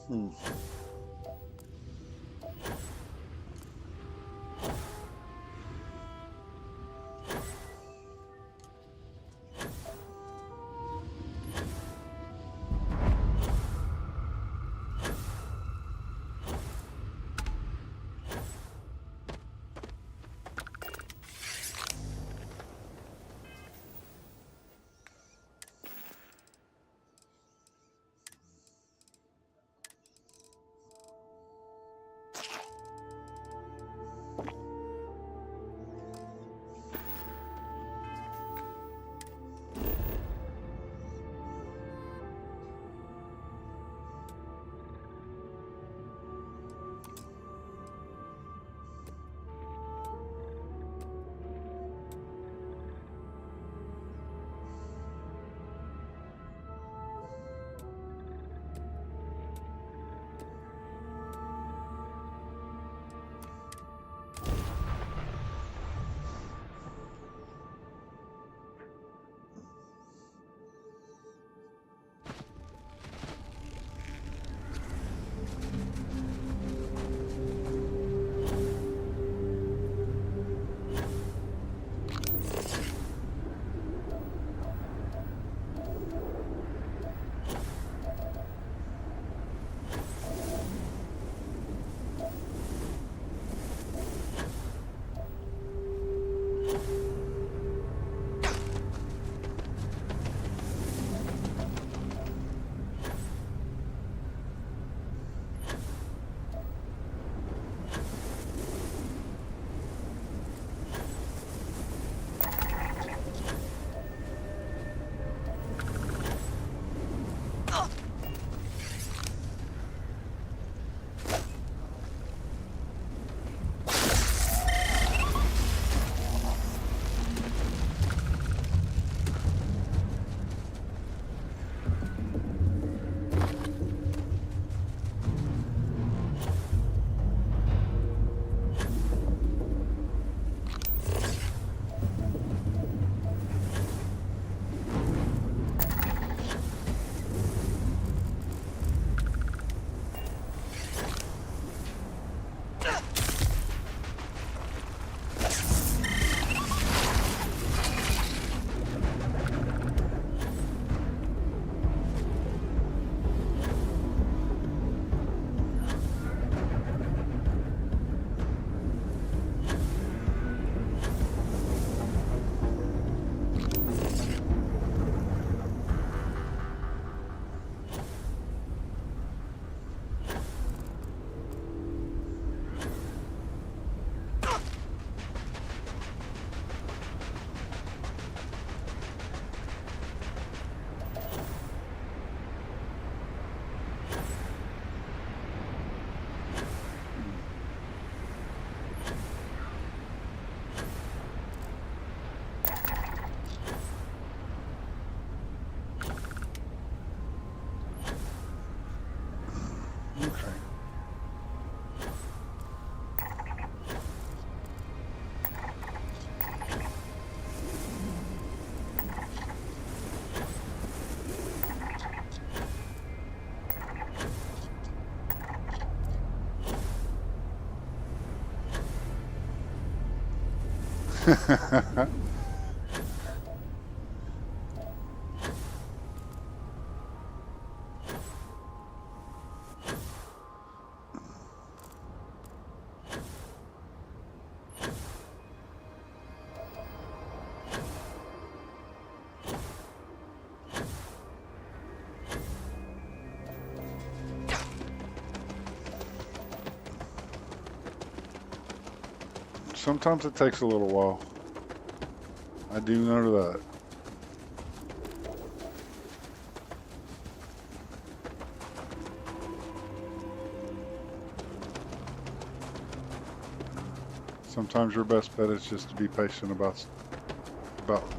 Hmm. Sometimes it takes a little while. I do know that. Sometimes your best bet is just to be patient about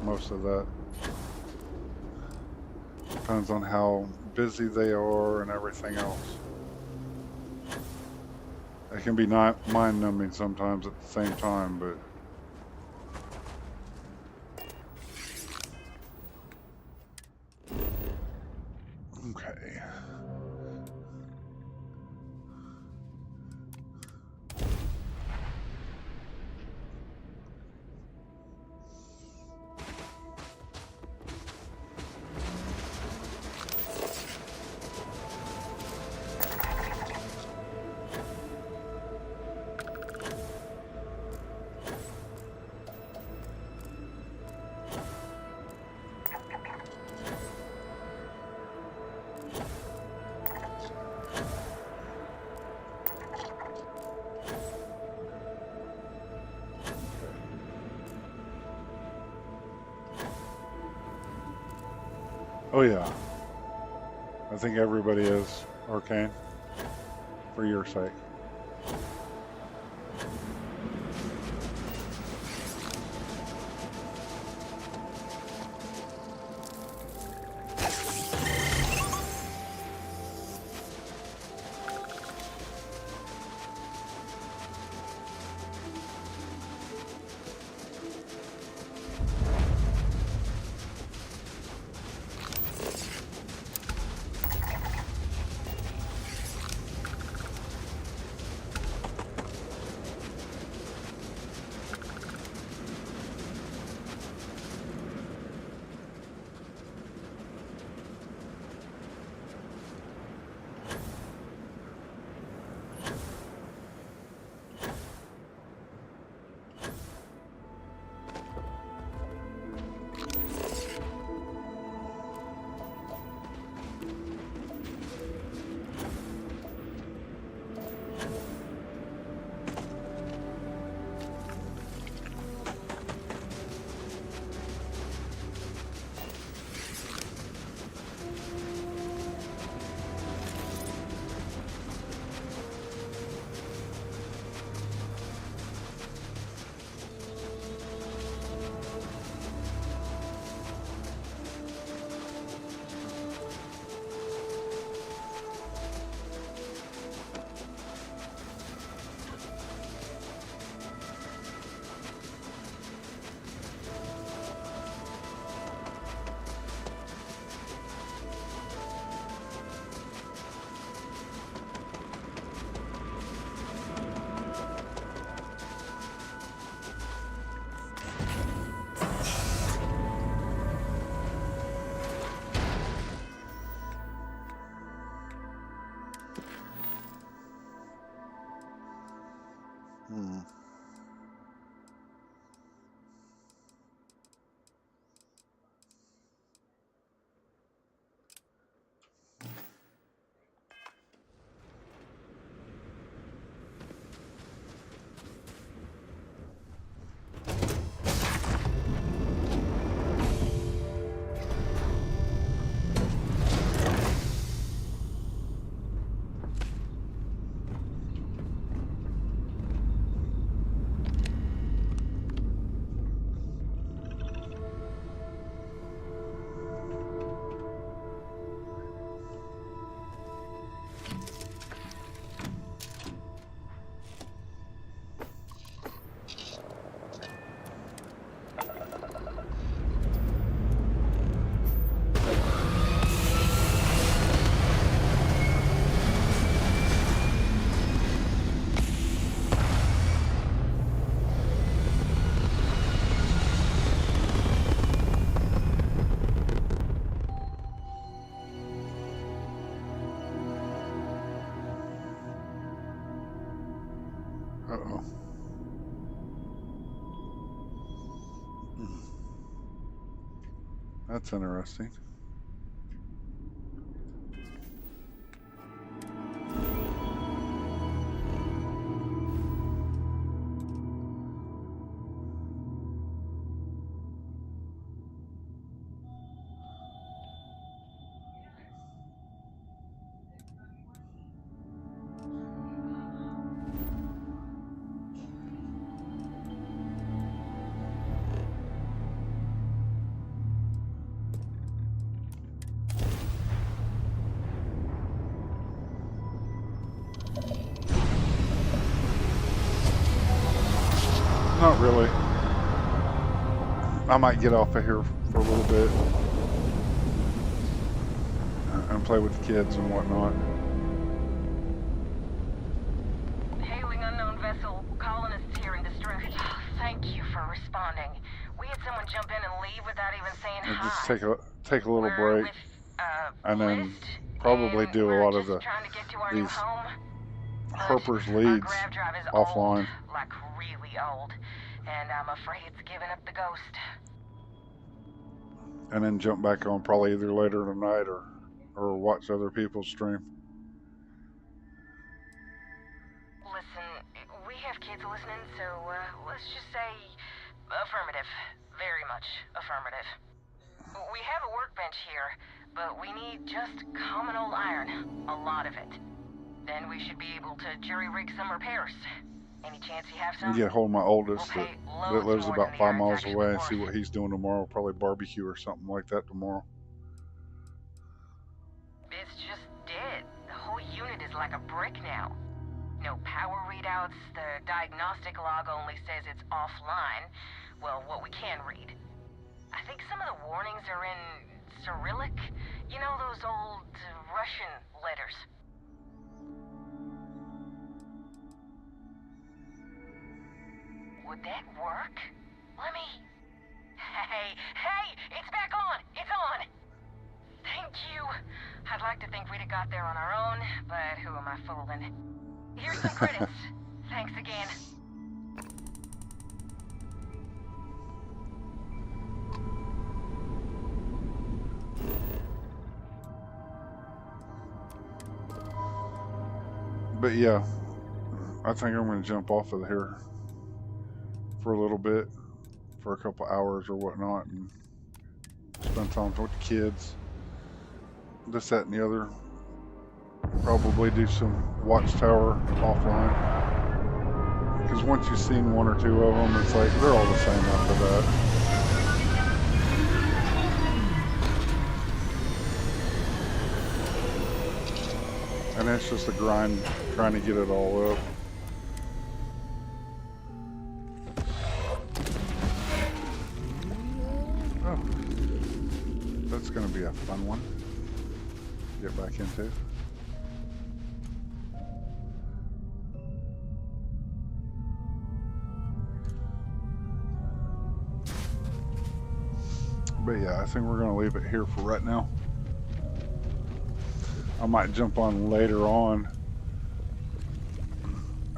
most of that. Depends on how busy they are and everything else. It can be not mind-numbing sometimes at the same time, but okay. Oh yeah. I think everybody is, Arcane. For your sake. Uh-oh. That's interesting. Not really. I might get off of here for a little bit and play with the kids and whatnot. Hailing unknown vessel. Colonists here in distress. Thank you for responding. We had someone jump in and leave without even saying And hi. just take a little break, and then probably do a lot of these Harper's leads offline. Like really old. And I'm afraid it's giving up the ghost. And then jump back on probably either later tonight or watch other people's stream. Listen, we have kids listening, so let's just say affirmative. Very much affirmative. We have a workbench here, but we need just common old iron. A lot of it. Then we should be able to jury-rig some repairs. Any chance you have some? Get a hold of my oldest We'll that pay loads lives more about than the 5 iron's miles actually away and worth. see what he's doing tomorrow. Probably barbecue or something like that tomorrow. It's just dead. The whole unit is like a brick now. No power readouts, the diagnostic log only says it's offline. Well, what we can read. I think some of the warnings are in Cyrillic. You know those old Russian letters. Would that work? Let me... Hey! It's back on! It's on! Thank you. I'd like to think we'd have got there on our own, but who am I fooling? Here's some credits. Thanks again. But yeah, I think I'm going to jump off of here for a little bit, for a couple hours or whatnot, and spend time with the kids. This, that, and the other. Probably do some Watchtower offline. Because once you've seen one or two of them, it's like they're all the same after that. And it's just a grind trying to get it all up. Oh, that's going to be a fun one to get back into. But yeah, I think we're going to leave it here for right now. I might jump on later on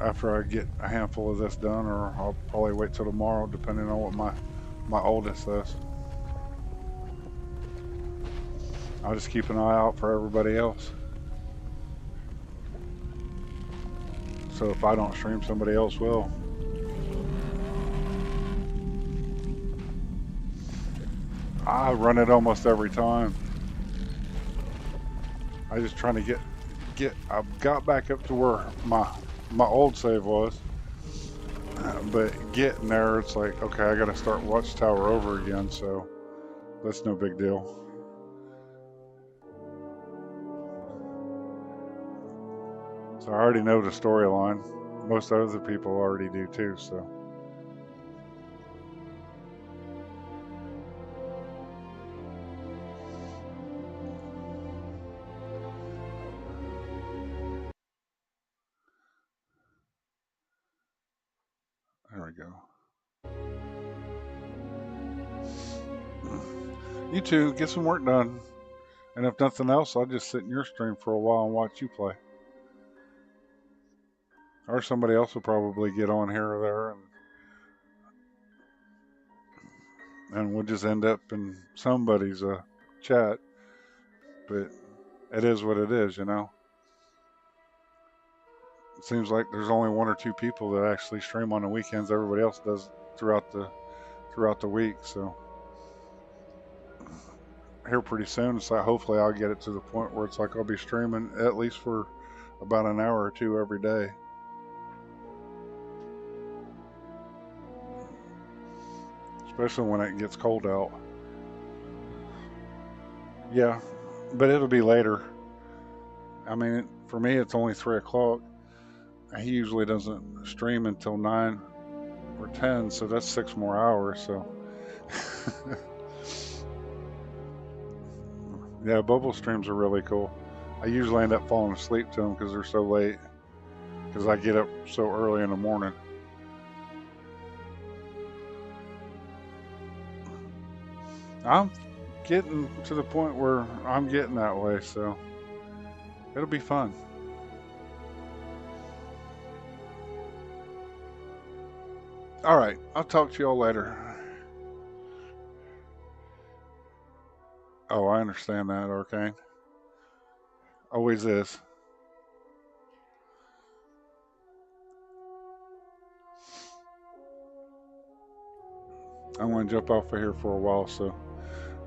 after I get a handful of this done, or I'll probably wait till tomorrow depending on what my oldest says. I'll just keep an eye out for everybody else. So if I don't stream, somebody else will. I run it almost every time. I just trying to get. I got back up to where my old save was, but getting there, it's like, okay, I got to start Watchtower over again. So that's no big deal. So I already know the storyline. Most other people already do too. So. There we go. You two, get some work done. And if nothing else, I'll just sit in your stream for a while and watch you play. Or somebody else will probably get on here or there. And we'll just end up in somebody's chat. But it is what it is, you know. It seems like there's only one or two people that actually stream on the weekends. Everybody else does throughout the week. So here pretty soon, it's like hopefully I'll get it to the point where it's like I'll be streaming at least for about an hour or two every day. Especially when it gets cold out. Yeah, but it'll be later. I mean, for me, it's only 3 o'clock. He usually doesn't stream until 9 or 10, so that's 6 more hours. So, yeah, bubble streams are really cool. I usually end up falling asleep to them because they're so late. Because I get up so early in the morning. I'm getting to the point where I'm getting that way, so it'll be fun. All right, I'll talk to y'all later. Oh, I understand that, Arcane. Always is. I'm going to jump off of here for a while, so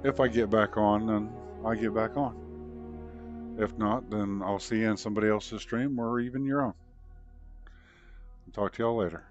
If I get back on, then I get back on. If not, then I'll see you in somebody else's stream or even your own. Talk to y'all later.